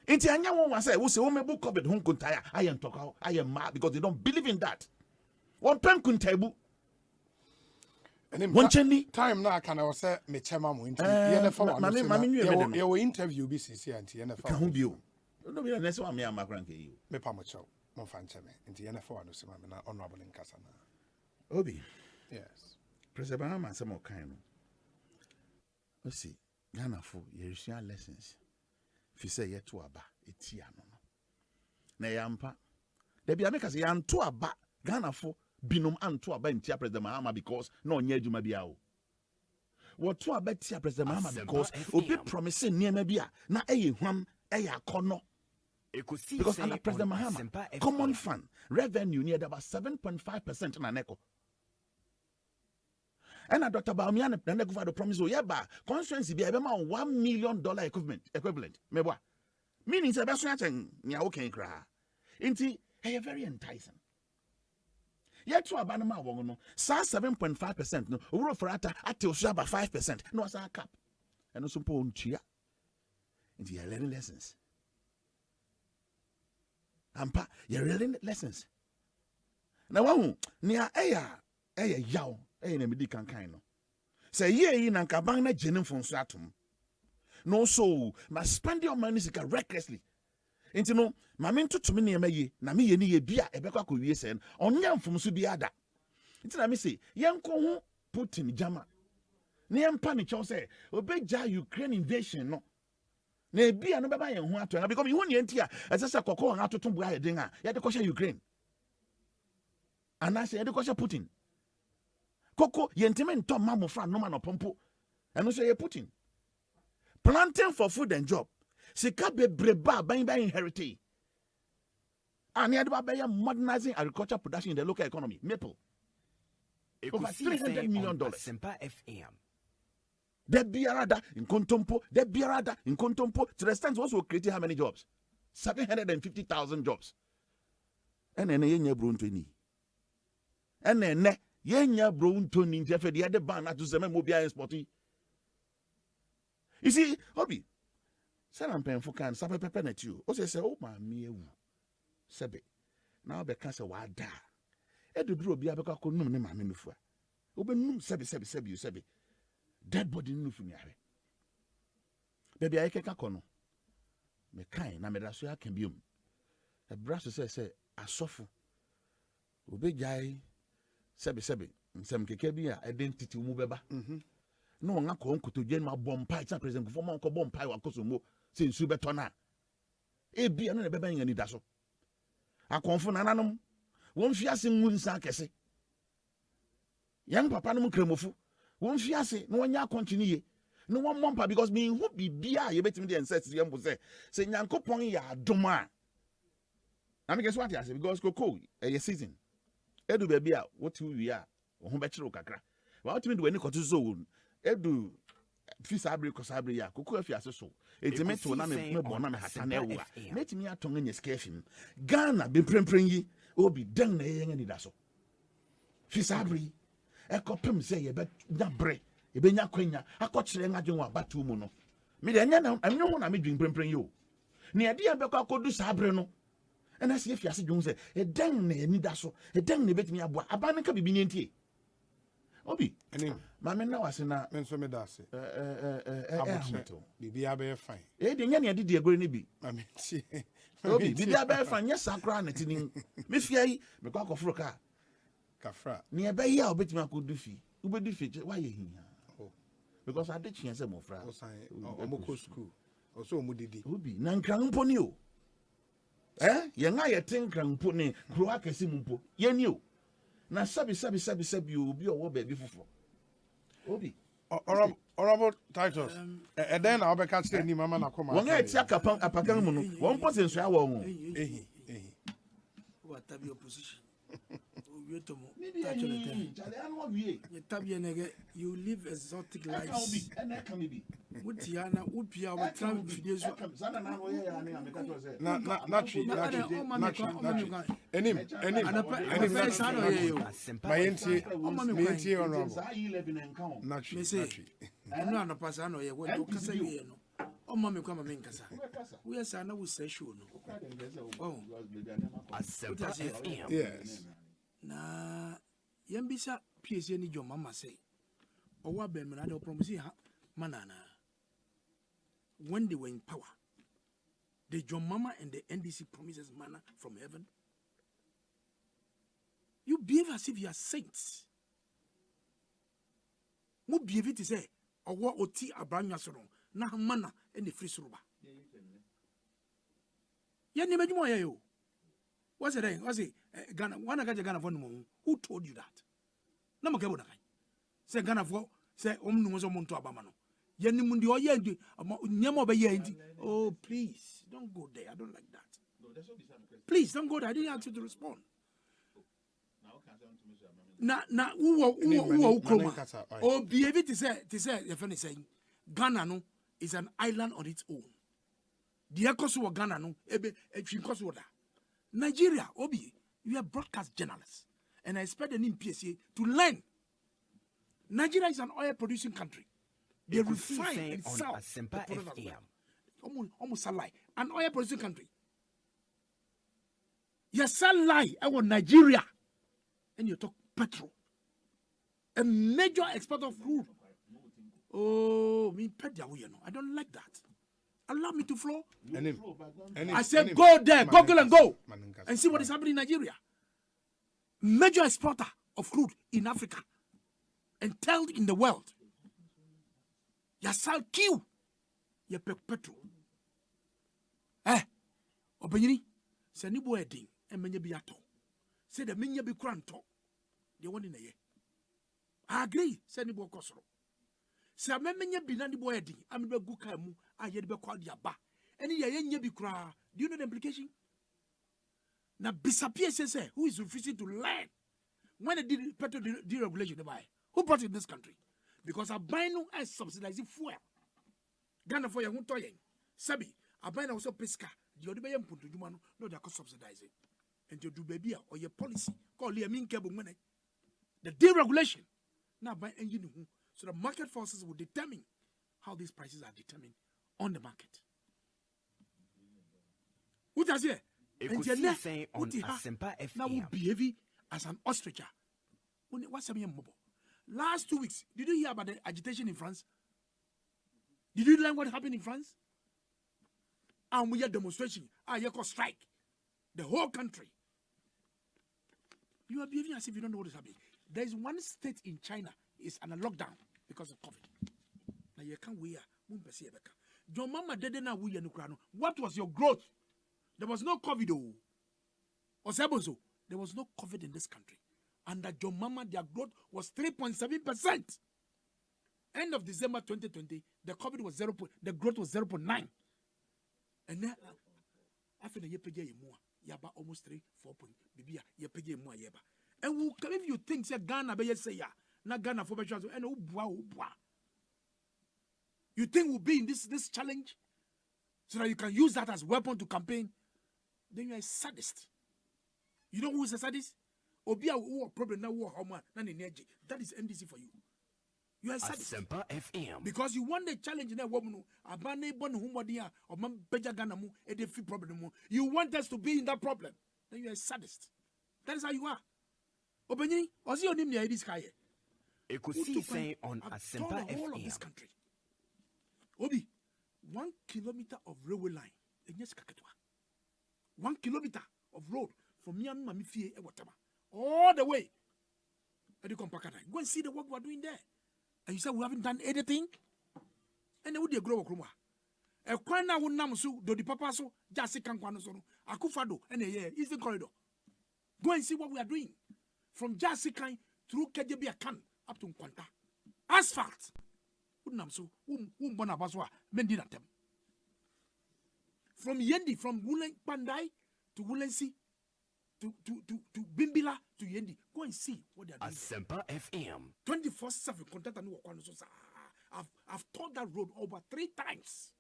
Inti anya one say, "We say we book COVID home kuntaya." I am talk. I am mad because they don't believe in that. One pen kuntebu. One time now can I say me chema mo interview. You interview BCC and TNF. Can who be you? No be next one me am akran ke you. Me pa mo chow. Mo fan cheme. Inti TNF no se ma na honorable in kasa na. Obi. Yes. President Bahama some kind. Let's see. Ghana for your lessons. If you say yet to aba, it's ya no. Na yampa. There be America say yan to aba. Ghana for binum and to aba in tia President Bahama because no nye juma biao. What to aba tia President Bahama because obi promising near mebia na hwam kono. Because under President Mahama, common fund revenue near about 7.5% na neko. And Dr. Baumian and the government promise yeba constituency be about $1 million equivalent. Mebwa. Meaning the best thing nya okay kra. Inti hey very enticing. Yet to abanama wono sa 7.5% no uro forata atil so about 5%. No sa cap. And so po ntua. Inti you learning lessons. Ampa you learning lessons. Now one nia eya yaw na me di kankan no say ye na nkaban na gyenem fonso atom no so ma spend your money sika recklessly enti no ma me ntoto me ne ma ye na me ye ne ye bia ebekwa ko wie sen onya mfomso bi ada enti na me say yenko ho Putin jama ne yempa ne chow say obeja Ukraine invasion no na bia no beba yen ho ato na because me hu ne enti a esese kokko han atoto bu ayeden a ye de ko Ukraine anase ye de ko Putin Koko yentimen to mamo fra no man pompo. And also ye Putin. Planting for food and job. Sika bebreba ban inheritance. And yet by modernizing agricultural production in the local economy. Maple. Over $300 million. ASEMPA FM. The biarada in Kontompo. To the extent also created how many jobs? 750,000 jobs. And then ye bro 20. And then Yenya bro Tony in Jeff the other ban to Zema Mobia sporty. You see, hobby. Say I'm paying for can sabe pepe net you. O say oh my me sebe. Now be cancer wada. E do bro bia be ka konum ne ma me nufu. Obe num sebe you sebe. Dead body nufu ni are. Baby I keka kono. Me kan na me da so ya kan biom. E brass say asofo. Obe jai sebe nsem keke bi a identity mu beba no nga ko nkoto gyen ma bompai cha president for ma ko bompai wa koso mo se nsu beto na e bia no na beba nya ni da so akonfo nananom won fi ase ngu nsa kese yan papa no kremofo won fi ase no nya akonchi ni ye No one mumpa because me who be beer, you bet me the ancestors, you say, Yanko Pong ya doma. I mean, guess what I say? Because Coco, a season. Edu baby, what we are, who bet you kakra. What you do when you got to zone? Edu Fisabri, Cosabria, Coco, if you are so. It's a metal, no bonam has an hour. Let me a tongue in your scafim. Ghana be prempringy, or be done any dasso. Fisabri, a copim say, but not break. Ibenya kwenya akɔkyerɛ ngadwen abatu mu no me de anya na anyo ho na me dwen prempren yo ne ade abɛkɔ akɔdu sabre no ɛna se afiase dwen sɛ ɛdan na ani da so ɛdan na betimi aboa aba ne ka bibi ne ntie obi ɛne ma me na wase na me nso me da se aboto bibi abɛyɛ fine de nya ne ade de agore ne bi ma me tie obi bibi abɛyɛ fine nya sakra na tinin me fia yi me kɔ akɔforo ka kafra ne ɛbɛyɛ a obetimi akɔdu fi ubedi fi why ye hinya because I did chance more fra omoko school also omudidi obi na nkranmpo ni o ye nga ye tin nkranmpo ni kro akasi mpo ye ni o na sabi obi owo ba bi fofo obi honorable Titus then na obeka say ni mama na koma won eti akapan apakan mu no won po senso ya wo ho what be opposition you live exotic lives. Yes. Na yambisa PSA ni John Mama say owa be me na de promise ha manana when they were in power the John Mama and the NDC promises manna from heaven. You behave as if you are saints. Mo behave it say owa oti abranya so na manna and the free suruba ya ni medimo ya yo. What's it? What's it? Ghana. Wanna get Ghana for no. Who told you that? No more kebo na kai. Say Ghana for say no was omuntu abamano. Ye ni mundi o ye ndi nyemo be ye ndi. Oh please, don't go there. I don't like that. Please don't go there. I didn't ask you to respond. Na who ukoma. Oh behave to say the funny saying Ghana no is an island on its own. The ekoso of Ghana no ebe etwinkoso da. Nigeria, Obi, you are broadcast journalists, and I expect the PSA to learn. Nigeria is an oil-producing country. They refine and sell ASEMPA FM. Almost a lie. An oil-producing country. You sell lie about Nigeria, and you talk petrol. A major exporter of crude. Oh, me I don't like that. Allow me to flow. I said go there, Google and go and see what is happening in Nigeria. Major exporter of crude in Africa and tell in the world. Ya sell Q. Ya petrol. Obenyini. Se ni bo edin e menye bi ato. Se de menye bi kranto. De woni na ye. I agree. Se ni bo kosoro. Se amemenya bi na ni bo edin amebe gu ka mu aye de be kwa dia ba. Eni ye nya bi kra. Do you know the implication? Now, disappear say who is refusing to learn when they did petrol deregulation? Who brought it in this country? Because a bino is subsidizing fuel. Ghana for your toyen. Sabi, a bino also pesca. The other way put to Jumano, no, they're subsidizing. And you do baby or your policy call your mean cable money. The deregulation now by engine so the market forces will determine how these prices are determined on the market. What does it? And you on ASEMPA FM. Now we behave as an ostrich. What's a mobile? Last 2 weeks, did you hear about the agitation in France? Did you learn what happened in France? And we had demonstration. You call strike. The whole country. You are behaving as if you don't know what is happening. There is one state in China is on a lockdown because of COVID. Now you can't wear. Your mama didn't know what was your growth? There was no COVID. There was no COVID in this country. Under John Mama, their growth was 3.7%. End of December 2020, The COVID was the growth was 0.9. And then after the year more, yaba almost 4 point. Bibia ye pay more yeba. And if you think say Ghana be say ya, na Ghana for better and ubwa. You think we'll be in this challenge so that you can use that as weapon to campaign? Then you are a sadist. You know who is a sadist? Obia who problem now energy. That is NDC for you. You are a sadist. ASEMPA FM. Because you want the challenge in that woman. Abane bon humodia or man beja ganamu e de free problem. You want us to be in that problem. Then you are a sadist. That is how you are. Obenyi, ozi onim ne this guy. Ekusi saying on ASEMPA FM. All of this country. Obi, 1 kilometer of railway line. 1 kilometer of road from Miami Mamifie e Watama. All the way. Go and see the work we are doing there. And you say we haven't done anything? And then would you grow Kruma? A quina would namsu, do the papaso, just a canquanoso, Akufado, and a year, Eastern Corridor. Go and see what we are doing. From Jasikai through Kajabia Kan up to Quanta. Asphalt. Namsu, Bonabaswa, Mendinatem. From Yendi, from Wulen Pandai to Wulensi to Bimbila to Yendi. Go and see what they are doing. ASEMPA FM. 24/7 contact and I've taught that road over 3 times.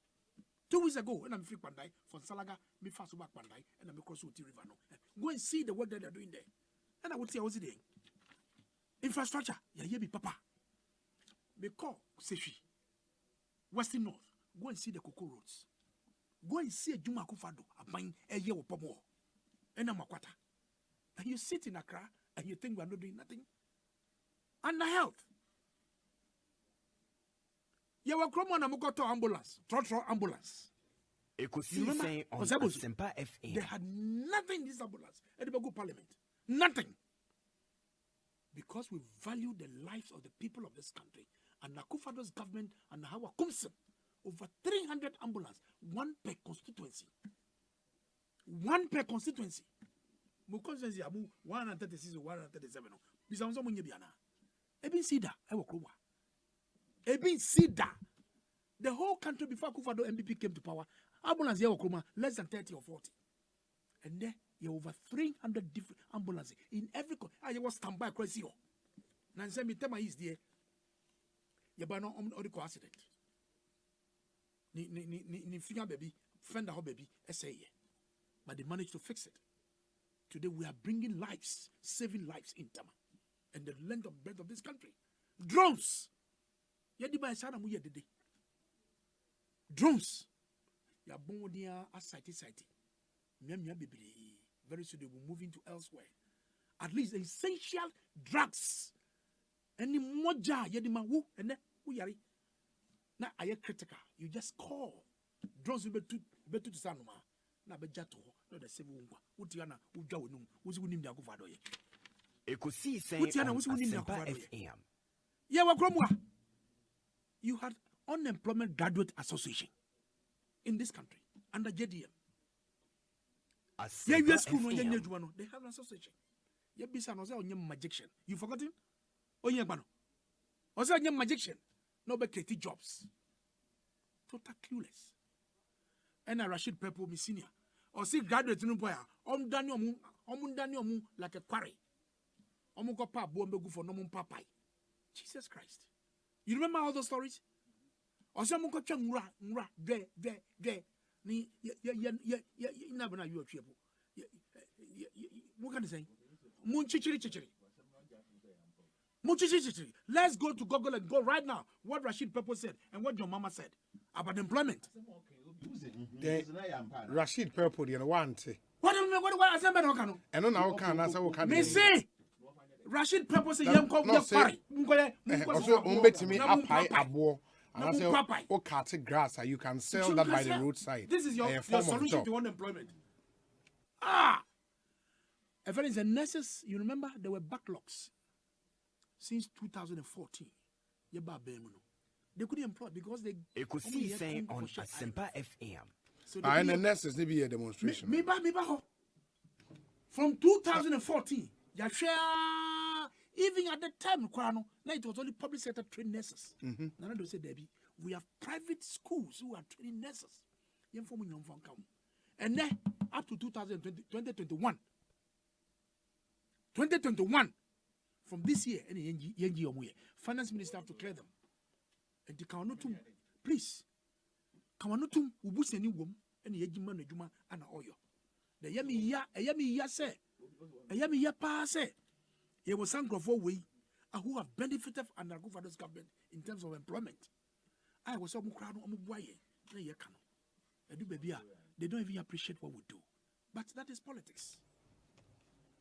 2 weeks ago, when I'm free Pandai from Salaga, me fast back Pandai, and I'm across Uti River. Go and see the work that they're doing there. And I would say I was there. Infrastructure, yeah, be papa. Because Seshi, Western North, go and see the Cocoa Roads. Go and see a Juma Kufado, a buying a year of Pomo, and a Makwata. And you sit in Accra and you think we are not doing nothing. And the health. You were Cromon Amokoto ambulance, Trotro ambulance. You remember on ASEMPA FM. They had nothing in this ambulance at the Bago Parliament. Nothing. Because we value the lives of the people of this country. And Nakufado's government and Hawa Kumsim, over 300 ambulance, 1 per constituency. 1 per constituency. Mu constituency amu 136 or 137. Bisanzo munyebiana. Ebin Sida, Ewokruwa. Ebin Sida. The whole country before Kufado MPP came to power, ambulance Ewokruwa less than 30 or 40. And there you have over 300 different ambulances in every country. I was standby across here. Nanse mi tema is there. Yabano on accident. Ni finger baby, fender ho baby, essay. But they managed to fix it. Today we are bringing lives, saving lives in Tama. And the length of breadth of this country. Drones. Yadiba sana mu yedede. Drones. Yabon dia asite. Very soon they will move into elsewhere. At least essential drugs. Any moja yedima wu and then who yari. Now are you critical? You just call. Drones will be to sanuma. Na be jato no the same one. Utiana uja wonum. Uzi wunim dia go fado ye. Ekusi saying on ASEMPA FM. Yeah, wa you had Unemployment Graduate Association in this country under JDM. ASEMPA FM. They have an association. Yeah, bisa no say onyem magician. You forgotten? Onyem bano. O say onyem magician. No be create jobs. Total clueless. And Rashid Pepo mi senior. O say graduate no boy. Dani omu like a quarry. Omu ko pa bo mbegu for no mu papai. Jesus Christ. You remember all those stories? O say omu ko twa nra de ni na bana you atwepo. What can I say? Munchichiri. Let's go to Google and go right now. What Rashid Pepo said and what your mama said about employment. Rashid Pepo, the one. What I said about Okano? And on our can answer what can me say. Rashid Pepo say yam ko party. Also, to me up high abo. And I say, oh, cut grass, you can sell that by the roadside. This is your solution to unemployment. If it is the nurses, you remember there were backlogs since 2014. They couldn't employ because they. Ekusi saying on ASEMPA FM. So and the nurses need be a demonstration. From 2014, even at the time, it was only public sector trained nurses. None of them said, Debbie, We have private schools who are training nurses. And then up to 2021, from this year, finance minister have to clear them. And the Kawanotum, please, Kawanotum, Ubus and Wum, and Yajima Nejuma and Oyo. The Yami Ya say, a Yami Ya Pa say, he was some of way who have benefited and are good for this government in terms of employment. I was some crowd on Mubaye, they don't even appreciate what we do. But that is politics.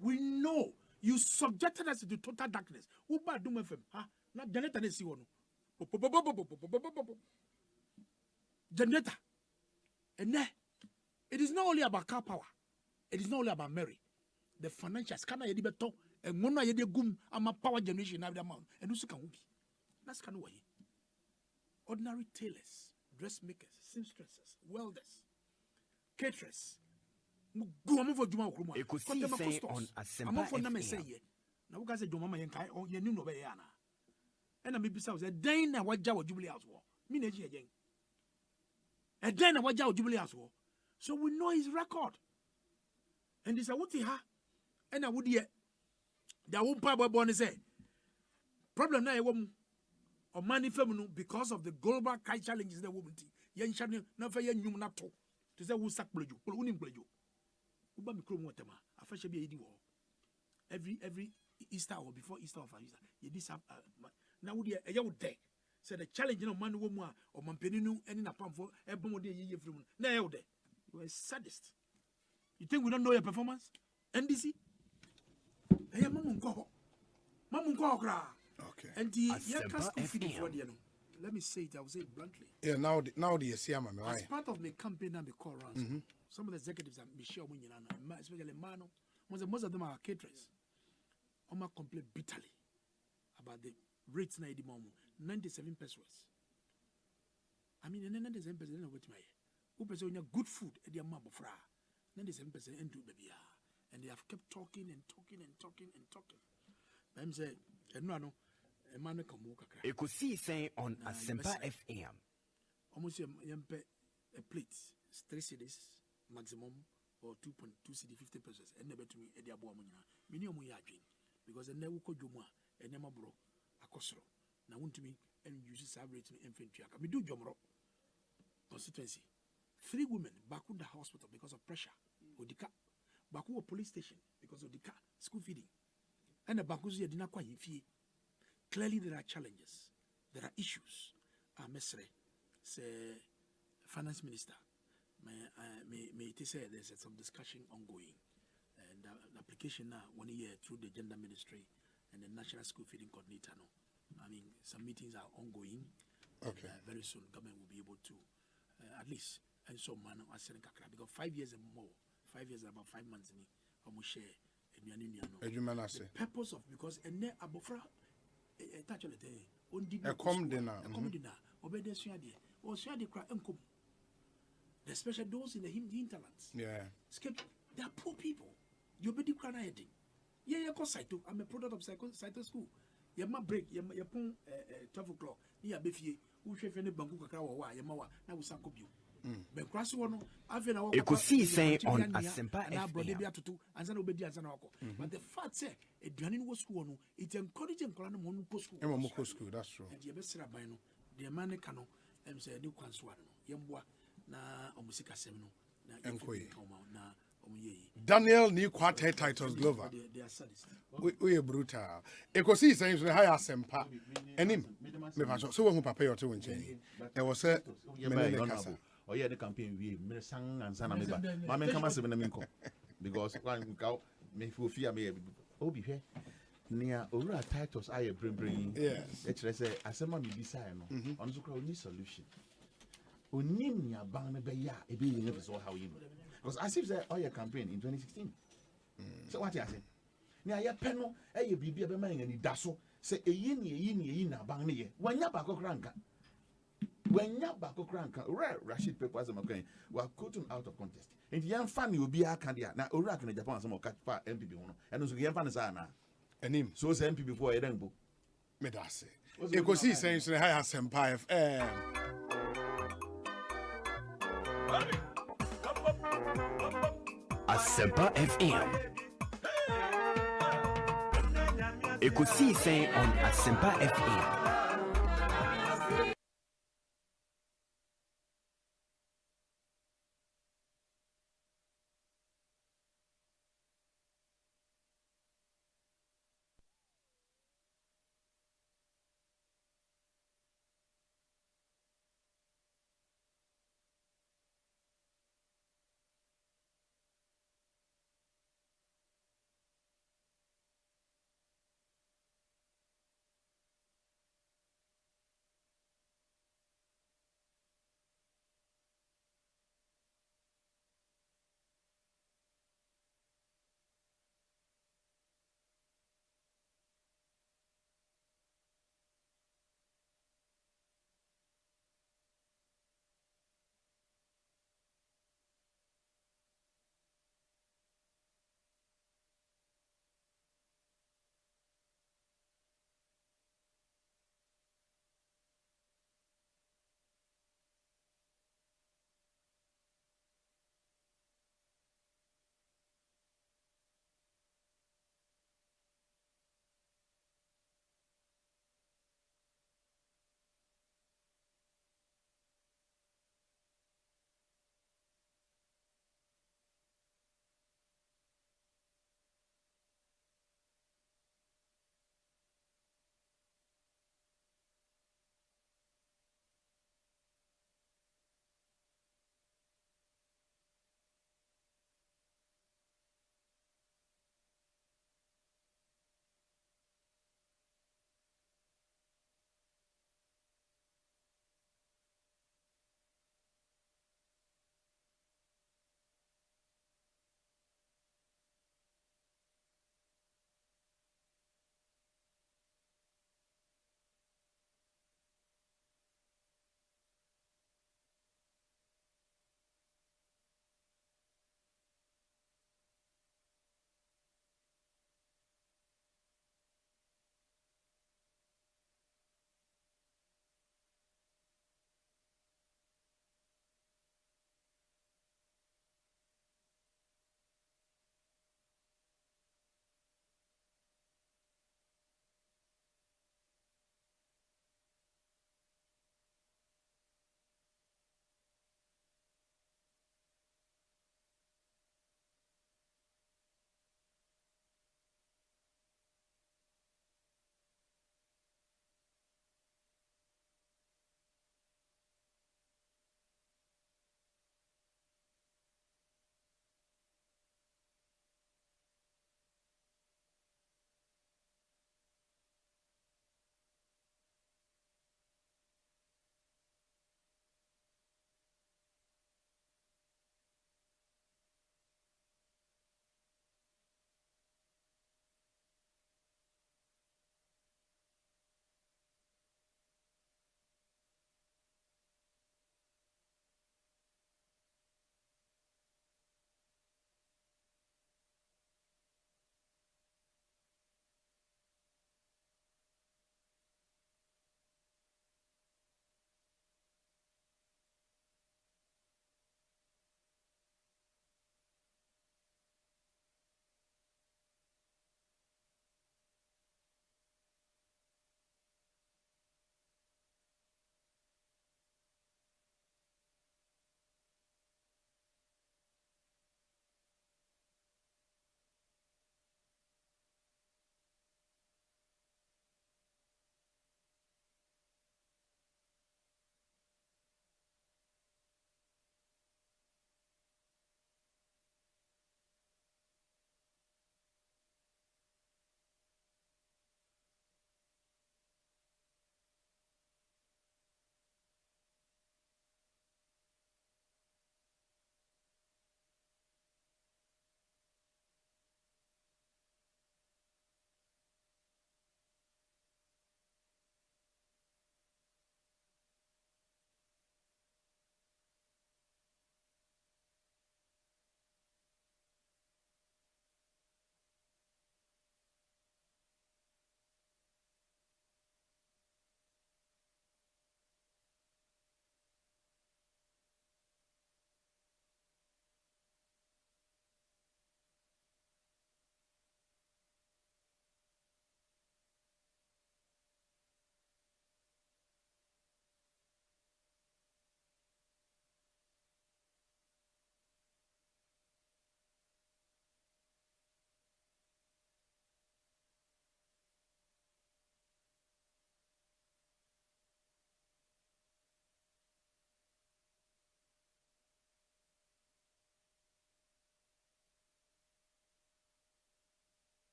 We know you subjected us to total darkness. Uba Dum FM, not Janeta Nesiwono. Janeta. And it is not only about car power, it is not only about Mary. The financials, Kana Yedibeto, and Mona Yedegum, I'm a power generation of the amount, and Usuka Ubi. That's kind of way. Ordinary tailors, dressmakers, seamstresses, welders, caterers. Go on for Juma Kruma. You could see say on ASEMPA FM. Now we can say Juma Yankai or Yanu Nobayana. And I may be so that Dane and what Jawa Jubilee House war. Minaji again. And then what Jawa Jubilee House war. So we know his record. And this is what he ha. And I would yet. That won't pay born say. Problem now, woman. Or money feminine because of the global challenges that woman. Yan Shani, never yan human at all. To say who sack bledu, or winning bledu. Uba mikro motema. Afasha be edi wo. Every Easter or before Easter or Easter, you this have now would a young day. So the challenge in a man woman or Mampeninu and in a pump for a bomb day ye from now day. You are a sadist. You think we don't know your performance? NDC? Hey, Mamunko. Okay. And the let me say it, I will say it bluntly. Yeah, now the Siama, as part of my campaign and the call rounds, some of the executives are Michelle Winyan, especially Mano, most of them are caterers. Oma complain bitterly about the rates na the moment 97 pesos. I mean, 97 pesos na what my who person good food at the amount of fra 97 pesos into baby, and they have kept talking and talking and talking and talking. I'm saying, no. You could see saying on ASEMPA FM. Almost a plate, 3 cedis maximum, or 2.2 cedi 50 pesos, and never to me at the Abuamuna. Minimum yajin, because the never could do more, and never bro, a costro. Now, want to me and use average infantry. I do Jomro constituency. 3 women back in the hospital because of pressure, or the car, back to a police station because of the car, school feeding, and the Bakuzi did not quite fee. Clearly, there are challenges. There are issues. Mesre, say, finance minister, may say there's some discussion ongoing. And the application now, 1 year through the gender ministry and the national school feeding coordinator. No, I mean, some meetings are ongoing. Okay. And, very soon, government will be able to, at least, and so man, because 5 years and more, 5 years and about 5 months, almost share. The purpose of because and then abofra. Especially those in the hinterlands. Yeah. They are poor people. You be the crying. Yeah, I'm a product of Saito school. You ma break, you pon 12 o'clock. You be fie. Who chef any banku kakra wa ya ma wa na we sanko bio. Ben kwase wono afi na wa. You could see saying on ASEMPA FM. But the fact say eduane no school no, it encouraging kola no mo go school. Mo school, that's true. And you be sira ban no, the man ka no, say the kwanso no. Yemboa na omusika sem no. Na enkoyi. Na Daniel new quarter titles Glover. They are sadist. We brutal. Ekosi saying so high ASEMPA. Enim me pa so who papa your to nchen. There was a oh yeah, the campaign we sang and sana me ba. Ma men kama se me na me nko. Because one go me fu fear me obi hwe. Nia owura titles aye bring. Yes. E kire say asema me bisa no. On so kra oni solution. Onim nia ban me be ya e be yin so how you know. Because as if say all your campaign in 2016. So what you say? Nia ya peno e bibia be man ni da so say eyi na ban ne ye. Wanya ba kokra nka. When Yabako Cranka, Rashid papers were quoted out of contest. And young family will be a candia. Now, Orak in Japan, some catch MPB, and also young fan is Anna. And him, so say MPB before a rainbow. Medase. Ekosi saying so high ASEMPA FM. ASEMPA FM. Ekosi saying on ASEMPA FM